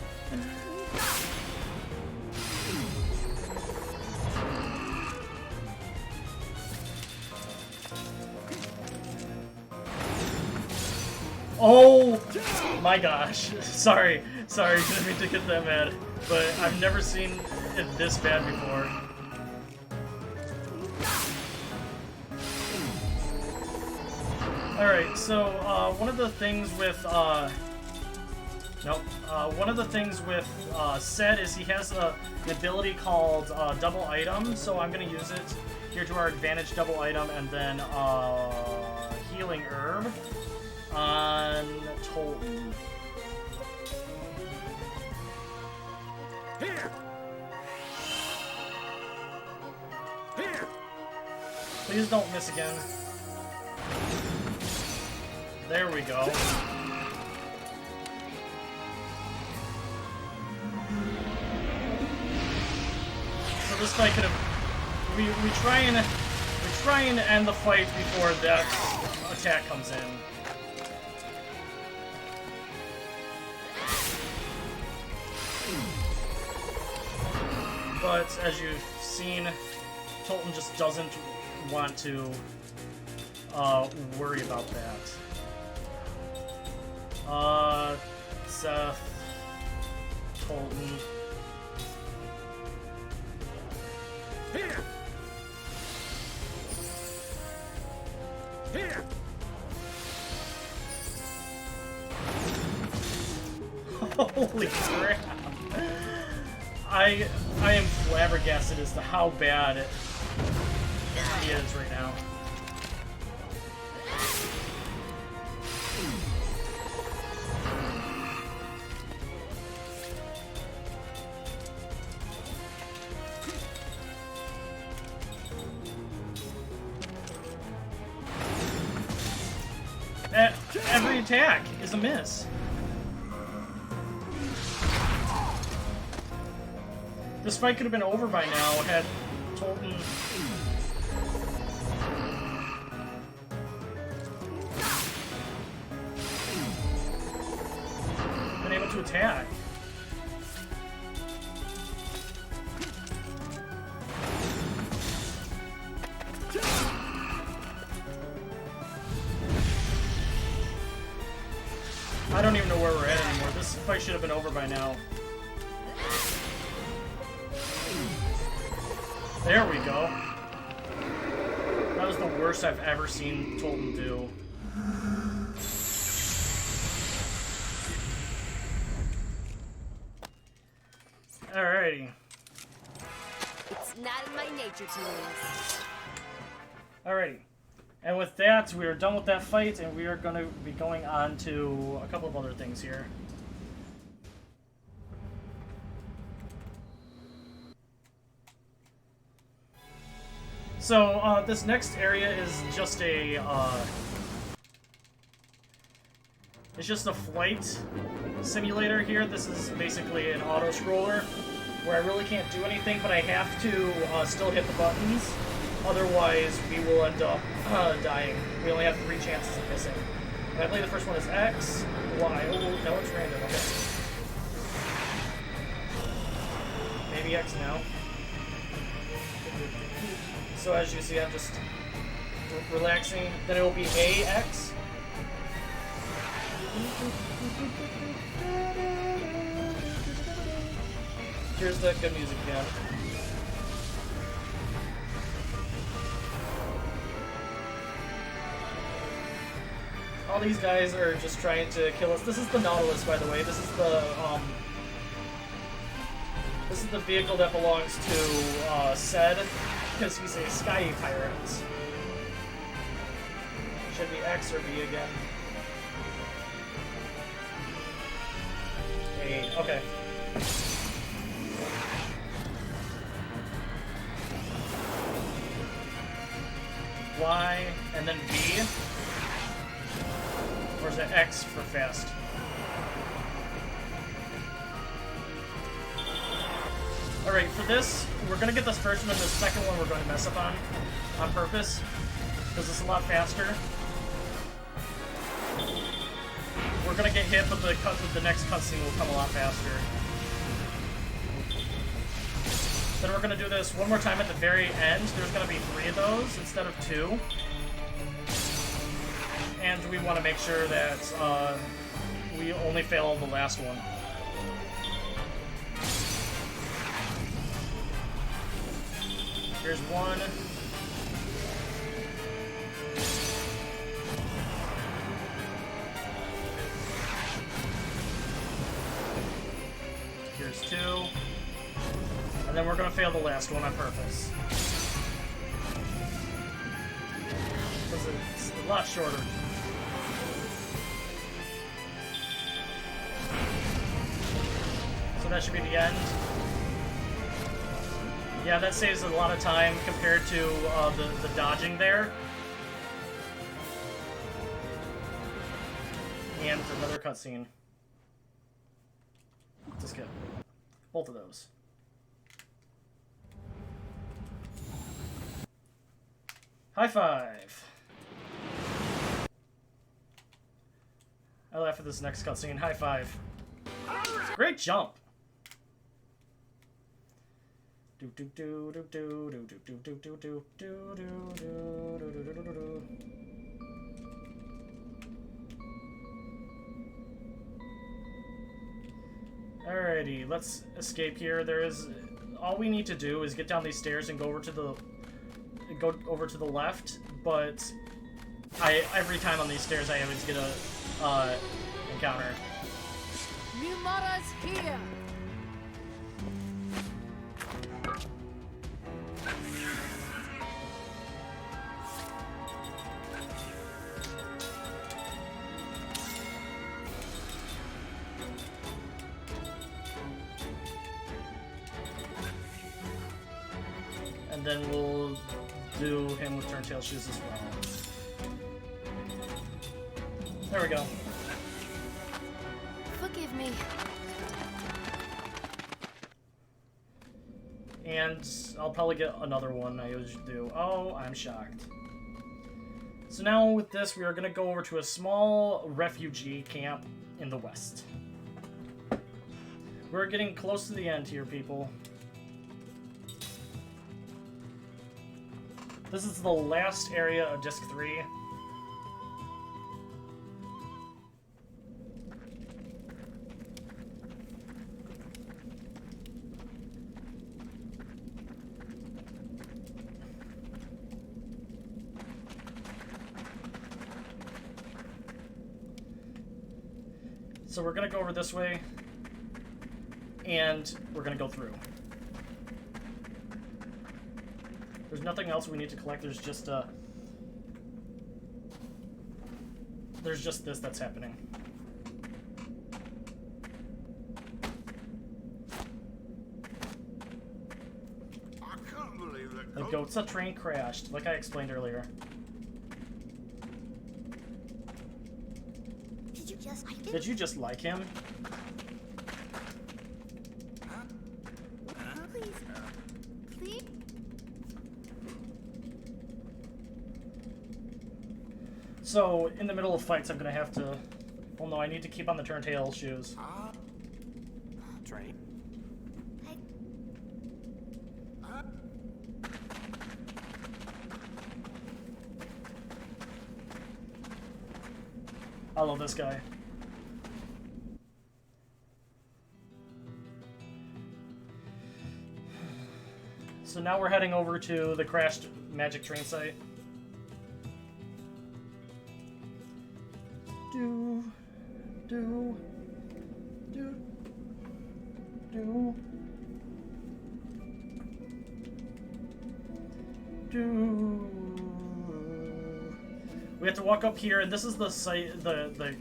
Oh my gosh. Sorry, didn't mean to get that mad. But I've never seen it this bad before. Alright, so one of the things with Sed is he has an ability called double item, so I'm gonna use it here to our advantage, double item, and then healing herb on Tolan. Here! Here! Please don't miss again. There we go. So this fight could have... We try and end the fight before that attack comes in. But as you've seen, Tolan just doesn't want to worry about that. Seth, Tolan. Here! Here! Holy crap! I am flabbergasted as to how bad he is right now. Every attack is a miss. This fight could have been over by now had Tolan been able to attack. I don't even know where we're at anymore. This fight should have been over by now. There we go. That was the worst I've ever seen Tolan do. Alrighty. It's not in my nature to lose. Alrighty. And with that, we are done with that fight, and we are going to be going on to a couple of other things here. So, this next area is just a, it's just a flight simulator here. This is basically an auto-scroller, where I really can't do anything, but I have to still hit the buttons. Otherwise, we will end up dying. We only have 3 chances of missing. And I believe the first one is X, Y. Oh, no, it's random. Okay. Maybe X now. So as you see, I'm just relaxing. Then it will be AX. Here's that good music again. All these guys are just trying to kill us. This is the Nautilus, by the way. This is the vehicle that belongs to Sed, because he's a sky pirate. Should be X or B again. A. Okay. Y and then B. Or is it X for fast? Alright, for this, we're going to get this first one, and the second one we're going to mess up on purpose, because it's a lot faster. We're going to get hit, but the next cutscene will come a lot faster. Then we're going to do this one more time at the very end. There's going to be 3 of those instead of 2. And we want to make sure that we only fail the last one. Here's one. Here's two. And then we're gonna fail the last one on purpose. Because it's a lot shorter. So that should be the end. Yeah, that saves a lot of time compared to the dodging there. And another cutscene. Just skip. Both of those. High five! I laugh at this next cutscene. High five. Great jump! Do do do do do do do do do do do do do do do. Alrighty, let's escape here. There is all we need to do is get down these stairs and go over to the left. But every time on these stairs I always get a encounter. Numara's here. And then we'll do him with Turntail Shoes as well. There we go. Forgive me. And I'll probably get another one I usually do. Oh, I'm shocked. So now with this, we are going to go over to a small refugee camp in the west. We're getting close to the end here, people. This is the last area of Disc 3. So we're going to go over this way, and we're going to go through. There's nothing else we need to collect. There's just this that's happening. I can't believe that. The Goatsa train crashed, like I explained earlier. Did you just like it? Did you just like him? Please. Please? So, in the middle of fights, I'm gonna have to... Well, no, I need to keep on the Turntail Shoes. Train. I love this guy. So now we're heading over to the crashed magic train site. Do, do, do, do, do. We have to walk up here, and this is the site, the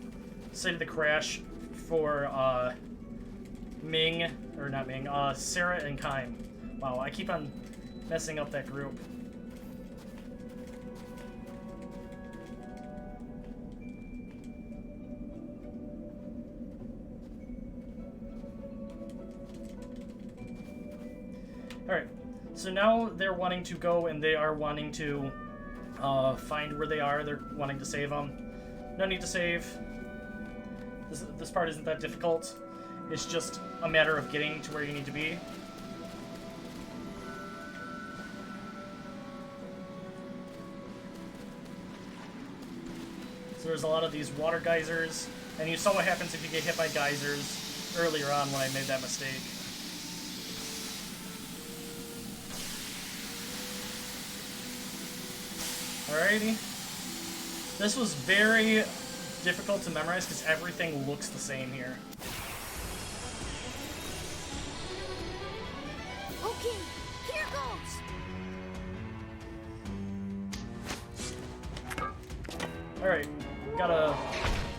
site of the crash for Ming, or not Ming, Sarah and Kaim. Wow, I keep on messing up that group. Alright, so now they're wanting to go, and they are wanting to find where they are. They're wanting to save them. No need to save. This part isn't that difficult. It's just a matter of getting to where you need to be. So there's a lot of these water geysers, and you saw what happens if you get hit by geysers earlier on when I made that mistake. Alrighty. This was very difficult to memorize because everything looks the same here. Okay, here goes. Alright, gotta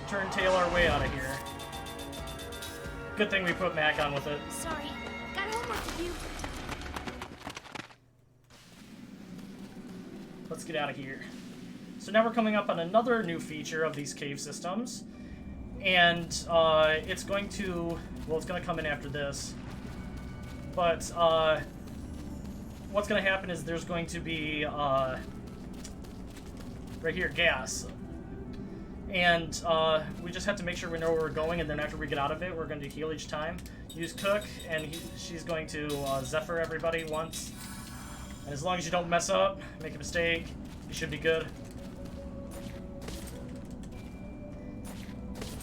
turn-tail our way out of here. Good thing we put Mac on with it. Sorry, got homework to do. Let's get out of here. So now we're coming up on another new feature of these cave systems. And it's going to... Well, it's going to come in after this. But what's going to happen is there's going to be... right here, gas. And we just have to make sure we know where we're going, and then after we get out of it, we're going to heal each time. Use Cook, and she's going to Zephyr everybody once. And as long as you don't mess up, make a mistake, you should be good.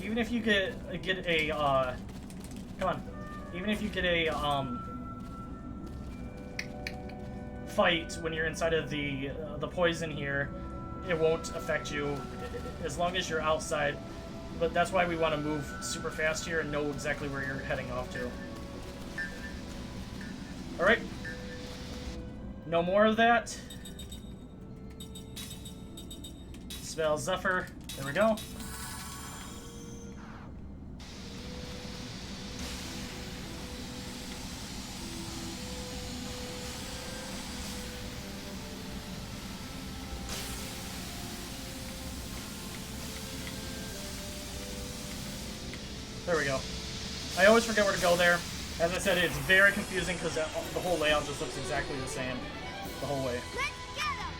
Even if you get a come on. Even if you get a fight when you're inside of the poison here, it won't affect you as long as you're outside. But that's why we want to move super fast here and know exactly where you're heading off to. Alright. No more of that. Spell Zephyr. There we go. There we go. I always forget where to go there. As I said, it's very confusing because the whole layout just looks exactly the same the whole way. Let's get him!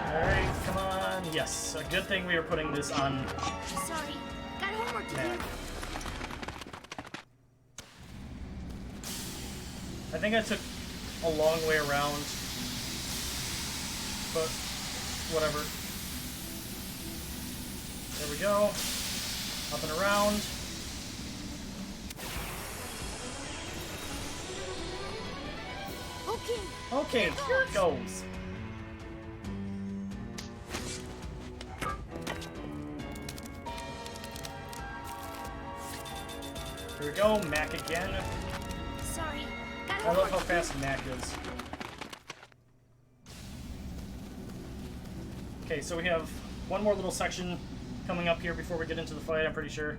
Alright, come on. Yes, a good thing we were putting this on. Sorry, got homework to do. I think I took a long way around, but whatever. There we go. Up and around. Okay. Okay, here it goes. Here we go, Mac again. Sorry, got I love homework how to do. fast Mac is. Okay, so we have one more little section coming up here before we get into the fight, I'm pretty sure.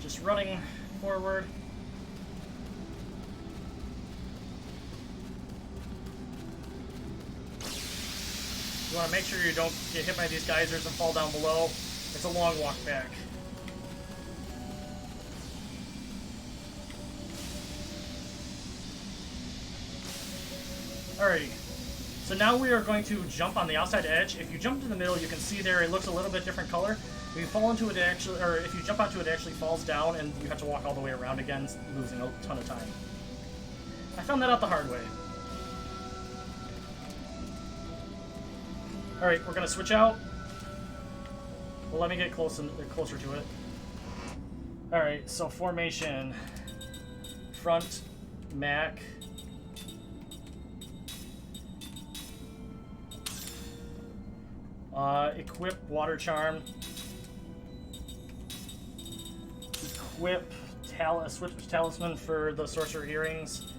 Just running forward. You want to make sure you don't get hit by these geysers and fall down below. It's a long walk back. Alrighty. So now we are going to jump on the outside edge. If you jump to the middle, you can see there it looks a little bit different color. If you fall into it, actually, or if you jump onto it, it actually falls down, and you have to walk all the way around again, losing a ton of time. I found that out the hard way. Alright, we're gonna switch out. Well, let me get closer to it. Alright, so formation. Front, Mac. Equip Water Charm. Equip Switch Talisman for the Sorcerer Earrings.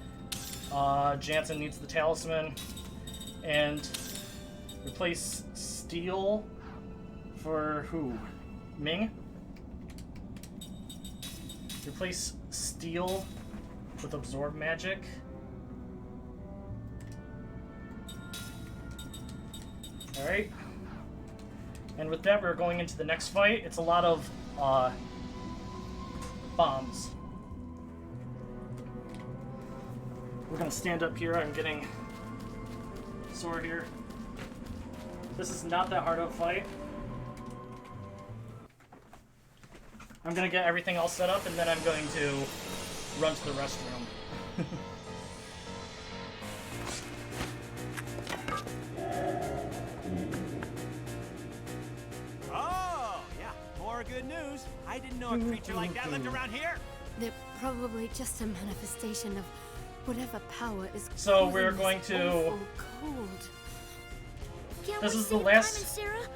Jansen needs the Talisman. And replace Steel for who? Ming? Replace Steel with Absorb Magic. Alright. And with that, we're going into the next fight. It's a lot of bombs. We're gonna stand up here. I'm getting sore here. This is not that hard of a fight. I'm gonna get everything all set up, and then I'm going to run to the restroom. Oh, yeah. More good news. I didn't know a creature like that lived around here. They're probably just a manifestation of whatever power is. So causing we're this going to- awful cold. Can't This we is the save last- Time and Sarah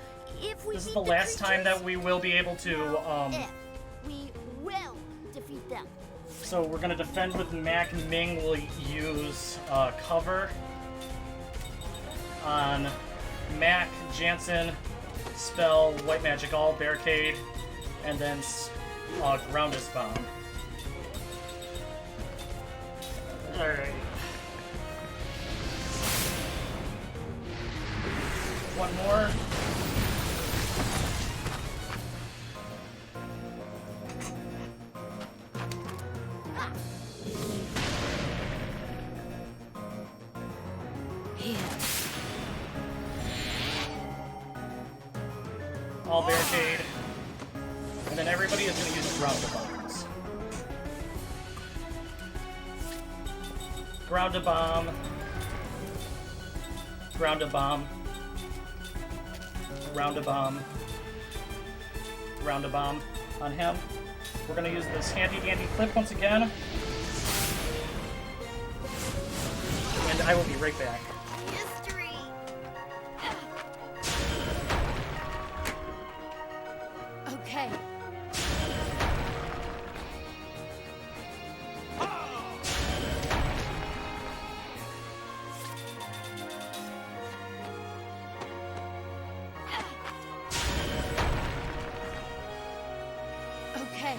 if we This is beat the last time creatures? that we will be able to, If we will defeat them. So we're gonna defend with Mac. Ming will use cover on Mac. Jansen, spell White Magic All, barricade, and then Groundus Bomb. Alright. One more. Here. All barricade. And then everybody is going to use ground bombs. Ground a bomb. Ground a bomb. Ground a bomb. Ground a bomb on him. We're going to use this handy dandy clip once again. And I will be right back. History. Okay. Okay.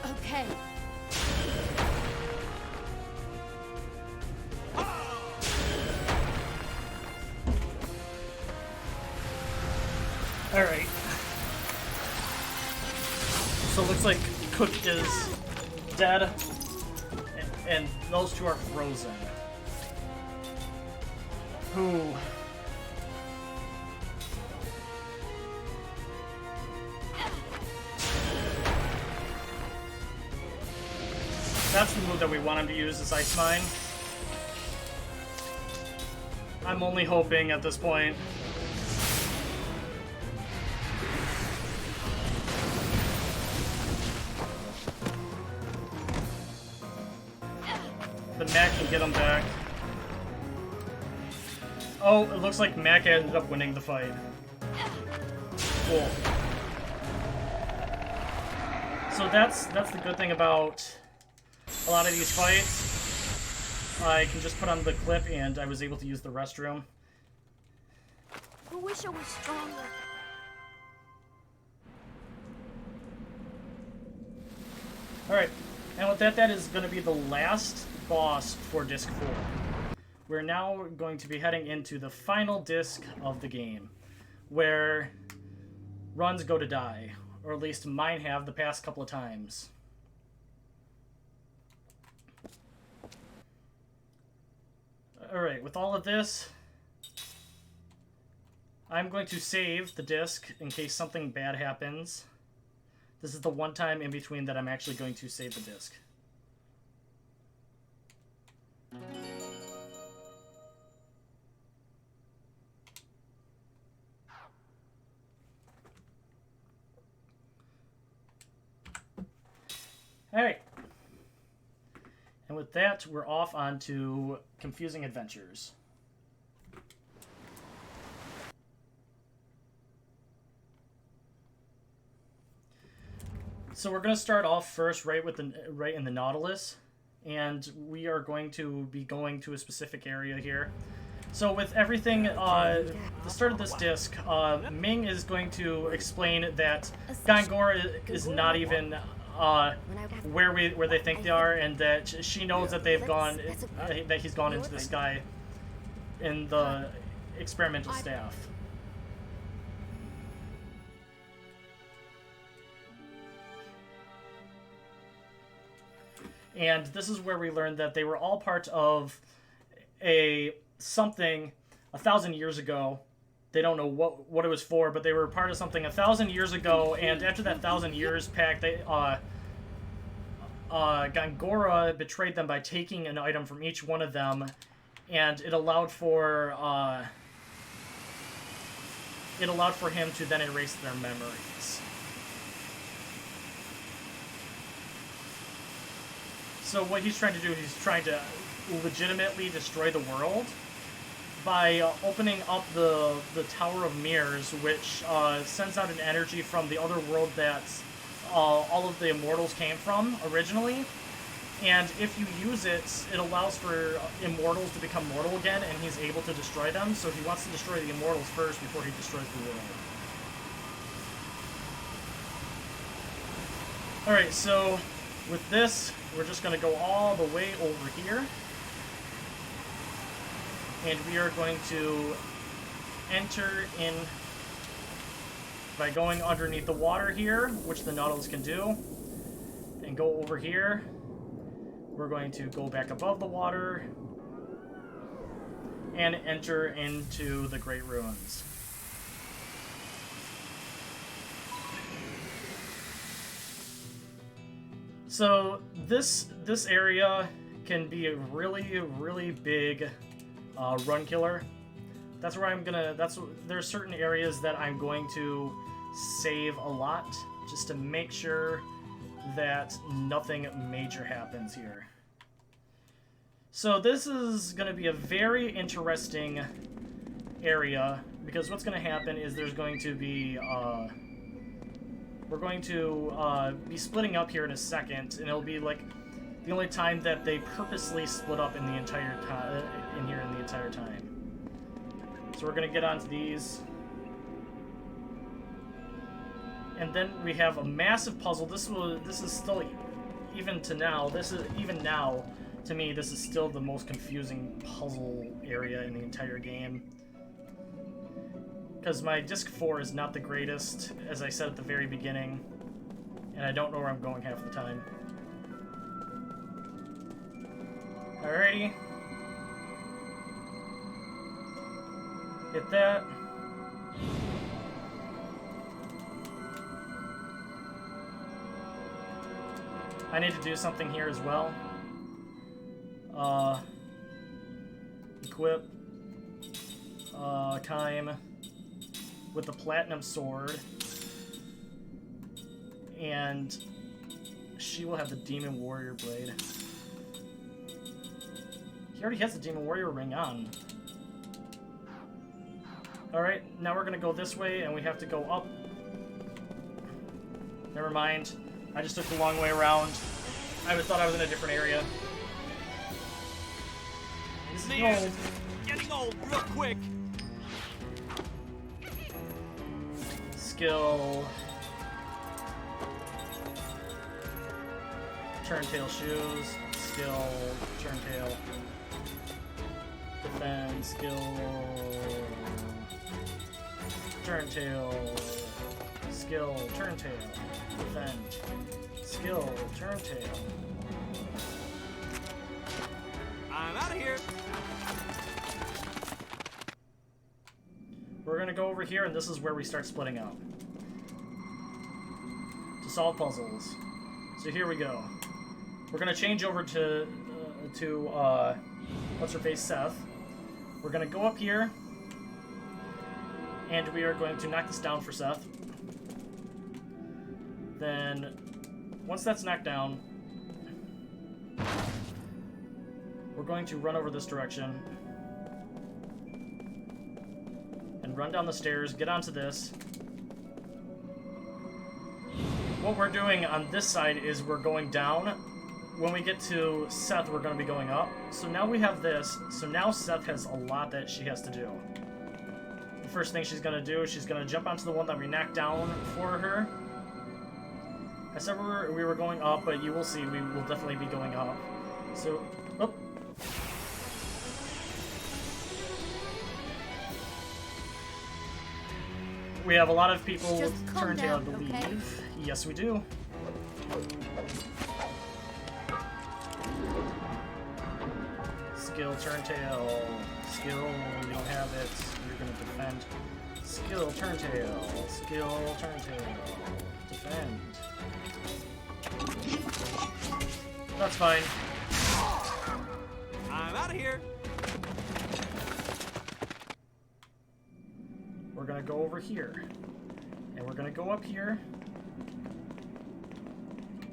Okay. Alright. So it looks like Cook is dead, and those two are frozen. Who? That's the move that we want him to use, is Ice Mine. I'm only hoping at this point. But Mac can get him back. Oh, it looks like Mac ended up winning the fight. Cool. So that's the good thing about a lot of these fights. I can just put on the clip and I was able to use the restroom. I wish I was stronger. Alright, and with that, that is going to be the last boss for Disc 4. We're now going to be heading into the final disc of the game, where runs go to die, or at least mine have the past couple of times. Alright, with all of this, I'm going to save the disc in case something bad happens. This is the one time in between that I'm actually going to save the disc. Alright. And with that, we're off onto Confusing Adventures. So we're going to start off first right in the Nautilus, and we are going to be going to a specific area here. So with everything, the start of this disc, Ming is going to explain that Gangora is not even where they think they are, and that she knows that they've gone, that he's gone into the sky in the experimental staff. And this is where we learned that they were all part of something 1,000 years ago. They don't know what it was for, but they were part of something 1,000 years ago, and after that 1,000 years pact, Gongora betrayed them by taking an item from each one of them, and it allowed for him to then erase their memories. So what he's trying to do, he's trying to legitimately destroy the world by opening up the Tower of Mirrors, which sends out an energy from the other world that all of the immortals came from originally. And if you use it, it allows for immortals to become mortal again, and he's able to destroy them. So he wants to destroy the immortals first before he destroys the world. Alright, so with this, we're just going to go all the way over here. And we are going to enter in by going underneath the water here, which the Nautilus can do, and go over here. We're going to go back above the water and enter into the Great Ruins. So this area can be a really big run killer. That's where I'm gonna. There's certain areas that I'm going to save a lot just to make sure that nothing major happens here. So this is going to be a very interesting area, because what's going to happen is there's going to be we're going to be splitting up here in a second, and it'll be like the only time that they purposely split up in the entire time in the entire time. So we're going to get onto these. And then we have a massive puzzle. This is still, even now, to me, this is still the most confusing puzzle area in the entire game. Because my Disc 4 is not the greatest, as I said at the very beginning, and I don't know where I'm going half the time. Alrighty. Hit that. I need to do something here as well. Equip Kaim with the Platinum Sword, and she will have the Demon Warrior Blade. He already has the Demon Warrior ring on. Alright, now we're gonna go this way, and we have to go up. Never mind. I just took the long way around. I thought I was in a different area. This is old. Getting old real quick. Skill. Turntail shoes. Skill. Turntail. Defend. Skill. Turntail. Skill. Turntail. Defend. Skill. Turntail. I'm out of here. We're gonna go over here, and this is where we start splitting up to solve puzzles. So here we go. We're gonna change over to what's her face, Seth. We're gonna go up here, and we are going to knock this down for Seth. Then, once that's knocked down, we're going to run over this direction and run down the stairs, get onto this. What we're doing on this side is we're going down. When we get to Seth, we're going to be going up. So now we have this. So now Seth has a lot that she has to do. The first thing she's going to do is she's going to jump onto the one that we knocked down for her. I said we were going up, but you will see we will definitely be going up. So, oh. We have a lot of people Just with calm Turntail, down, I believe. okay? Yes, we do. Skill turntail. Skill, you don't have it. You're gonna defend. Skill turntail. Skill turntail. Defend. That's fine. I'm out of here. We're gonna go over here. And we're gonna go up here.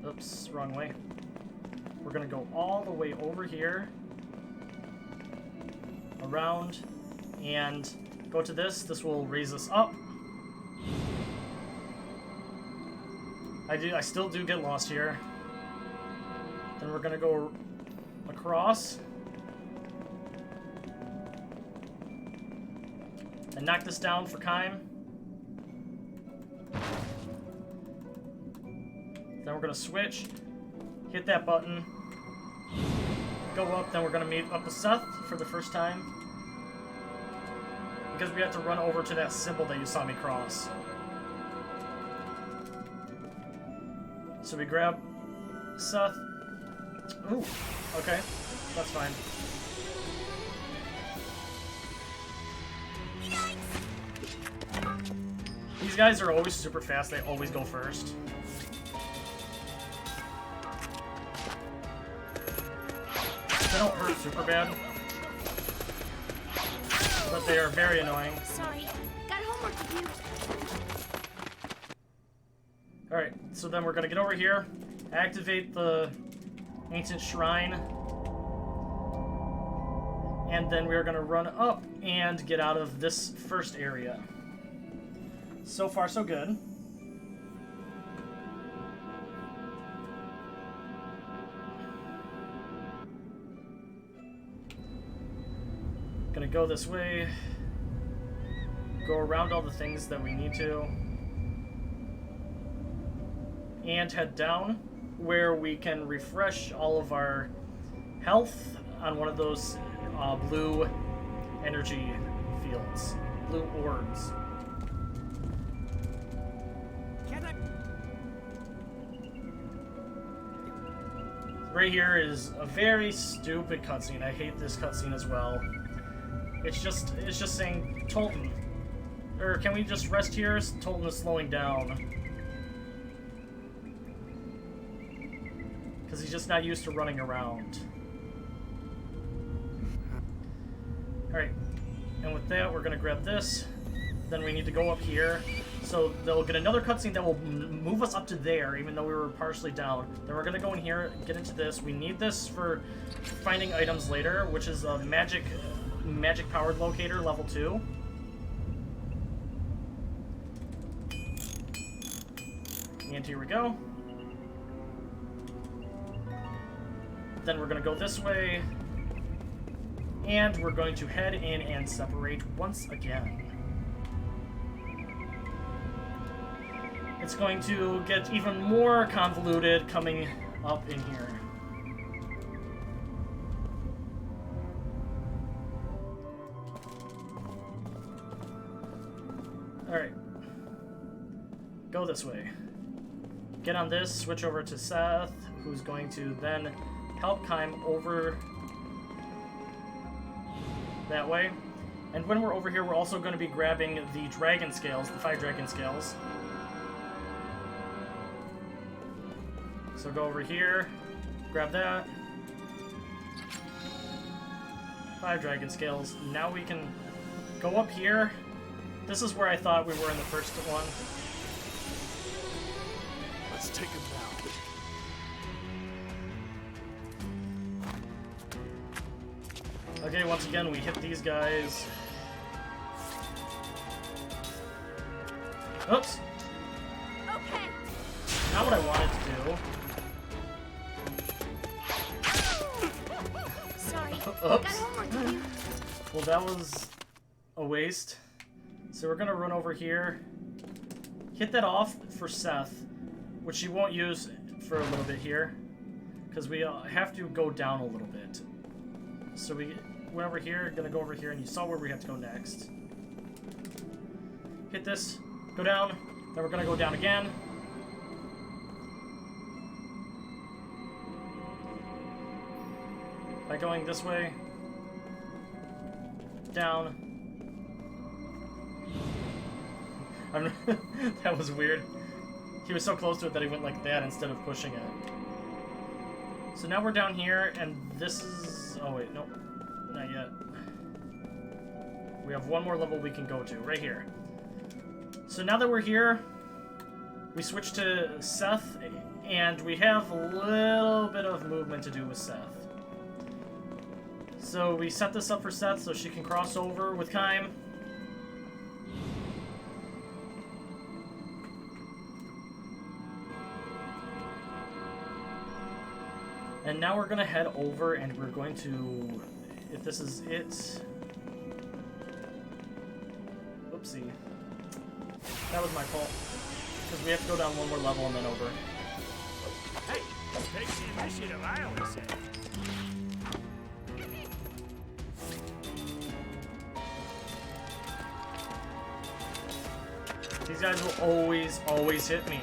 Oops, wrong way. We're gonna go all the way over here. Around. And go to this. This will raise us up. I still do get lost here. Then we're gonna go across. And knock this down for Kime. Then we're gonna switch, hit that button, go up, then we're gonna meet up with Seth for the first time. Because we have to run over to that symbol that you saw me cross. So we grab Seth. Ooh, okay, that's fine. These guys are always super fast, they always go first. They don't hurt super bad, but they are very annoying. Sorry, got homework to do. Alright, so then we're gonna get over here, activate the ancient shrine, and then we're gonna run up and get out of this first area. So far, so good. Gonna go this way, go around all the things that we need to, and head down where we can refresh all of our health on one of those blue energy fields, blue orbs. Right here is a very stupid cutscene. I hate this cutscene as well. It's just saying, Tolan, or can we just rest here? Tolan is slowing down. Because he's just not used to running around. Alright, and with that, we're gonna grab this. Then we need to go up here. So they'll get another cutscene that will move us up to there, even though we were partially down. Then we're gonna go in here, get into this. We need this for finding items later, which is a magic powered locator, level 2. And here we go. Then we're gonna go this way. And we're going to head in and separate once again. It's going to get even more convoluted coming up in here. Alright. Go this way. Get on this, switch over to Seth, who's going to then help Kime over that way. And when we're over here, we're also going to be grabbing the dragon scales, the 5 dragon scales. So go over here, grab that. 5 dragon scales. Now we can go up here. This is where I thought we were in the first one. Let's take him down. Okay, once again, we hit these guys. Oops! Okay. Not what I wanted to do. Sorry, got Oops. homework to do. Well, that was a waste. So we're gonna run over here. Hit that off for Seth, which he won't use for a little bit here. Because we have to go down a little bit. So we went over here, gonna go over here, and you saw where we have to go next. Hit this, go down, then we're gonna go down again. By going this way. Down. That was weird. He was so close to it that he went like that instead of pushing it. So now we're down here, and this is... Oh, wait, nope. Not yet. We have one more level we can go to, right here. So now that we're here, we switch to Seth, and we have a little bit of movement to do with Seth. So we set this up for Seth so she can cross over with Kaim. And now we're going to head over and we're going to, if this is it, oopsie, that was my fault, because we have to go down one more level and then over. Hey, take the initiative, I always say. These guys will always hit me.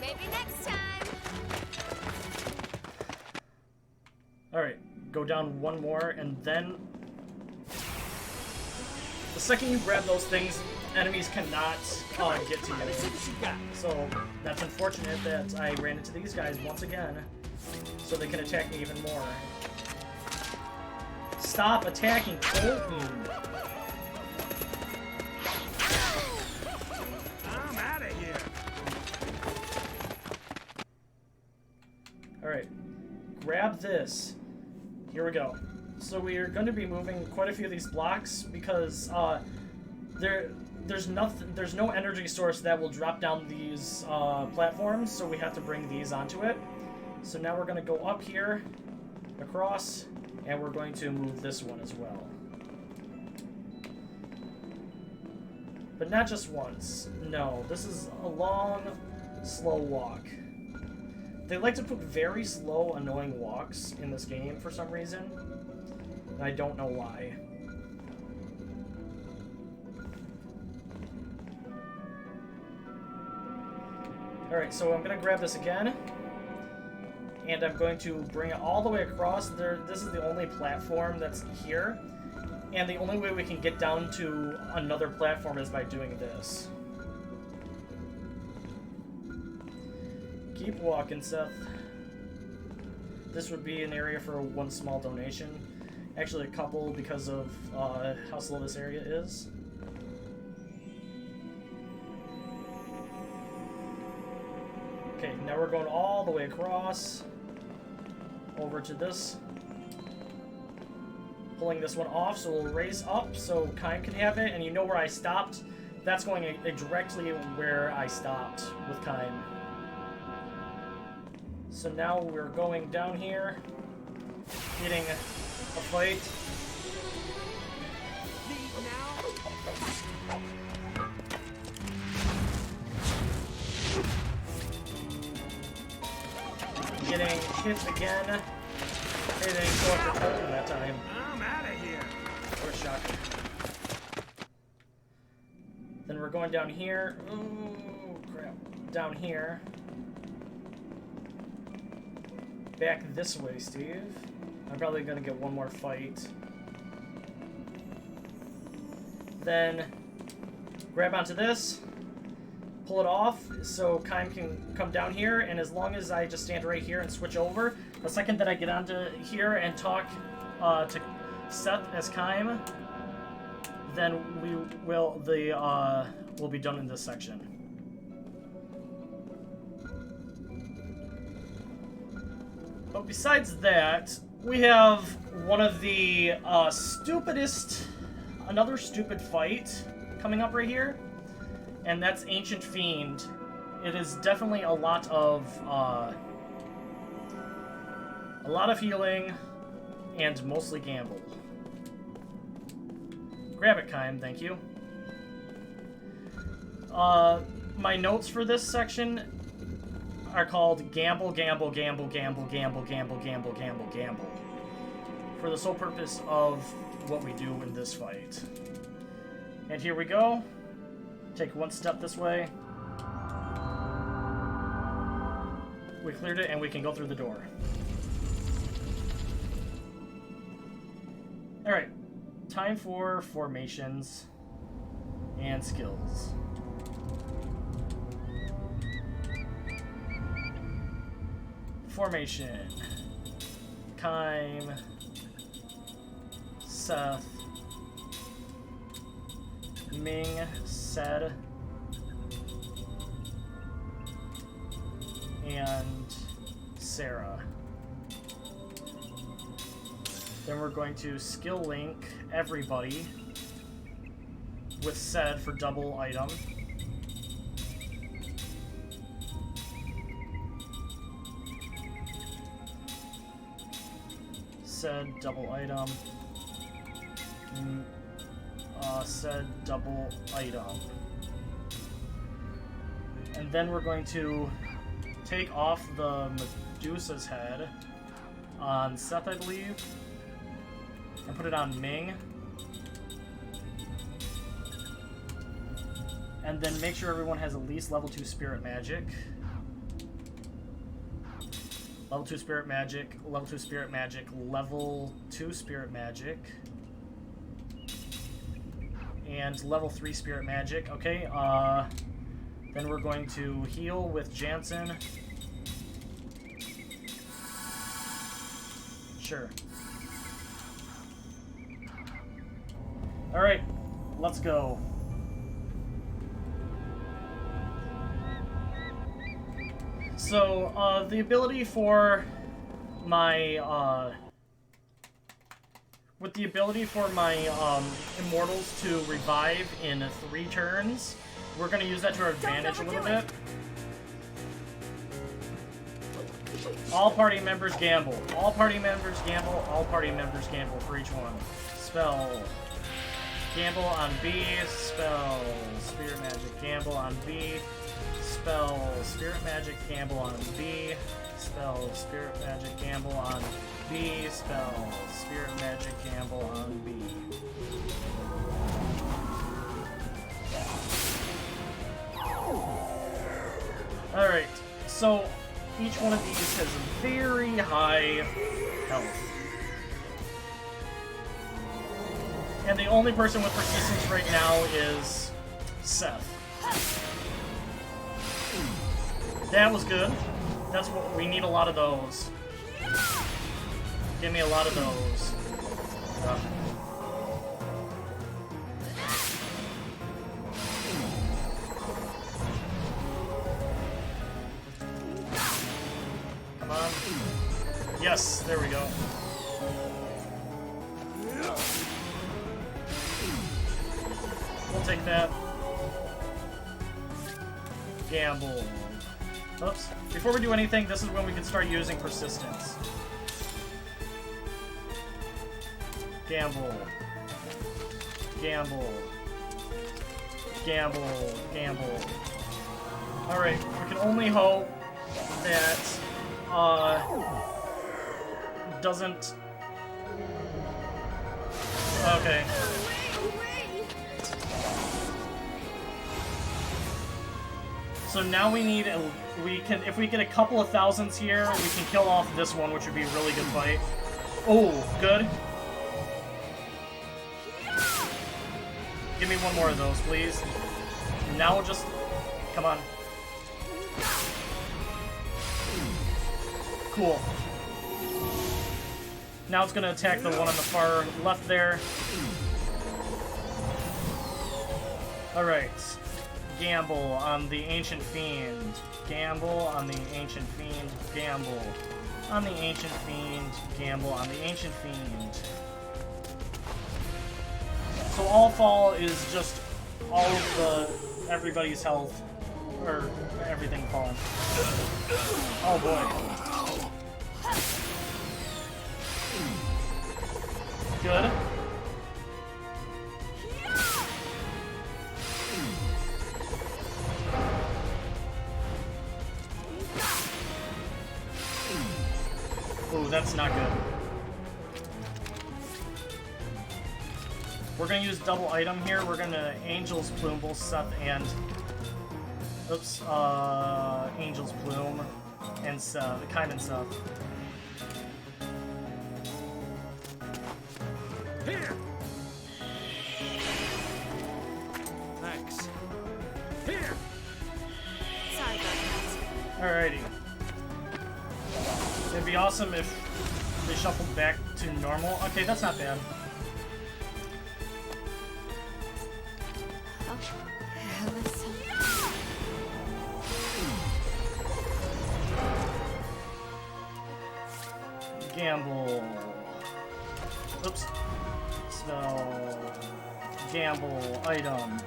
Maybe next time. Alright, go down one more, and then... The second you grab those things, enemies cannot get to you. So, that's unfortunate that I ran into these guys once again, so they can attack me even more. Stop attacking Colton! I'm out of here. Alright, grab this. Here we go. So we are going to be moving quite a few of these blocks because there's no energy source that will drop down these platforms, so we have to bring these onto it. So now we're going to go up here, across, and we're going to move this one as well. But not just once. No, this is a long, slow walk. They like to put very slow, annoying walks in this game for some reason. And I don't know why. Alright, so I'm going to grab this again. And I'm going to bring it all the way across. This is the only platform that's here. And the only way we can get down to another platform is by doing this. Keep walking, Seth. This would be an area for one small donation. Actually, a couple because of how slow this area is. Okay, now we're going all the way across. Over to this. Pulling this one off, so we'll raise up so Kaim can have it. And you know where I stopped? That's going directly where I stopped with Kaim. So now we're going down here, getting a fight. Leave now. Getting hit again. They didn't go after Colton that time. I'm out of here. What a shocker. Then we're going down here. Oh, crap. Down here. Back this way, Steve. I'm probably going to get one more fight. Then grab onto this. Pull it off so Kaim can come down here, and as long as I just stand right here and switch over, the second that I get onto here and talk to Seth as Kaim, then we'll be done in this section. But besides that, we have one of the another stupid fight coming up right here. And that's Ancient Fiend. It is definitely a lot of healing and mostly gamble. Grab it, Kaim, thank you. My notes for this section are called gamble, gamble, gamble, gamble, gamble, gamble, gamble, gamble, gamble. For the sole purpose of what we do in this fight. And here we go. Take one step this way. We cleared it, and we can go through the door. Alright. Time for formations and skills. Formation. Kime. Seth. Ming. Sed. And Sarah. Then we're going to skill link everybody with Sed for double item. Sed double item. Sed double item. And then we're going to take off the Medusa's head on Seth, I believe, and put it on Ming. And then make sure everyone has at least level 2 spirit magic. Level 2 spirit magic, level 2 spirit magic, level 2 spirit magic. And level 3 spirit magic. Okay, then we're going to heal with Jansen. Sure. Alright, let's go. So, the ability for my, with the ability for my, Immortals to revive in 3 turns, we're gonna use that to our advantage a little bit. All party members gamble. All party members gamble. All party members gamble for each one. Spell. Gamble on B. Spell. Spirit magic. Gamble on B. Spell. Spirit magic. Gamble on B. Spell. Spirit magic. Gamble on B. Spell. Spirit magic. Gamble on B. Alright, so each one of these has very high health. And the only person with persistence right now is Seth. That was good. That's what we need, a lot of those. Give me a lot of those. Come on. Yes, there we go. We'll take that. Gamble. Oops. Before we do anything, this is when we can start using persistence. Gamble. Gamble. Gamble. Gamble. Alright, we can only hope that, doesn't... Okay. So now we need, if we get a couple of thousands here, we can kill off this one, which would be a really good fight. Oh, good. Give me one more of those, please. Now we'll just... Come on. Cool. Now it's gonna attack the one on the far left there. Alright. Gamble on the Ancient Fiend. Gamble on the Ancient Fiend. Gamble on the Ancient Fiend. Gamble on the Ancient Fiend. So all fall is just all of everybody's health, or everything falling. Oh boy. Good. Ooh, that's not good. We're gonna use double item here. We're gonna Angel's Plume, both Seth and... Oops, Angel's Plume. and Kaim and Seth. Here. Thanks. Here. Sorry about that. Alrighty. It'd be awesome if they shuffled back to normal. Okay, that's not bad. Gamble. Oops. Spell. Gamble. Item.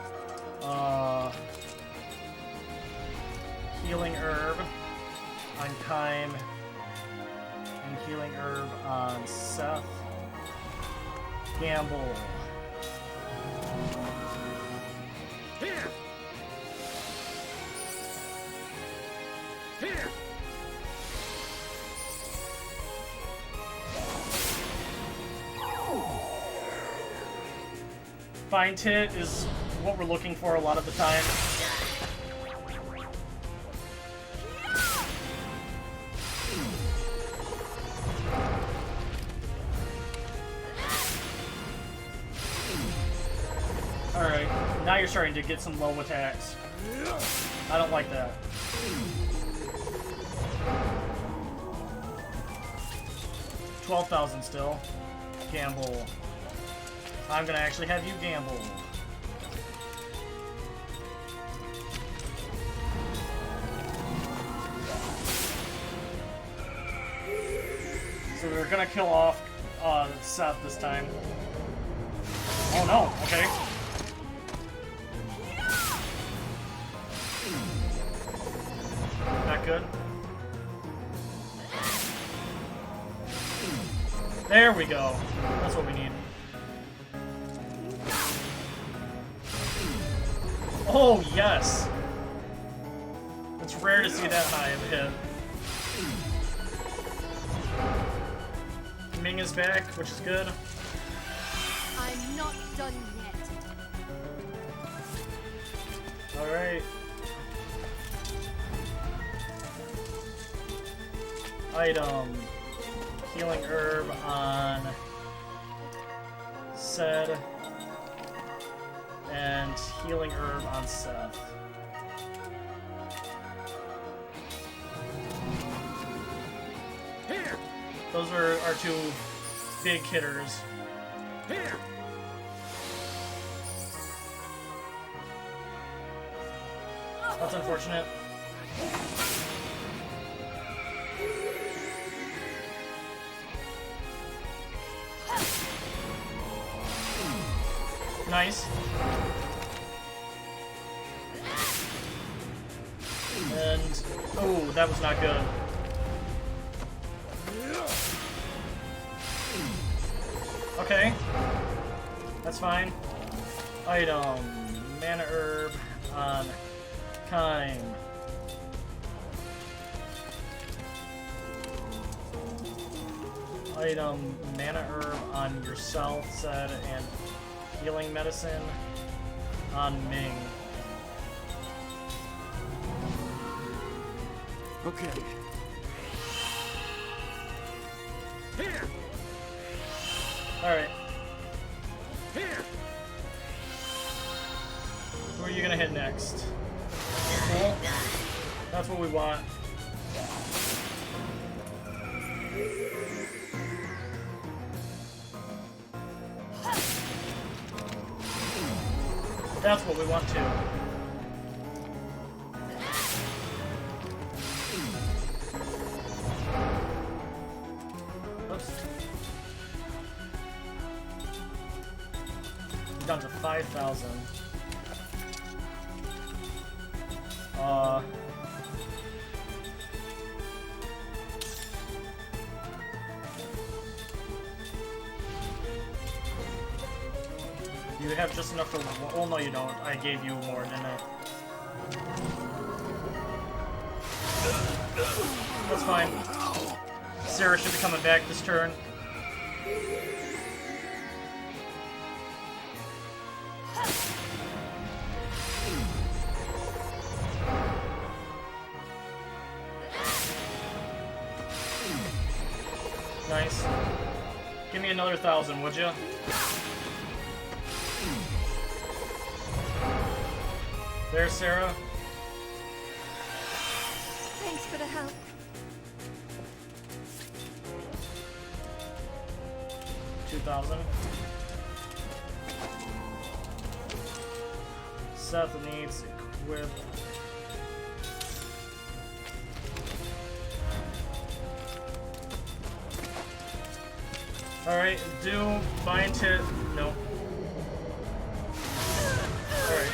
Healing herb on Kaim. And healing herb on Seth. Gamble. Here. Here. Find hit is what we're looking for a lot of the time. Alright, now you're starting to get some low attacks. I don't like that. $12,000 still. Gamble. I'm gonna actually have you gamble. So we're gonna kill off Seth this time. Oh no, okay. Not good. There we go. That's what we need. Oh, yes! It's rare to see that high of a hit. Ming is back, which is good. I'm not done yet. Alright. Item. Healing herb on Sed. And healing herb on Seth. Here. Those are our two big hitters. Here. That's unfortunate. Nice. And oh, that was not good. Okay. That's fine. Item. Mana herb on Kaim. Item. Mana herb on yourself, said, and healing medicine on Ming. Okay. Here. Alright. Here. Who are you gonna hit next? Cool. That's what we want. That's what we want too. Oops. Down to 5,000. You have just enough for... Oh, no, you don't. I gave you more, didn't I? That's fine. Sarah should be coming back this turn. Nice. Give me another 1,000, would you? There's Sarah. Thanks for the help. 2,000. Seth needs equip. Alright, do bind hit. No. Alright.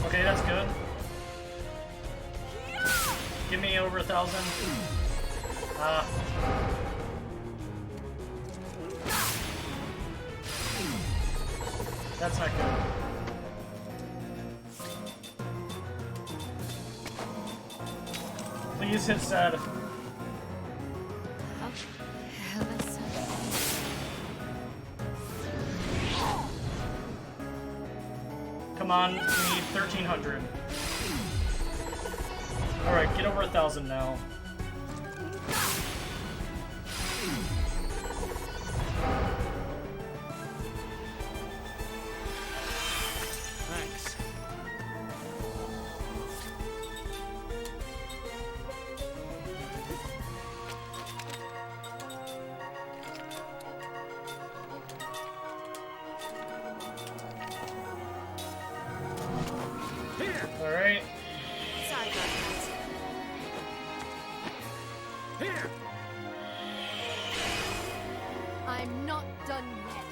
Okay, that's good. Give me over 1,000. That's not good. Please hit sad. Oh, hell, that's so... Come on, we need 1,300. Alright, get over 1,000 now. Thanks. Alright. Sorry about that. Here. I'm not done yet.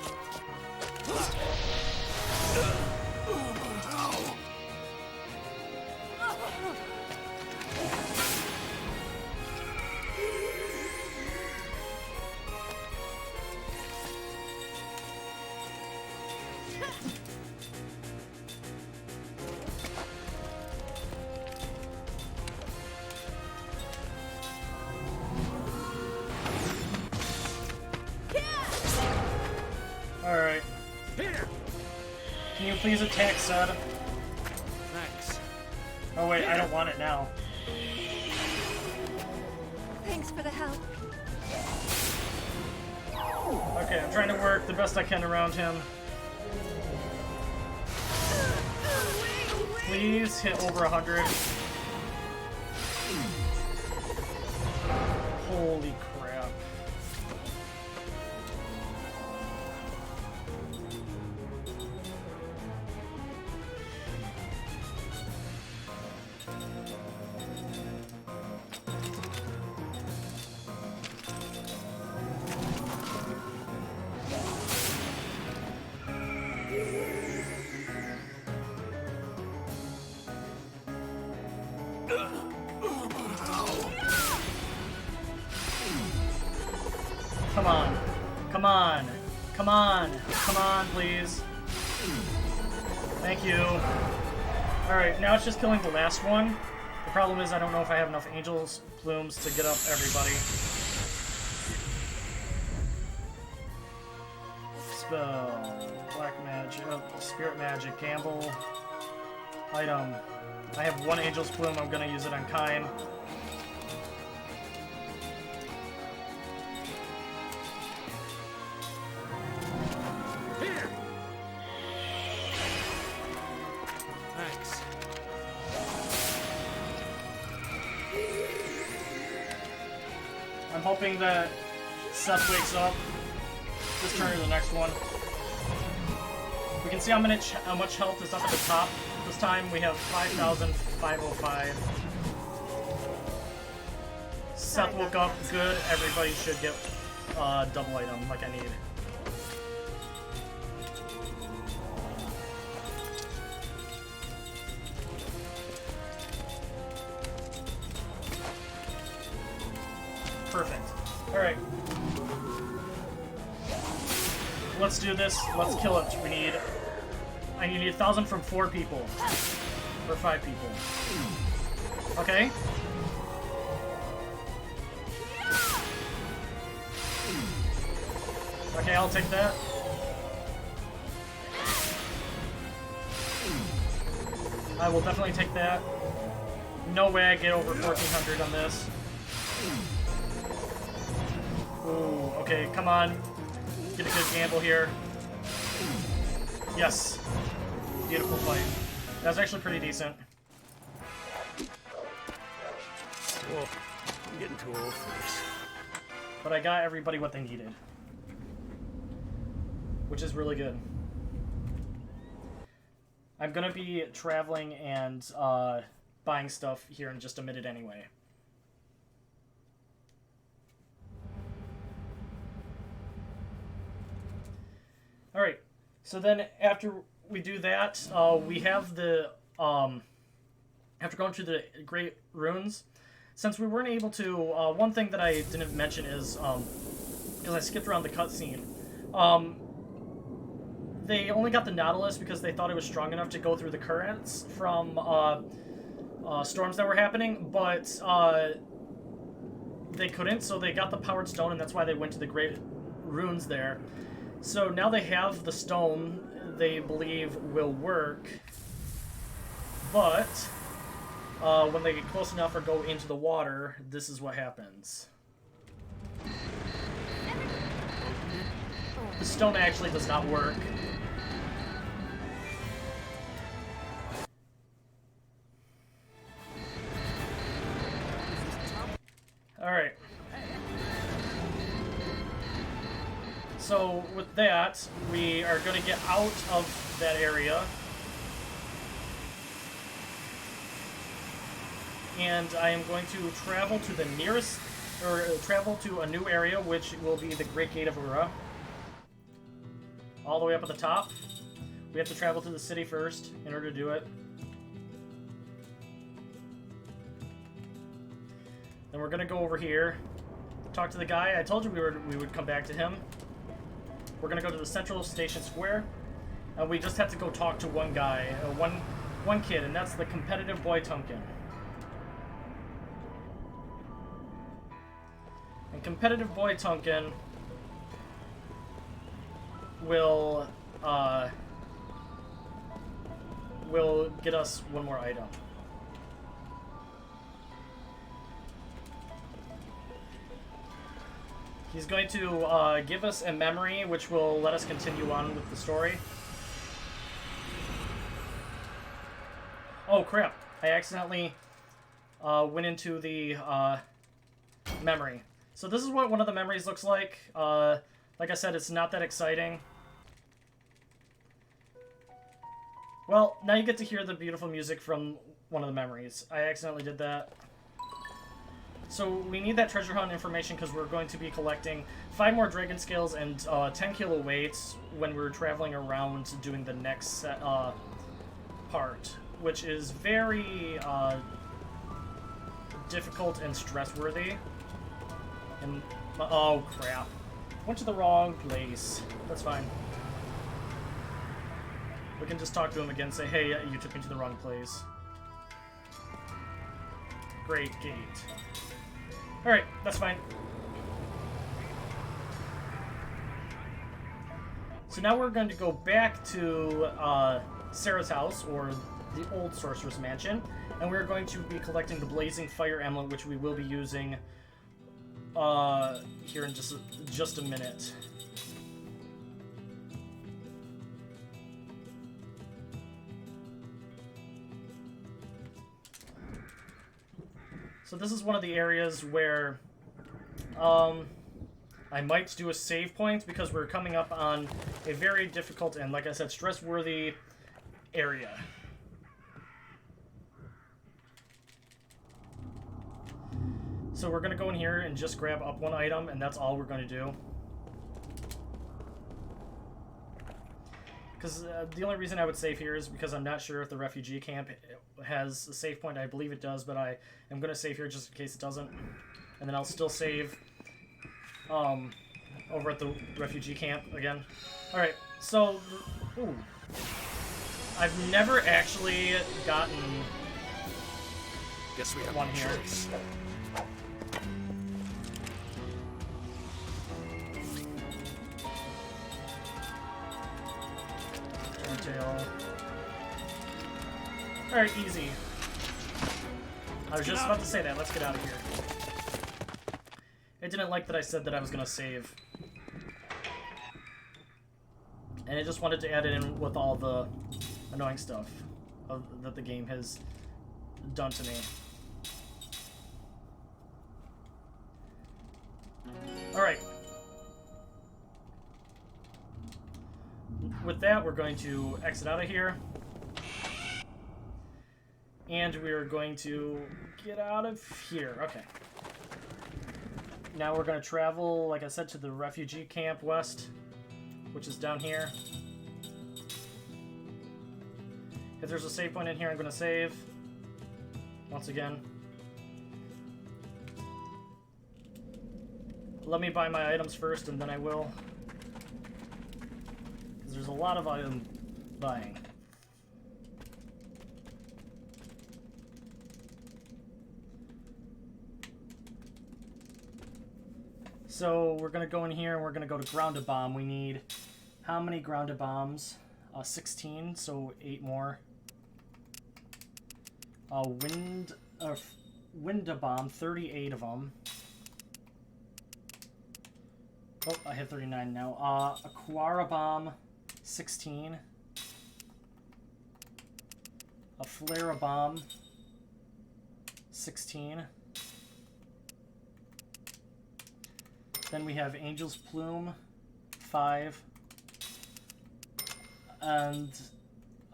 Alright. Here. Can you please attack Sad? Thanks. Oh wait, I don't want it now. Thanks for the help. Okay, I'm trying to work the best I can around him. Please hit over 100. Holy crap. Come on. Come on. Come on. Come on, please. Thank you. Alright, now it's just killing the last one. The problem is I don't know if I have enough Angel's Plumes to get up everybody. Spell. Black Magic. Spirit Magic. Gamble. Item. I have one Angel's Plume. I'm gonna use it on Kaim. Here. Thanks. I'm hoping that Seth wakes up this turn or the next one. We can see how much health is up at the top. This time we have 5,505. Seth woke up good. Everybody should get double item like I need. Perfect. Alright. Let's do this. Let's kill it. I need 1,000 from 4 people. Or 5 people. Okay. Okay, I'll take that. I will definitely take that. No way I get over 1400 on this. Ooh, okay, come on. Get a good gamble here. Yes. Beautiful fight. That was actually pretty decent. Whoa, I'm getting too old for this. But I got everybody what they needed. Which is really good. I'm gonna be traveling and buying stuff here in just a minute anyway. Alright, so then after we do that, we have the, after going through the Great Runes, since we weren't able to, one thing that I didn't mention is, because I skipped around the cutscene, they only got the Nautilus because they thought it was strong enough to go through the currents from storms that were happening, but they couldn't, so they got the Powered Stone, and that's why they went to the Great Runes there. So now they have the stone they believe will work, but when they get close enough or go into the water, this is what happens. The stone actually does not work. Alright. So with that, we are going to get out of that area. And I am going to travel to the nearest, or travel to a new area, which will be the Great Gate of Ura. All the way up at the top. We have to travel to the city first in order to do it. Then we're going to go over here, talk to the guy. I told you we would come back to him. We're going to go to the Central Station Square. And we just have to go talk to one guy, one kid, and that's the competitive boy Tunkin. And competitive boy Tunkin will get us one more item. He's going to give us a memory, which will let us continue on with the story. Oh crap! I accidentally went into the memory. So this is what one of the memories looks like. Like I said, it's not that exciting. Well, now you get to hear the beautiful music from one of the memories. I accidentally did that. So we need that treasure hunt information because we're going to be collecting 5 more dragon scales and 10 kilo weights when we're traveling around doing the next part, which is very difficult and stress-worthy. And oh crap, went to the wrong place. That's fine. We can just talk to him again, say, hey, you took me to the wrong place. Great gate. Alright, that's fine. So now we're going to go back to Sarah's house, or the old Sorceress Mansion, and we're going to be collecting the Blazing Fire Emblem, which we will be using here in just a minute. So this is one of the areas where I might do a save point because we're coming up on a very difficult and, like I said, stress-worthy area. So we're going to go in here and just grab up one item, and that's all we're going to do. Because the only reason I would save here is because I'm not sure if the refugee camp has a save point. I believe it does, but I am going to save here just in case it doesn't. And then I'll still save over at the refugee camp again. Alright, so... Ooh. I've never actually gotten Guess we have one no here. choice. Detail. Alright, easy. I was just about to say that. Let's get out of here. It didn't like that I said that I was going to save. And it just wanted to add it in with all the annoying stuff that the game has done to me. Alright. With that, we're going to exit out of here. And we're going to get out of here. Okay. Now we're going to travel, like I said, to the refugee camp west, which is down here. If there's a save point in here, I'm going to save. Once again. Let me buy my items first, and then I will. Because there's a lot of item buying. So we're going to go in here, and we're going to go to grounded bomb. We need how many grounded bombs? 16, so 8 more. Wind bomb, 38 of them. Oh, I hit 39 now. Aquara bomb, 16. A flare bomb, 16. Then we have Angel's Plume, 5. And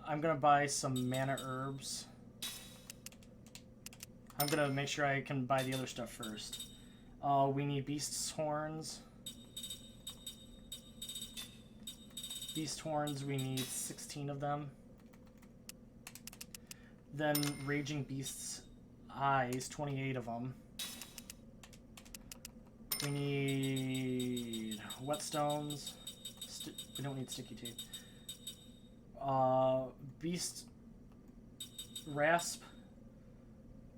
I'm gonna buy some mana herbs. I'm gonna make sure I can buy the other stuff first. We need Beast's Horns. Beast Horns, we need 16 of them. Then Raging Beast's Eyes, 28 of them. We need Whetstones. We don't need Sticky Tape. Beast Rasp.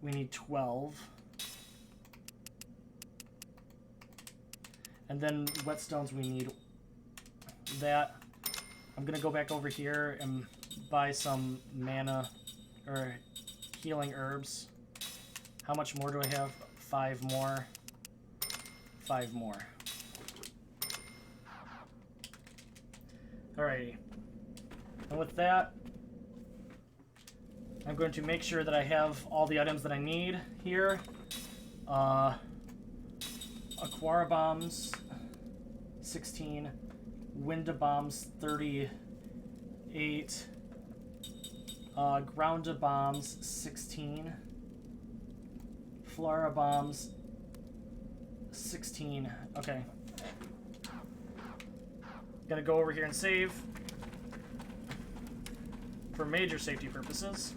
We need 12. And then Whetstones, we need that. I'm gonna go back over here and buy some mana or healing herbs. How much more do I have? 5 more. 5 more. Alrighty. And with that, I'm going to make sure that I have all the items that I need here. Aquara bombs, 16. Wind bombs, 38. Ground bombs, 16. Flora bombs, 16. Okay. Gonna go over here and save for major safety purposes.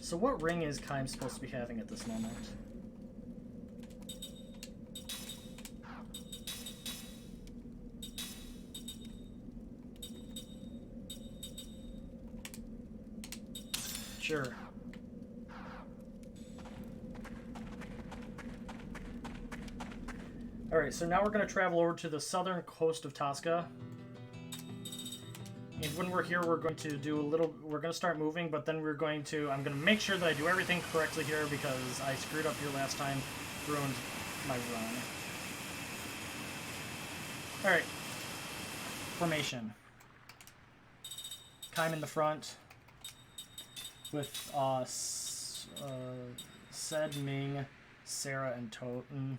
So what ring is Kaim supposed to be having at this moment? Sure. Alright, so now we're going to travel over to the southern coast of Tosca. And when we're here, we're going to do a little... We're going to start moving, but then we're going to... I'm going to make sure that I do everything correctly here because I screwed up here last time. Ruined my run. Alright. Formation. Kaim in the front. With Sed, Ming, Sarah, and Toten.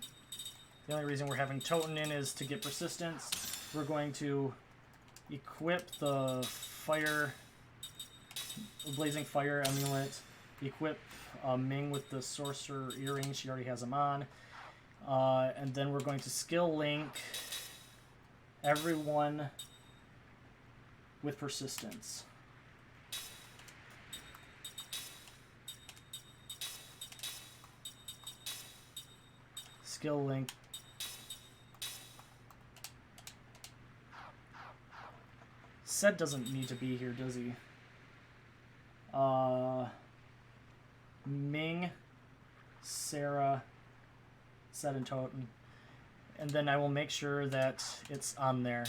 The only reason we're having Toten in is to get persistence. We're going to equip the Blazing Fire Amulet. Equip Ming with the Sorcerer Earring. She already has them on. And then we're going to skill link everyone with persistence. Skill link. Sed doesn't need to be here, does he? Ming Sarah, set in Tolan. And then I will make sure that it's on there.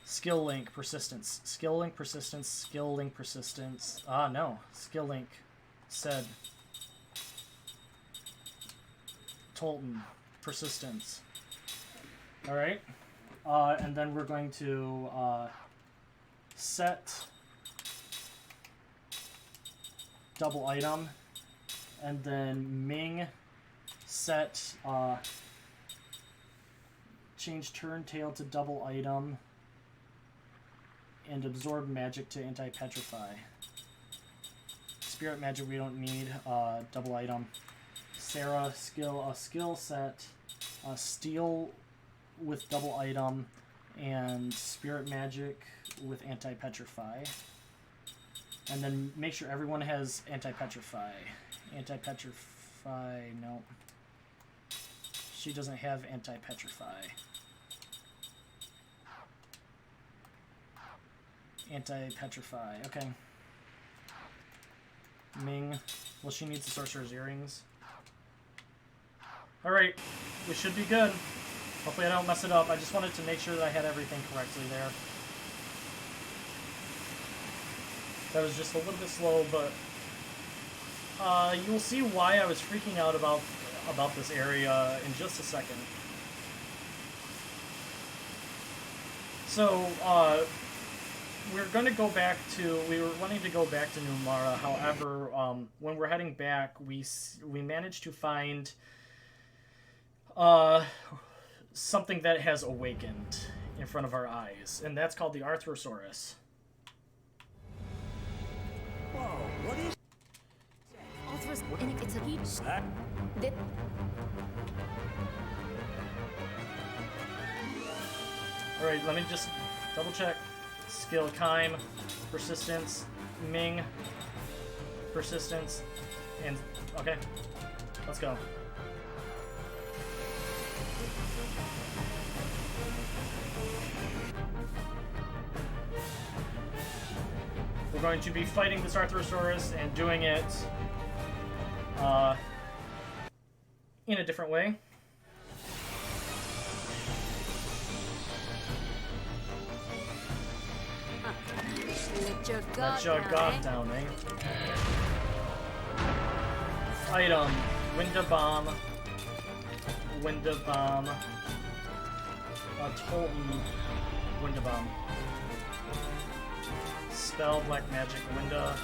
Skill link persistence. Skill link persistence. Skill link persistence. Ah, no. Skill link said Tolan persistence. Alright. And then we're going to set double item. And then Ming set change turn tail to double item and absorb magic to anti-petrify. Spirit magic we don't need, double item. Sarah skill set steel with double item and spirit magic with anti-petrify. And then make sure everyone has anti-petrify. Anti-petrify, no. She doesn't have anti-petrify. Anti-petrify, okay. Ming, well, she needs the sorcerer's earrings. Alright, we should be good. Hopefully I don't mess it up. I just wanted to make sure that I had everything correctly there. That was just a little bit slow, but you'll see why I was freaking out about this area in just a second. So, we're going to go back to, we were wanting to go back to Numara. However, when we're heading back, we managed to find something that has awakened in front of our eyes, and that's called the Arthrosaurus. Whoa, what is It's a beach. that? Alright, let me just double check. Skill Kaim, persistence, Ming, persistence, and okay, let's go. We're going to be fighting this Arthrosaurus and doing it in a different way. Let your guard down, eh? Item, Winda Bomb, Tolan, Winda Bomb. Spell, Black Magic, Winda.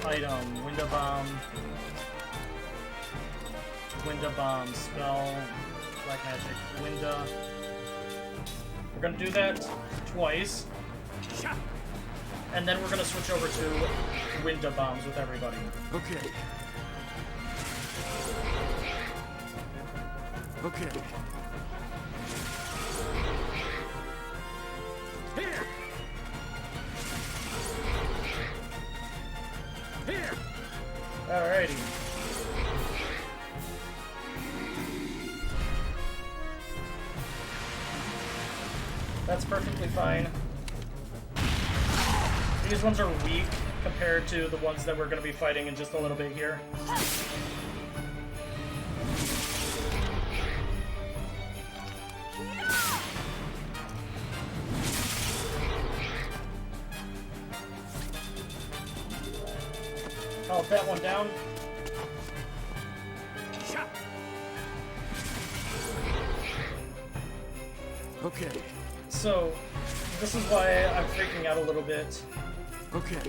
Item, Winda Bomb, spell, Black Magic, Winda. We're gonna do that twice. And then we're gonna switch over to Winda Bombs with everybody. Okay. Okay. Here! Here! Alrighty. That's perfectly fine. These ones are weak compared to the ones that we're going to be fighting in just a little bit here. Oh, that one down. Okay. So, this is why I'm freaking out a little bit. Okay.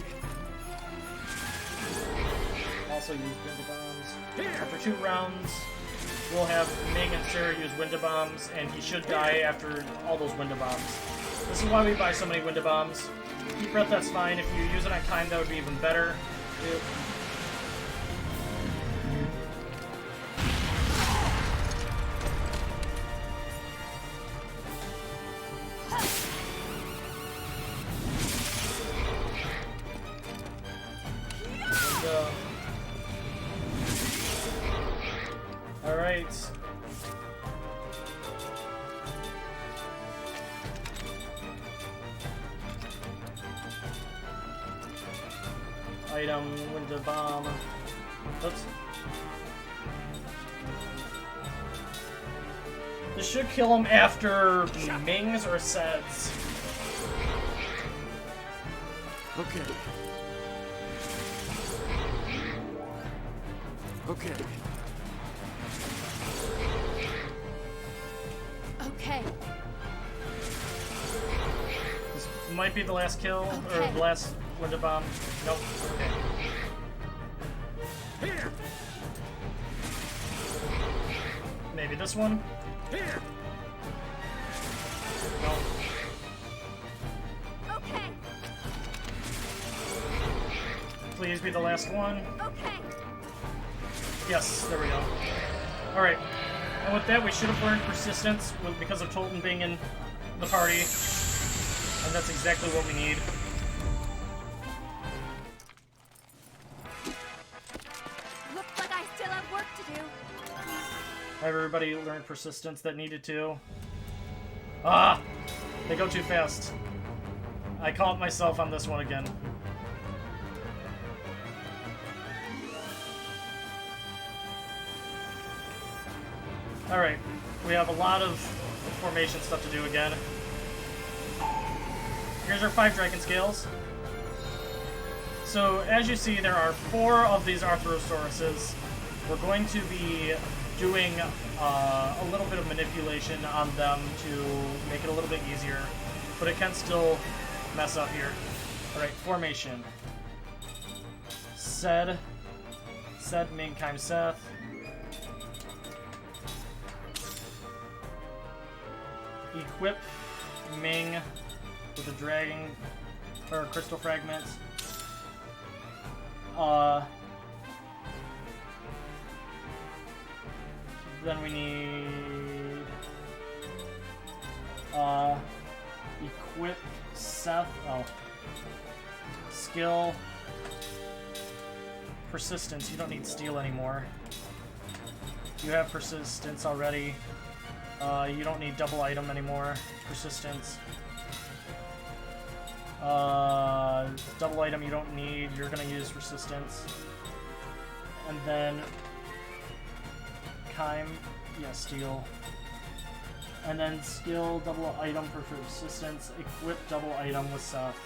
Also use Winda Bombs. After 2 rounds, we'll have Ming and Sarah use Winda Bombs, and he should die after all those Winda Bombs. This is why we buy so many Winda Bombs. Deep Breath, that's fine. If you use it on time, that would be even better. Alright. item, window bomb. Oops. This should kill him after Mings or Seds. Okay. Okay. Okay. This might be the last kill, or Okay. the last window bomb. Nope. Okay. Here! Maybe this one? Here! No. Okay. Please be the last one. Okay. Yes, there we go. Alright. And with that, we should have learned persistence because of Tolan being in the party. And that's exactly what we need. Looks like I still have work to do. Everybody learned persistence that needed to. Ah! They go too fast. I caught myself on this one again. Alright, we have a lot of formation stuff to do again. Here's our 5 Dragon Scales. So, as you see, there are 4 of these Arthrosauruses. We're going to be doing a little bit of manipulation on them to make it a little bit easier, but it can still mess up here. Alright, formation. Sed, Ming, Kaim, Seth. Equip Ming with the dragon or crystal fragments. Then we need equip Seth. Oh, skill persistence. You don't need steel anymore. You have persistence already. You don't need double item anymore. Persistence. Double item you don't need. You're gonna use resistance. And then Kaim, yeah, steel. And then skill, double item for persistence. Equip double item with Seth.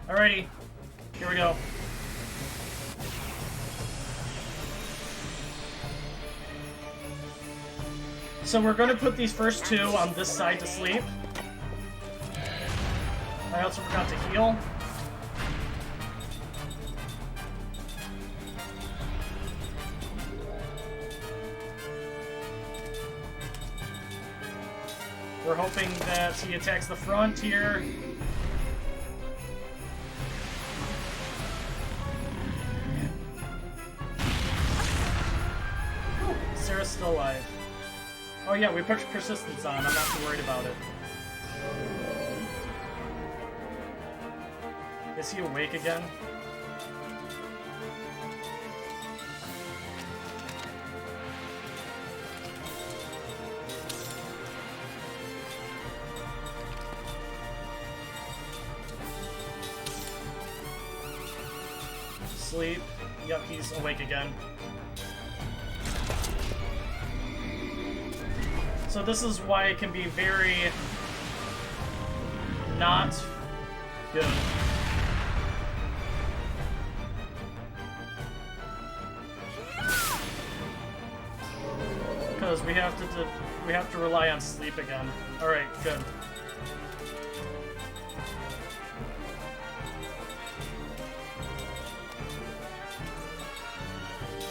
Alrighty, here we go. So we're going to put these first 2 on this side to sleep. I also forgot to heal. We're hoping that he attacks the front here. Sarah's still alive. Oh yeah, we put persistence on. I'm not too worried about it. Is he awake again? Sleep. Yep, he's awake again. So this is why it can be very not good. Because we have to rely on sleep again. All right, good.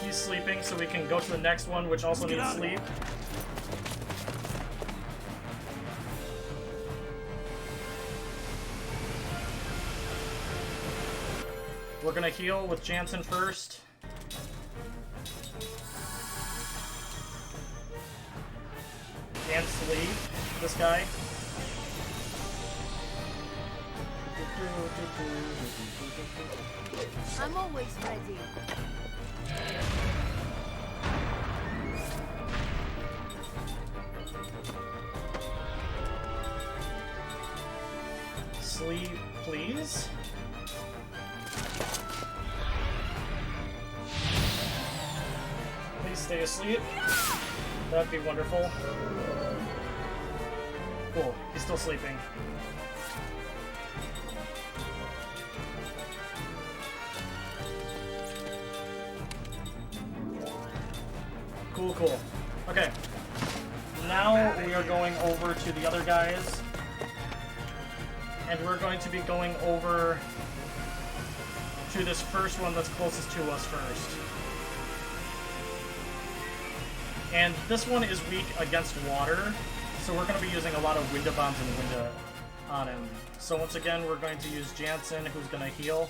He's sleeping, so we can go to the next one, which also needs sleep. We're gonna heal with Jansen first. And sleep, this guy. I'm always ready. asleep, please? Please stay asleep. That'd be wonderful. Cool, he's still sleeping. Cool, cool. Okay. Now we are going over to the other guys. And we're going to be going over to this first one that's closest to us first. And this one is weak against water, so we're going to be using a lot of Winda Bombs and Winda on him. So once again, we're going to use Jansen, who's going to heal.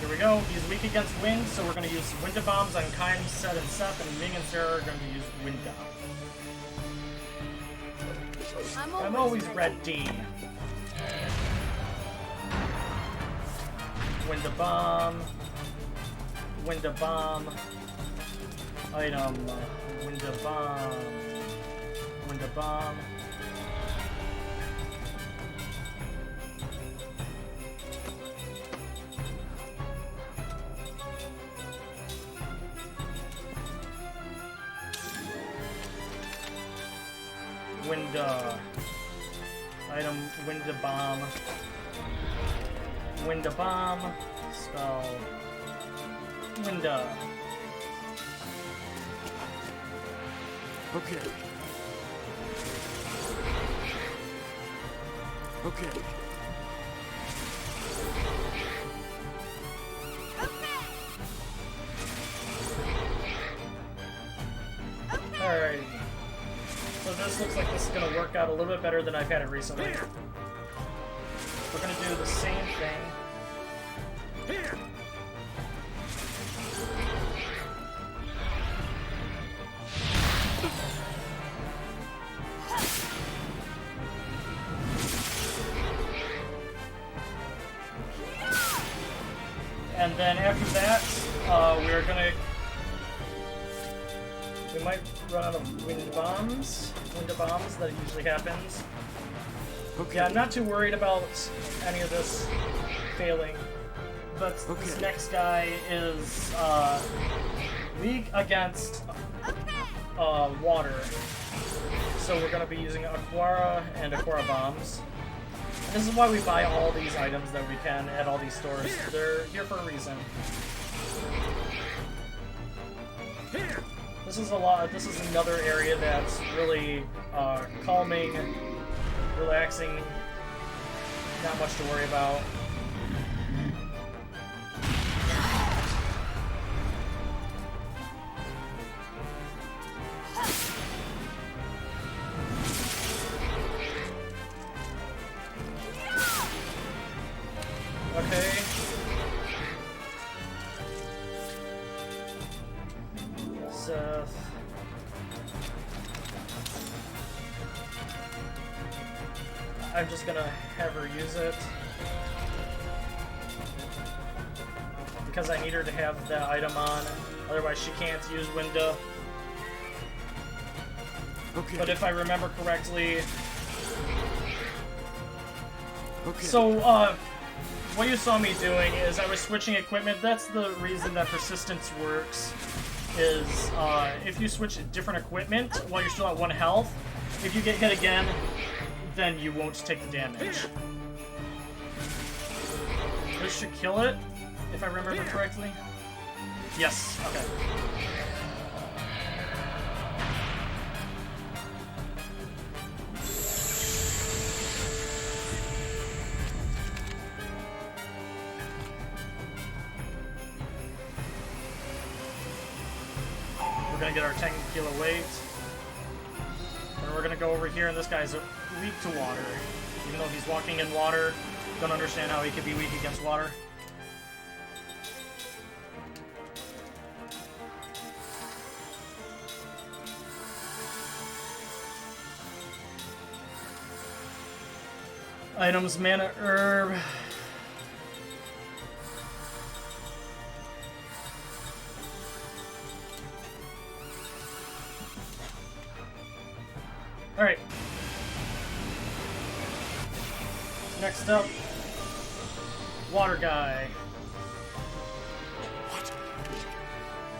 Here we go. He's weak against wind, so we're going to use Winda Bombs on Kaim, Set, and Seth, and Ming and Sarah are going to use Winda. I'm always ready. Winda Bomb. Winda Bomb. Item. Winda Bomb. Winda Bomb. Winda. Item. Winda Bomb. Winda Bomb. Spell. Winda. Okay. Okay. Alright. So this looks like this is going to work out a little bit better than I've had it recently. We're going to do the same thing. Here. And then after that, we're gonna... We might run out of wind bombs. Winda bombs, that usually happens. Okay. Yeah, I'm not too worried about any of this failing. But this next guy is weak against water. So we're gonna be using Aquara and Aquara bombs. This is why we buy all these items that we can at all these stores. They're here for a reason. This is another area that's really calming, relaxing, not much to worry about. Okay. Seth. I'm just gonna have her use it. Because I need her to have that item on. Otherwise she can't use Winda. Okay. But if I remember correctly... Okay. So, what you saw me doing is I was switching equipment. That's the reason that persistence works, is if you switch different equipment while you're still at 1 health, if you get hit again, then you won't take the damage. This should kill it, if I remember correctly. Yes, okay. We're gonna get our 10 kilo weight. And we're gonna go over here, and this guy's weak to water. Even though he's walking in water, don't understand how he could be weak against water. Items, mana herb. Alright, Next up, water guy. What?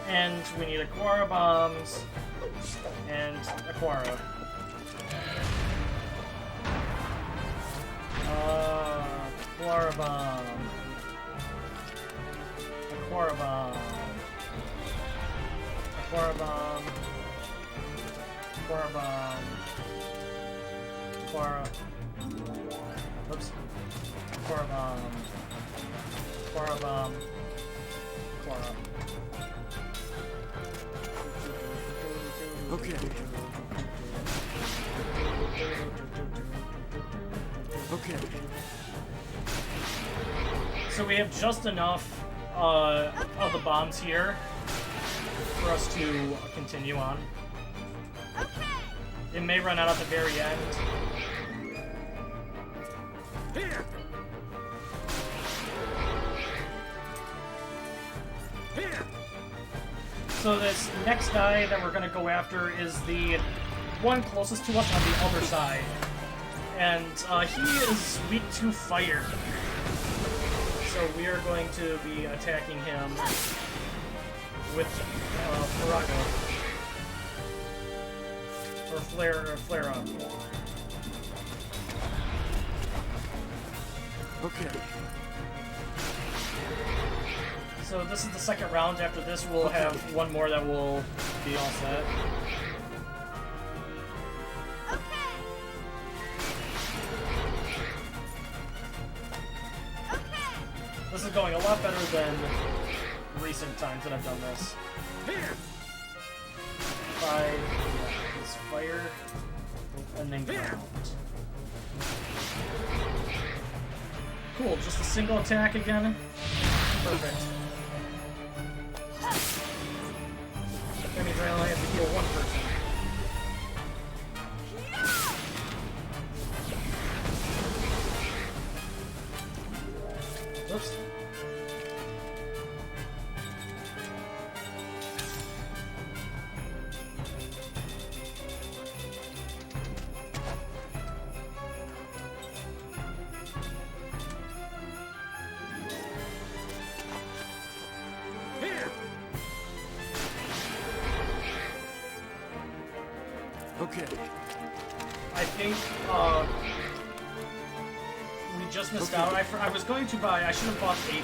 And we need Aquara bombs and Aquara. Aquara bomb. Aquara bomb. Aquara bomb. Aquara bomb. Aquara. Oops. Aquara bomb. Aquara bomb. Aquara. Okay. Okay. So we have just enough of the bombs here for us to continue on. It may run out at the very end. Here! Here! So this next guy that we're going to go after is the one closest to us on the other side. And he is weak to fire. So we are going to be attacking him with Farago. Or Flare Up. Okay. So this is the second round. After this, we'll have one more that will be all set. This is going a lot better than recent times that I've done this. Here! 5, is fire, and then ground. Cool, just a single attack again. Perfect. That means I only have to heal one person. Oops. Here! Okay. I think, we just missed out. I was going to buy, I should have bought 18.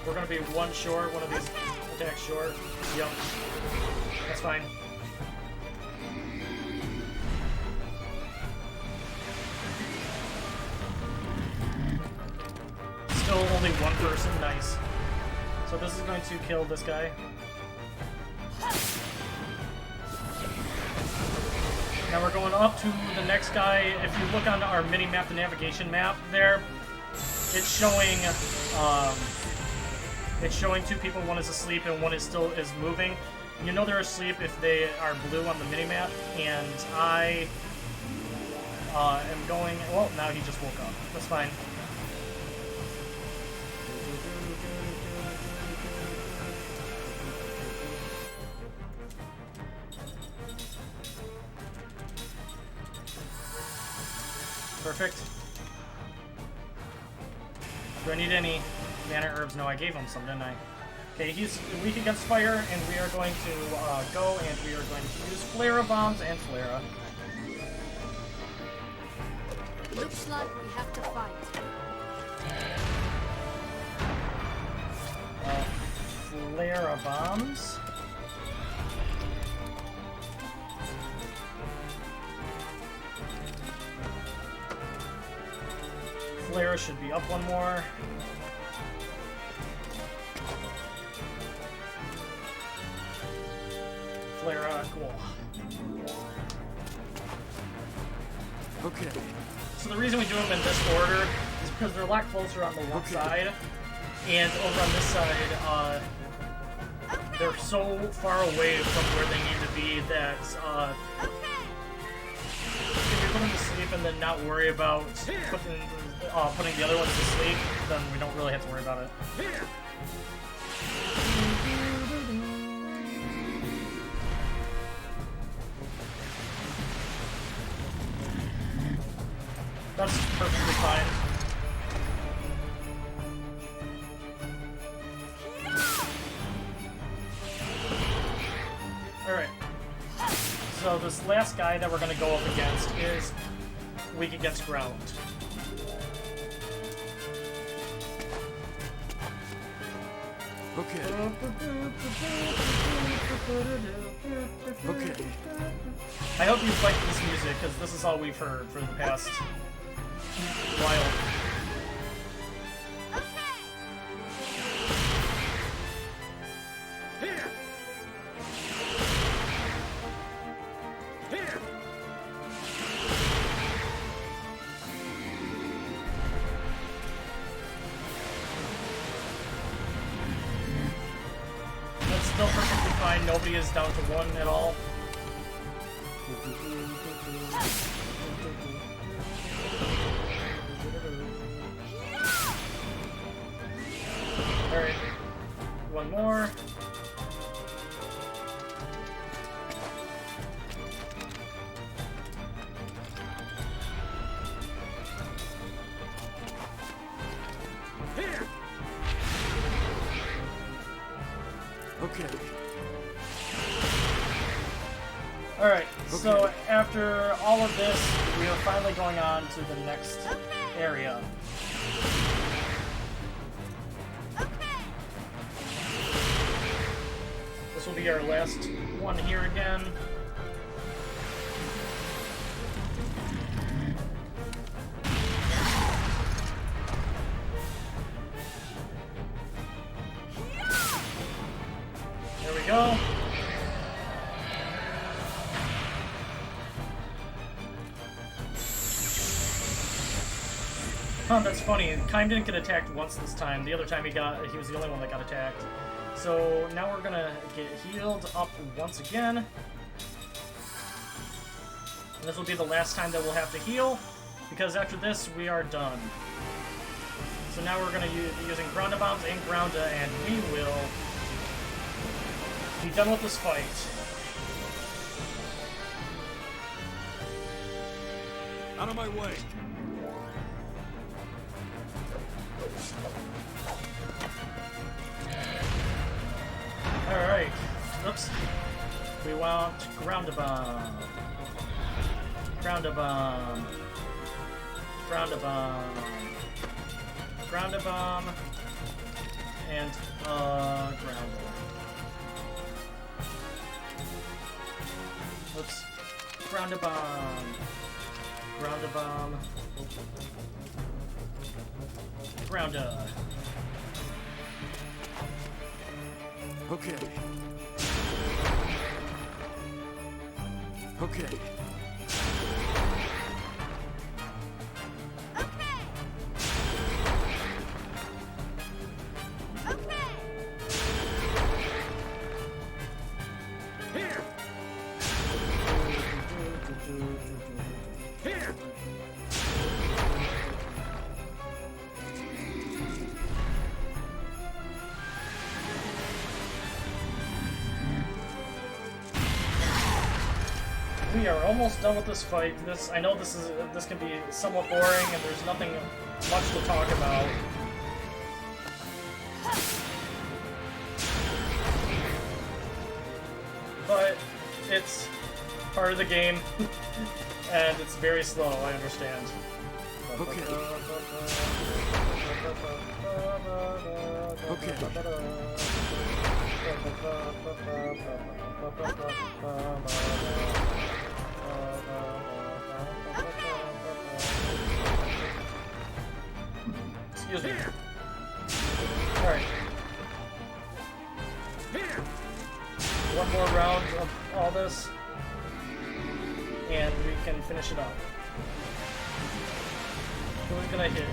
We're gonna be one short, one of these attacks short. Yep. That's fine. Still only one person, nice. So this is going to kill this guy. Now we're going up to the next guy. If you look on our mini-map, the navigation map there, it's showing two people. One is asleep and one is still moving. You know they're asleep if they are blue on the mini-map. And I am going. Well, now he just woke up. That's fine. Perfect. Do I need any mana herbs? No, I gave him some, didn't I? Okay, he's weak against fire, and we are going to go, and we are going to use Flare bombs and Flare. Looks like we have to fight. Flare bombs. Flare should be up one more. Flare, cool. Okay. So the reason we do them in this order is because they're a lot closer on the one side, and over on this side, they're so far away from where they need to be that if you put them to sleep and then not worry about putting the other ones to sleep, then we don't really have to worry about it. That's perfectly fine. Alright. So this last guy that we're gonna go up against is weak against ground. Okay. Okay. I hope you like this music, because this is all we've heard for the past while. Here! Here! That's still perfectly fine. Nobody is down to 1 at all. Alright. 1 more. Here! Okay. Alright, so after all of this, we are finally going on to the next area. This will be our last one here again. There we go. That's funny. Kaim didn't get attacked once this time. The other time he was the only one that got attacked. So now we're gonna get healed up once again. And this will be the last time that we'll have to heal, because after this we are done. So now we're gonna be using Grounda Bombs and Grounda, and we will be done with this fight. Out of my way. Alright. Oops. We want Grounda Bomb. Grounda Bomb. Grounda Bomb. Grounda Bomb. And, Grounda. Oops. Grounda Bomb. Grounda Bomb. Grounda. Okay. Okay. Here! Here! We are almost done with this fight. I know this can be somewhat boring, and there's nothing much to talk about. But it's part of the game, and it's very slow, I understand. Okay. Okay. Excuse me. Alright. One more round of all this, and we can finish it up. Who's gonna hit?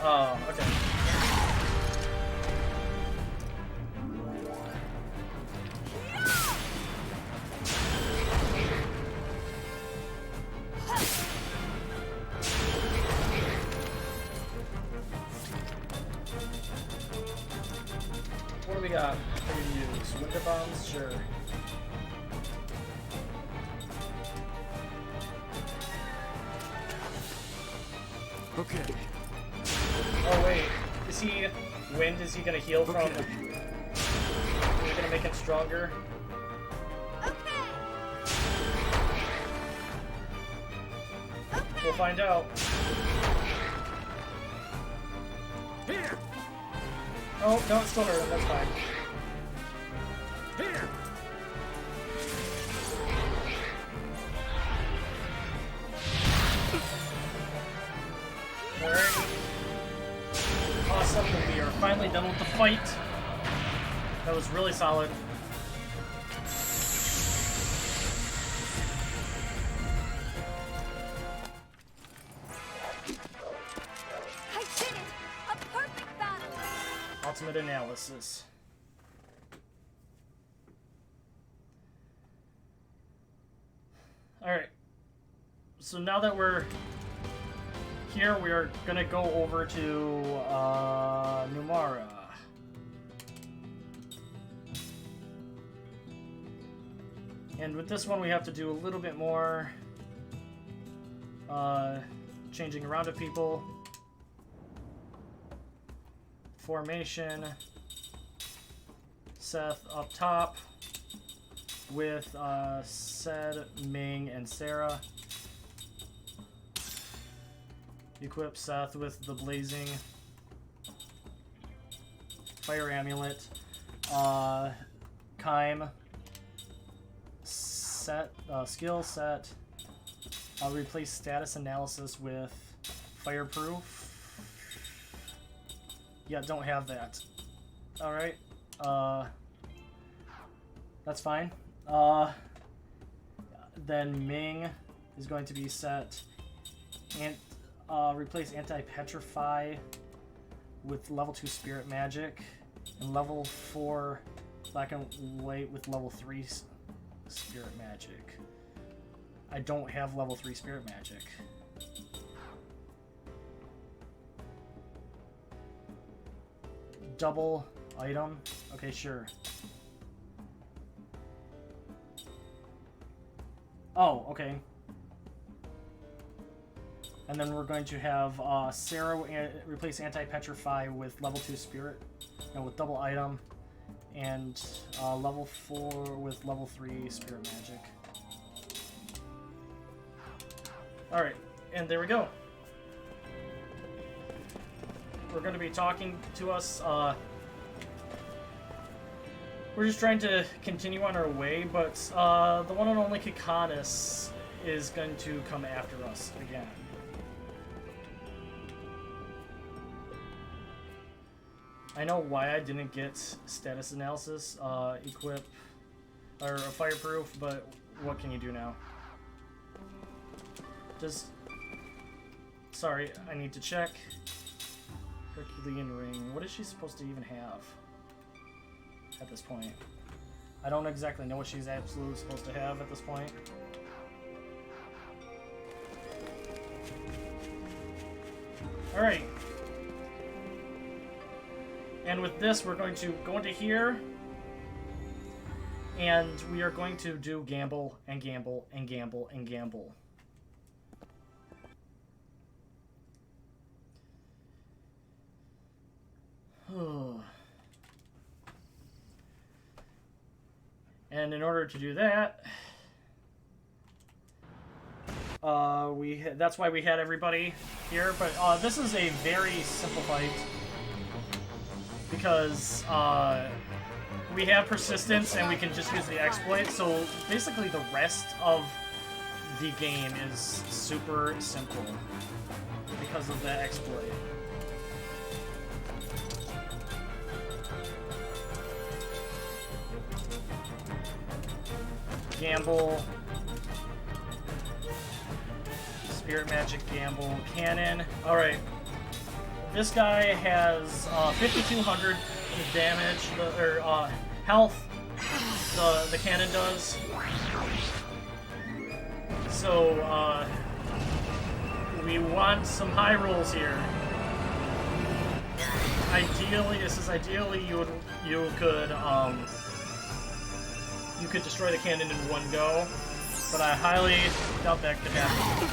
Oh, okay. What do we got for you to use? Winter bombs? Sure. Okay. Oh wait, is he wind? Is he gonna heal from? Okay. Are we gonna make him stronger? We'll find out. Here! Oh no, it's still hurt him. That's fine. Here! Alright. Awesome, we are finally done with the fight. That was really solid. I did it! A perfect battle! Ultimate analysis. Alright. So now that we're here, we are gonna go over to Numara. And with this one, we have to do a little bit more changing around of people. Formation. Seth up top with Sed, Ming, and Sarah. Equip Seth with the blazing fire amulet. Kaim set skill set. I'll replace status analysis with fireproof. Yeah, don't have that. Alright. That's fine. Then Ming is going to be set and replace anti-petrify with level 2 spirit magic and level 4 black and white with level 3 spirit magic. I don't have level 3 spirit magic. Double item. Okay, sure. Oh, okay. And then we're going to have Sarah replace anti-petrify with level 2 spirit, and with double item, and level 4 with level 3 spirit magic. Alright, and there we go. We're going to be talking to us. We're just trying to continue on our way, but the one and only Caras is going to come after us again. I know why I didn't get status analysis, equip, or a fireproof, but what can you do now? Just, sorry, I need to check. Herculean ring, what is she supposed to even have at this point? I don't exactly know what she's absolutely supposed to have at this point. Alright. And with this, we're going to go into here, and we are going to do gamble, and gamble, and gamble, and gamble. And in order to do that, that's why we had everybody here, but this is a very simple fight. Because we have persistence and we can just use the exploit, so basically the rest of the game is super simple because of the exploit. Gamble, spirit magic, gamble, cannon. Alright. This guy has 5,200 damage, or health, the cannon does. So, we want some high rolls here. Ideally, you could destroy the cannon in one go, but I highly doubt that could happen.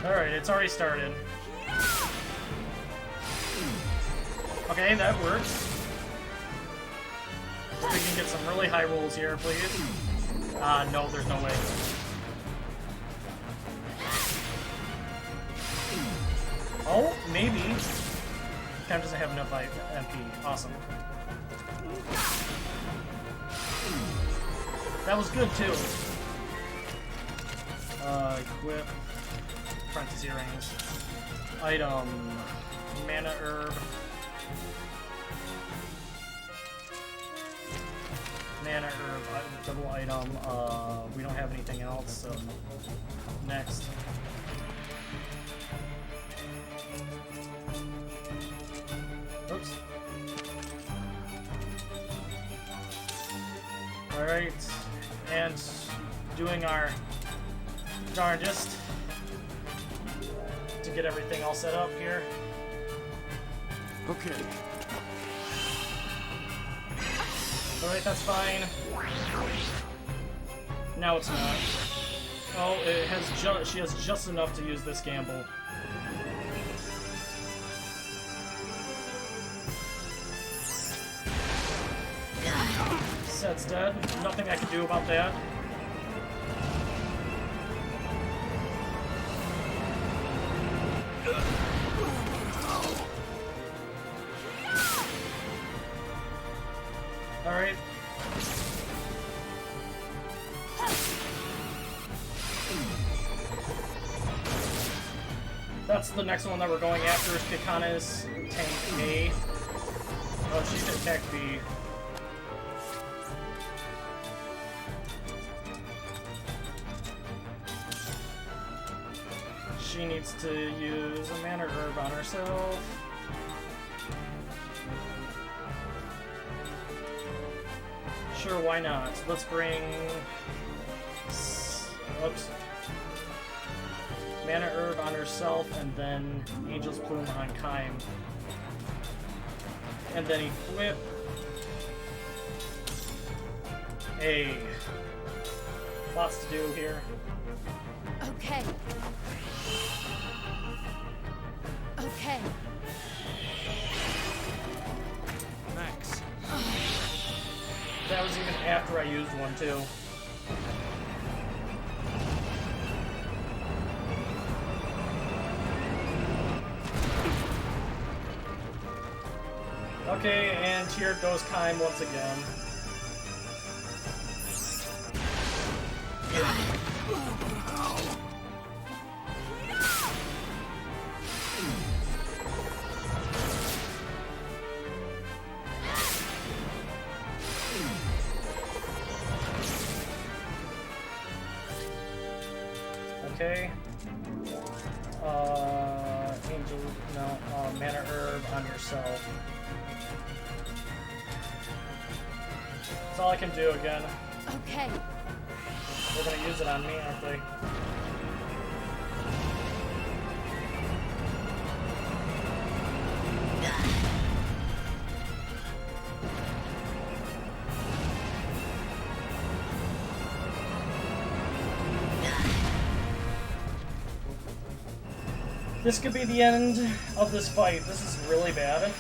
Alright, it's already started. Okay, that works. If we can get some really high rolls here, please. No, there's no way. Oh, maybe. Cam doesn't have enough MP. Awesome. That was good, too. Equip. Apprentice earrings. Item. Mana herb. Mana herb. Double item. We don't have anything else, so next. Oops. Alright. And doing our darndest to get everything all set up here. Okay. Alright, that's fine. Now it's not. Oh, it has she has just enough to use this gamble. Set's dead. Nothing I can do about that. Alright. That's the next one that we're going after is Kikana's tank A. Oh, she can attack B. She needs to use a mana herb on herself. Sure, why not? Let's bring... Oops. Mana herb on herself, and then Angel's Plume on Kaim. And then equip... A. Lots to do here. Okay. Okay. Thanks. That was even after I used one, too. Okay, and here goes Kaim once again. Okay. Angel, no, mana herb on yourself. That's all I can do again. Okay. They're gonna use it on me, aren't they? This could be the end of this fight. This is really bad.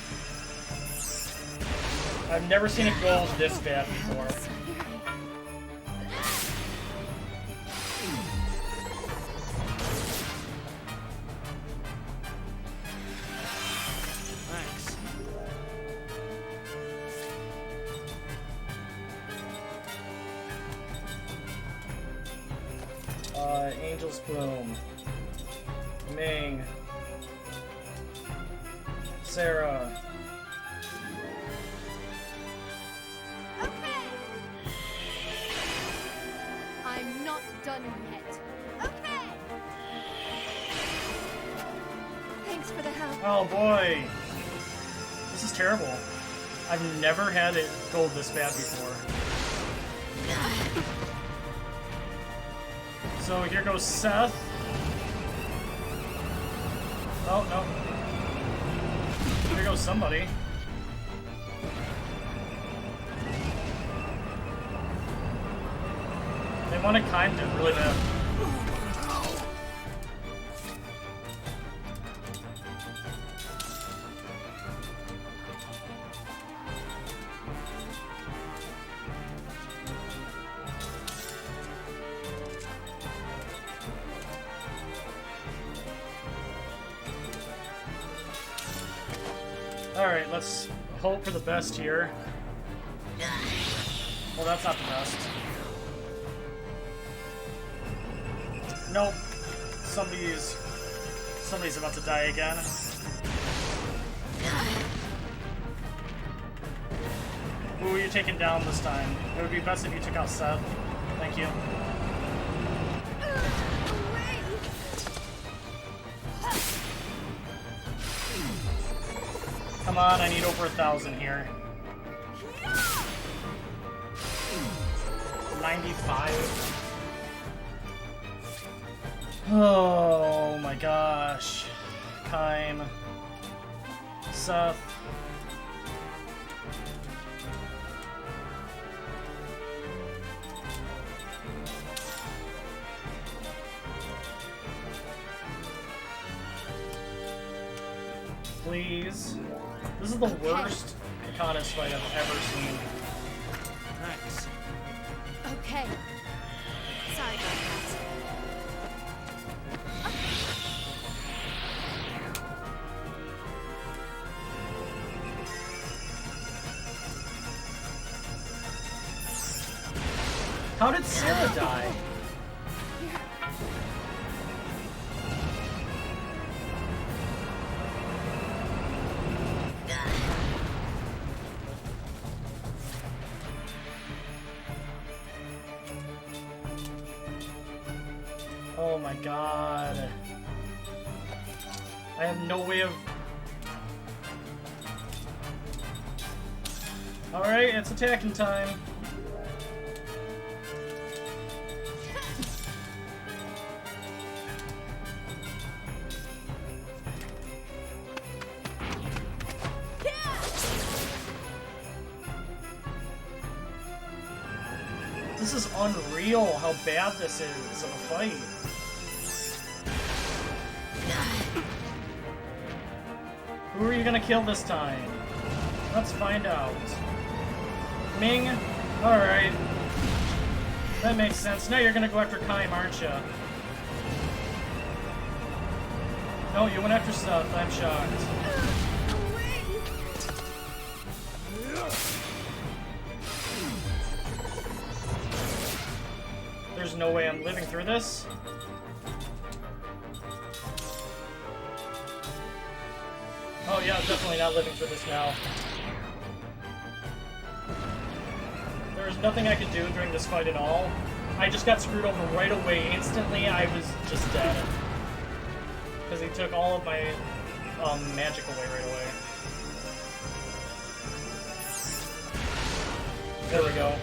I've never seen it go this bad before. Thanks. Angel's Plume. Ming. Sarah. Okay. I'm not done yet. Okay. Thanks for the help. Oh boy. This is terrible. I've never had it go this bad before. So here goes Seth. Oh, no. Here goes somebody. They wanted Kaim to really bad. Alright, let's hope for the best here. Well, that's not the best. Nope. Somebody's about to die again. Who are you taking down this time? It would be best if you took out Seth. Thank you. Come on, I need over 1,000 here. 95. Oh my gosh. Kime. Seth. Please. This is the worst Caras fight I've ever seen. Thanks. Okay. Sorry about that. How did Sarah die? Oh my god. I have no way of... Alright, it's attacking time. This is unreal how bad this is of a fight. Who are you gonna kill this time? Let's find out. Ming? Alright. That makes sense. Now you're gonna go after Kime, aren't you? No, you went after Seth. I'm shocked. There's no way I'm living through this. Oh yeah, definitely not living through this now. There's nothing I could do during this fight at all. I just got screwed over right away. Instantly, I was just dead. Because he took all of my magic away right away. There we go.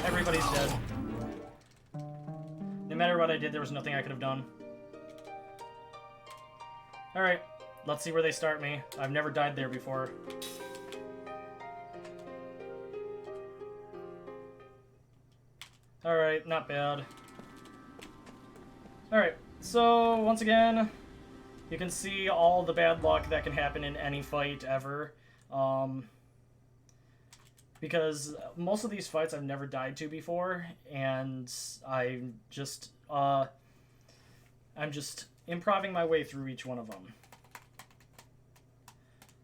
Everybody's dead. No matter what I did, there was nothing I could have done. Alright, let's see where they start me. I've never died there before. Alright, not bad. Alright, so once again, you can see all the bad luck that can happen in any fight ever. Because most of these fights I've never died to before, and I'm just improving my way through each one of them.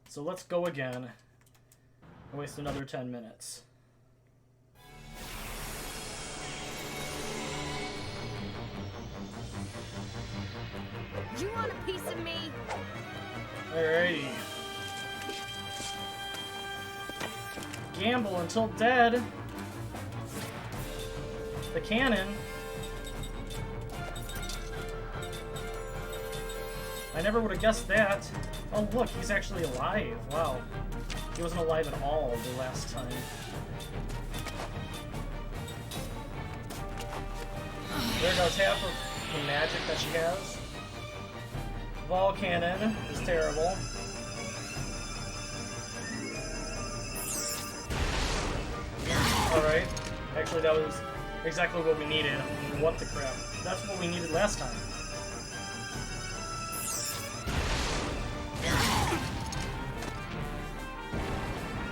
So let's go again. I'll waste another 10 minutes. You want a piece of me? Alrighty. Gamble until dead. The cannon. I never would have guessed that. Oh look, he's actually alive. Wow. He wasn't alive at all the last time. There goes half of the magic that she has. Vol cannon is terrible. Alright. Actually, that was exactly what we needed. What the crap. That's what we needed last time.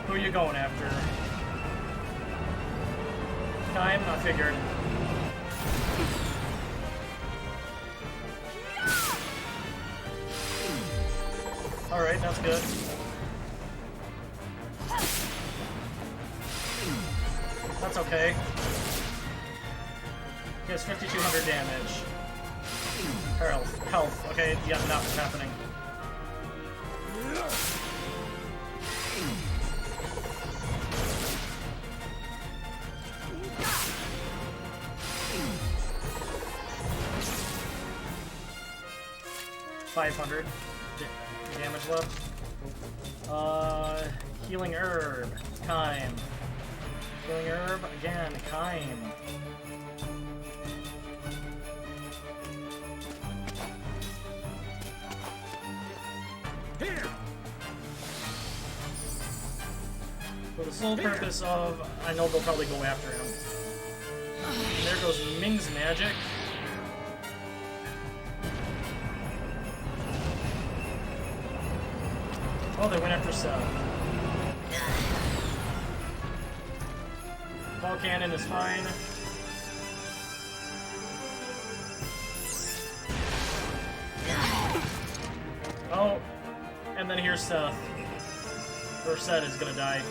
Who are you going after? Time? I figured. Alright, that's good. That's okay. He has 5,200 damage. Or health. Okay, yeah, nothing's happening. $500 damage left. Healing herb. Kime. Healing herb again. Kime. For the sole purpose of, I know they'll probably go after him. And there goes Ming's magic. Oh, they went after Seth. Ball cannon is fine. Oh, and then here's Seth. Or Seth is gonna die.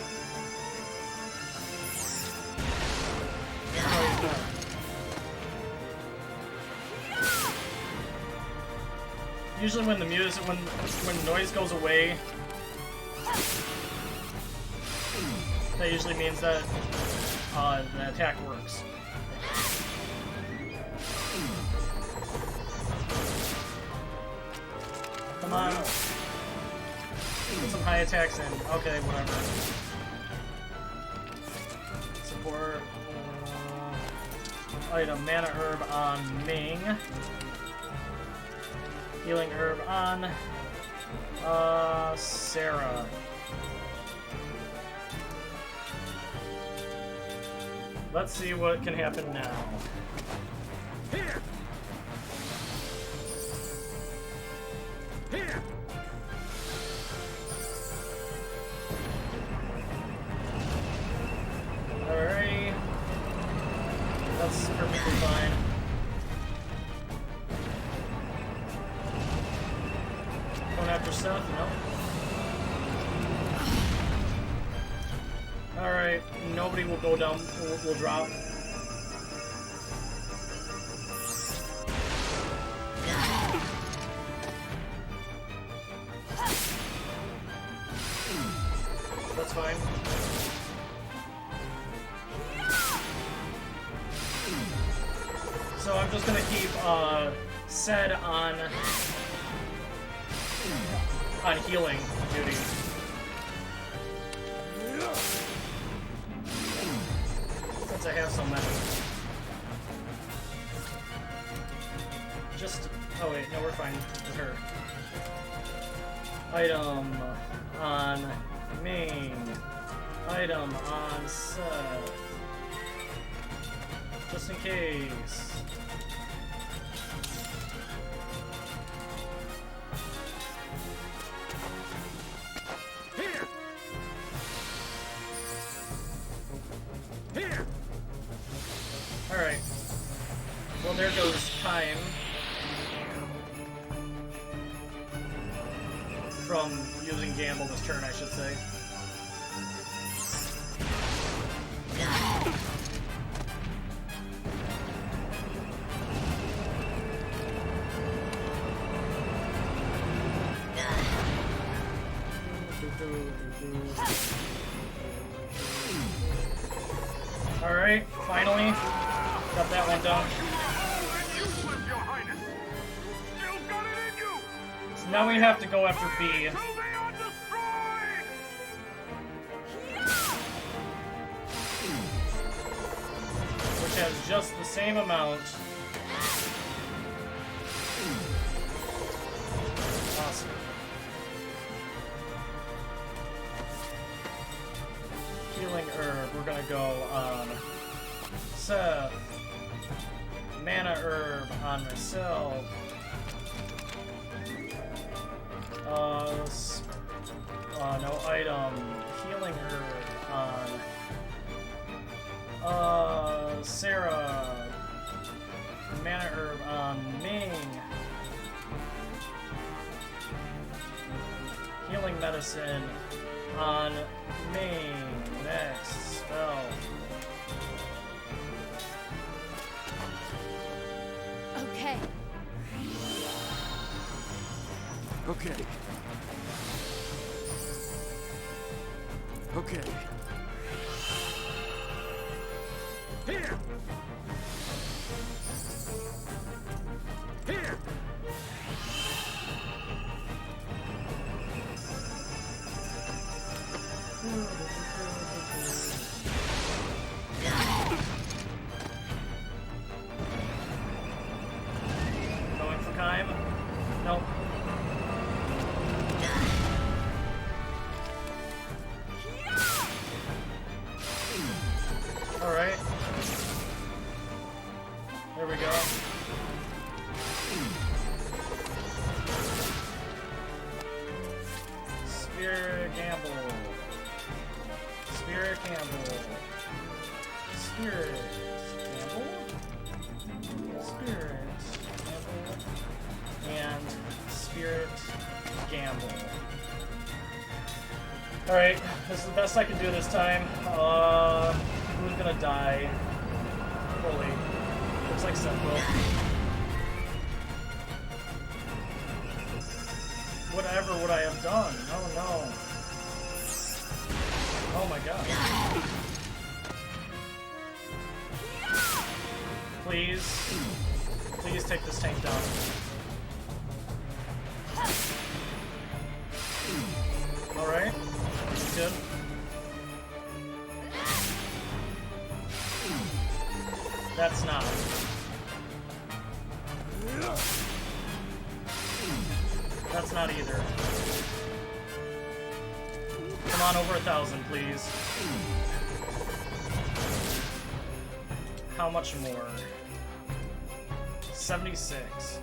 Oh, he's not. Usually when the music, when noise goes away, that usually means that the attack works. Come on. Get some high attacks in. Okay, whatever. Support. Item, mana herb on Ming. Healing herb on Sarah. Let's see what can happen now. Here! Here! Alright. That's perfectly fine. Going after Seth? Nope. Alright, nobody will go down, will drop. That's fine. So I'm just gonna keep Sed on healing duty. Since I have so many. Just, oh wait, no, we're fine with her. Item on Ming. Item on Seth. Just in case. Here! Here! Alright. Well, there goes time. From using Gamble this turn, I should say. Alright, finally. Got that one done. Useless, Your Highness! Still got it in you! So now we have to go after B. Till they are destroyed! Which has just the same amount. Awesome. Healing herb, we're gonna go on Seth. Mana herb on myself. No item. Healing herb on Sarah. Mana herb on Ming. Healing medicine on Ming. Next spell. Okay. Okay. Okay. Here! Here! Going for Kaim. Nope. Alright. There we go. Spirit Gamble. Spirit Gamble. Spirit Gamble. Spirit Gamble. And Spirit Gamble. Alright, this is the best I can do this time. Who's gonna die? Holy. Looks like Seth will. Whatever would I have done? Oh no. Oh my god. Please. Please take this tank down. Alright. Good. That's not. That's not either. Come on, over 1,000, please. How much more? 76.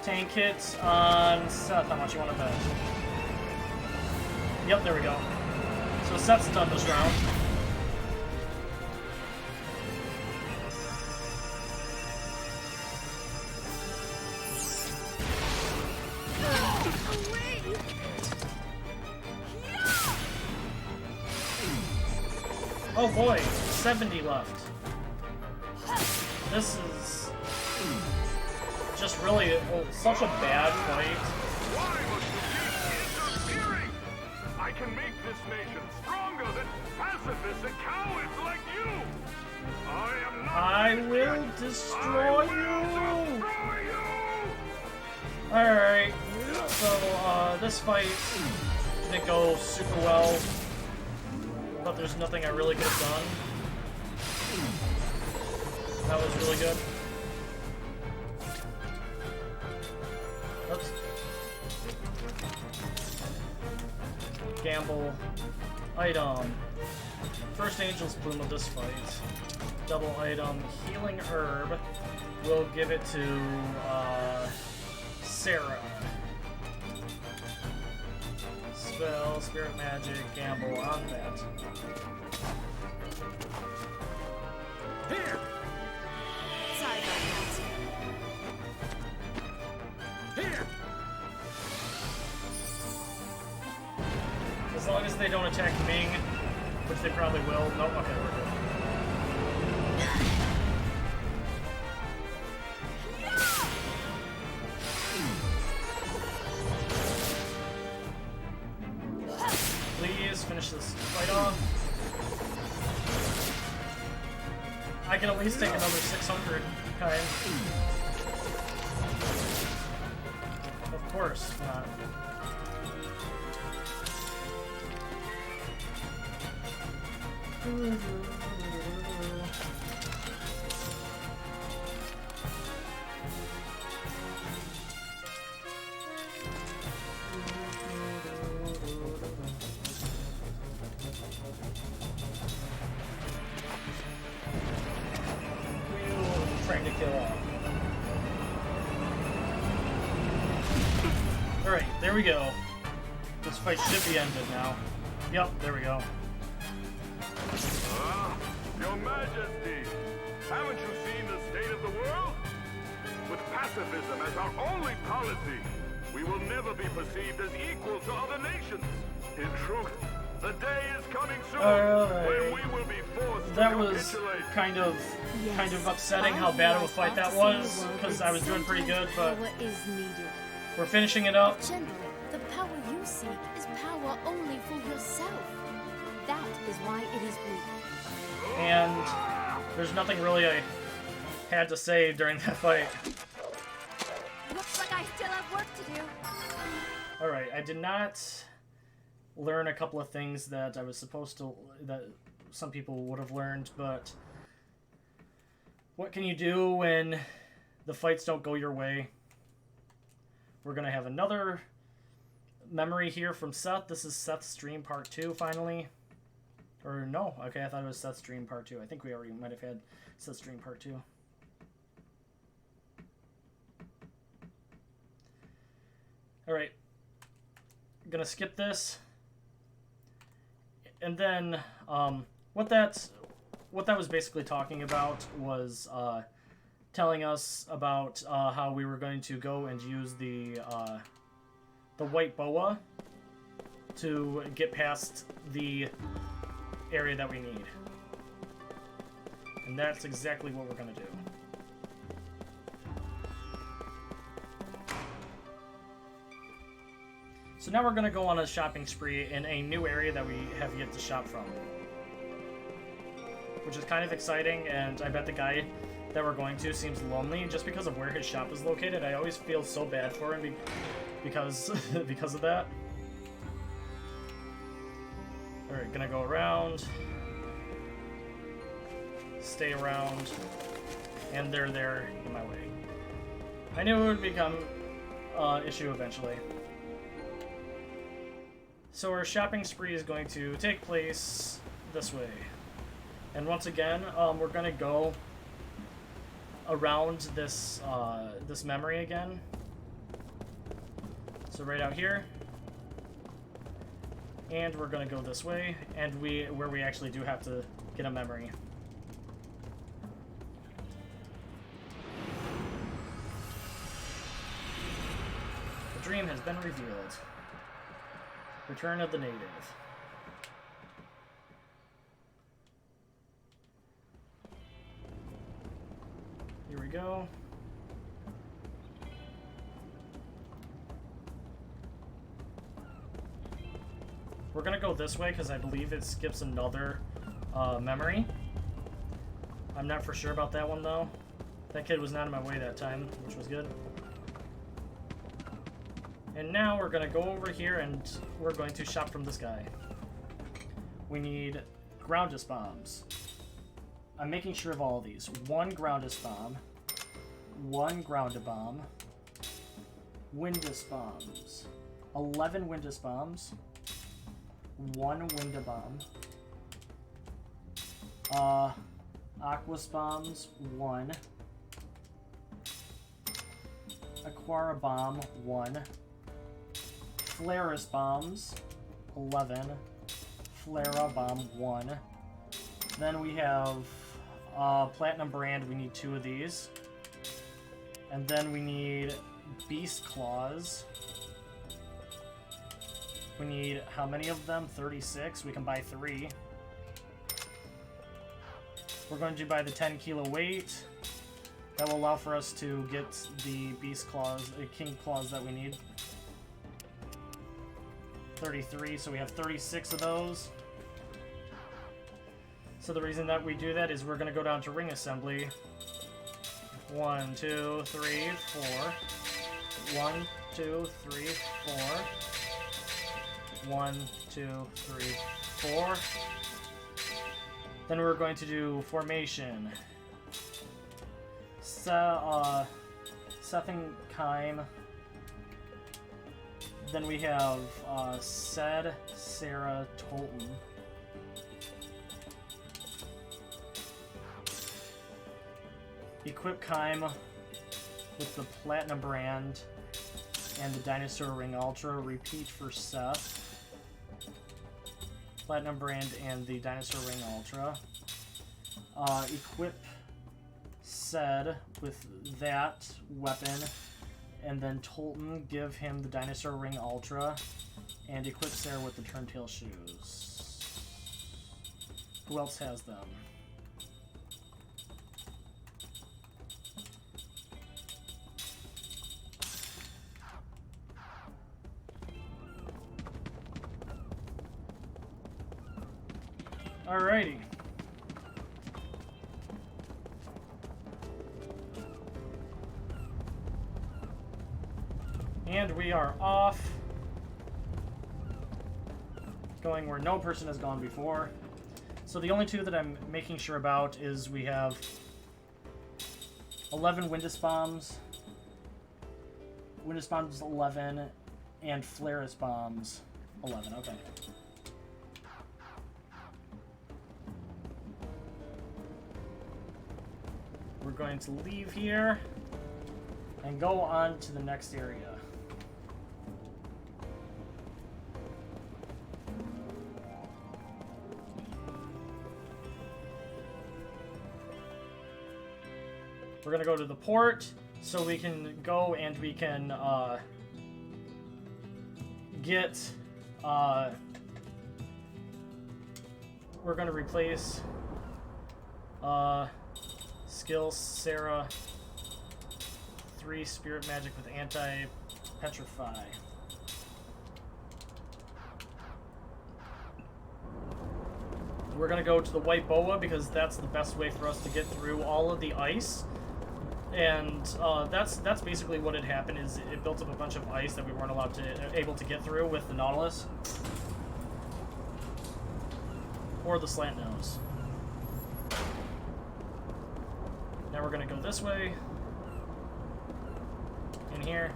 Tank hits on Seth. How much you want to bet? Yep, there we go. So Seth's done this round. Oh boy, 70 left. This is just really such a bad fight. Why must you keep interfering? I can make this nation stronger than pacifists and cowards like you. I am not. I will destroy you. Alright, so this fight didn't go super well, but there's nothing I really could have done. That was really good. Oops. Gamble. Item. First Angel's Plume of this fight. Double item. Healing Herb. We'll give it to Sarah. Spell, Spirit Magic, Gamble on that. Here! Sorry about that. Here! As long as they don't attack Ming, which they probably will. Nope, okay, we're good. Please finish this fight off. I can at least take another 600, kind. Of course not. Trying to kill off. Alright, there we go. This fight should be ended now. Yep, there we go. Your Majesty, haven't you seen the state of the world? With pacifism as our only policy, we will never be perceived as equal to other nations. In truth, the day is coming soon when we will be forced That to was capitulate. kind of upsetting how bad of a fight that was, because I was doing pretty good, but Power is needed. we're finishing it up. General, the power you seek is power only for yourself. That is why it is weak. And there's nothing really I had to say during that fight. Looks like I still have work to do. Alright, I did not learn a couple of things that I was supposed to, that some people would have learned, but what can you do when the fights don't go your way? We're going to have another memory here from Seth. This is Seth's stream part 2, finally. Or no, okay, I thought it was Seth's stream part 2. I think we already might have had Seth's stream part 2. Alright, gonna skip this. And then, what that was basically talking about was telling us about how we were going to go and use the white boa to get past the area that we need. And that's exactly what we're going to do. So now we're going to go on a shopping spree in a new area that we have yet to shop from. Which is kind of exciting, and I bet the guy that we're going to seems lonely just because of where his shop is located. I always feel so bad for him because because of that. Alright, gonna go around. Stay around. And they're there in my way. I knew it would become an issue eventually. So our shopping spree is going to take place this way. And once again, we're going to go around this this memory again. So right out here. And we're going to go this way, and where we actually do have to get a memory. The dream has been revealed. Return of the native. Here we go. We're gonna go this way because I believe it skips another memory. I'm not for sure about that one though. That kid was not in my way that time, which was good. And now we're gonna go over here and we're going to shop from this guy. We need groundus bombs. I'm making sure of all of these. 1 groundus bomb, 1 grounded bomb, windus bombs, 11 windus bombs, 1 winda bomb, aquas bombs 1, aquara bomb 1, flaris bombs 11, flare bomb 1. Then we have platinum brand. We need 2 of these, and then we need beast claws. We need how many of them? 36. We can buy 3. We're going to buy the 10 kilo weight. That will allow for us to get the beast claws, king claws that we need. 33, so we have 36 of those. So the reason that we do that is we're going to go down to ring assembly. 1, 2, 3, 4. 1, 2, 3, 4. 1, 2, 3, 4. Then we're going to do formation. Seth and Kime. Then we have Sed, Sarah, Tolan. Equip Kime with the Platinum brand and the Dinosaur Ring Ultra. Repeat for Seth. Platinum brand and the Dinosaur Ring Ultra. Equip Sed with that weapon And then Tolan, give him the Dinosaur Ring Ultra. And equip Sarah with the Turntail Shoes. Who else has them? Alrighty. And we are off. Going where no person has gone before. So the only two that I'm making sure about is we have 11 Windus Bombs, Windus Bombs 11, and Flareus Bombs 11. Okay. We're going to leave here and go on to the next area. We're gonna go to the port so we can go and we can get we're gonna replace skill Sarah 3 spirit magic with anti-petrify. We're gonna go to the white boa because that's the best way for us to get through all of the ice. And that's basically what had happened. Is it built up a bunch of ice that we weren't able to get through with the Nautilus or the slant nose. Now we're gonna go this way in here.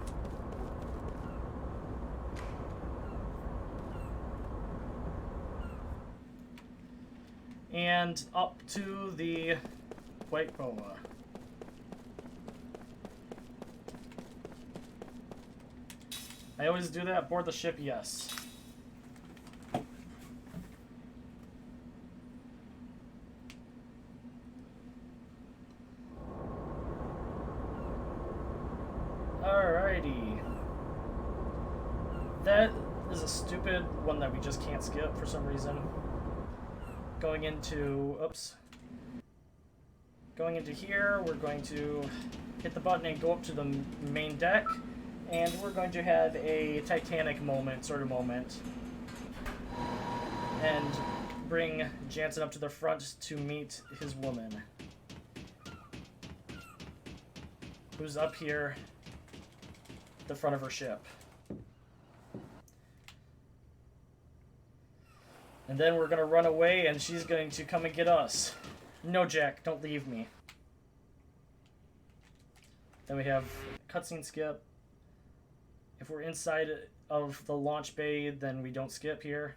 And up to the white boa. I always do that aboard the ship, yes. Alrighty. That is a stupid one that we just can't skip for some reason. Going into, oops. Going into here, we're going to hit the button and go up to the main deck. And we're going to have a Titanic moment, sort of moment. And bring Jansen up to the front to meet his woman. Who's up here at the front of her ship. And then we're going to run away and she's going to come and get us. No, Jack, don't leave me. Then we have cutscene skip. If we're inside of the launch bay, then we don't skip here.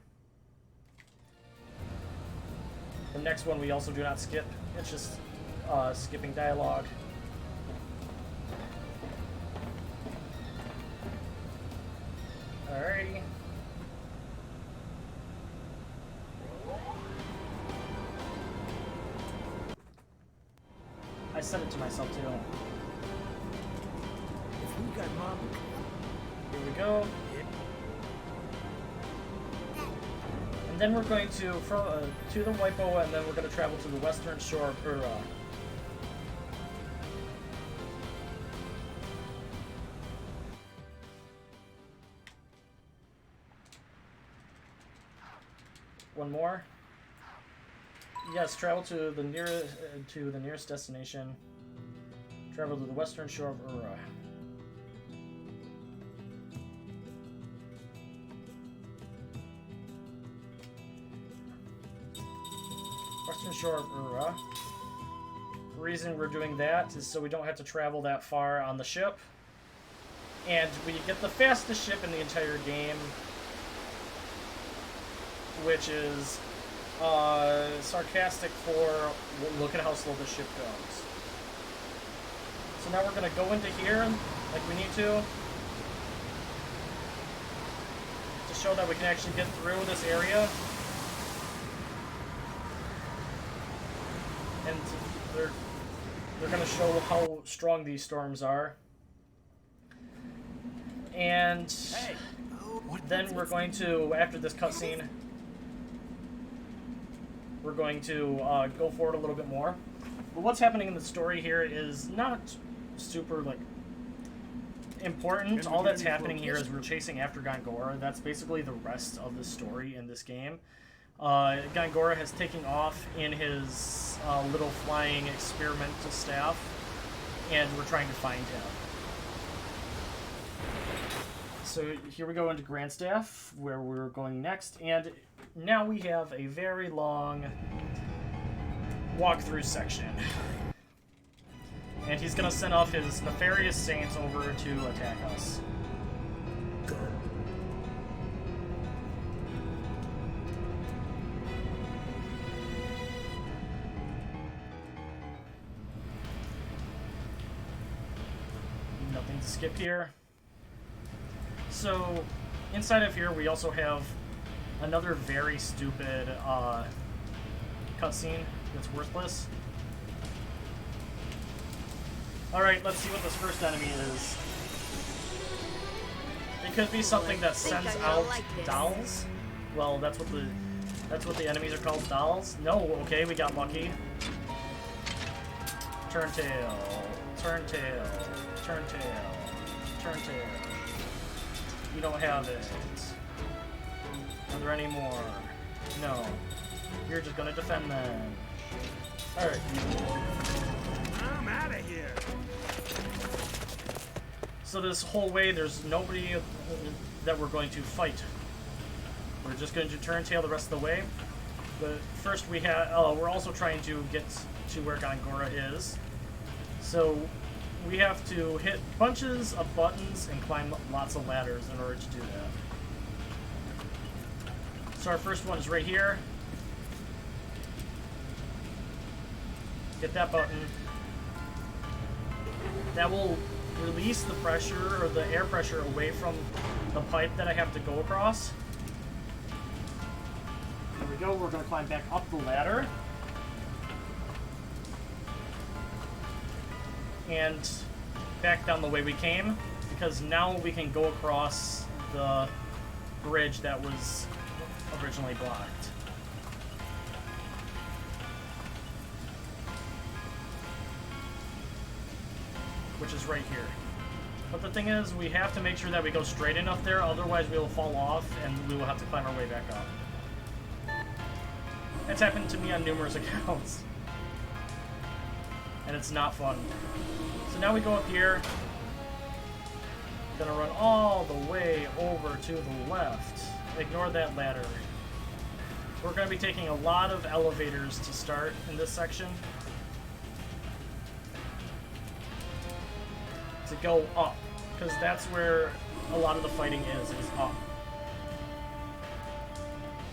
The next one we also do not skip. It's just skipping dialogue. Alrighty. I said it to myself too. If we got Mom. Here we go. And then we're going to the white boa, and then we're going to travel to the western shore of Ura. One more. Yes, travel to the nearest destination. Travel to the western shore of Ura. Western shore of Ura. The reason we're doing that is so we don't have to travel that far on the ship. And we get the fastest ship in the entire game, which is sarcastic for look at how slow the ship goes. So now we're going to go into here like we need to show that we can actually get through this area. And they're going to show how strong these storms are. And Hey. then we're going to, after this cutscene, we're going to go forward a little bit more. But what's happening in the story here is not super, like, important. All that's happening here is we're chasing after Gongora. That's basically the rest of the story in this game. Gongora has taken off in his little flying experimental staff, and we're trying to find him. So here we go into Grandstaff, where we're going next, and now we have a very long walkthrough section. And he's gonna send off his nefarious saints over to attack us. Go. Nothing to skip here. So, inside of here we also have another very stupid cutscene that's worthless. Alright, let's see what this first enemy is. It could be something that sends out dolls. Well, that's what the enemies are called, dolls. No, okay, we got lucky. Turntail, turntail, turntail, turntail. You don't have it. Are there any more? No. You're just gonna defend them. Alright. I'm out of here. So this whole way, there's nobody that we're going to fight. We're just going to turntail the rest of the way. But first we have, we're also trying to get to where Gongora is. So we have to hit bunches of buttons and climb lots of ladders in order to do that. So our first one is right here. Hit that button. That will release the pressure, or the air pressure, away from the pipe that I have to go across. There we go, we're going to climb back up the ladder. And back down the way we came, because now we can go across the bridge that was originally blocked. Which is right here. But the thing is, we have to make sure that we go straight enough there, otherwise we will fall off and we will have to climb our way back up. It's happened to me on numerous accounts. And it's not fun. So now we go up here. Gonna run all the way over to the left. Ignore that ladder. We're gonna be taking a lot of elevators to start in this section. To go up, because that's where a lot of the fighting is up.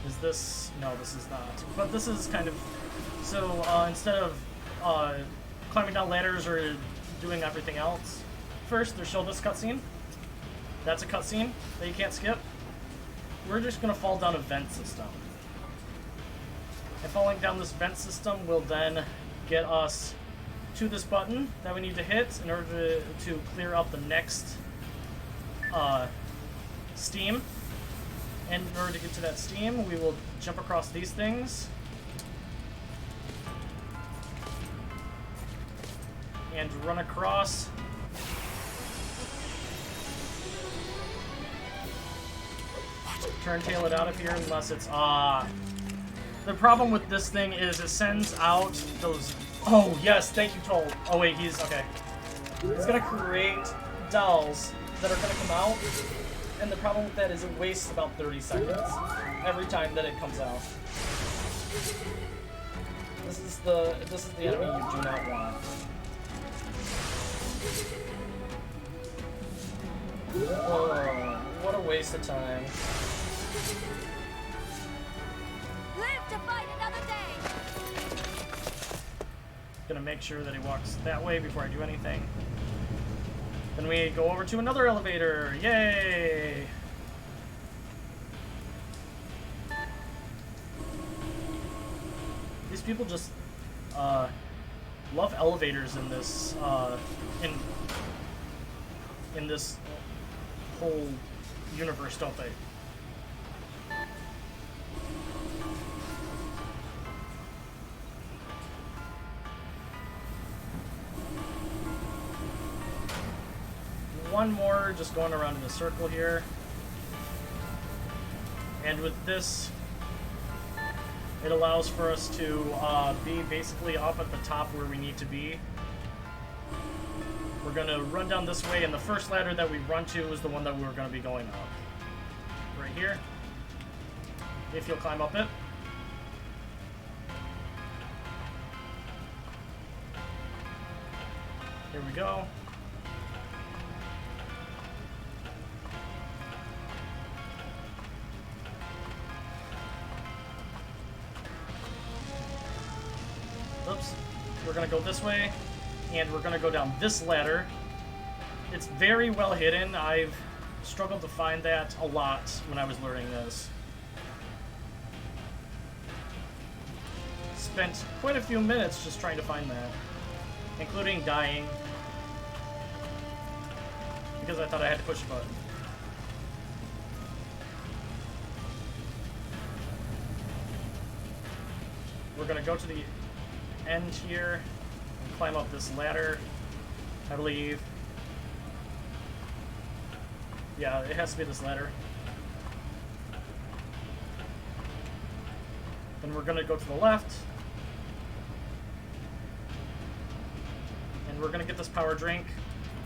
Is this? No, this is not. But this is kind of... So, instead of climbing down ladders or doing everything else, first they show this cutscene. That's a cutscene that you can't skip. We're just going to fall down a vent system. And falling down this vent system will then get us to this button that we need to hit in order to clear out the next steam. And in order to get to that steam, we will jump across these things. And run across. Turntail it out of here unless it's... The problem with this thing is it sends out those... Oh, yes, thank you, Tolan. Oh, wait, he's... Okay. It's gonna create dolls that are gonna come out, and the problem with that is it wastes about 30 seconds every time that it comes out. This is the enemy you do not want. Oh, what a waste of time. Live to fight another day! Gonna make sure that he walks that way before I do anything. Then we go over to another elevator. Yay! These people just love elevators in this in this whole universe, don't they? One more, just going around in a circle here. And with this, it allows for us to be basically up at the top where we need to be. We're going to run down this way, and the first ladder that we run to is the one that we're going to be going up. Right here. If you'll climb up it. Here we go. Oops. We're going to go this way, and we're going to go down this ladder. It's very well hidden. I've struggled to find that a lot when I was learning this. Spent quite a few minutes just trying to find that, including dying, because I thought I had to push a button. We're going to go to the end here and climb up this ladder, I believe. Yeah, it has to be this ladder. Then we're gonna go to the left, and we're gonna get this power drink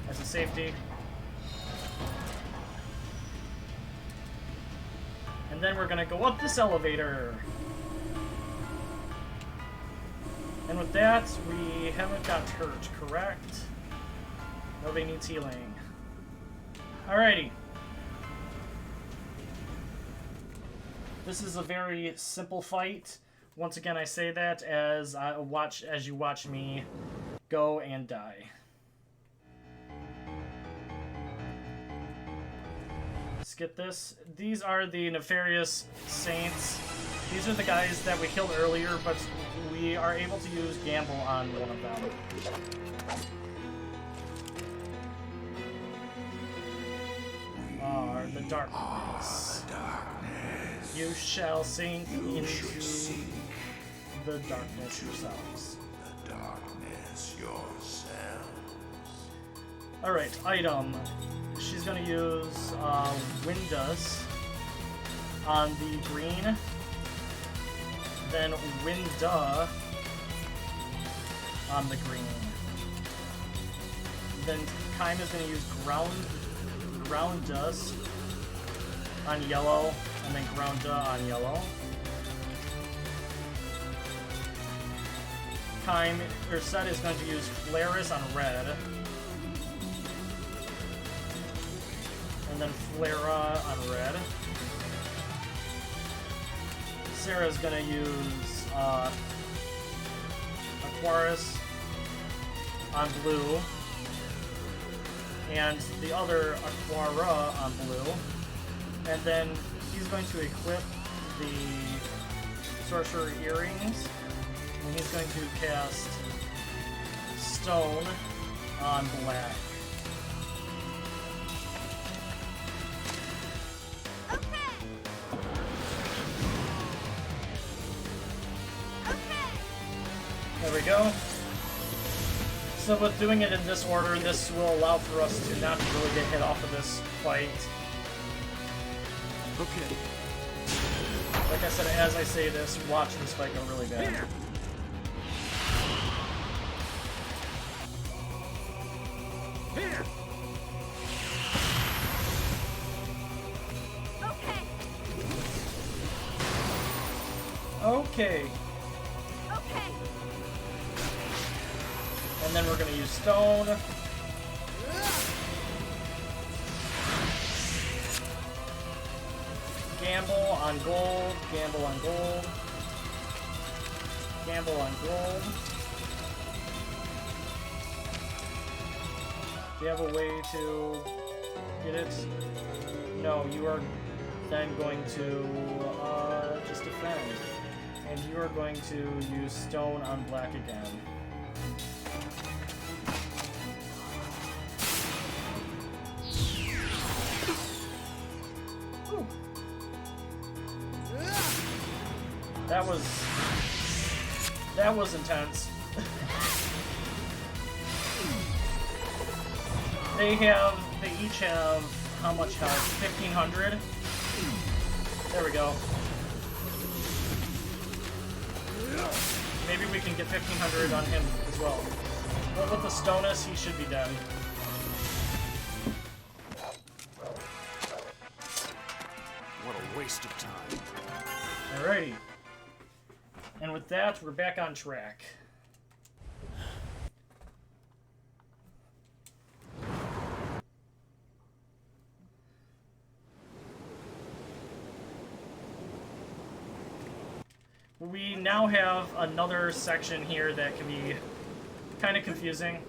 as a safety. And then we're gonna go up this elevator. And with that, we haven't got hurt, correct? Nobody needs healing. Alrighty. This is a very simple fight. Once again, I say that as you watch me go and die. Skip this. These are the nefarious saints. These are the guys that we killed earlier, but we are able to use Gamble on one of them. Are the darkness. You shall sink into the darkness yourselves. The darkness yourselves. Alright, item. She's gonna use Wind Dust on the green. Then Winda on the green. Then Kaim is going to use ground Dust on yellow, and then Grounda on yellow. Set is going to use Flaris on red. And then Flera on red. Sarah's gonna use Aquarius on blue, and the other Aquara on blue, and then he's going to equip the Sorcerer Earrings, and he's going to cast Stone on black. There we go. So with doing it in this order, this will allow for us to not really get hit off of this fight. Okay. Like I said, as I say this, watch this fight go really bad. Here. Okay. And then we're going to use Stone. Gamble on gold. Gamble on gold. Gamble on gold. Do you have a way to get it? No, you are then going to just defend. And you are going to use Stone on black again. That was intense. They each have how much health? 1,500. There we go. Maybe we can get 1,500 on him as well. But with the Stonus, he should be dead. What a waste of time. Alrighty. And with that, we're back on track. We now have another section here that can be kind of confusing.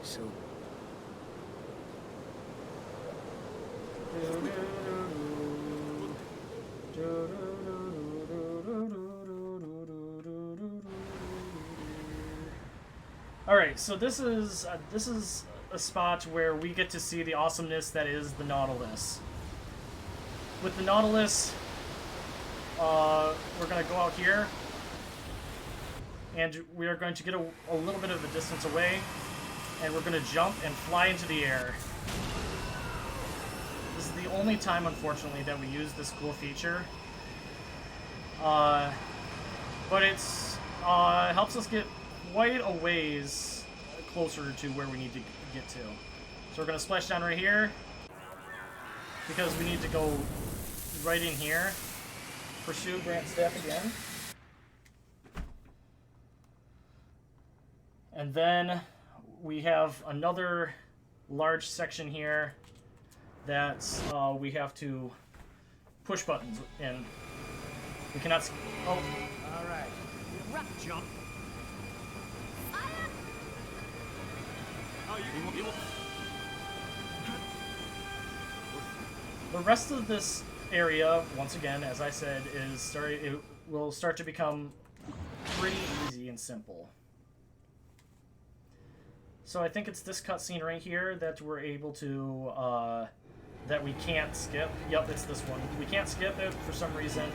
So, Alright, so this is a spot where we get to see the awesomeness that is the Nautilus. With the Nautilus, we're going to go out here, and we are going to get a little bit of a distance away, and we're going to jump and fly into the air. This is the only time, unfortunately, that we use this cool feature. But it's helps us get quite a ways closer to where we need to get to. So we're going to splash down right here, because we need to go right in here. Pursue Grant Staff again. And then we have another large section here that we have to push buttons in. We cannot... Oh. Alright. Rock jump. Oh, you will... The rest of this area, once again, as I said, it will start to become pretty easy and simple. So I think it's this cutscene right here that we're able to, that we can't skip. Yep, it's this one. We can't skip it for some reason.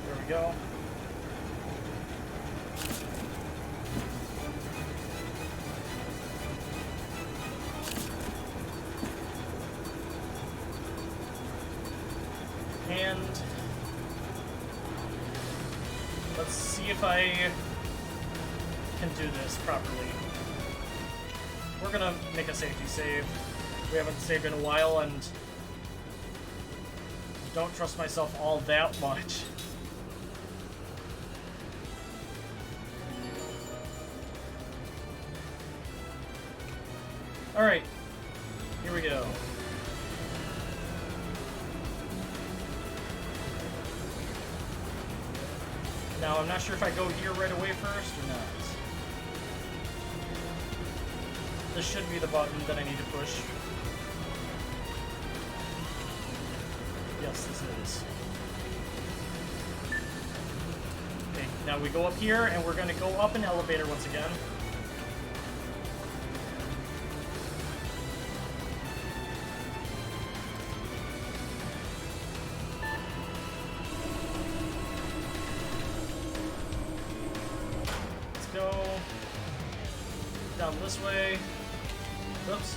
There we go. And let's see if I can do this properly. We're gonna make a safety save. We haven't saved in a while, and don't trust myself all that much. Alright, here we go. Now, I'm not sure if I go here right away first or not. This should be the button that I need to push. Yes, this is. Okay, now we go up here, and we're going to go up an elevator once again. Down this way. Oops.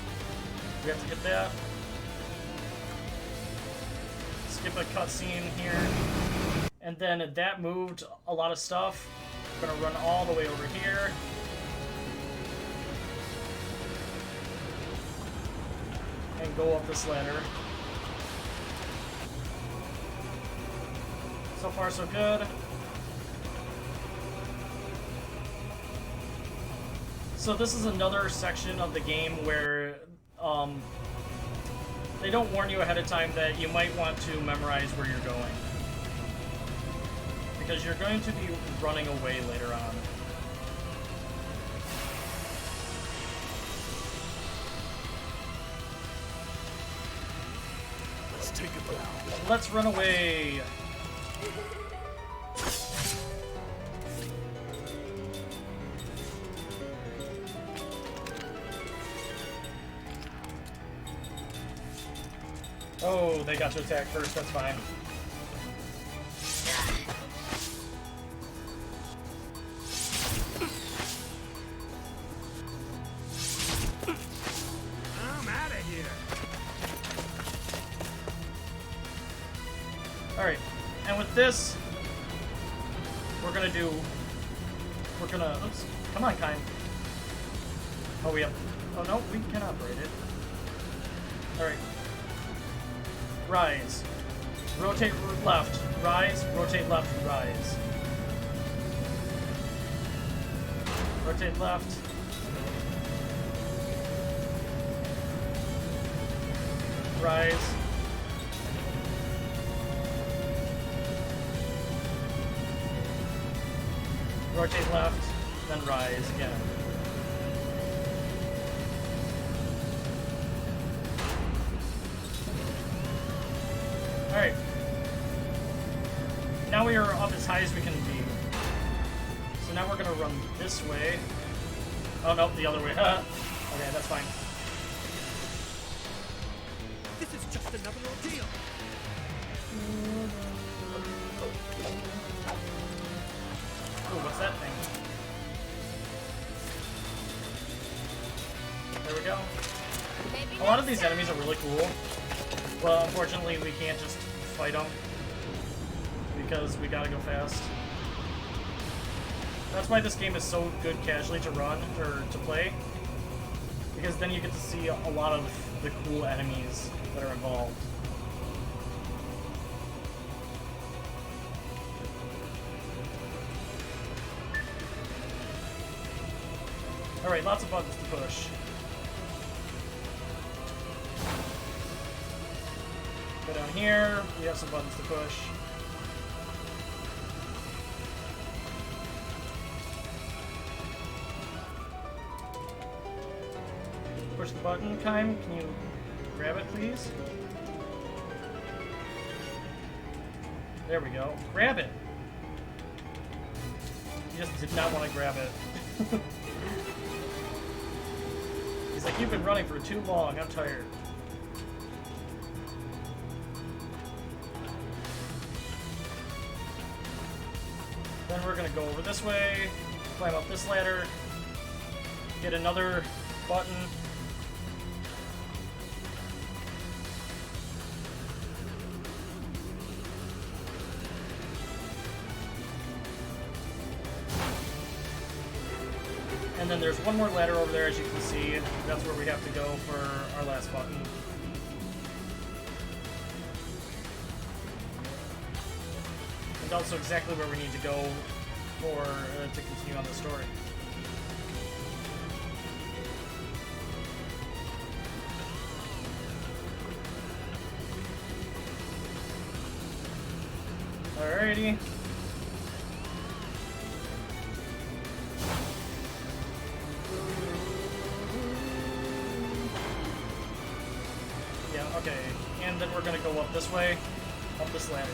We have to hit that. Skip a cutscene here. And then that moved a lot of stuff. We're gonna run all the way over here. And go up this ladder. So far, so good. So this is another section of the game where they don't warn you ahead of time that you might want to memorize where you're going, because you're going to be running away later on. let's take it down. Let's run away. Oh, they got to attack first, that's fine. I'm out of here. Alright, and with this, we're gonna, oops, come on, Kime. Oh, oh no, we can operate it. Alright. Rise. Rotate left. Rise. Rotate left. Rise. Rotate left. Rise. Rotate left, then rise again. Alright. Now we are up as high as we can be. So now we're gonna run this way. Oh no, the other way. Okay, that's fine. This is just another ordeal. Ooh, what's that thing? There we go. Maybe A lot of next these time. enemies are really cool. But unfortunately, we can't just fight them. Because we gotta go fast. That's why this game is so good casually to run, or to play. Because then you get to see a lot of the cool enemies that are involved. Alright, lots of buttons to push. Go down here, we have some buttons to push. Push the button, Kime. Can you grab it, please? There we go. Grab it! You just did not want to grab it. He's like, you've been running for too long, I'm tired. Then we're gonna go over this way, climb up this ladder, get another button. And then there's one more ladder over there, as you can see. That's where we have to go for our last button. And also exactly where we need to go for to continue on the story. Alrighty. Okay, and then we're gonna go up this way, up this ladder.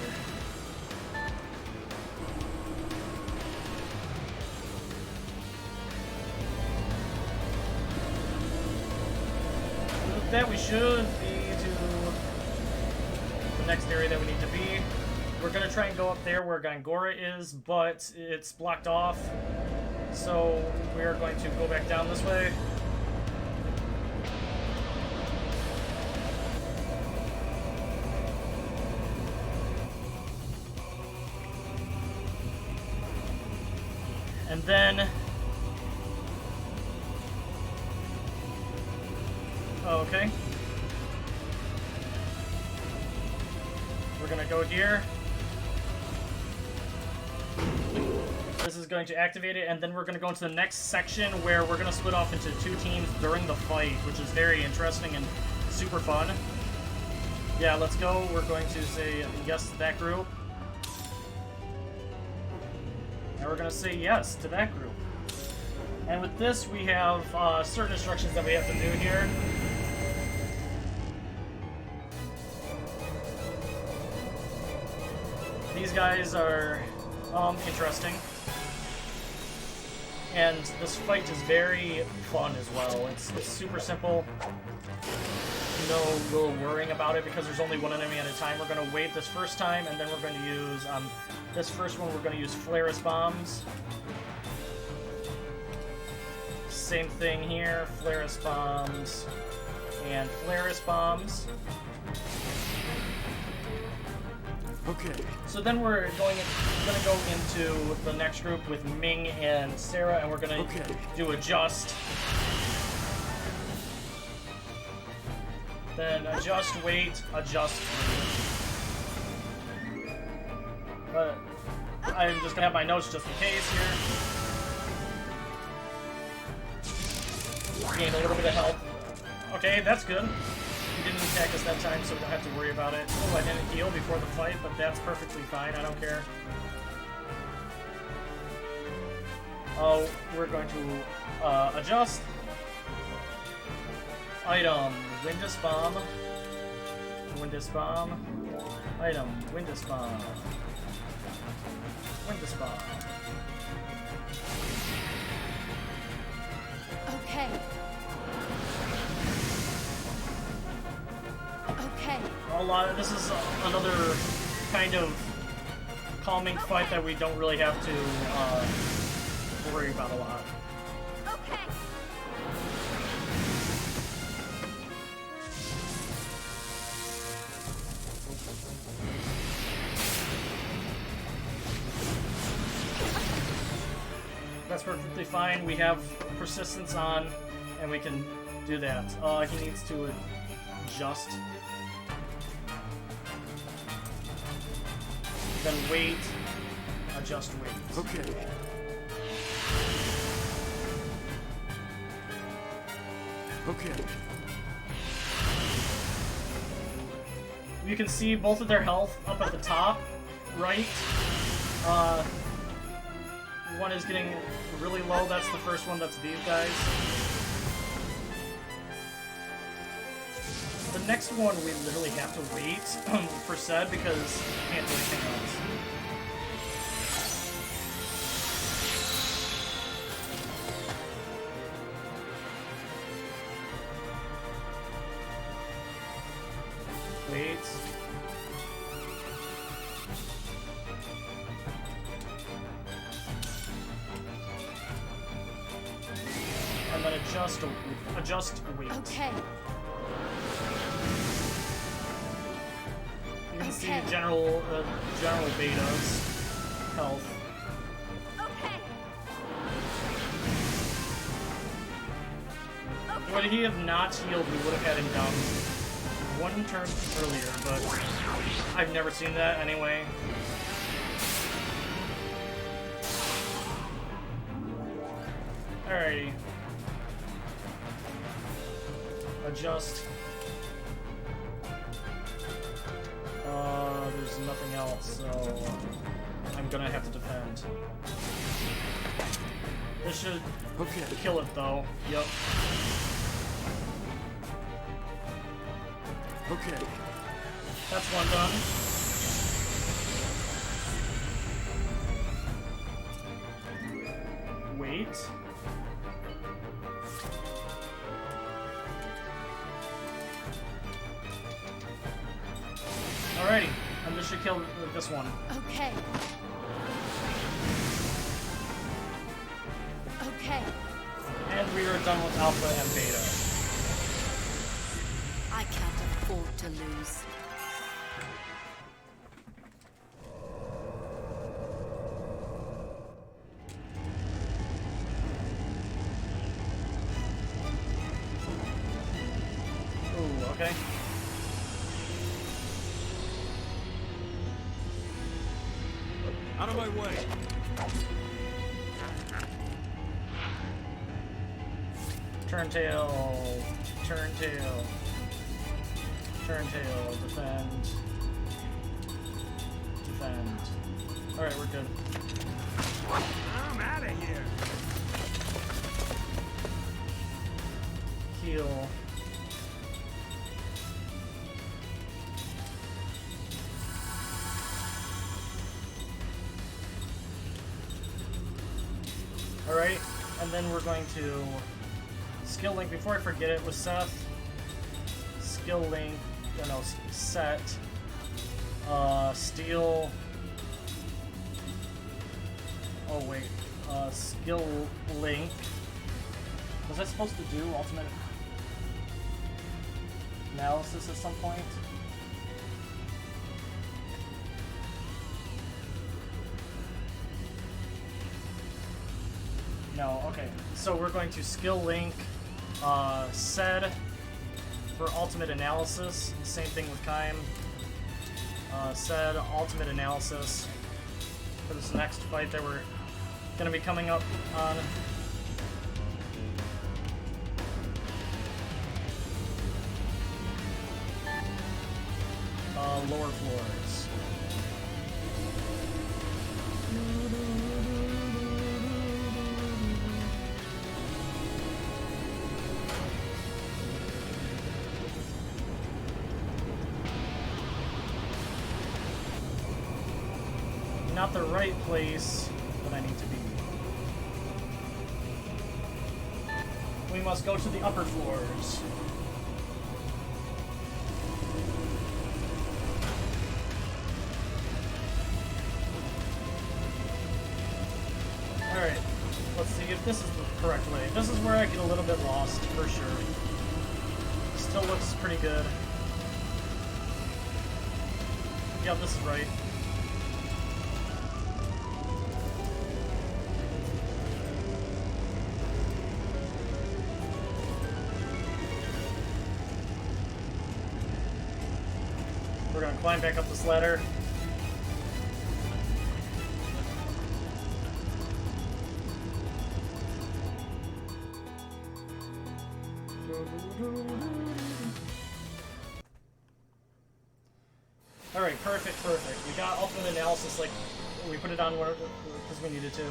And with that, we should be to the next area that we need to be. We're gonna try and go up there where Gangora is, but it's blocked off. So we are going to go back down this way. And then... Oh, okay. We're gonna go here. This is going to activate it, and then we're gonna go into the next section where we're gonna split off into 2 teams during the fight, which is very interesting and super fun. Yeah, let's go. We're going to say yes to that group. And we're going to say yes to that group. And with this, we have certain instructions that we have to do here. These guys are interesting. And this fight is very fun as well. It's super simple. no real worrying about it because there's only one enemy at a time. We're going to wait this first time, and then we're going to use, this first one we're going to use Flaris bombs. Same thing here, Flaris bombs, and Flaris bombs. Okay. So then we're gonna go into the next group with Ming and Sarah, and we're gonna do adjust. Then adjust, wait, adjust, wait. But I'm just gonna have my notes just in case here. Gain a little bit of health. Okay, that's good. He didn't attack us that time, so we don't have to worry about it. Oh, I didn't heal before the fight, but that's perfectly fine. I don't care. Oh, we're going to adjust. Item, Windus Bomb. Windus Bomb. Item, Windus Bomb. Windus Bomb. Okay. Okay. This is another kind of calming fight that we don't really have to worry about a lot. Okay. That's perfectly fine. We have persistence on, and we can do that. He needs to adjust. Then wait. Adjust, wait. Okay. Okay. You can see both of their health up at the top, right? One is getting really low. That's the first one. That's these guys. The next one we literally have to wait for said because we can't do anything else. Wait. And then adjust, wait. Okay. You can see general betas, health. Okay. Would he have not healed, we would have had him down one turn earlier, but I've never seen that anyway. Alrighty. Adjust. There's nothing else, so I'm gonna have to defend. This should kill it though. Yep. Okay. That's one done. Wait. Alrighty, and this should kill this one. Okay. Okay. And we are done with Alpha and Beta. I can't afford to lose. Ooh, okay. Out of my way. Turntail, turntail, turntail, defend, defend. Alright, we're good. I'm out of here. Heal. Alright, and then we're going to skill link before I forget it with Seth. skill link, set, steal, oh wait, skill link, was I supposed to do ultimate analysis at some point? No, okay. So we're going to skill link SED for ultimate analysis. Same thing with Kaim. SED ultimate analysis for this next fight that we're going to be coming up on. Lower floors. Not the right place that I need to be. We must go to the upper floors. Alright, let's see if this is the correct way. This is where I get a little bit lost, for sure. Still looks pretty good. Yep, this is right. We're gonna climb back up this ladder. Alright, perfect. We got ultimate analysis, like, we put it on because we needed to.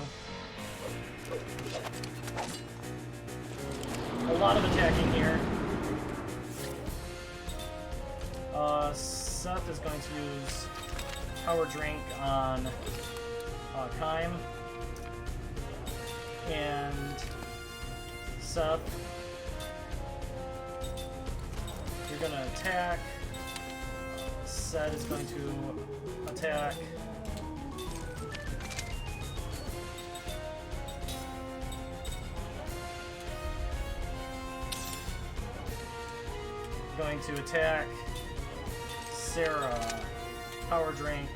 A lot of attacking here. Seth is going to use Power Drink on Kaim. And Seth, you're going to attack. Seth is going to attack. Going to attack Sarah. Power Drink.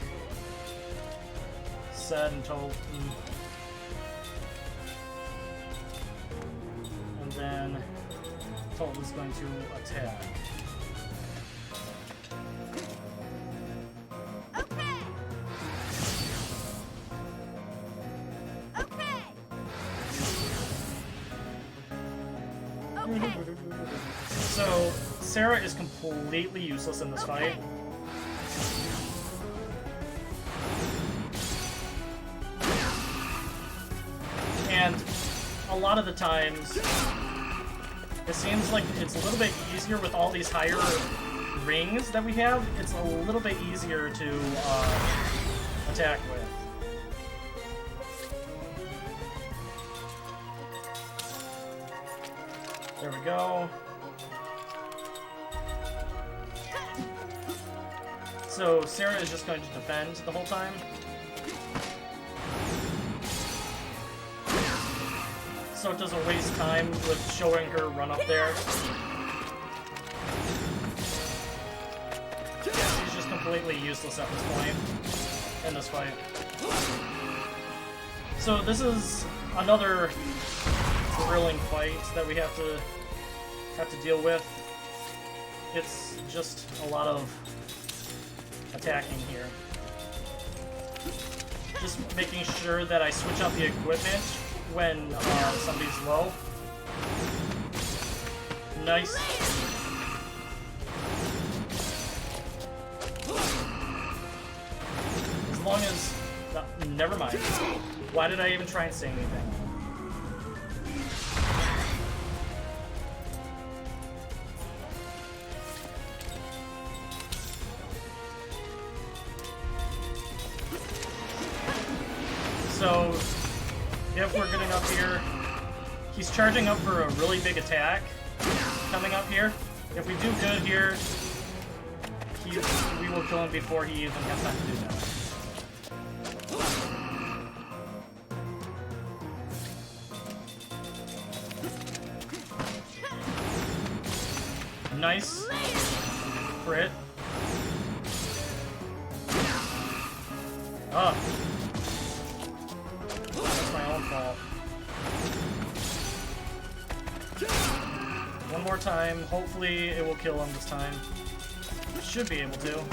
Seth and Tolan. And then Tolan is going to attack. So, Sarah is completely useless in this fight. And a lot of the times, it seems like it's a little bit easier with all these higher rings that we have. It's a little bit easier to attack with. There we go. So Sarah is just going to defend the whole time. So it doesn't waste time with showing her run up there. She's just completely useless at this point in this fight. So this is another grilling fight that we have to deal with. It's just a lot of attacking here. Just making sure that I switch out the equipment when somebody's low. Nice. As long as... never mind. Why did I even try and say anything? So, if we're getting up here, he's charging up for a really big attack coming up here. If we do good here, we will kill him before he even has time to do that. Nice. Crit. Ah. That's my own fault. One more time. Hopefully it will kill him this time. Should be able to.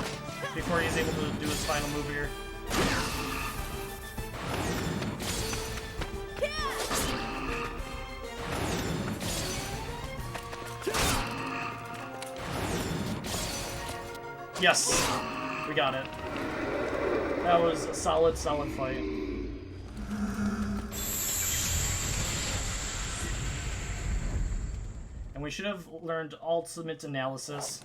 Before he's able to do his final move here. Yes! We got it. That was a solid, solid fight. And we should have learned ultimate analysis.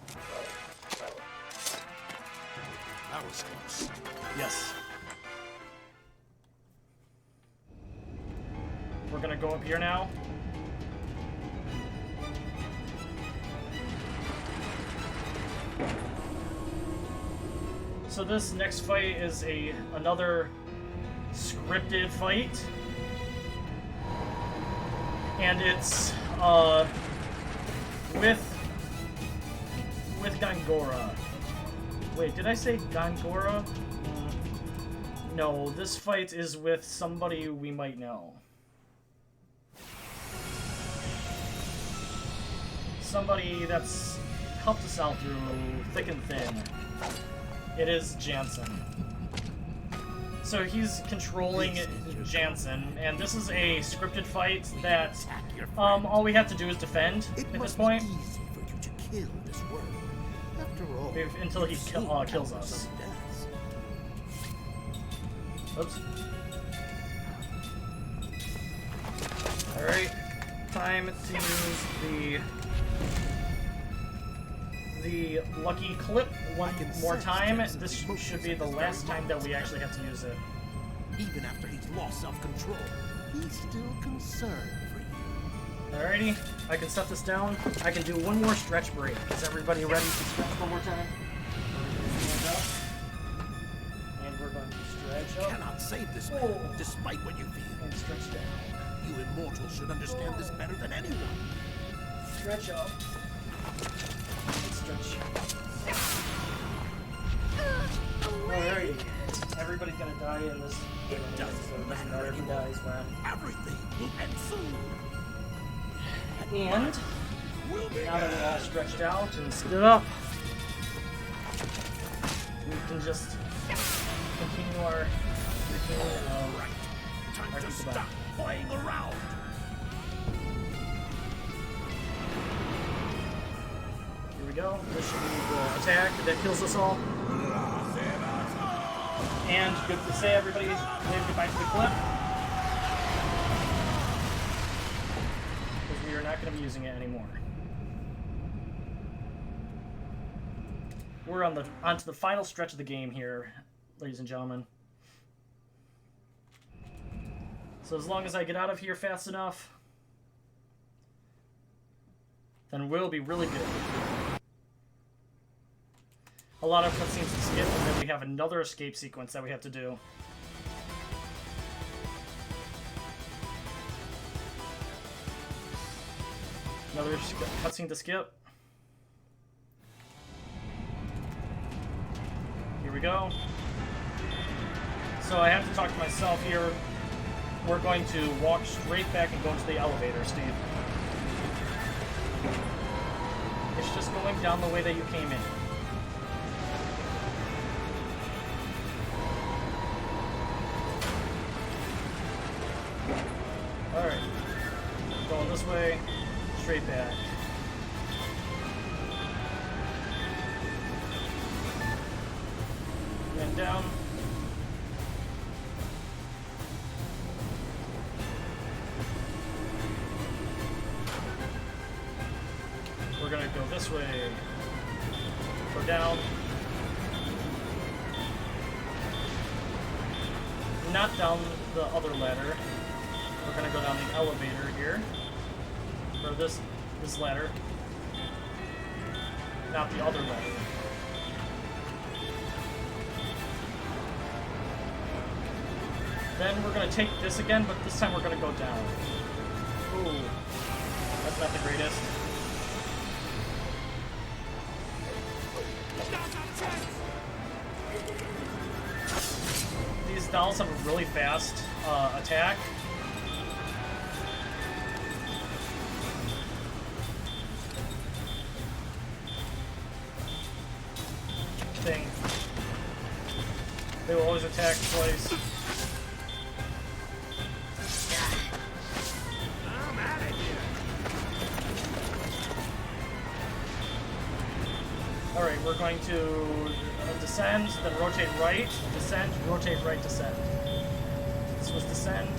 That was close. Yes. We're gonna go up here now. So this next fight is another scripted fight. And it's with Gangora. Wait, did I say Gangora? No, this fight is with somebody we might know. Somebody that's helped us out through thick and thin. It is Jansen. So he's controlling Jansen, and this is a scripted fight that all we have to do is defend at this point. Easy for you to kill this world. After all, Until he kills us. Oops. Alright, time to use the lucky clip one more time. This should be the last time that we actually have to use it. Even after he's lost self-control, he's still concerned for you. Alrighty, I can set this down. I can do one more stretch break. Is everybody ready to stretch one more time? Stand up. And we're going to stretch You up. cannot save this man, Oh. despite what you feel. And stretch down. You immortals should understand this better than anyone. Stretch up. And stretch. Alrighty. Everybody's gonna die in this. It doesn't so it doesn't matter matter who anymore. dies when. Everything will end soon. And now that we're all stretched out and stood up, we can just continue our routine of Time our to goodbye. stop playing around. Here we go. This should be the attack that kills us all. And good to say, everybody, wave goodbye to the clip. Because we are not going to be using it anymore. We're on to the final stretch of the game here, ladies and gentlemen. So as long as I get out of here fast enough, then we'll be really good. A lot of cutscenes to skip, and then we have another escape sequence that we have to do. Another cutscene to skip. Here we go. So I have to talk to myself here. We're going to walk straight back and go into the elevator, Steve. It's just going down the way that you came in. Alright. Going this way, straight back. And down. We're gonna go this way. Go down. Not down the other ladder. We're gonna go down the elevator here. Or this ladder. not the other ladder. Then we're gonna take this again, but this time we're gonna go down. Ooh, that's not the greatest. These dolls have a really fast attack. Thing. They will always attack twice. I'm out of here. Alright, we're going to descend, then rotate right, descend, rotate right, descend. This was descend.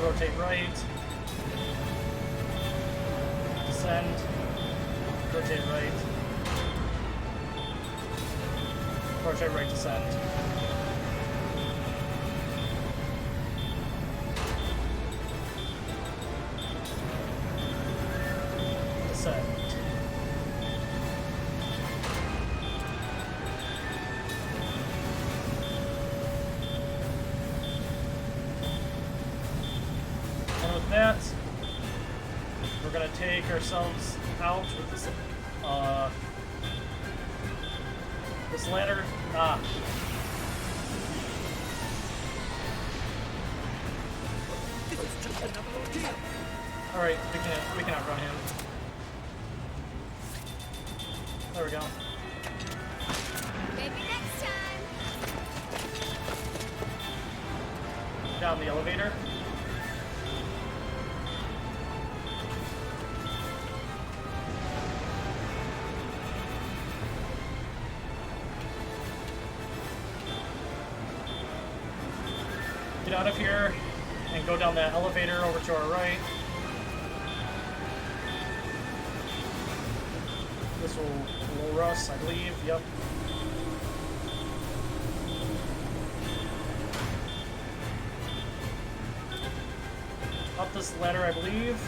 Rotate right. Descend. Rotate right. Rotate right, descend. Descend. And with that, we're gonna take ourselves out with this this ladder. Ah. Alright, we can outrun him. There we go. Maybe next time. Down the elevator. Get out of here and go down that elevator over to our right. This will lower us, I believe. Yep. Up this ladder, I believe.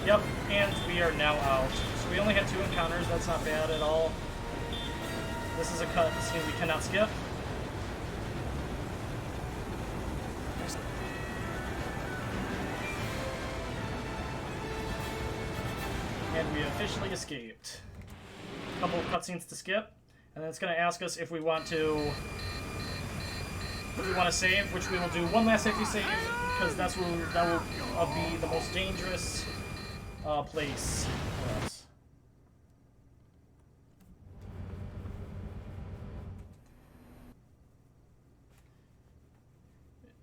Yep, and we are now out. So we only had 2 encounters. That's not bad at all. This is a cut scene we cannot skip. And we officially escaped. A couple of cutscenes to skip, and then it's going to ask us if we want to save, which we will do one last safety save, because that will be the most dangerous place for us.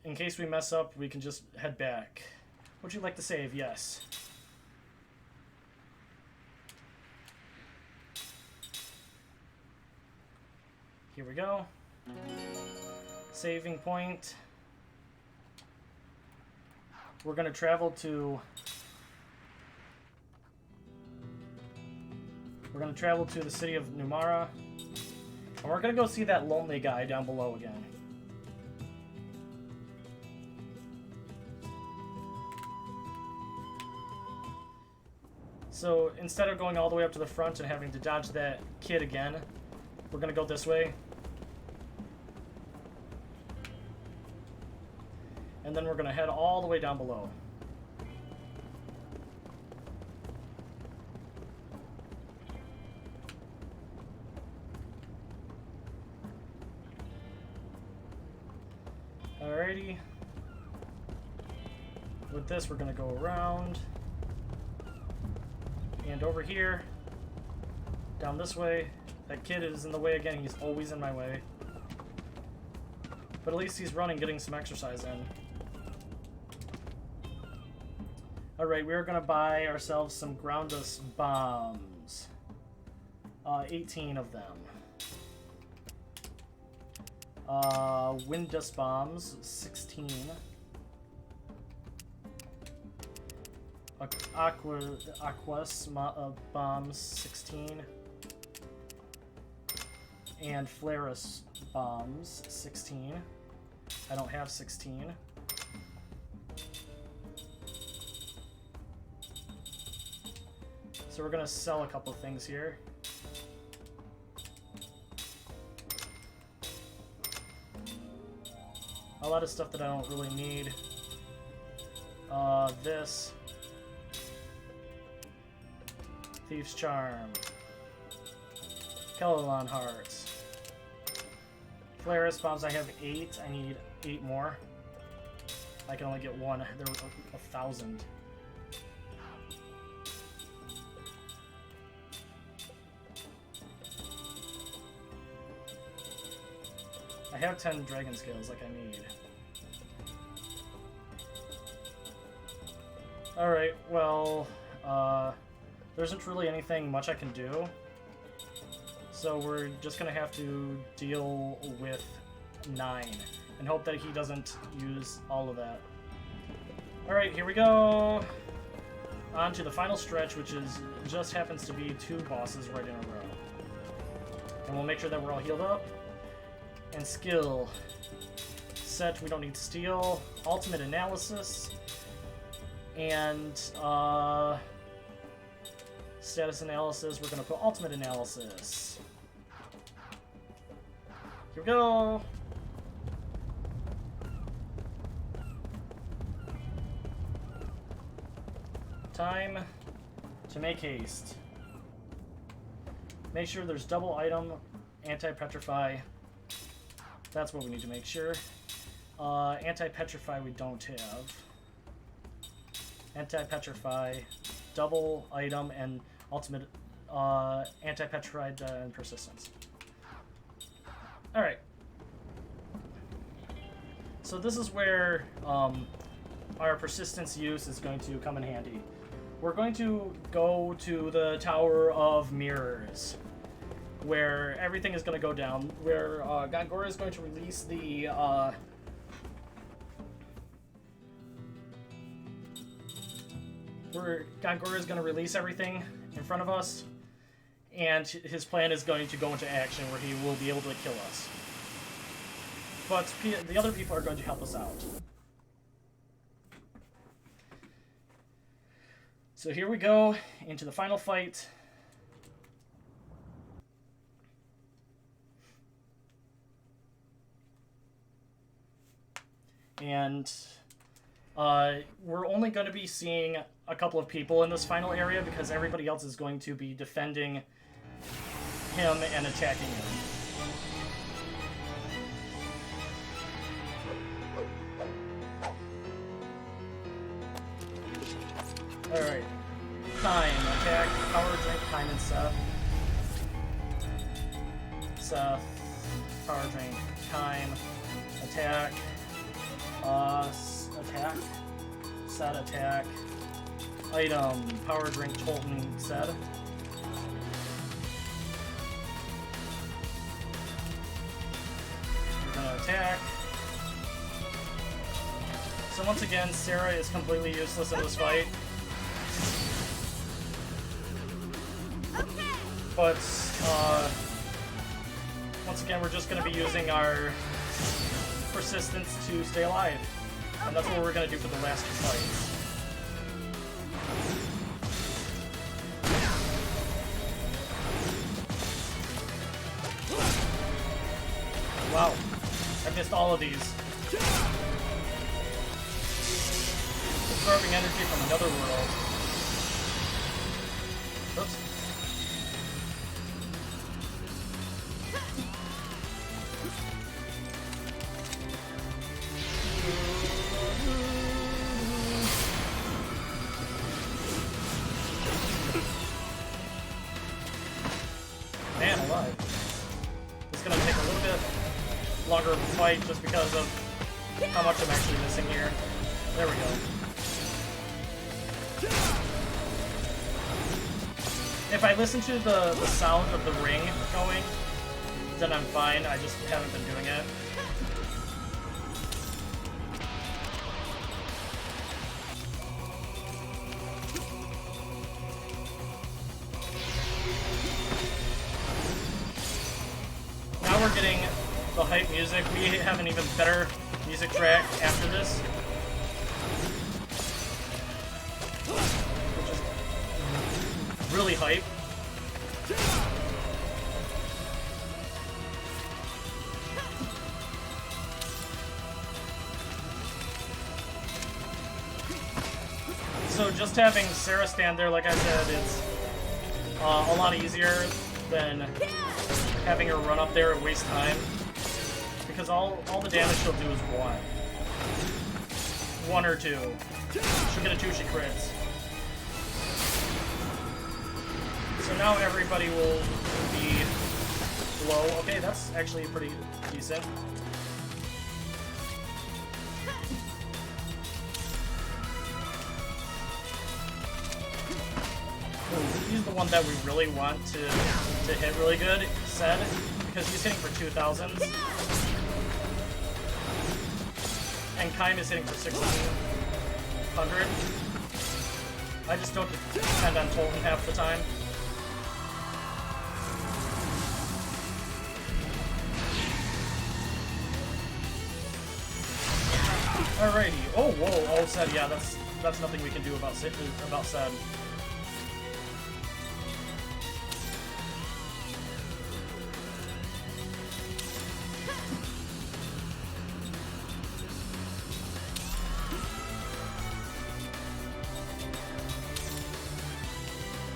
In case we mess up, we can just head back. Would you like to save? Yes. Here we go. Saving point. We're going to travel to... We're going to travel to the city of Numara. And we're going to go see that lonely guy down below again. So instead of going all the way up to the front and having to dodge that kid again, we're going to go this way. And then we're going to head all the way down below. Alrighty. With this, we're going to go around. And over here. Down this way. That kid is in the way again. He's always in my way. But at least he's running, getting some exercise in. Alright, we're going to buy ourselves some ground-us bombs. 18 of them. Wind-dust bombs, 16. Aquas bombs, 16. And Flarus bombs, 16. I don't have 16. So we're gonna sell a couple things here. A lot of stuff that I don't really need. This. Thief's Charm. Tolan hearts. Flareus bombs, I have 8. I need 8 more. I can only get 1. There were 1,000. I have 10 dragon scales like I need. Alright, well, there isn't really anything much I can do. So we're just gonna have to deal with 9 and hope that he doesn't use all of that. Alright, here we go! On to the final stretch, which is just happens to be 2 bosses right in a row. And we'll make sure that we're all healed up. And skill. Set, we don't need steel. Ultimate analysis. And, status analysis, we're gonna put ultimate analysis. Here we go! Time to make haste. Make sure there's double item, anti-petrify. That's what we need to make sure. Anti-petrify we don't have. Anti-petrify, double item, and ultimate anti-petrify and persistence. Alright. So this is where our persistence use is going to come in handy. We're going to go to the Tower of Mirrors, where everything is going to go down, where Gongora is going to release the where Gongora is going to release everything in front of us, and his plan is going to go into action where he will be able to kill us. But the other people are going to help us out. So here we go into the final fight. And we're only going to be seeing a couple of people in this final area because everybody else is going to be defending him and attacking him. Alright. Time, attack, power drink, time, and Seth. Seth, power drink, time, attack, attack, set, attack, item, power drink, Tolan, set. We're gonna attack. So once again, Sarah is completely useless in this fight. But, once again, we're just going to be using our persistence to stay alive. And that's what we're going to do for the last 2 fights. Wow. I missed all of these. Absorbing energy from another world. Oops. Man alive. It's gonna take a little bit longer of a fight just because of how much I'm actually missing here. There we go. If I listen to the sound of the ring going, then I'm fine. I just haven't been doing it. Now we're getting the hype music. We have an even better music track after this. really hype. So just having Sarah stand there, like I said, is a lot easier than having her run up there and waste time. Because all the damage she'll do is one. One or two. She'll get a 2, she crits. So now everybody will be low. Okay, that's actually pretty decent. He's the one that we really want to hit really good, said, because he's hitting for 2,000s. And Kaim is hitting for 1,600. I just don't depend on Tolan half the time. Alrighty. Oh, whoa. Oh, Sed. Yeah, that's nothing we can do about Sed.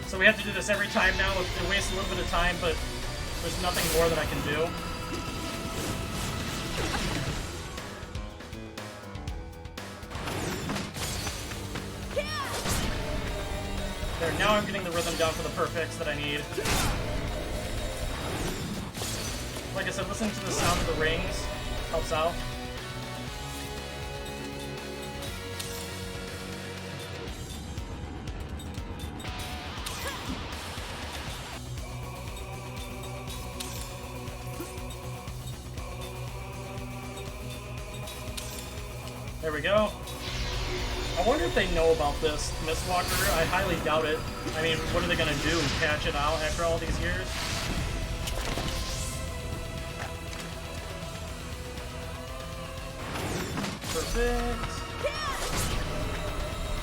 So we have to do this every time now. It wastes a little bit of time, but there's nothing more that I can do. There, now I'm getting the rhythm down for the perfects that I need. Like I said, listening to the sound of the rings helps out. There we go. I wonder if they know about this Mistwalker. I highly doubt it. I mean, what are they gonna do? Patch it out after all these years? Perfect.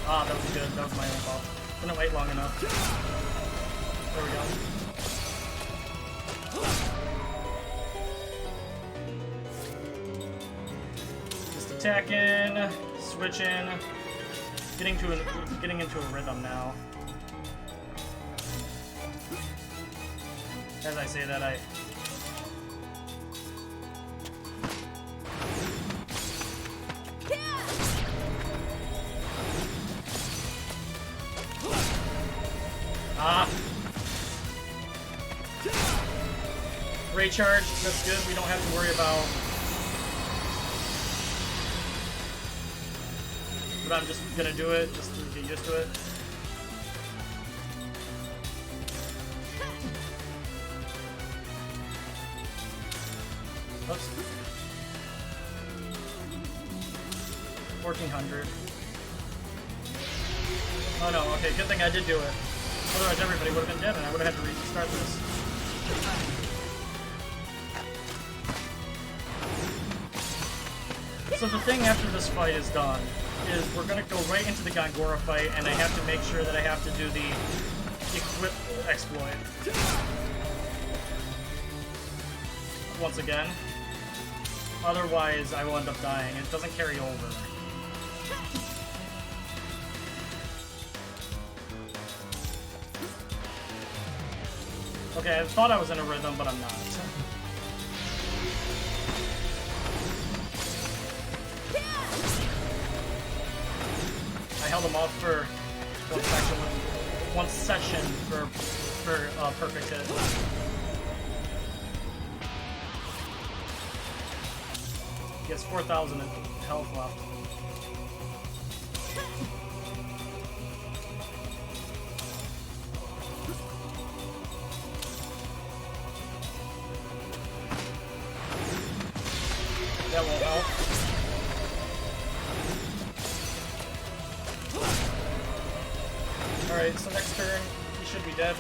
Ah, that was good. That was my own fault. Didn't wait long enough. There we go. Attacking, switching, getting into a rhythm now. As I say that, recharge. That's good. We don't have to worry about. But I'm just gonna do it just to get used to it. Oops. 1,400. Oh no, okay, good thing I did do it. Otherwise everybody would have been dead and I would have had to restart this. So the thing after this fight is done is we're gonna go right into the Gongora fight, and I have to make sure that I have to do the equip exploit once again. Otherwise, I will end up dying. It doesn't carry over. Okay, I thought I was in a rhythm, but I'm not. I held him off for one session for perfect hit. He has 4,000 health left. That won't help. Alright, so next turn, he should be dead.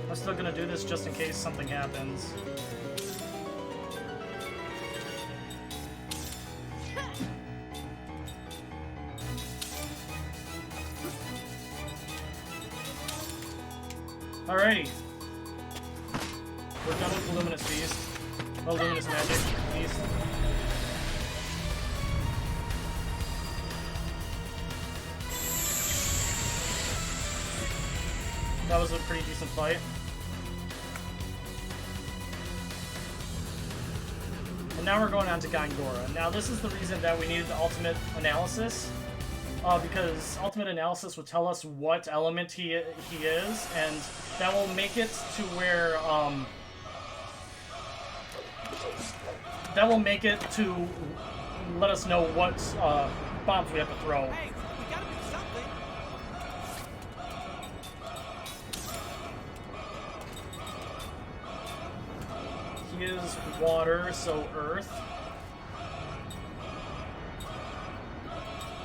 I'm still gonna do this just in case something happens. Alrighty. We're done with the Luminous Beast. Oh, Luminous Magic Beast. That was a pretty decent fight. And now we're going on to Gangora. Now this is the reason that we needed the ultimate analysis. Because ultimate analysis would tell us what element he is, and that will make it to where, that will make it to let us know what bombs we have to throw. Hey, we gotta do something. He is water, so earth.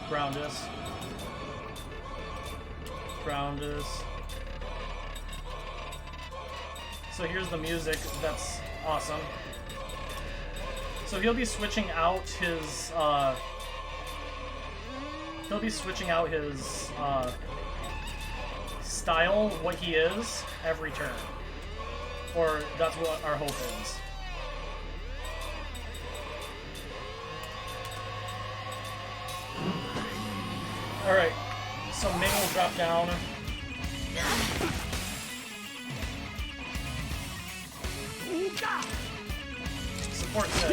Groundus. Groundus. So here's the music. That's awesome. So he'll be switching out his style, what he is, every turn. Or that's what our hope is. Alright, so Ming will drop down. Support set.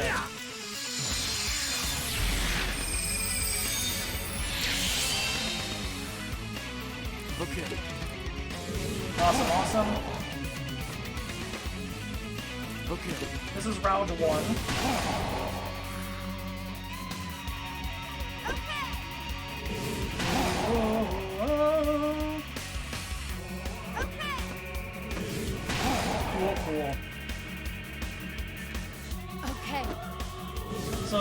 Okay. Awesome, awesome. Okay. This is round 1. Cool. Okay. So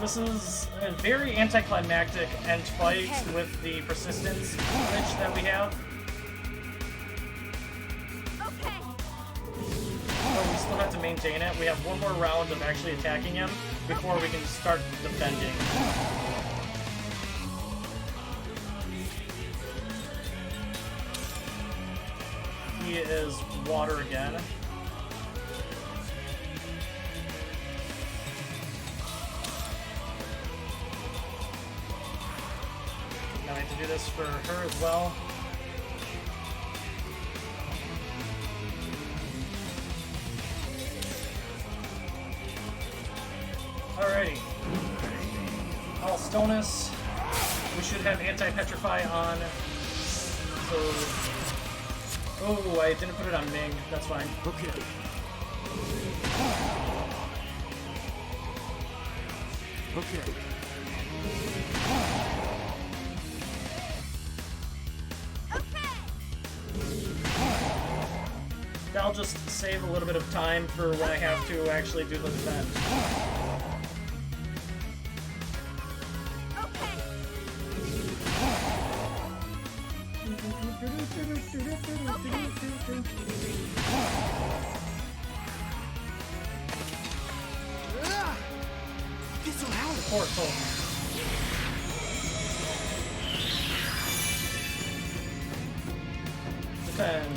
this is a very anticlimactic end fight with the persistence glitch that we have. Okay. But we still have to maintain it. We have one more round of actually attacking him before we can start defending. He is water again. Now I have to do this for her as well. Alrighty. Alstonus. We should have anti-petrify on. So. Oh, I didn't put it on Ming. That's fine. Okay. Okay. That'll just save a little bit of time for when I have to actually do the defense. Support Tolan.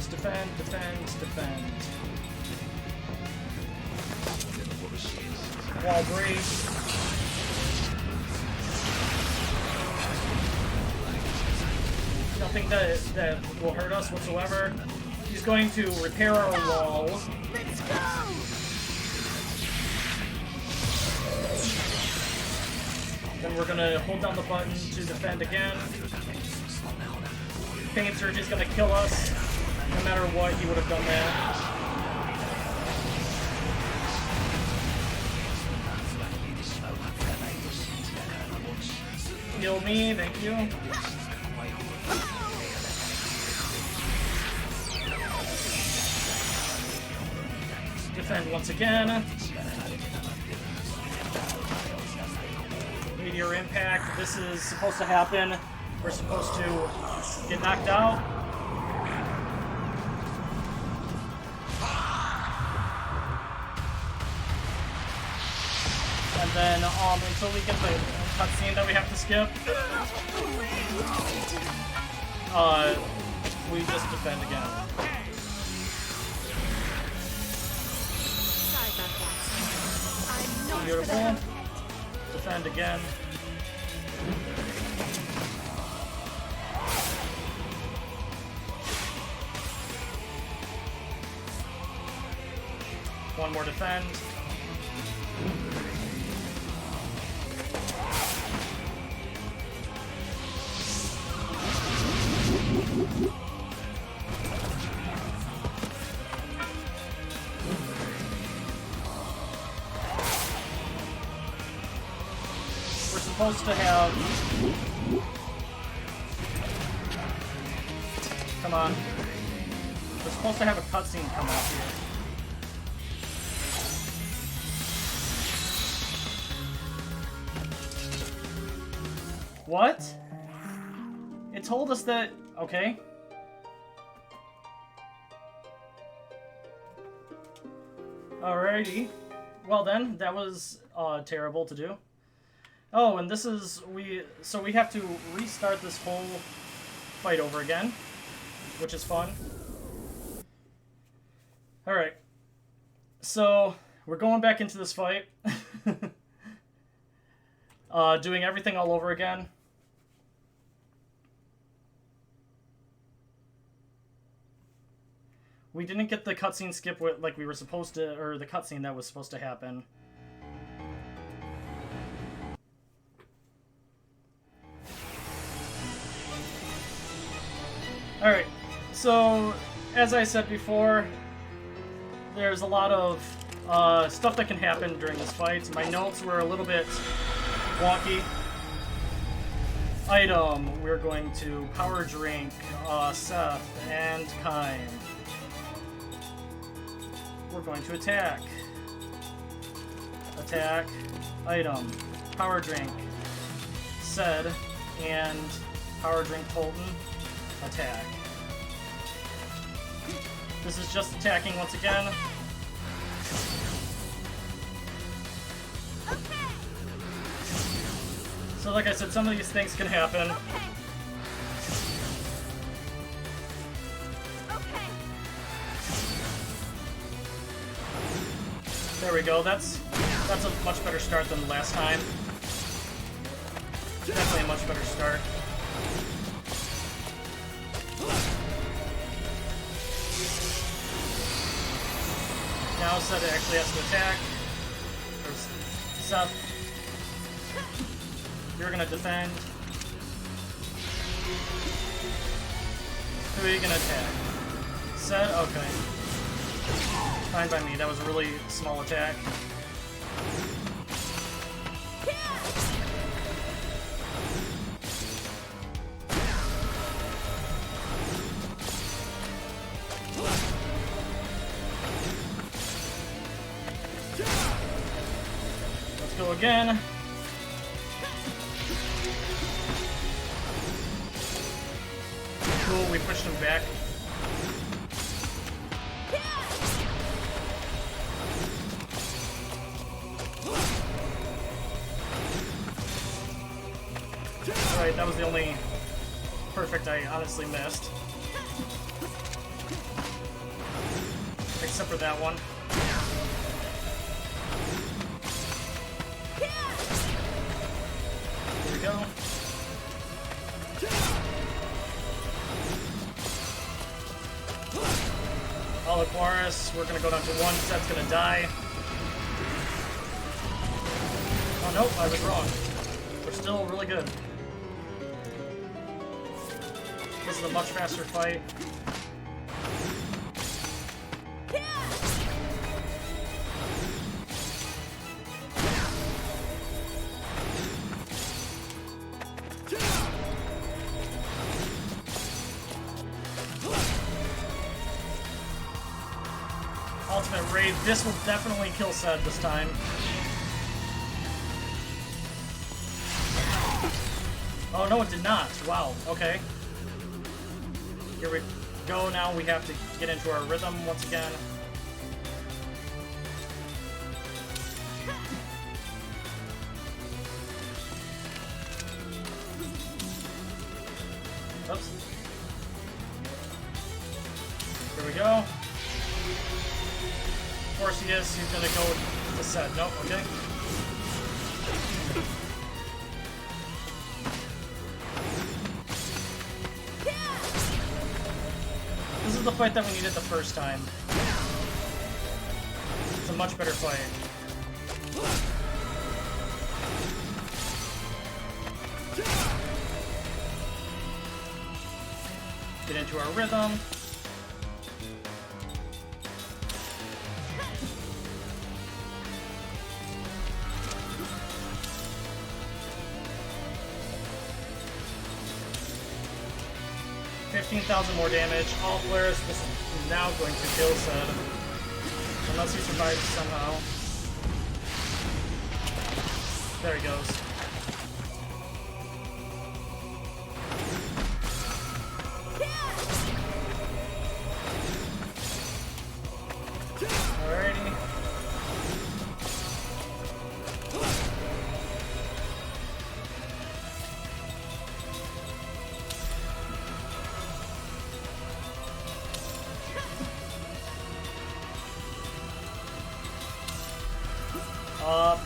Defend. Wall break. Nothing that will hurt us whatsoever. He's going to repair our wall. Let's go! Then we're gonna hold down the button to defend again. Pain Surge is gonna kill us. No matter what, he would have done that. Heal me, thank you. Defend once again. Meteor impact. This is supposed to happen. We're supposed to get knocked out. And then until we get the cutscene that we have to skip, we just defend again. Beautiful. Defend again. One more defend. We're supposed to have... Come on. We're supposed to have a cutscene come up here. What? It told us that... Okay. Alrighty. Well then, that was terrible to do. Oh, and this is... So we have to restart this whole fight over again, which is fun. Alright. So, we're going back into this fight. Doing everything all over again. We didn't get the cutscene skip like we were supposed to, or the cutscene that was supposed to happen. Alright, so, as I said before, there's a lot of stuff that can happen during this fight. My notes were a little bit wonky. Item, we're going to power drink, Seth, and Kime. We're going to attack. Attack, item, power drink, Sed, and power drink Colton. Attack. This is just attacking once again. So like I said, some of these things can happen. There we go, that's a much better start than the last time. Definitely a much better start. Now Seth actually has to attack. Or Seth. You're gonna defend. Who are you gonna attack? Seth? Okay. Fine by me, that was a really small attack. Let's go again. Cool, we pushed him back. Alright, that was the only perfect I honestly missed. Except for that one. Here we go. All Caras, we're gonna go down to one, Seth's gonna die. Oh nope, I was wrong. We're still really good. This is a much faster fight. Ultimate Raid. This will definitely kill Seth this time. Oh no, it did not. Wow, okay. Here we go, now we have to get into our rhythm once again. Oops. Here we go. Forcius, he's gonna go to Seth. Nope, okay. This is the fight that we needed the first time. It's a much better fight. Get into our rhythm. $15,000 more damage. All Polaris, this is now going to kill Sed. Unless he survives somehow. There he goes. Alrighty. Up,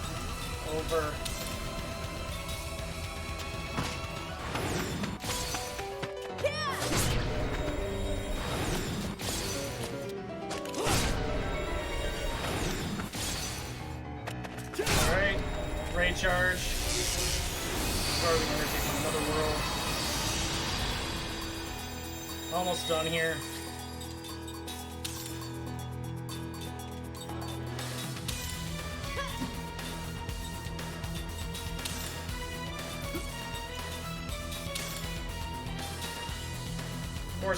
over. Alright, raid charge. Sorry, we're gonna take another world. Almost done here.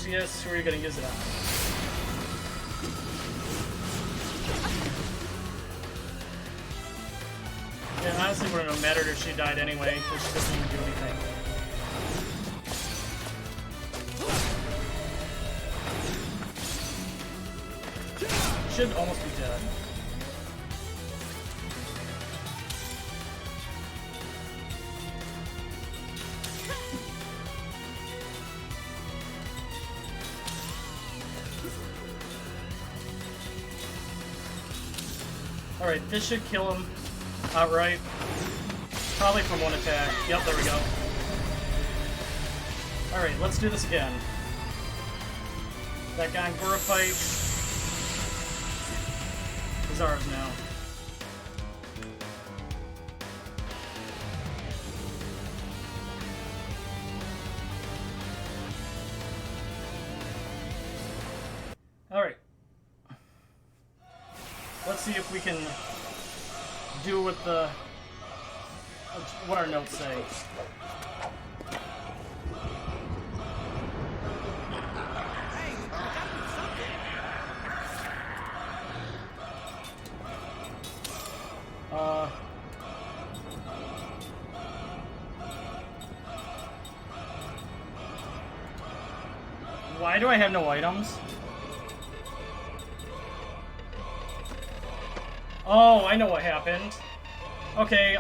Yes, who are you going to use it on? Yeah, honestly, wouldn't have mattered if she died anyway, because she doesn't even do anything. Should almost be dead. Alright, this should kill him outright. Probably from one attack. Yep, there we go. Alright, let's do this again. That Gangura fight is ours now. Alright. Let's see if we can do what what our notes say. Why do I have no items? Oh, I know what happened. Okay,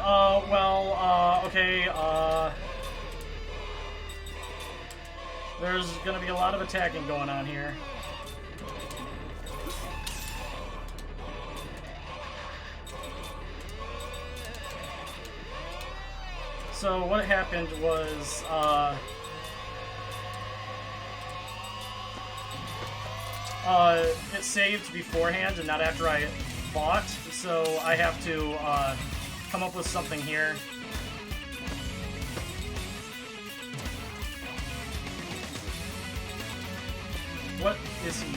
there's gonna be a lot of attacking going on here. So what happened was, it saved beforehand and not after I fought, so I have to come up with something here. What is he?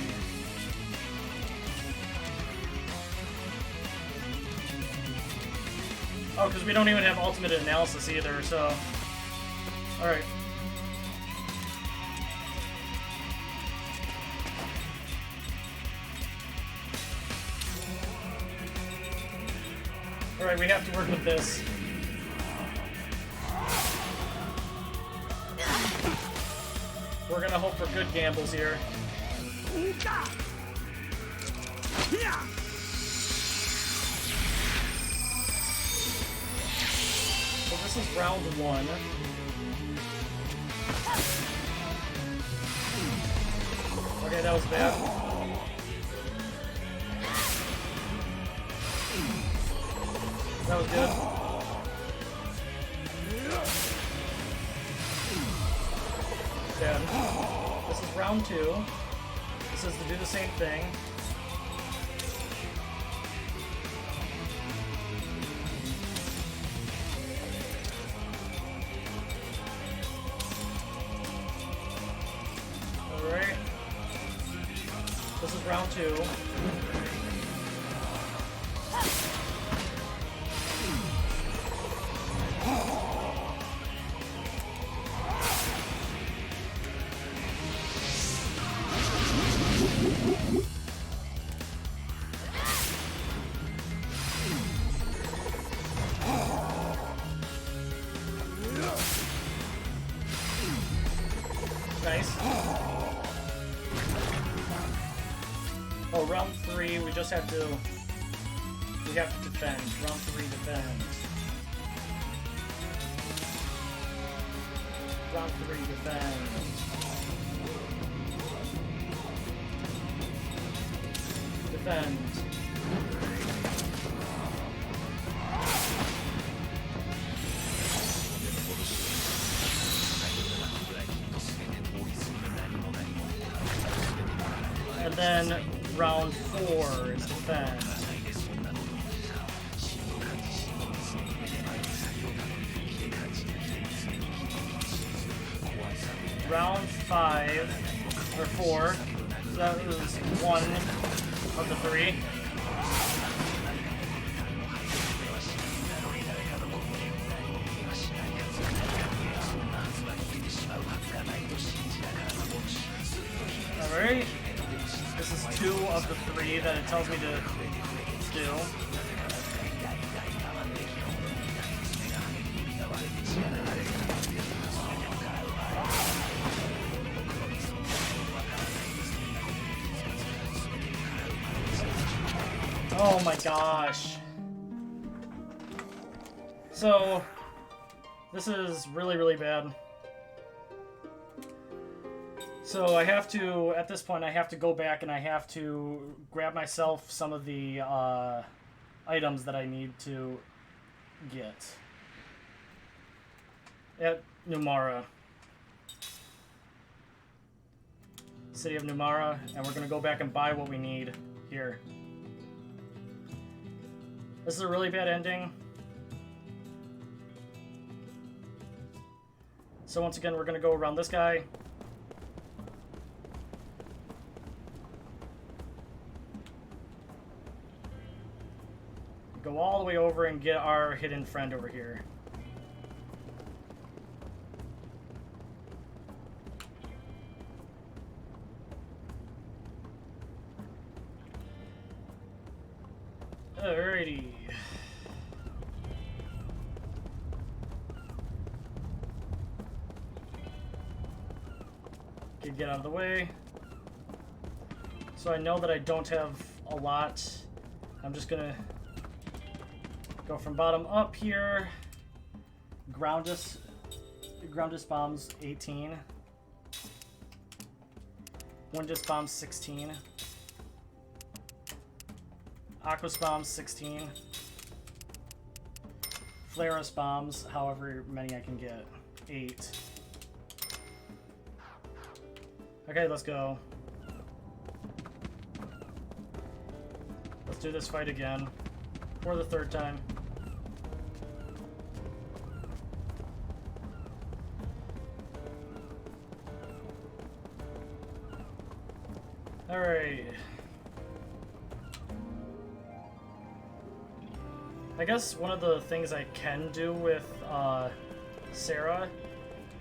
Oh, because we don't even have ultimate analysis either, so... Alright. Alright, we have to work with this. We're gonna hope for good gambles here. So this is round one. Okay, that was bad. That was good. Dead. This is round 2. This is to do the same thing. Alright. This is round 2. Nice. Oh, round 3, we just have to... We have to defend. Round 3, defend. Round 3, defend. Defend. And then round 4 is defend. Round 5 or 4. So that was 1 of the 3. Alright. This is 2 of the 3 that it tells me to do. Oh my gosh. So, this is really, really bad. So I have to, at this point, I have to go back and I have to grab myself some of the items that I need to get at Numara. City of Numara, and we're going to go back and buy what we need here. This is a really bad ending. So once again, we're going to go around this guy. Go all the way over and get our hidden friend over here. Alrighty. Okay, get out of the way. So I know that I don't have a lot. I'm just gonna go from bottom up here. Groundus bombs 18. Windus bombs 16. Aquas bombs 16. Flarus bombs, however many I can get. 8. Okay, let's go. Let's do this fight again. For the 3rd time. Alright. I guess one of the things I can do with Sarah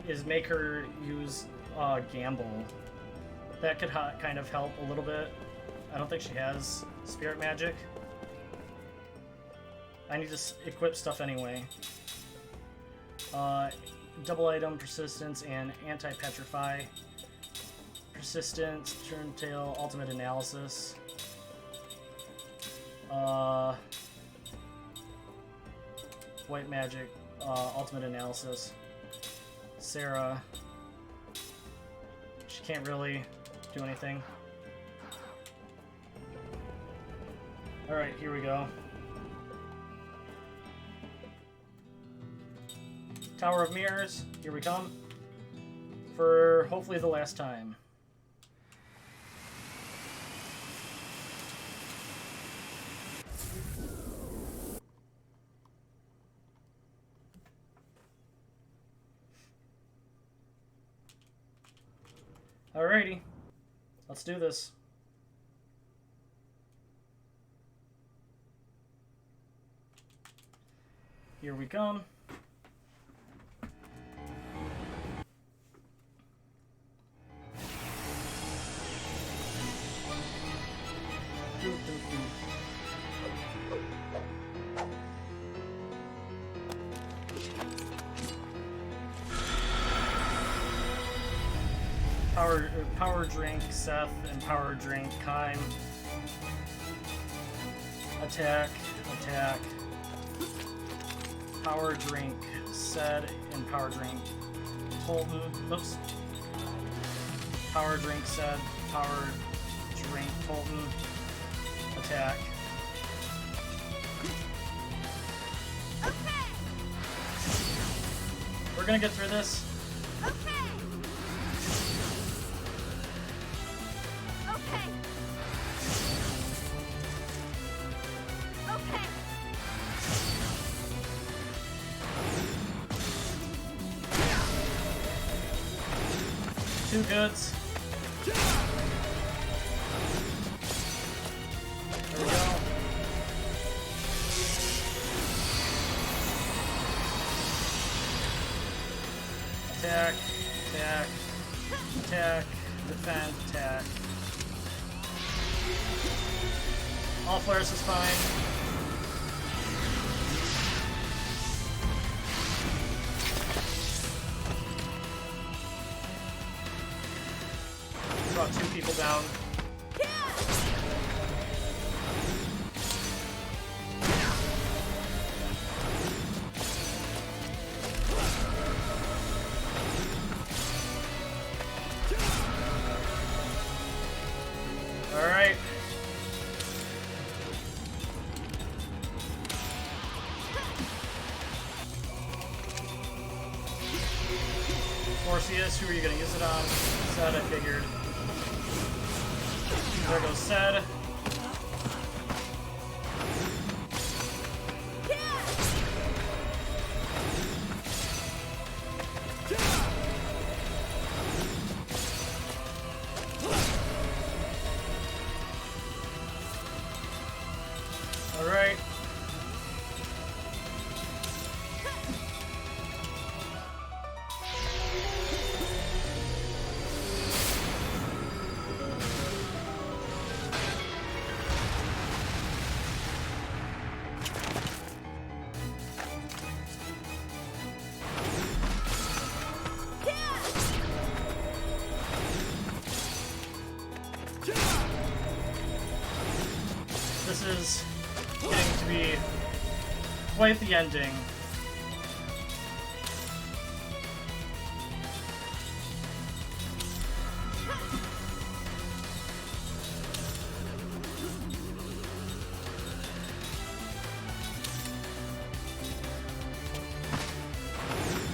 is make her use Gamble. That could kind of help a little bit. I don't think she has spirit magic. I need to equip stuff anyway. Double item, persistence, and anti-petrify. Persistence, turn tail, ultimate analysis. White magic, ultimate analysis. Sarah. She can't really do anything. Alright, here we go. Tower of Mirrors, here we come. For hopefully the last time. Alrighty, let's do this. Here we come. Power drink Seth and power drink Kaim. Attack, attack. Power drink Sed and power drink Colton. Oops. Power drink Sed, power drink Colton. Attack. Okay. We're gonna get through this. Okay. Okay. Okay. Two goods. There we go. Attack, attack, attack, defend, attack. All flares is fine. Brought two people down. Alright. Morpheus, who are you going to use it on? Said, I figured. There goes Sed. Alright. This is getting to be quite the ending.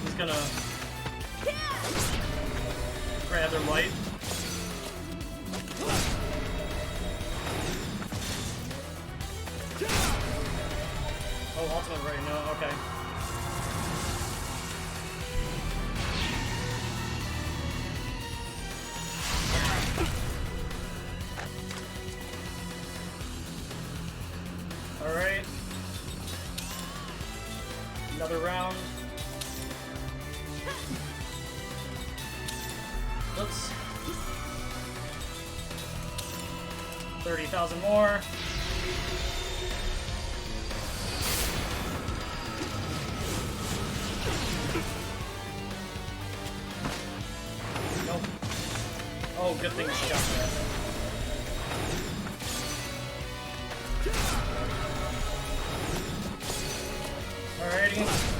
He's gonna grab their light. Oh, ultimate right now, okay. Alright. Another round. Oops. 30,000 more. Nope. Oh, good thing she got that. Alrighty.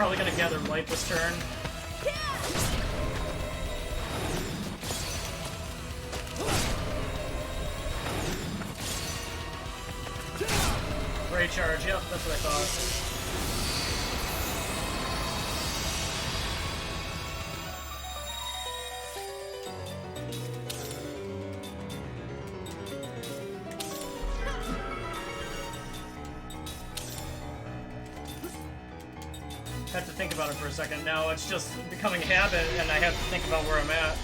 probably gonna gather light this turn. Ray charge, yep, that's what I thought. I have to think about it for a second. Now it's just becoming habit, and I have to think about where I'm at.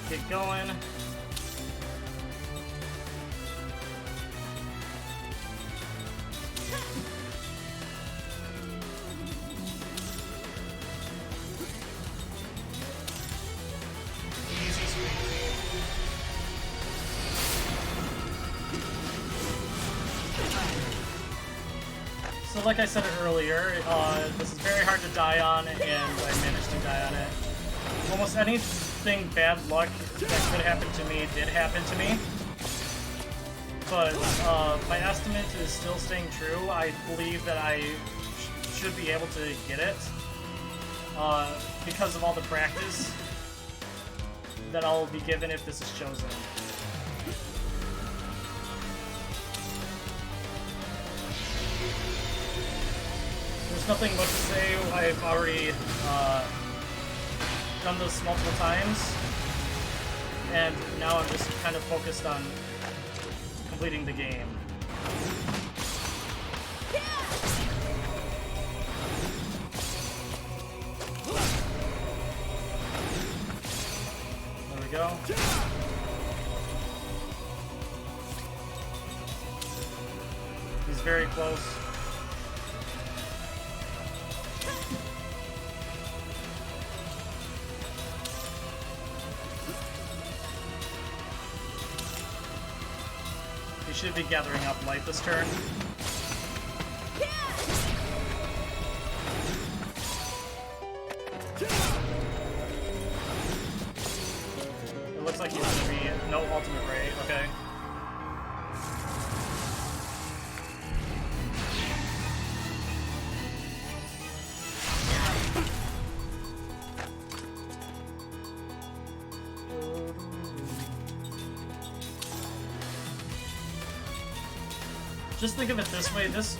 Get going. Easy, sweet. So like I said earlier, this is very hard to die on, and I managed to die on it. Almost anything bad luck that could happen to me did happen to me. But my estimate is still staying true. I believe that I should be able to get it because of all the practice that I'll be given if this is chosen. There's nothing much to say. I've already done this multiple times, and now I'm just kind of focused on completing the game. There we go. He's very close. Should be gathering up light this turn. It looks like he's gonna be no ultimate ray, okay. Just think of it this way, this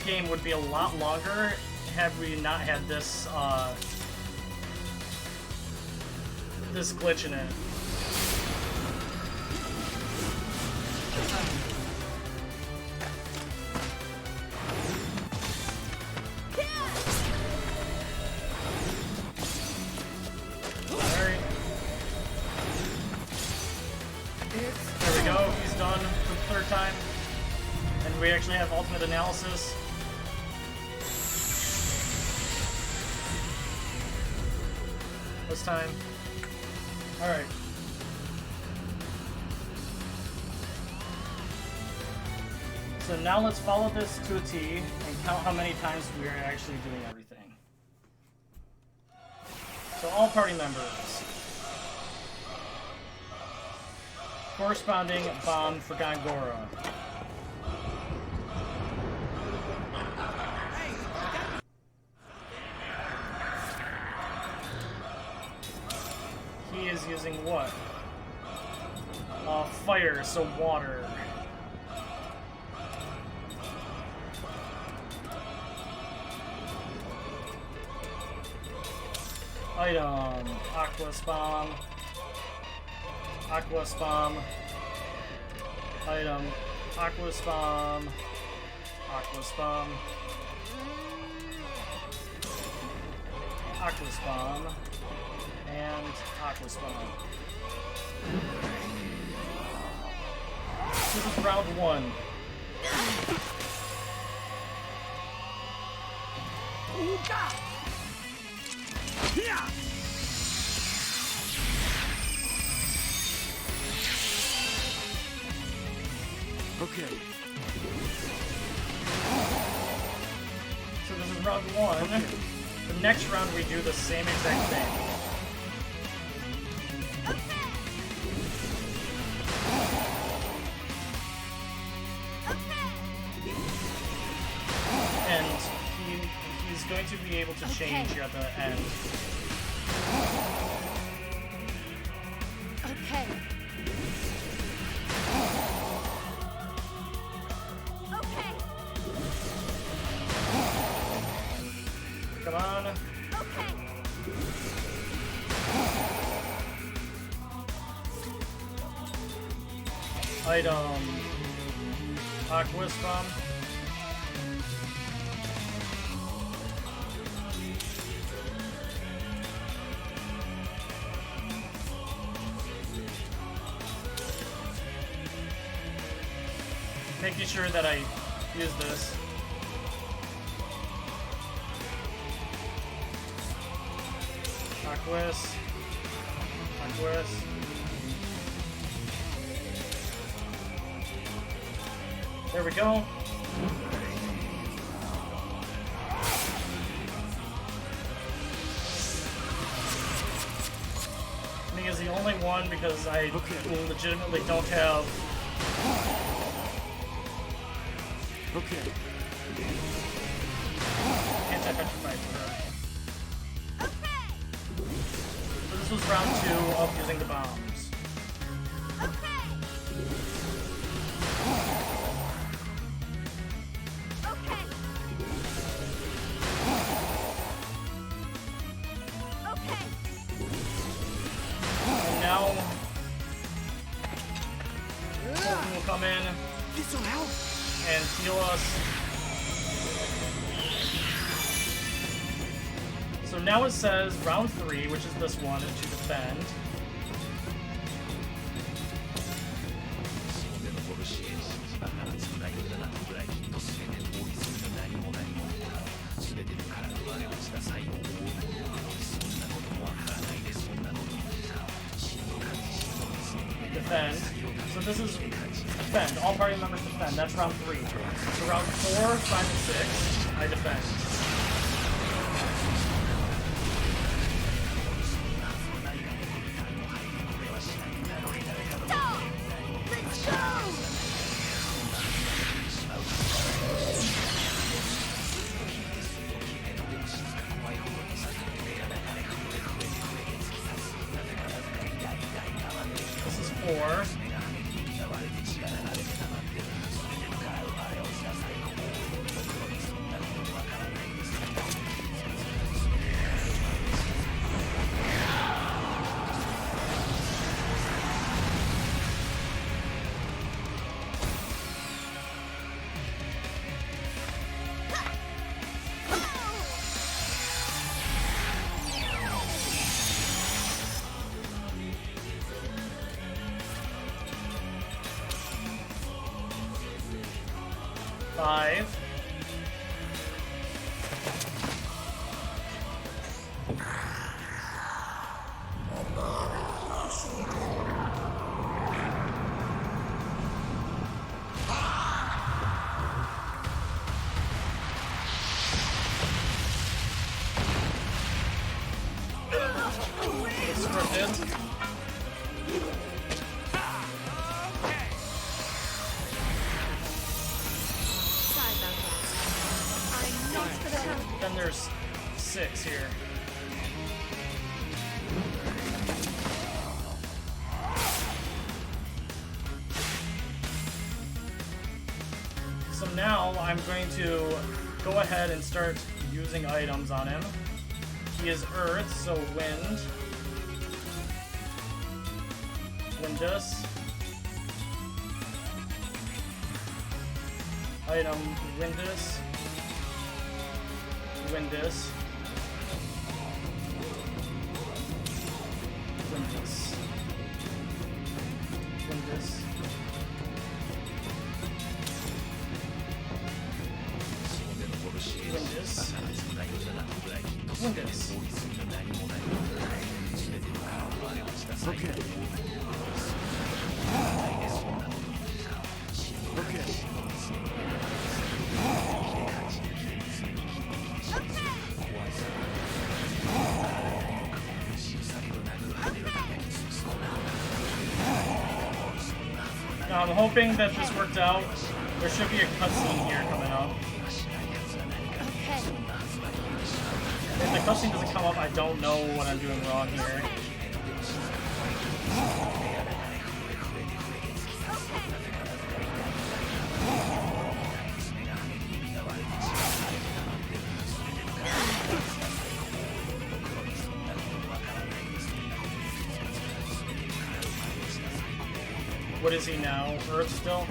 game would be a lot longer had we not had this this glitch in it. We actually have ultimate analysis. This time. Alright. So now let's follow this to a T and count how many times we are actually doing everything. So all party members. Corresponding bomb for Gongora. He is using what? Fire, so water. Item, Aquas Bomb. Aquas Bomb. Item, Aquas Bomb. Aquas Bomb. Aquas Bomb. And Aquas Bomb. This is round one. Okay. So this is round 1. The next round we do the same exact thing. And he's going to be able to change here at the end. Okay. Okay. Come on. Okay. Item. Aqua's bomb. Making sure that I use this. Aquas. Aquas. There we go. Me is the only one because I legitimately don't have. Okay. Anti-petrified for her. So this was round 2 of using the bombs. And now Tolan will come in and heal us. So now it says round 3, which is this one, is to defend. Defend. So this is defend. All party members defend. That's round 3. So round 4, 5, and 6, I defend. This is 4. Five. It's scripted. Then there's 6 here. So now I'm going to go ahead and start using items on him. He is Earth, so wind. Windus. Item Windus. Windus. Windus. Windus. Windus. Windus. Okay. Okay. Now, I'm hoping that this worked out. There should be a cutscene here coming up. Okay. If the cutscene doesn't come up, I don't know what I'm doing wrong here. What is he now? Earth still?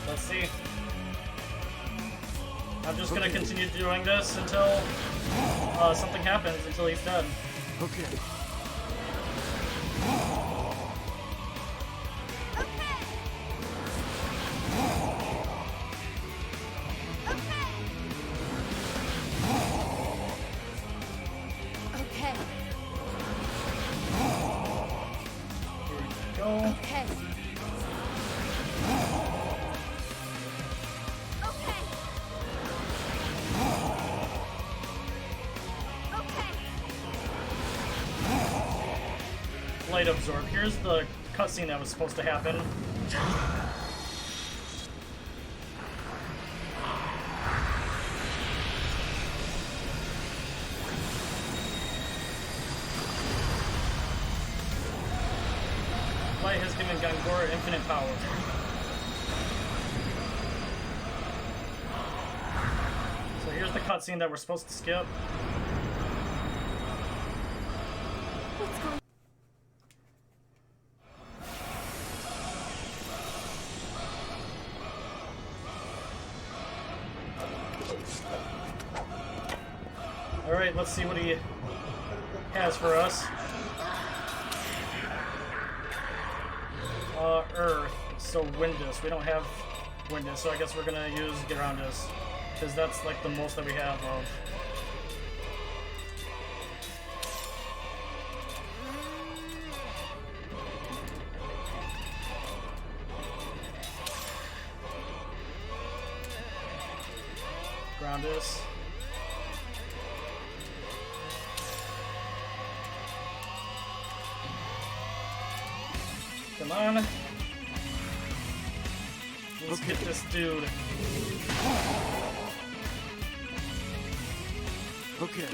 Let's see. I'm just gonna continue doing this until something happens, until he's dead. Okay. Okay. Here we go. Okay. Light absorb. Here's the cutscene that was supposed to happen. Light has given Gangora infinite power. So here's the cutscene that we're supposed to skip. What's going Alright, let's see what he has for us. Earth. So Windus. We don't have Windus, so I guess we're gonna use Gerondus. Because that's like the most that we have of. Groundus. Come on. Let's get this dude. Okay.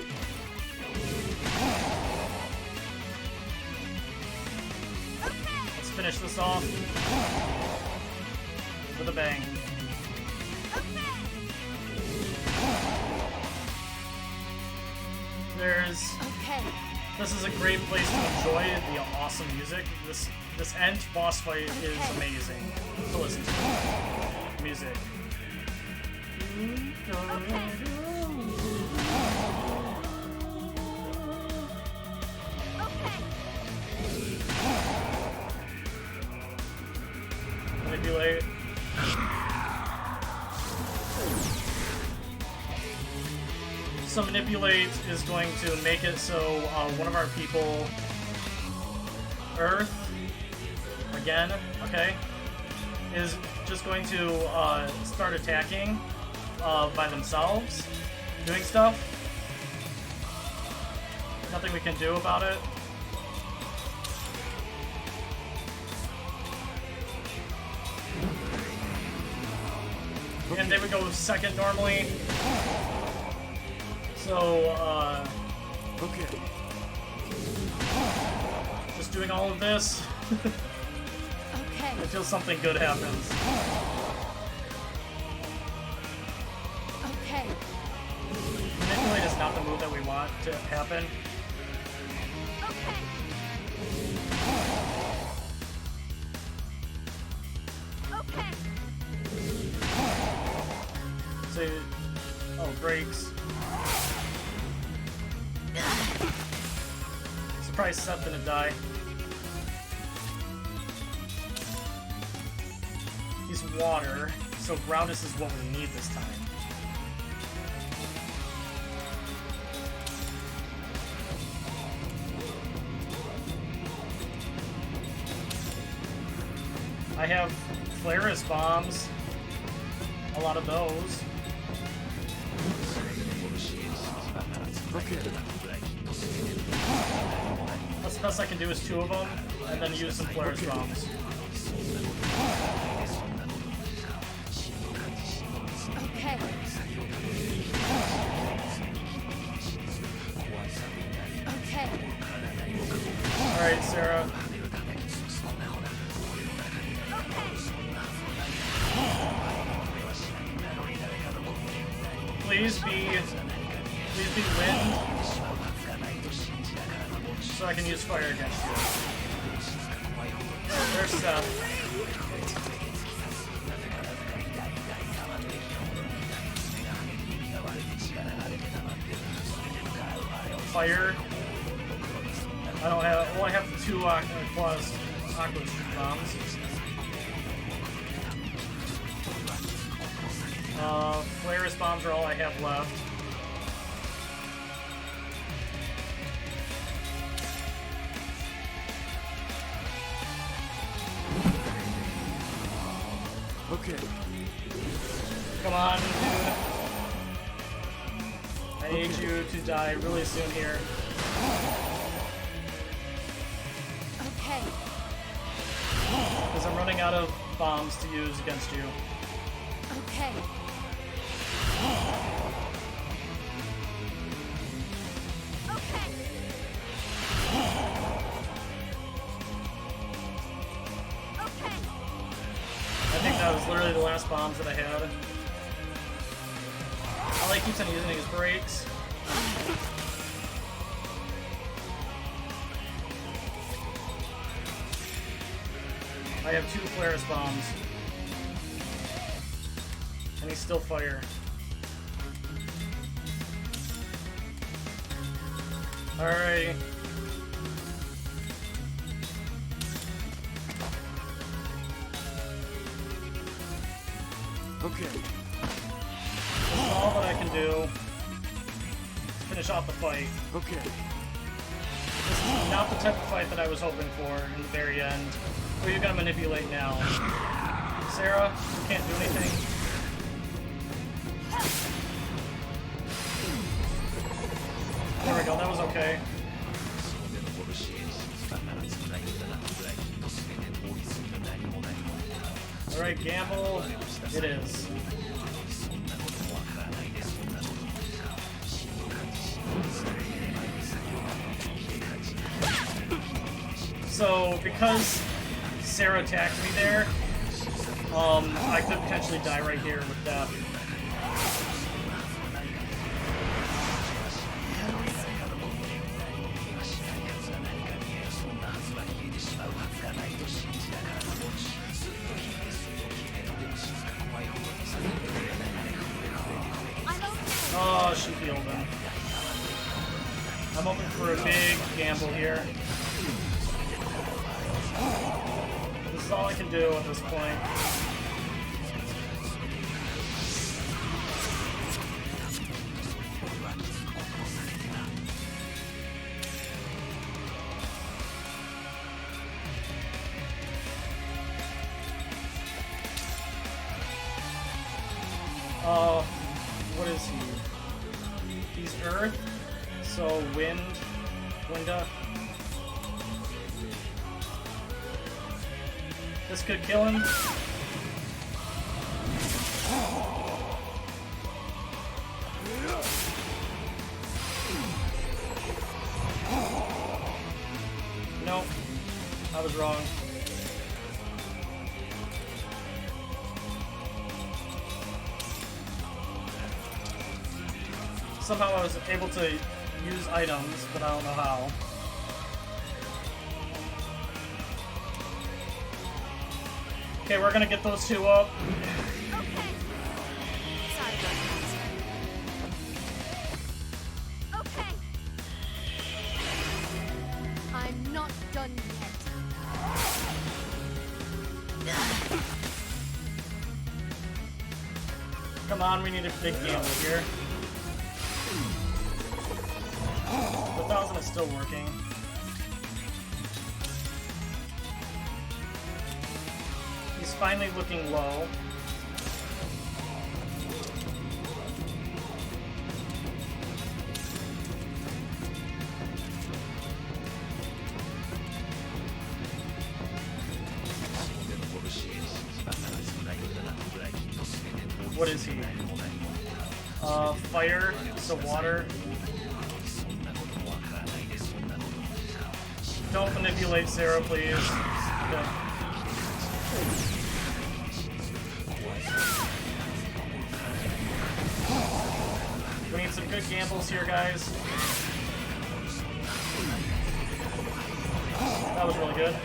Let's finish this off with a bang. There's. Okay. This is a great place to enjoy the awesome music. This end boss fight is amazing to listen to. Music. Manipulate. So manipulate is going to make it so one of our people, Earth, again, okay, is just going to start attacking by themselves, doing stuff. Nothing we can do about it. And they would go second normally. So, Okay. just doing all of this Okay. until something good happens. Okay. Manipulate is not the move that we want to happen. Okay. So, oh, breaks. Surprised Seth didn't die. He's water, so Groundus is what we need this time. I have Flareus bombs. A lot of those. Okay. That's the best I can do is 2 of them, and then use some Flareus bombs. Okay. Okay. Alright, Sarah. Please be wind, so I can use fire against you. There's Seth. Fire. I don't have. Well, I have 2 Aqua bombs. Flareus bombs are all I have left. Okay. Come on, dude. I need you to die really soon here. Okay. Because I'm running out of bombs to use against you. Okay. Okay. Okay. I think that was literally the last bombs that I had. All he keeps on using is brakes. I have 2 Flareus bombs. And he's still fire. Alrighty. Okay. This is all that I can do to finish off the fight. Okay. This is not the type of fight that I was hoping for in the very end. Who are you gonna manipulate now? Sarah, you can't do anything. There we go, that was okay. Alright, gamble. It is. So, because Sarah attacked me there, I could potentially die right here with death. Oh, she healed him. I'm hoping for a big gamble here. This is all I can do at this point. What is he? He's Earth, so Winda. This could kill him. Nope, I was wrong. Somehow I was able to use items, but I don't know how. Okay, we're gonna get those 2 up. Okay. Sorry about that. Okay. I'm not done yet. Come on, we need a big gamble here. The 1,000 is still working. finally looking low. What is he? Fire, so water. Don't manipulate Sarah, please. Okay. We need some good gambles here, guys. That was really good.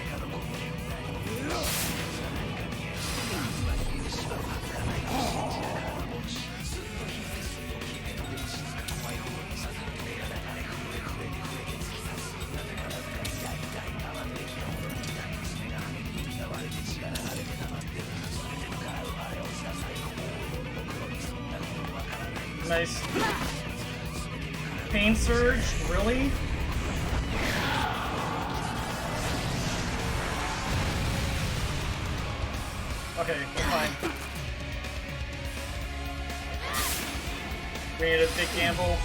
Nice. Pain surge? Really? Okay, we're fine. We need a big gamble.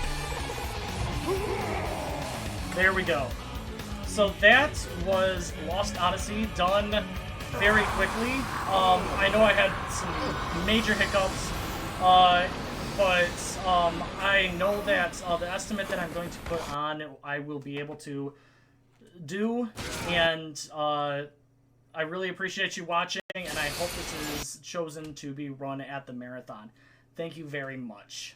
There we go. So that was Lost Odyssey, done very quickly. I know I had some major hiccups, but I know that the estimate that I'm going to put on, I will be able to do, and I really appreciate you watching, and I hope this is chosen to be run at the marathon. Thank you very much.